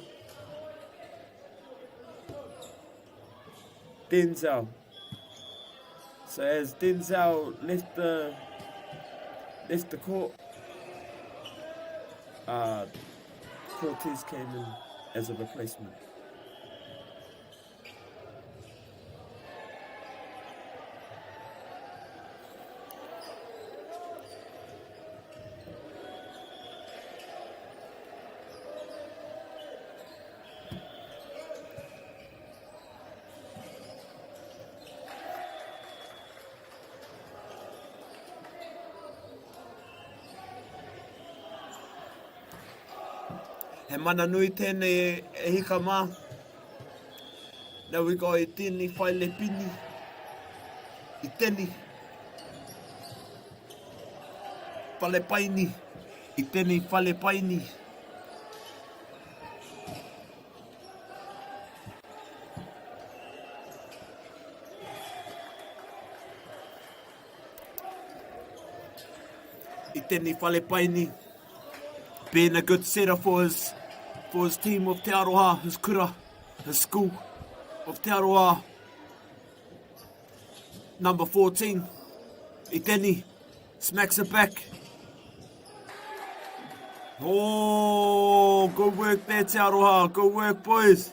S8: Denzel. So as Denzel left the court, Cortez came in as a replacement. He mana nui tēnei e hika mā. Now we go I tēnei whai le pini. I tēnei. Whale paini. I tēnei whale paini. I tēnei whale paini. Being a good setter for his team of Te Aroha, his kura, his school of Te Aroha. Number 14, Iteni, smacks it back. Oh, good work there, Te Aroha, good work, boys.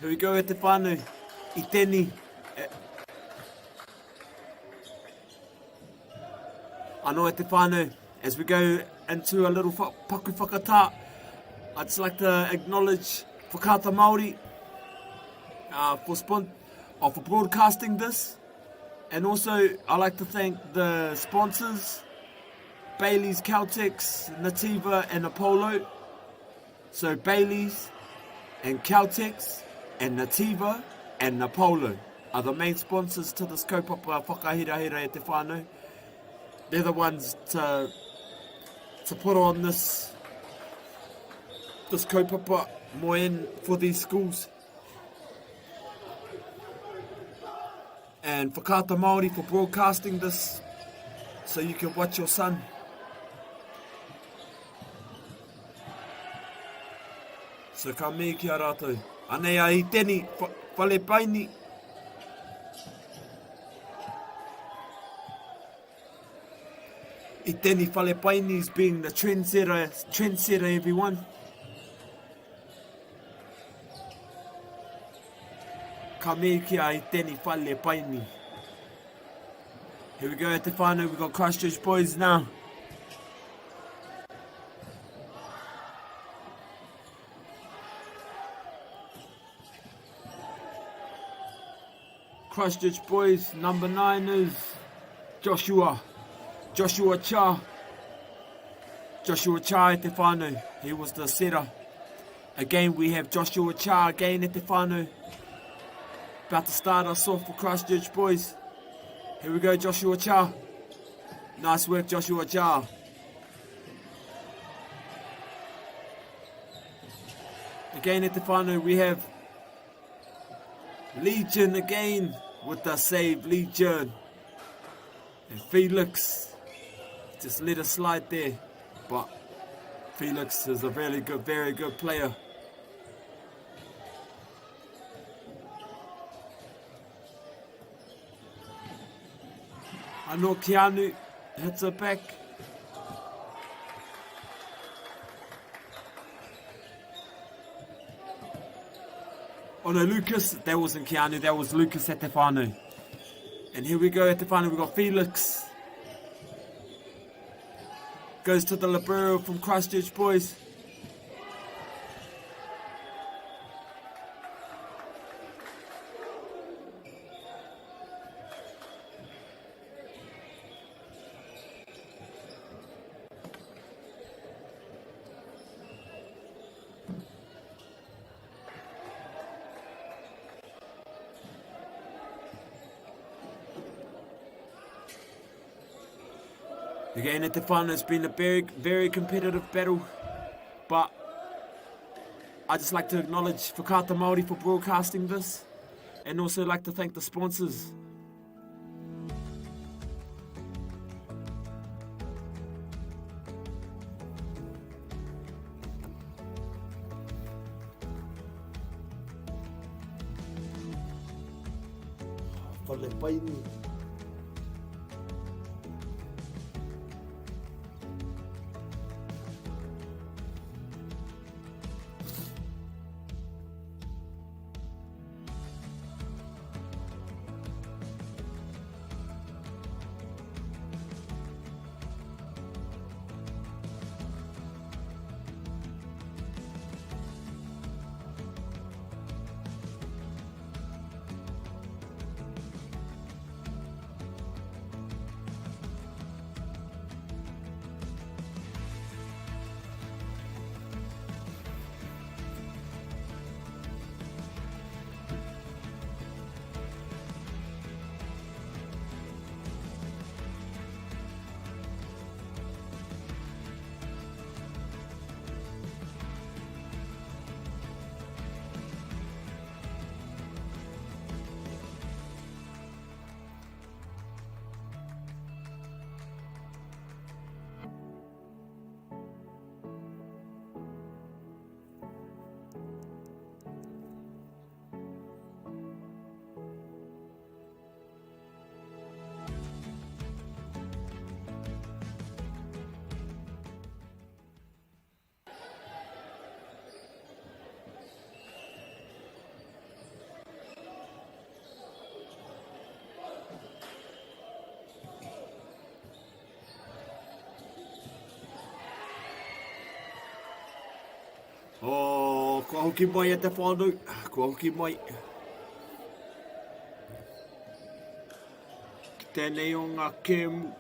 S8: Here we go at te whānau, Iteni. Anō e te whānau, as we go into a little paku whakatā, I'd just like to acknowledge Whakaata Māori for broadcasting this. And also, I'd like to thank the sponsors, Bailey's, Caltex, Nativa and Apollo. So Bailey's and Caltex and Nativa and Apollo are the main sponsors to this kaupapa whakahirahira e te whānau. They're the ones to put on this kaupapa moen for these schools. And Whakaata Māori for broadcasting this so you can watch your son. So ka me ki a rātou. Anei a I tēni whale paini. I tēni whale paini is being the trendsetter everyone. ka me kia I tēni whale paini. Here we go at the whānau, we've got Christchurch boys now. Christchurch boys, number 9 is Joshua Cha. Joshua Cha at the whānau, he was the setter. Again we have Joshua Cha again at the whānau. About to start us off for Christchurch boys. Here we go, Joshua Cha. Nice work, Joshua Cha. Again at the whānau we have Legion again with the save, Legion. And Felix just let it slide there. But Felix is a very good player. I know Keanu hits it back. Oh no, Lucas, that wasn't Keanu, that was Lucas at the whānau. And here we go at the whānau, we've got Felix. Goes to the libero from Christchurch boys. Again at the whānau, it's been a very competitive battle, but I just like to acknowledge Whakaata Māori for broadcasting this, and also like to thank the sponsors. Falepaini. Oh, kua hoki mai at te whānau. Kua hoki mai. Tēnei o ngā kēmu.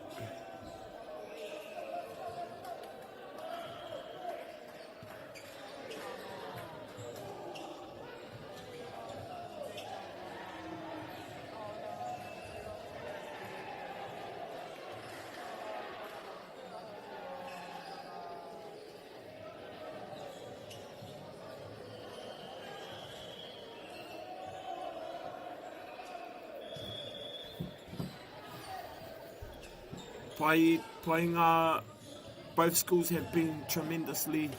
S8: Both schools have been tremendously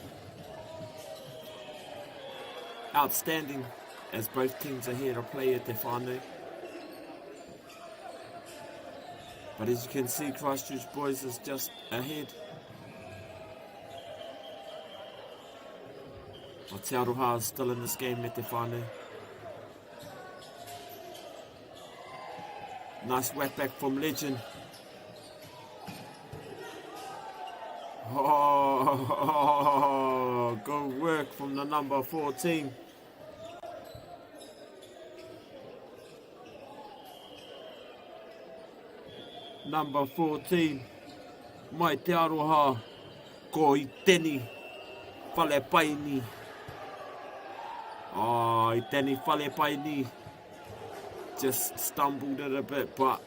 S8: outstanding as both teams are here to play at the whānau. But as you can see, Christchurch boys is just ahead. Te Aroha is still in this game at the whānau. Nice whack back from Legend. Oh, good work from the number 14. Number 14. Mai te aroha. Ko I teni. Whale paini. Oh, I teni whale paini. Just stumbled it a bit, but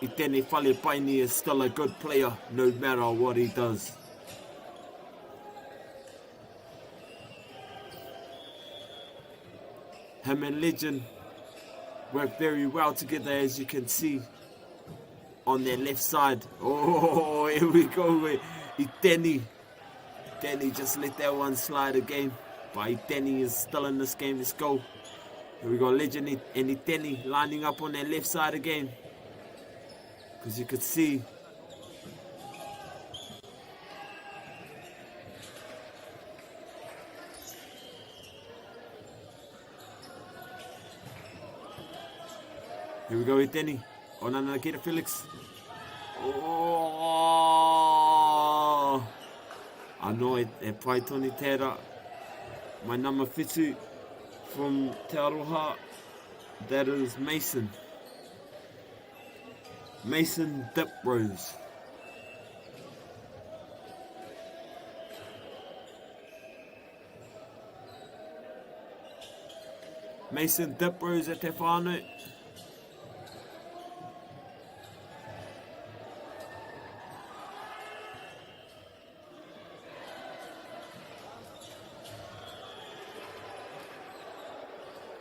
S8: I teni whale paini is still a good player, no matter what he does. Him and Legend work very well together, as you can see on their left side. Oh, here we go. Iteni just let that one slide again. But Iteni is still in this game. Let's go. Here we go. Legend and Iteni lining up on their left side again. Because you could see here we go, Iteni. Oh, no, get it, Felix. Oh! I know it, pai toni tērā. My number fitu from Te Aroha, that is Mason. Mason Diprose. Mason Diprose at te whānau.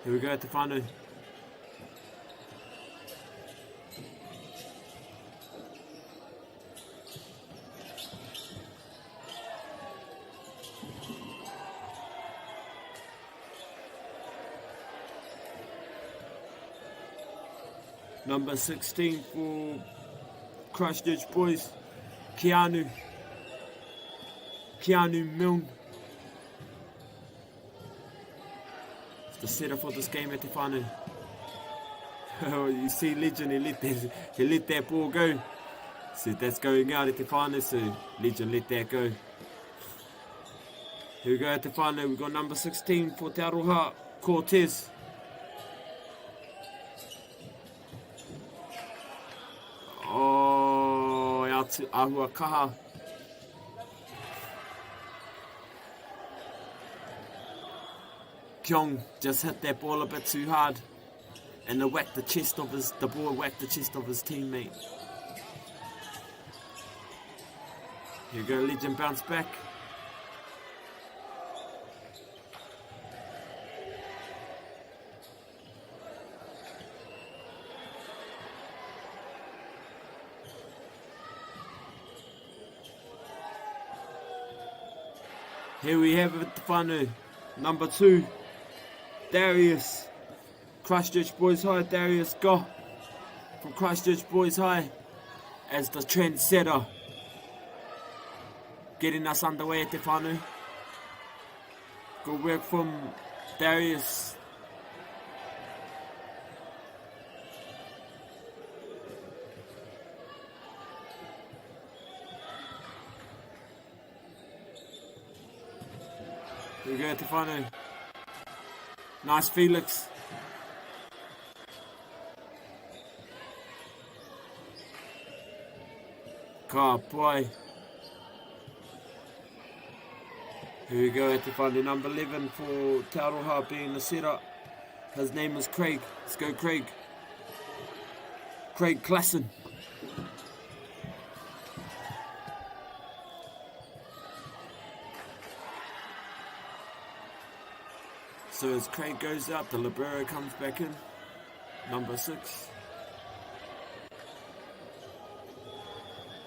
S8: Here we go at the final. Number 16 for Christchurch Boys, Keanu Milne. The setter for this game at the final. You see Legend, he let that ball go. So that's going out at the final, so Legend let that go. Here we go at the final. We've got number 16 for Te Aroha, Cortez. Oh, out to Ahua Kaha. Kyong just hit that ball a bit too hard, and the ball whacked the chest of his teammate. Here you go, Legend bounce back. Here we have it, whānau, number 2. Darius, Christchurch Boys High, Darius Goh from Christchurch Boys High as the trendsetter, getting us underway at the whānau. Good work from Darius. Here we go at the whānau. Nice Felix. Ka Pai. Here we go at the whānau. Number 11 for Te Aroha being the setter. His name is Craig. Let's go Craig. Craig Klassen. So as Craig goes out, the libero comes back in. Number 6.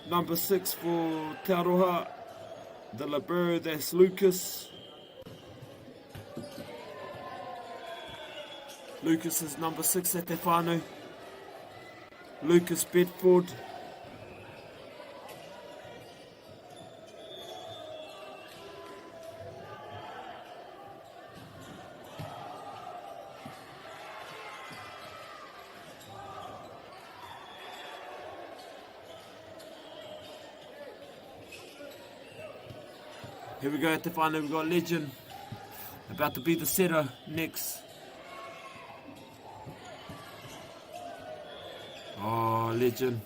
S8: Number 6 for Te Aroha, the libero, that's Lucas. Lucas is number 6 at Te Whānau. Lucas Bedford. Here we go at the final, we've got Legend. About to be the setter next. Oh, Legend.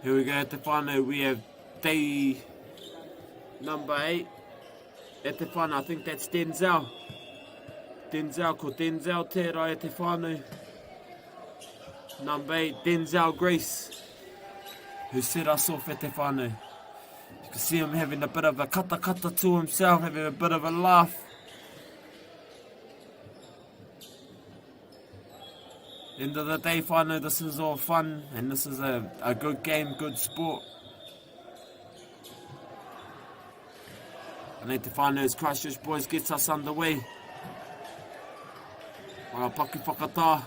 S8: Here we go at the final, we have day number 8 at the final. I think that's Denzel. Denzel te rai at the final. Number 8, Denzel Grace, who set us off at the final. You can see him having a bit of a kata to himself, having a bit of a laugh. End of the day, whānau, this is all fun and this is a good game, good sport. And at the whānau's Christchurch Boys gets us underway. Paku whakatā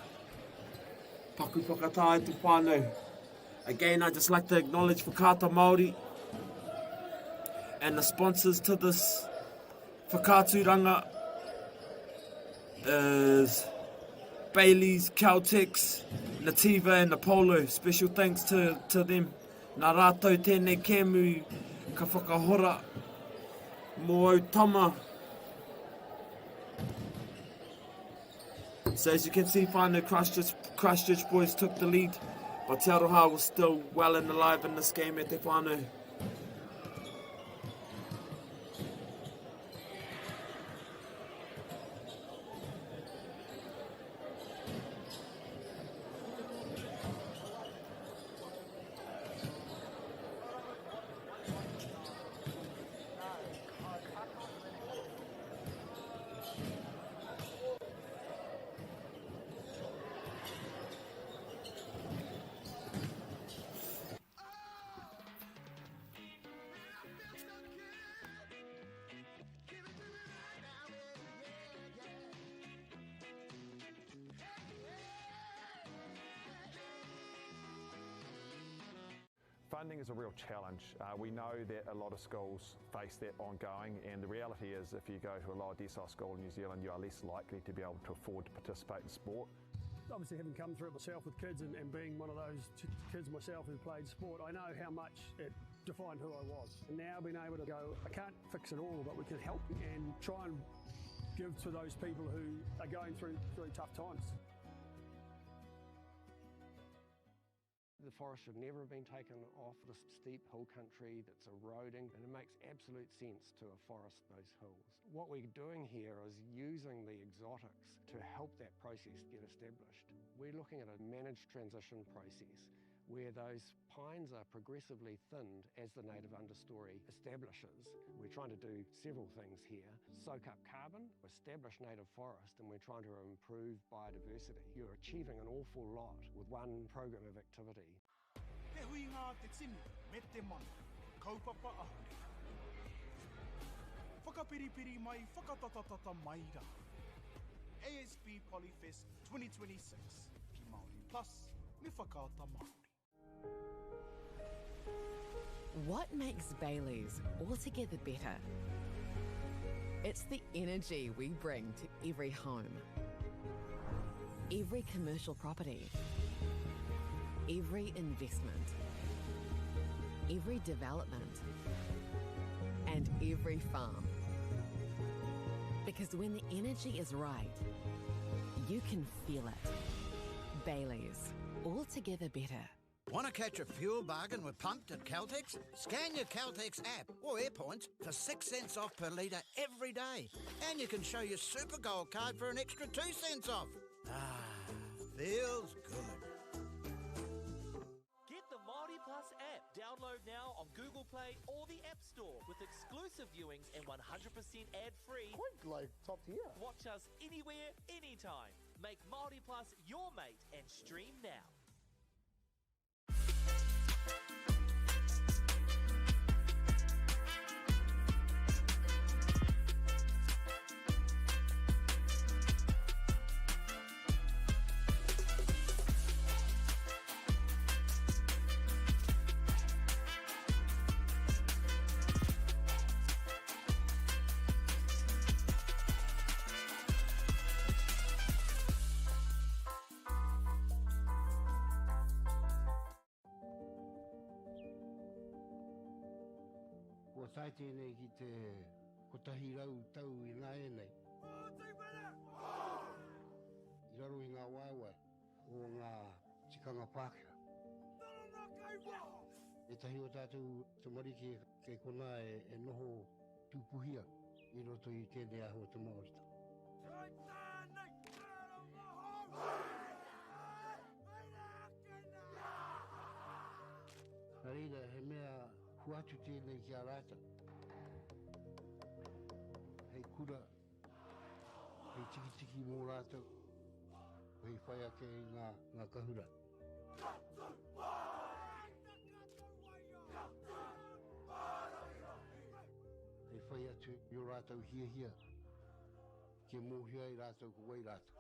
S8: at the whānau. Again, I'd just like to acknowledge Whakaata Māori and the sponsors to this whakāturanga is Bailey's, Caltex, Nativa and Apollo. Special thanks to them. Nā rātou tēnei kēmu ka whakahora mō au tama. So as you can see, whānau Christchurch Boys took the lead, but Te Aroha was still well and alive in this game at te whānau.
S7: Funding is a real challenge. We know that a lot of schools face that ongoing, and the reality is if you go to a lower decile school in New Zealand, you are less likely to be able to afford to participate in sport.
S6: Obviously, having come through it myself with kids and being one of those kids myself who played sport, I know how much it defined who I was. And now being able to go, I can't fix it all, but we can help and try and give to those people who are going through tough times.
S1: The forest should never have been taken off this steep hill country that's eroding, and it makes absolute sense to afforest those hills. What we're doing here is using the exotics to help that process get established. We're looking at a managed transition process where those pines are progressively thinned as the native understory establishes. We're trying to do several things here. Soak up carbon, establish native forest, and we're trying to improve biodiversity. You're achieving an awful lot with one program of activity.
S2: Te hui ngā te tini, me te mana, kaupapa ahuri. Whakapiripiri mai, whakatatatata mai rā. ASB Polyfest 2026, ki Māori Plus, me whakaata Māori.
S3: What makes Bailey's altogether better? It's the energy we bring to every home, every commercial property, every investment, every development, and every farm. Because when the energy is right, you can feel it. Bailey's, altogether better.
S4: Want to catch a fuel bargain with Pumped at Caltex? Scan your Caltex app or AirPoints for 6 cents off per litre every day. And you can show your Super Gold card for an extra 2 cents off. Ah, feels good.
S5: Get the Māori Plus app. Download now on Google Play or the App Store with exclusive viewings and 100% ad-free.
S10: Quite like top tier.
S5: Watch us anywhere, anytime. Make Māori Plus your mate and stream now.
S10: Ora tai tēnei ki te kotahi rau tau I ngā e nei. I raro I ngā waiwai o ngā tikanga Pākehā. E tahi o tātou te marike kei kona e noho tūpuhia I roto I tēnei aho te Māorita. Nā reira, he mea huatu tēnei ki a rāta. Hei kura, hei tiki mō rātou, hei whai ake I ngā kahura. Hei whai atu I o rātou hia, ke mōhia I rātou ko wai rātou.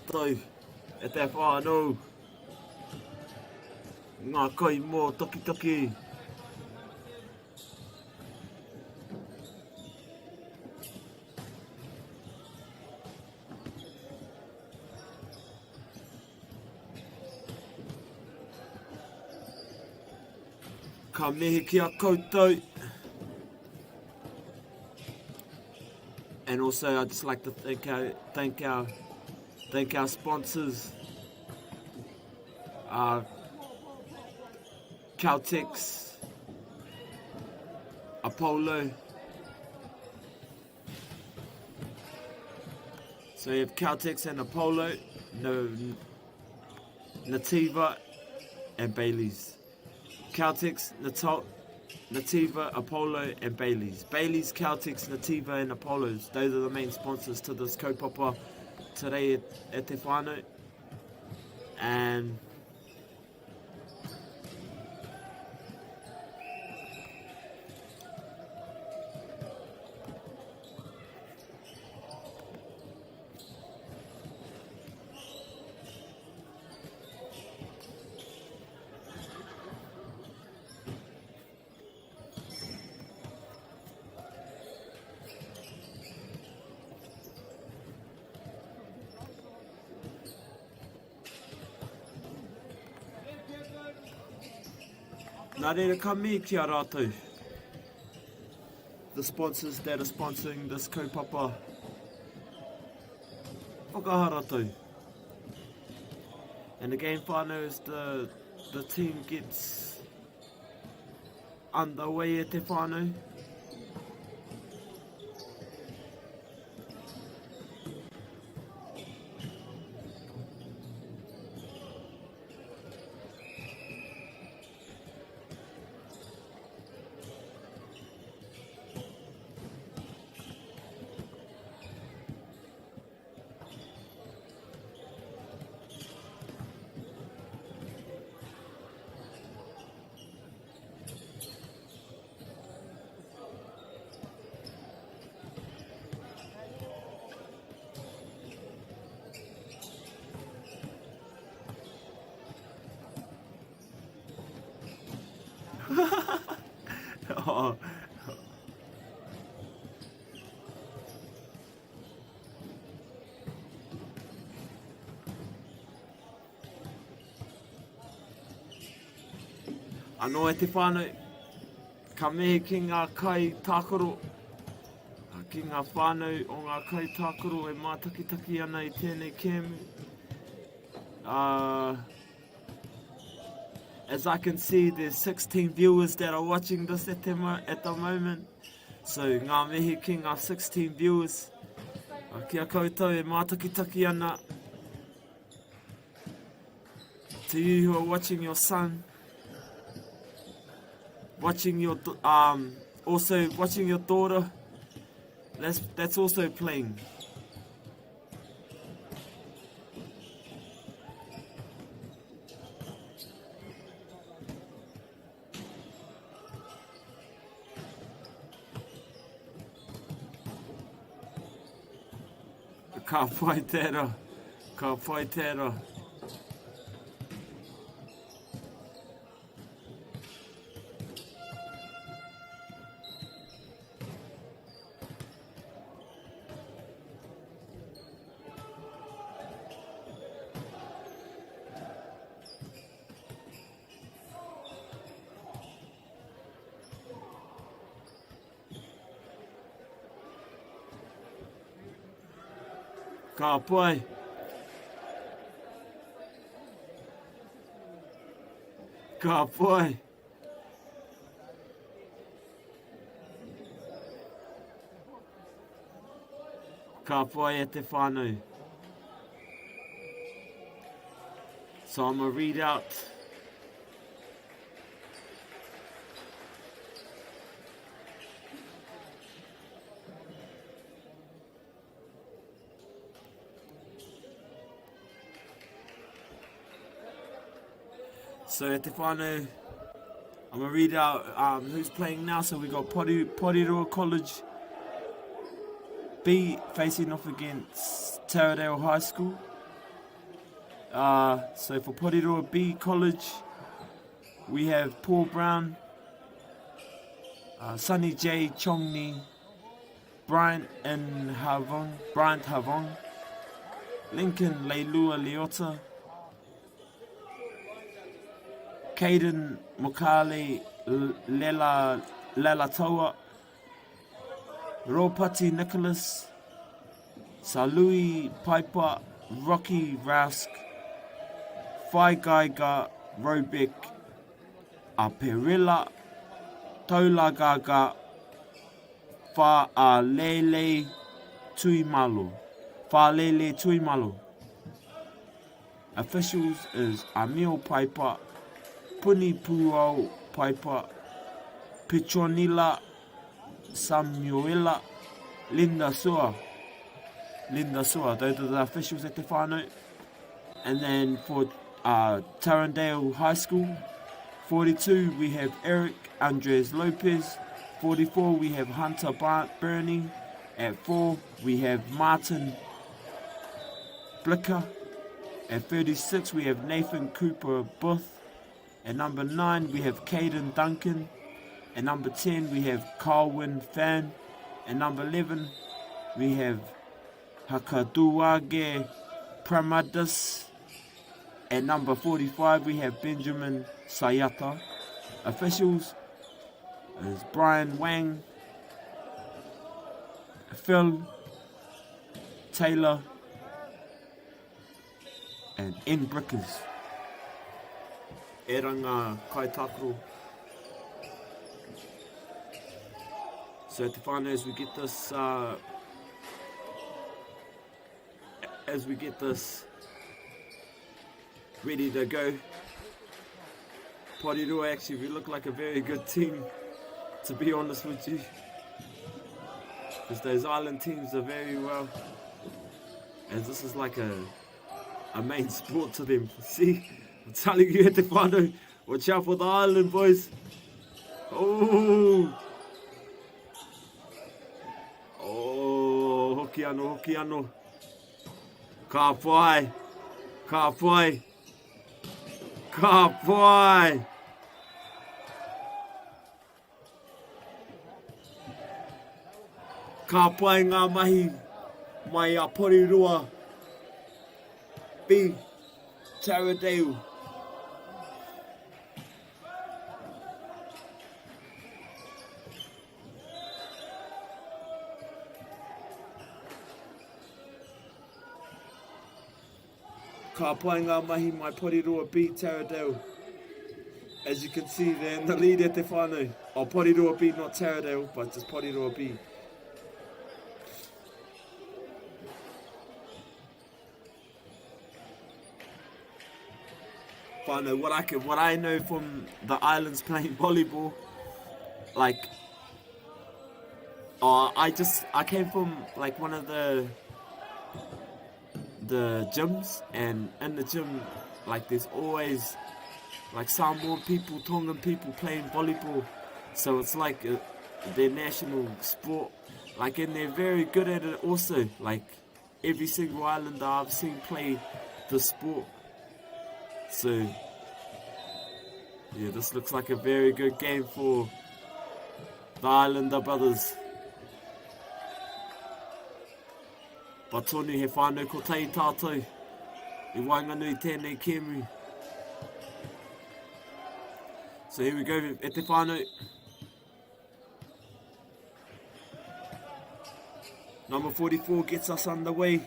S8: Toi, e te whānau. Ngā kai mō toki. Ka mihi ki a koutou. And also I'd just like to thank our sponsors, Caltex, Apollo. So you have Caltex and Apollo, Nativa and Bailey's. Caltex, Nativa, Apollo and Bailey's. Bailey's, Caltex, Nativa and Apollo's. Those are the main sponsors to this kaupapa today at Te Whānau. And nā reira ka mi ki a rātou. The sponsors that are sponsoring this kaupapa. Whakahara tau. And again, whānau, as the team gets underway at Te Whānau. Anō e te whānau, ka mehe ki ngā kai tākoro, ki ngā whānau o ngā kai tākoro e mātakitaki ana i tēnei kēmu. As I can see, there's 16 viewers that are watching this at the moment. So, ngā mihi ki ngā 16 viewers. Kia koutou e mātakitaki ana. To you who are watching your son. Watching your, also watching your daughter. That's also playing. Ka whai tērā, ka whai tērā. Ka pai. Ka pai. Ka pai e te whānau. So I'm going to read out So at te whānau, I'm going to read out who's playing now. So we got Porirua College B facing off against Taradale High School. So for Porirua B College, we have Paul Brown, Sunny J Chongni, Bryant Havon, Lincoln Leilua Leota, Caden Mokale Lela Toa, Ropati Nicholas, Salui Piper, Rocky Rask, Whai Gaiga Robeck, Aperilla, Taulagaga, Fa'alele Tuimalo. Fa'alele Tuimalo. Officials is Emil Piper, Puni Puo Piper, Petronila Samuela, Linda Sua. Those are the officials at the whānau. And then for Tarrandale High School, 42 we have Eric Andres Lopez. 44 we have Hunter Burney. At 4 we have Martin Blicker. At 36 we have Nathan Cooper Booth. At number 9 we have Caden Duncan. At number 10 we have Carwin Fan. At number 11 we have Hakaduage Pramadas. At number 45 we have Benjamin Sayata. Officials is Brian Wang, Phil Taylor, and N Brickers. E ranga kai tākaro. So at the whānau, as we get this ready to go. Porirua, actually, we look like a very good team, to be honest with you. Because those island teams are very well. And this is like a main sport to them. See, I'm telling you at the whānau, watch out for the island, boys. Oh, hoki ano. Ka pai. Ka pai. Ka pai ngā mahi mai a Porirua B Taradale. Ka pai ngā mahi mai Porirua B Taradale. As you can see, they're in the lead at te whānau. Oh, Porirua B, not Taradale, but just Porirua B. Whānau, what I know from the islands playing volleyball, like, I came from like one of the gyms, and in the gym, like, there's always like Samoan people, Tongan people playing volleyball, so it's like their national sport, like, and they're very good at it also. Like, every single islander I've seen play the sport. So yeah, this looks like a very good game for the Islander brothers. Pa tonu he whānau ko tei tātou, I wainganui tēnei Kēmu. So here we go, e te whānau. Number 44 gets us underway.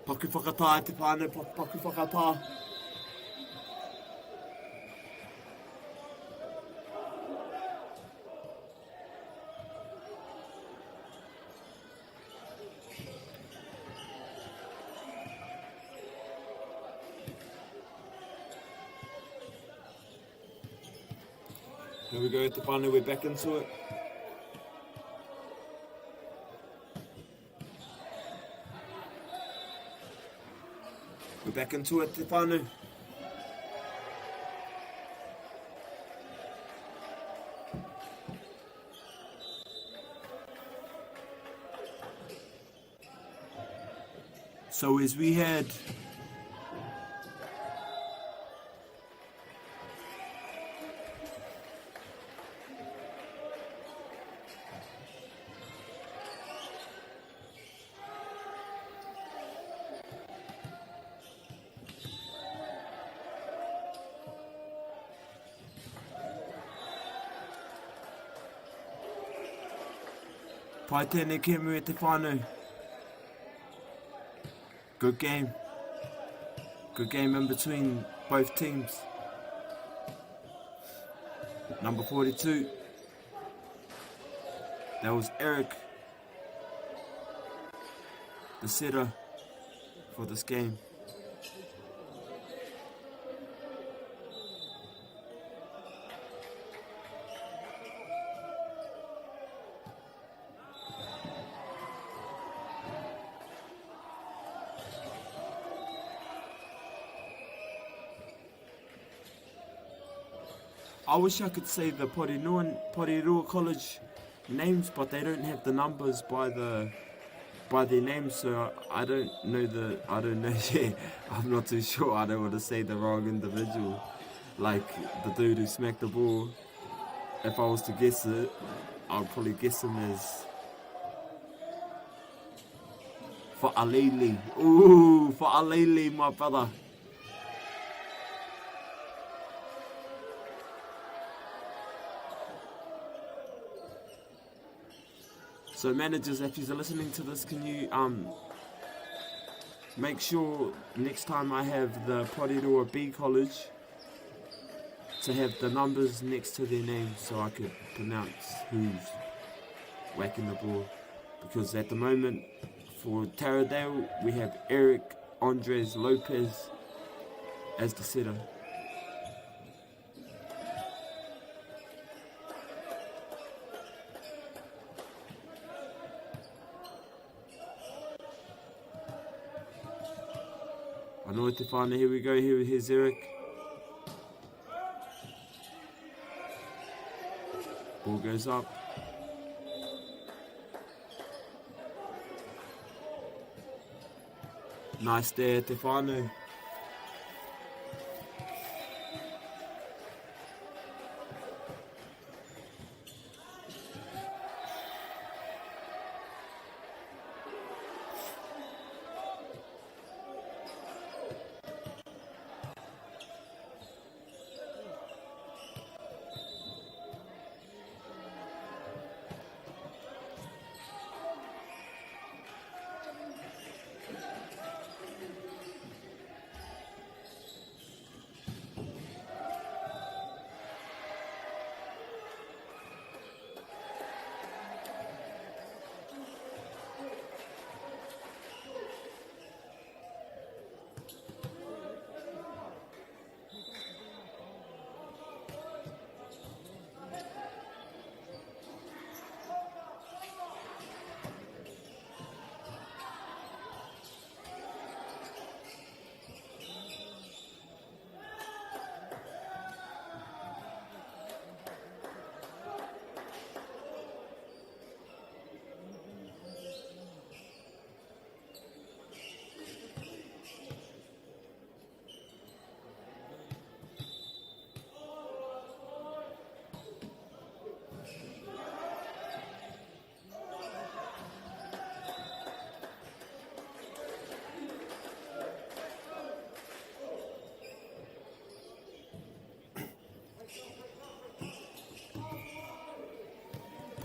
S8: Paku whakatā e te whānau, paku whakatā. Here we go at the whānau, we're back into it. We're back into it, te whānau. So as we had pai tēnei Kēmu e te whānau. Good game. Good game in between both teams. Number 42. That was Eric, the setter for this game. I wish I could say the Porirua College names, but they don't have the numbers by their names, so I don't know. Yeah, I'm not too sure. I don't want to say the wrong individual, like the dude who smacked the ball. If I was to guess it, I'd probably guess him as Fa'alili. Ooh, Fa'alili, my brother. So managers, if you're listening to this, can you make sure next time I have the Porirua B College to have the numbers next to their names so I could pronounce who's whacking the ball. Because at the moment for Taradale we have Eric Andres Lopez as the setter. Anoi te whānau, here we go, here's Eric. Ball goes up. Nice there, te whānau.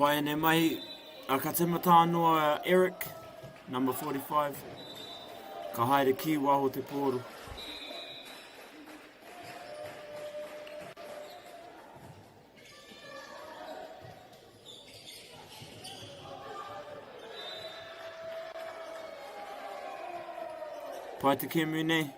S8: Paene mai, a ka timata anō Eric, number 45. Ka haere ki waho te pōru. Pai te kemu nei.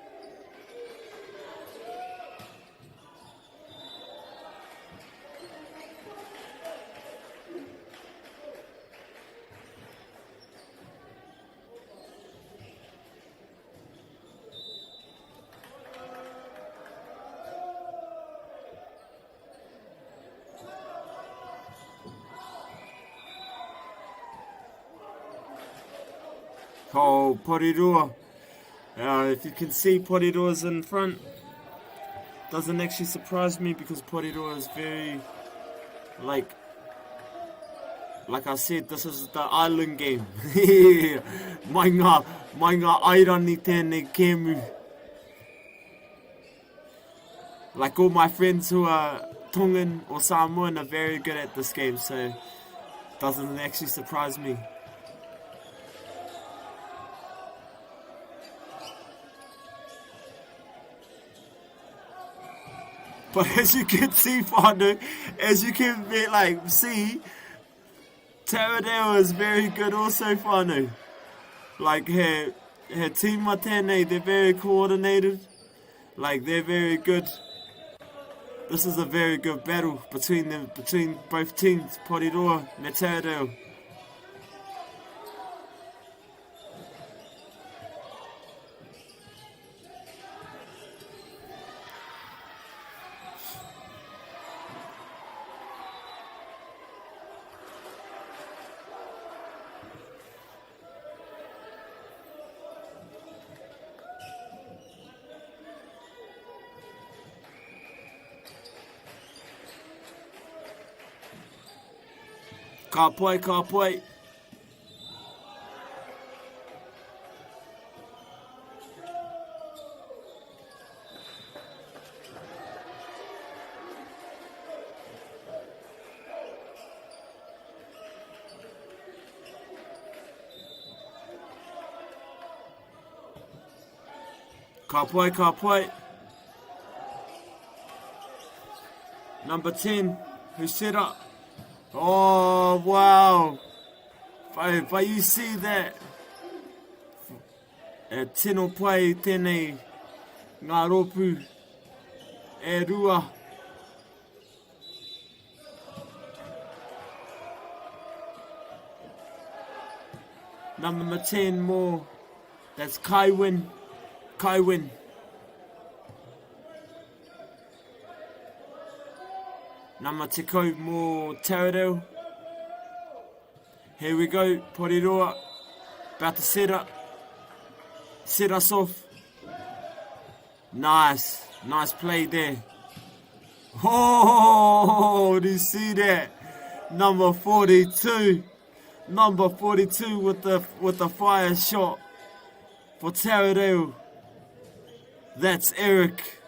S8: Ko Porirua. If you can see Porirua's in front, doesn't actually surprise me because Porirua is very, like I said, this is the island game. Mai ngā airani tēnei kēmu. Like all my friends who are Tongan or Samoan are very good at this game, so doesn't actually surprise me. But as you can see, whānau, as you can see, Taradale is very good also, whānau. Like, her tīma tēnei, they're very coordinated. Like, they're very good. This is a very good battle between both teams, Porirua and Taradale. Ka pai, ka pai. Ka pai, ka pai. Number 10, who set up. Oh, wow. But you see that. Tino pai tēnei ngā ropu e rua. Number 10 more. That's Kaiwin. Kaiwin. Nama te kau mō Taradale. Here we go, Porirua. About to set us off. Nice play there. Oh, do you see that? Number 42 with the fire shot for Taradale. That's Eric.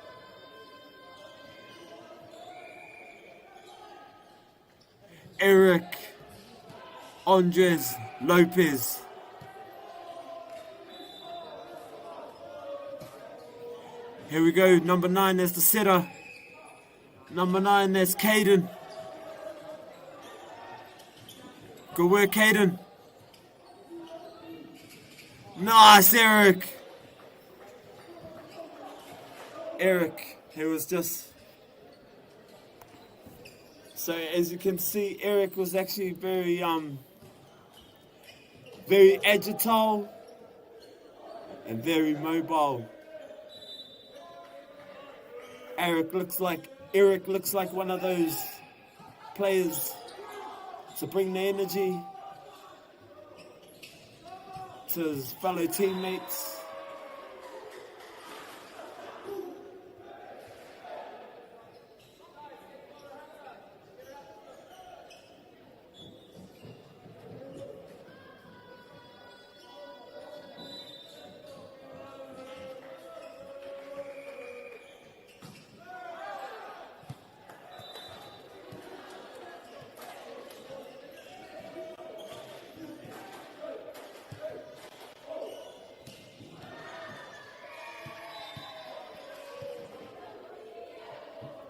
S8: Eric Andres Lopez. Here we go, number 9, there's the setter. Number 9, there's Caden. Good work, Caden. Nice, Eric. Eric, he was just... So as you can see, Eric was actually very agile and very mobile. Eric looks like one of those players to bring the energy to his fellow teammates.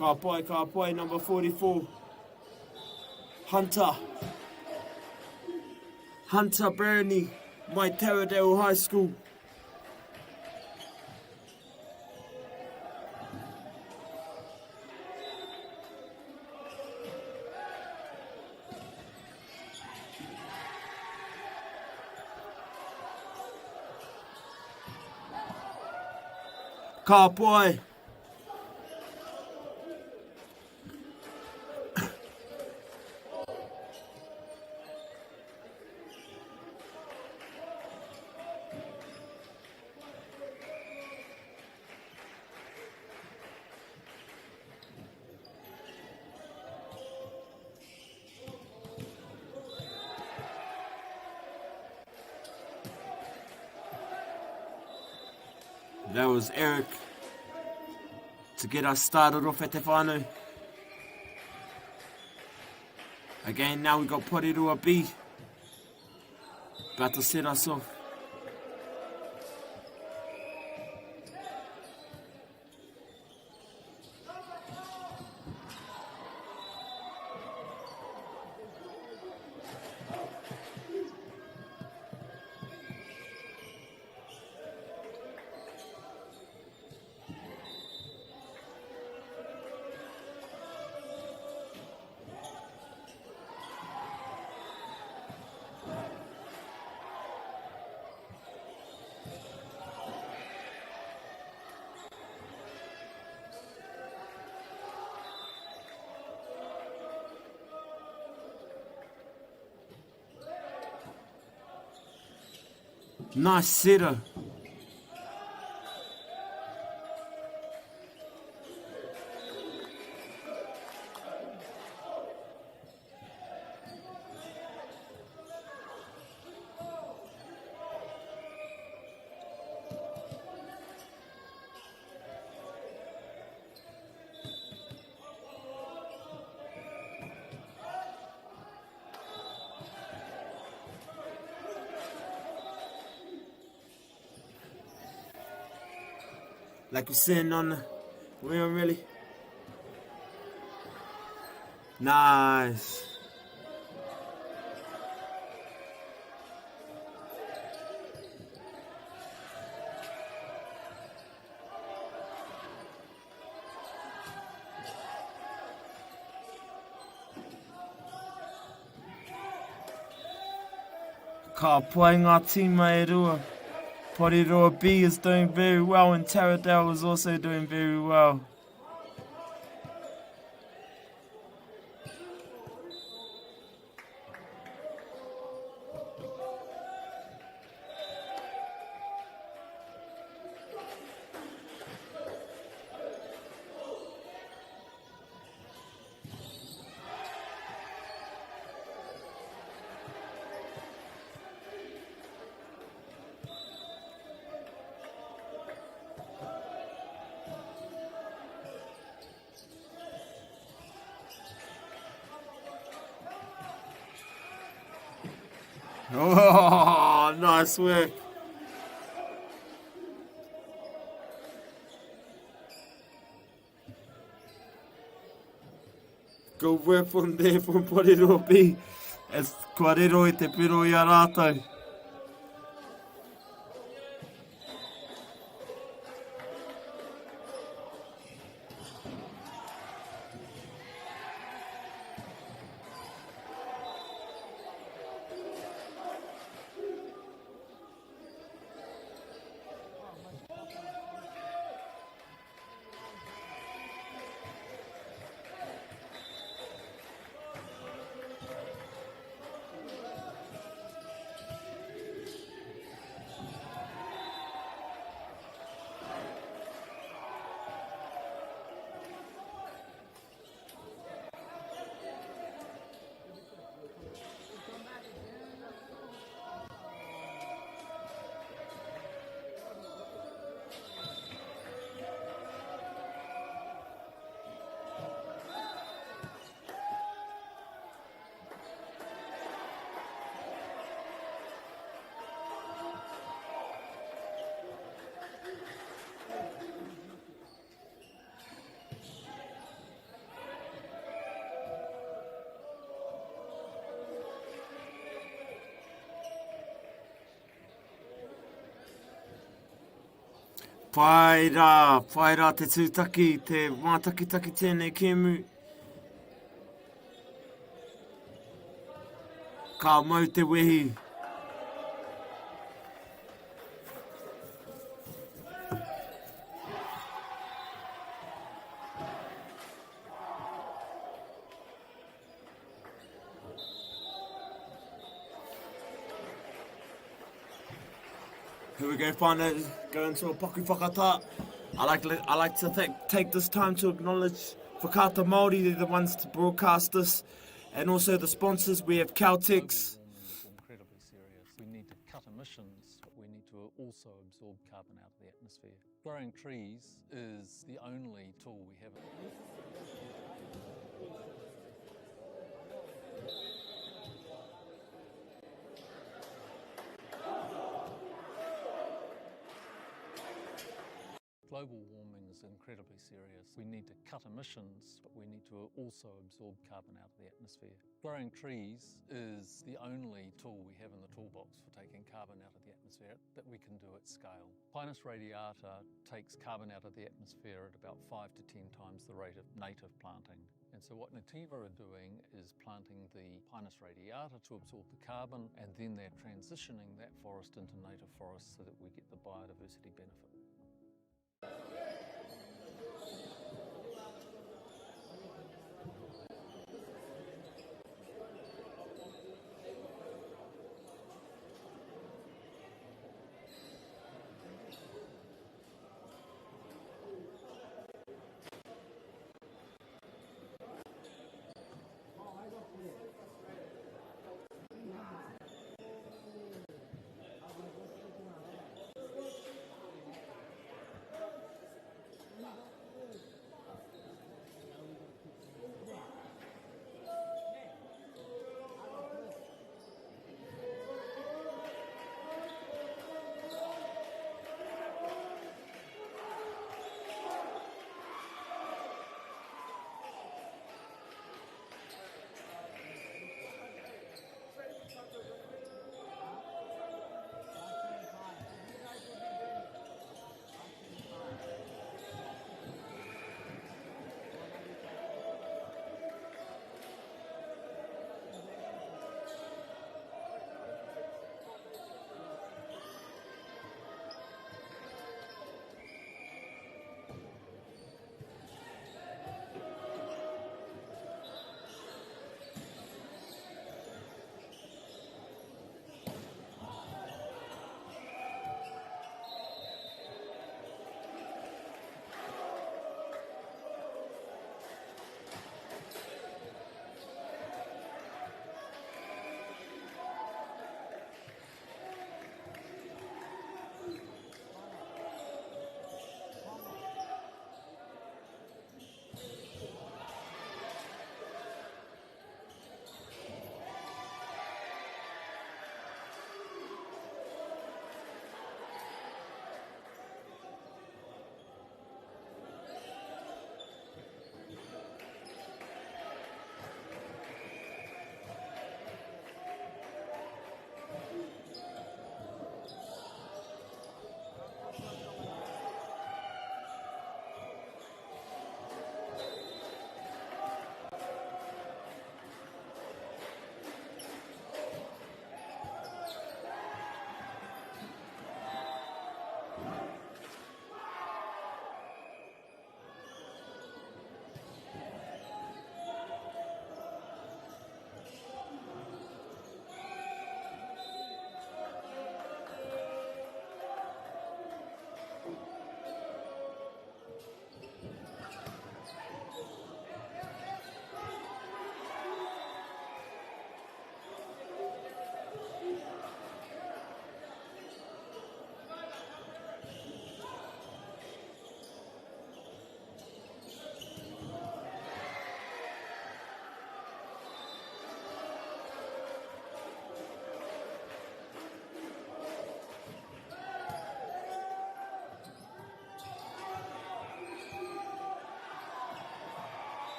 S8: Ka pai, number 44. Hunter Bernie, my Taradale High School. Ka pai. That was Eric to get us started off at Te Whānau. Again, now we got Porirua B about to set us off. Nice sitter. Like we're sitting on the wheel, really. Nice. Ka pai ngā tīma e rua. Porirua B is doing very well and Taradale is also doing very well. Oh, nice work. Good work from there from Porirua B. As kua rero I te piro I a rātou. Pai rā te tūtaki, te mātakitaki tēnei kēmu. Ka mau te wehi. Here we go, whānau, go into a paku whakatā. I like to take this time to acknowledge Whakaata Māori, they're the ones to broadcast this, and also the sponsors. We have Caltex.
S9: Incredibly serious. We need to cut emissions, but we need to also absorb carbon out of the atmosphere. Growing trees is the only tool we have. Global warming is incredibly serious. We need to cut emissions, but we need to also absorb carbon out of the atmosphere. Growing trees is the only tool we have in the toolbox for taking carbon out of the atmosphere that we can do at scale. Pinus radiata takes carbon out of the atmosphere at about 5 to 10 times the rate of native planting. And so what Nativa are doing is planting the Pinus radiata to absorb the carbon, and then they're transitioning that forest into native forest so that we get the biodiversity benefit.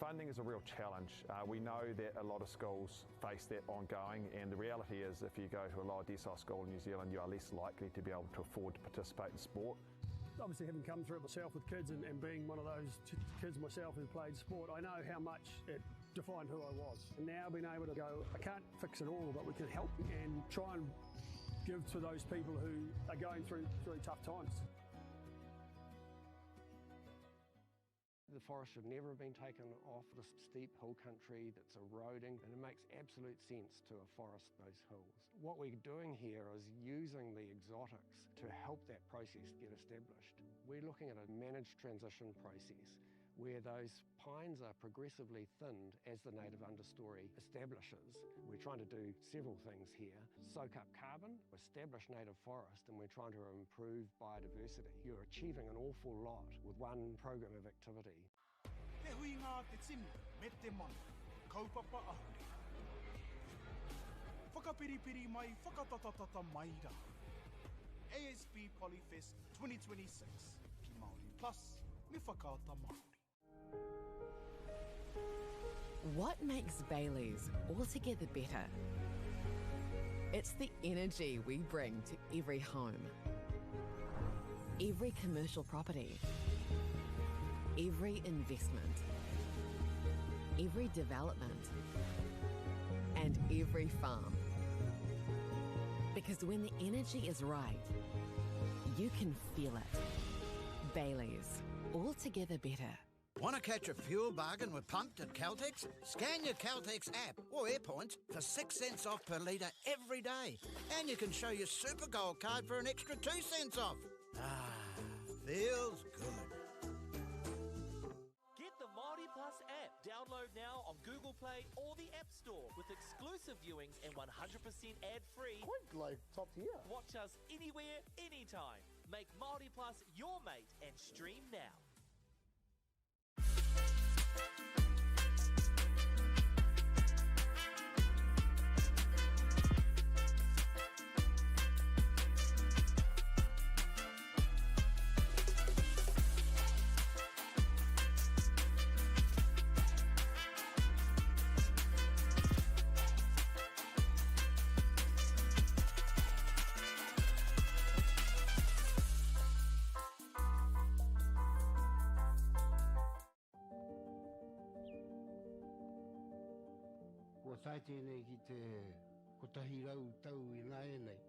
S7: Funding is a real challenge. We know that a lot of schools face that ongoing, and the reality is if you go to a lower decile school in New Zealand, you are less likely to be able to afford to participate in sport.
S6: Obviously, having come through it myself with kids and being one of those kids myself who played sport, I know how much it defined who I was. And now being able to go, I can't fix it all, but we can help and try and give to those people who are going through really tough times.
S1: The forest should never have been taken off the steep hill country that's eroding, and it makes absolute sense to afforest those hills. What we're doing here is using the exotics to help that process get established. We're looking at a managed transition process where those pines are progressively thinned as the native understory establishes. We're trying to do several things here. Soak up carbon, establish native forest, and we're trying to improve biodiversity. You're achieving an awful lot with one program of activity.
S2: Te hui ngā te tinu, me te mana, kaupapa ahuri. Whakapiripiri mai, whakatatatata mai rā. ASP Polyfest 2026, ki Māori Plus, me whakaata Māori.
S3: What makes Bailey's altogether better? It's the energy we bring to every home, every commercial property, every investment, every development, and every farm. Because when the energy is right, you can feel it. Bailey's, altogether better.
S4: Want to catch a fuel bargain with Pumped at Caltex? Scan your Caltex app or AirPoints for 6 cents off per litre every day. And you can show your Super Gold card for an extra 2 cents off. Ah, feels good.
S5: Get the Māori Plus app. Download now on Google Play or the App Store with exclusive viewings and 100% ad-free.
S11: Quite like top tier.
S5: Watch us anywhere, anytime. Make Māori Plus your mate and stream now.
S10: Ko tai tēnei ki te kotahi rau tau I ngā enei.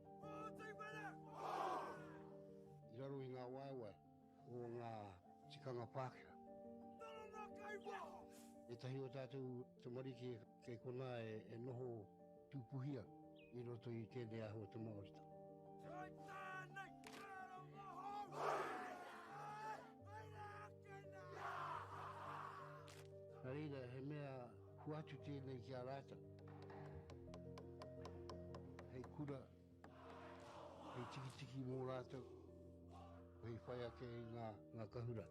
S10: I raro I ngā waiwai o ngā tikanga Pākehā. E tahi o tātou te marike kei kona e noho tūpuhia I roto I tēnei aho te Māorita. Nā reira, he mea huatu tēnei ki a rāta. Hei kura, hei tiki mō rātou, hei whai ake I ngā kahura.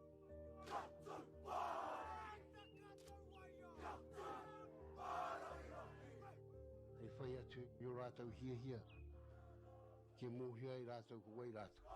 S10: Hei whai atu I o rātou hia, ke mōhia I rātou ko wai rātou.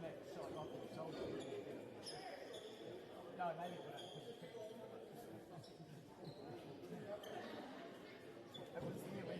S11: that shot off the shoulder. No, maybe it was. That was nearly.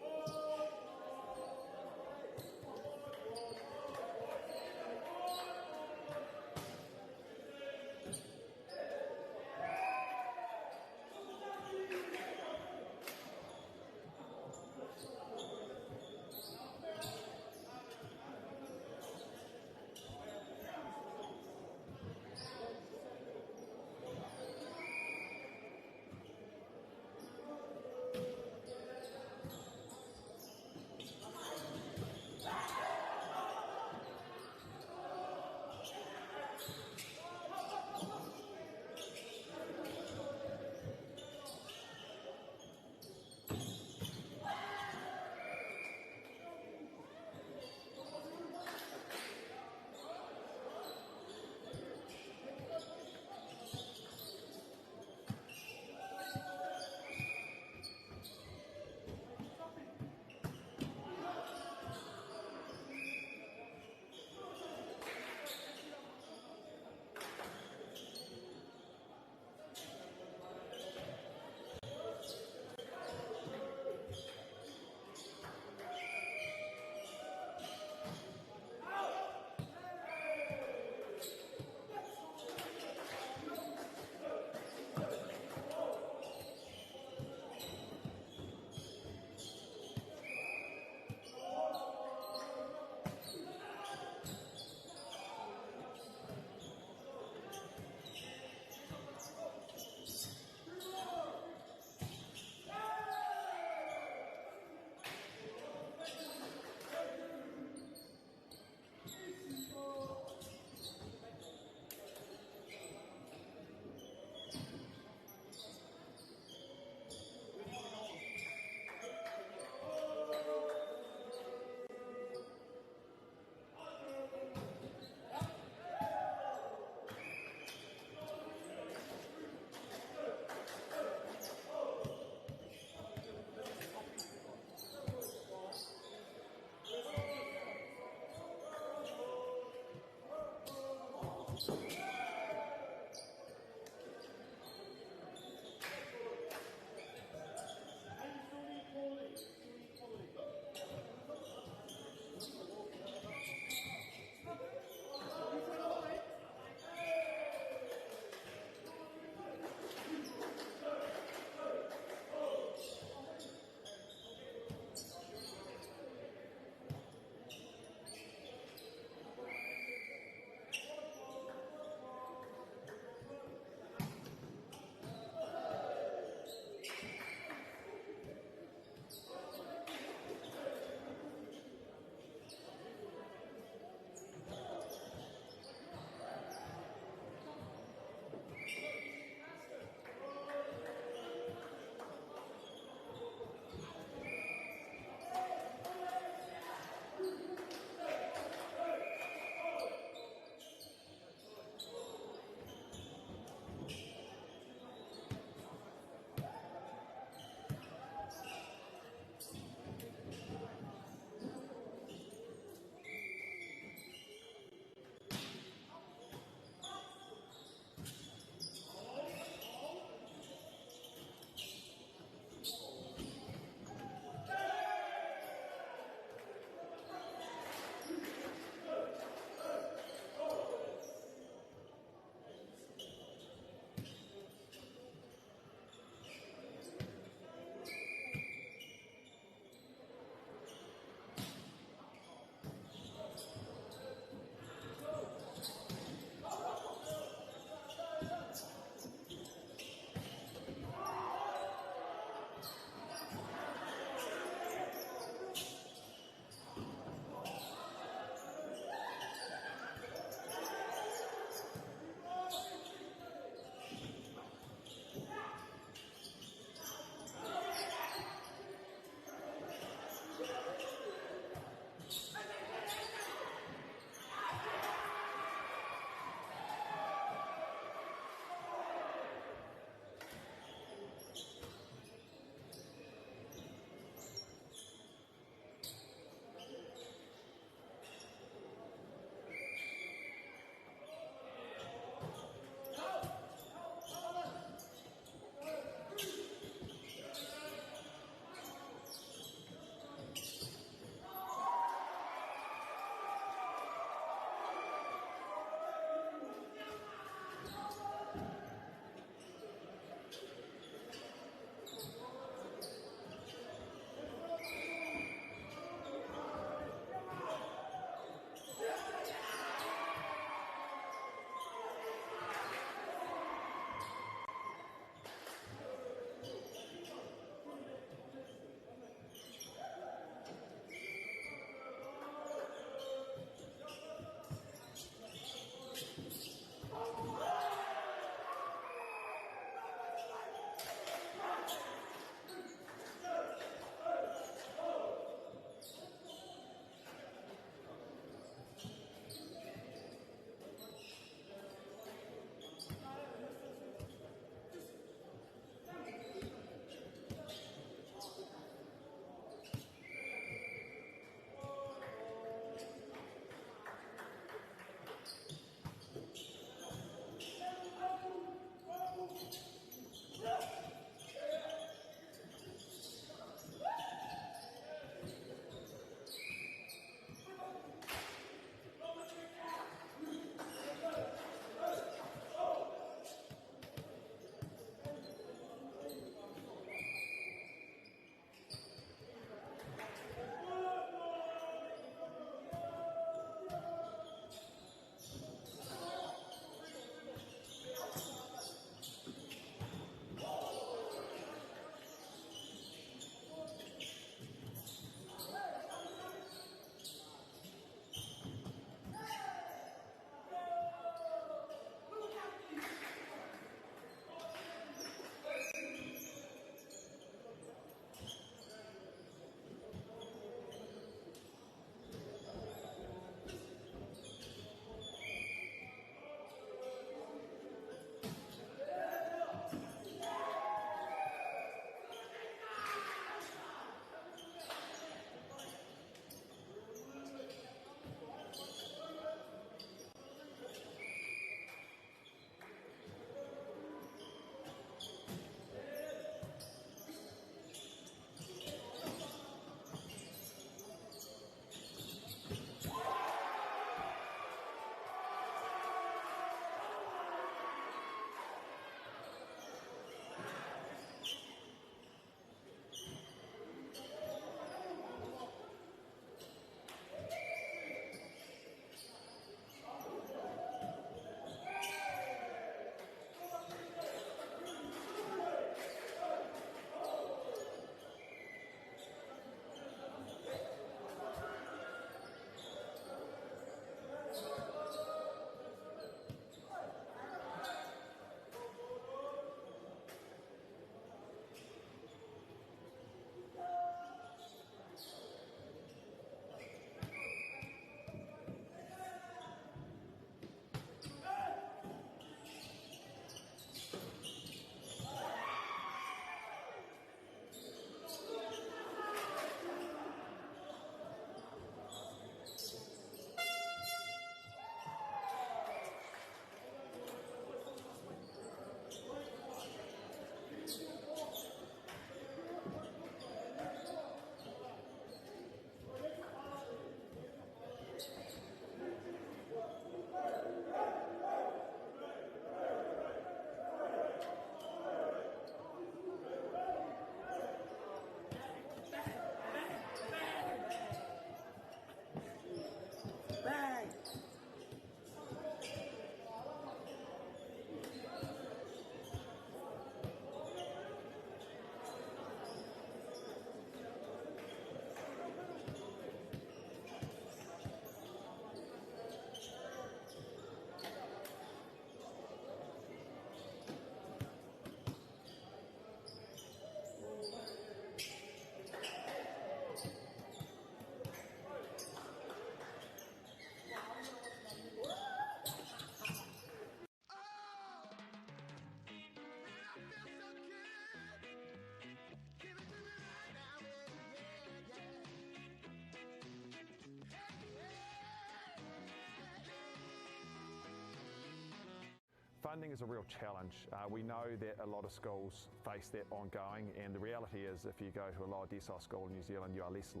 S7: Funding is a real challenge. We know that a lot of schools face that ongoing, and the reality is if you go to a lower decile school in New Zealand, you are less likely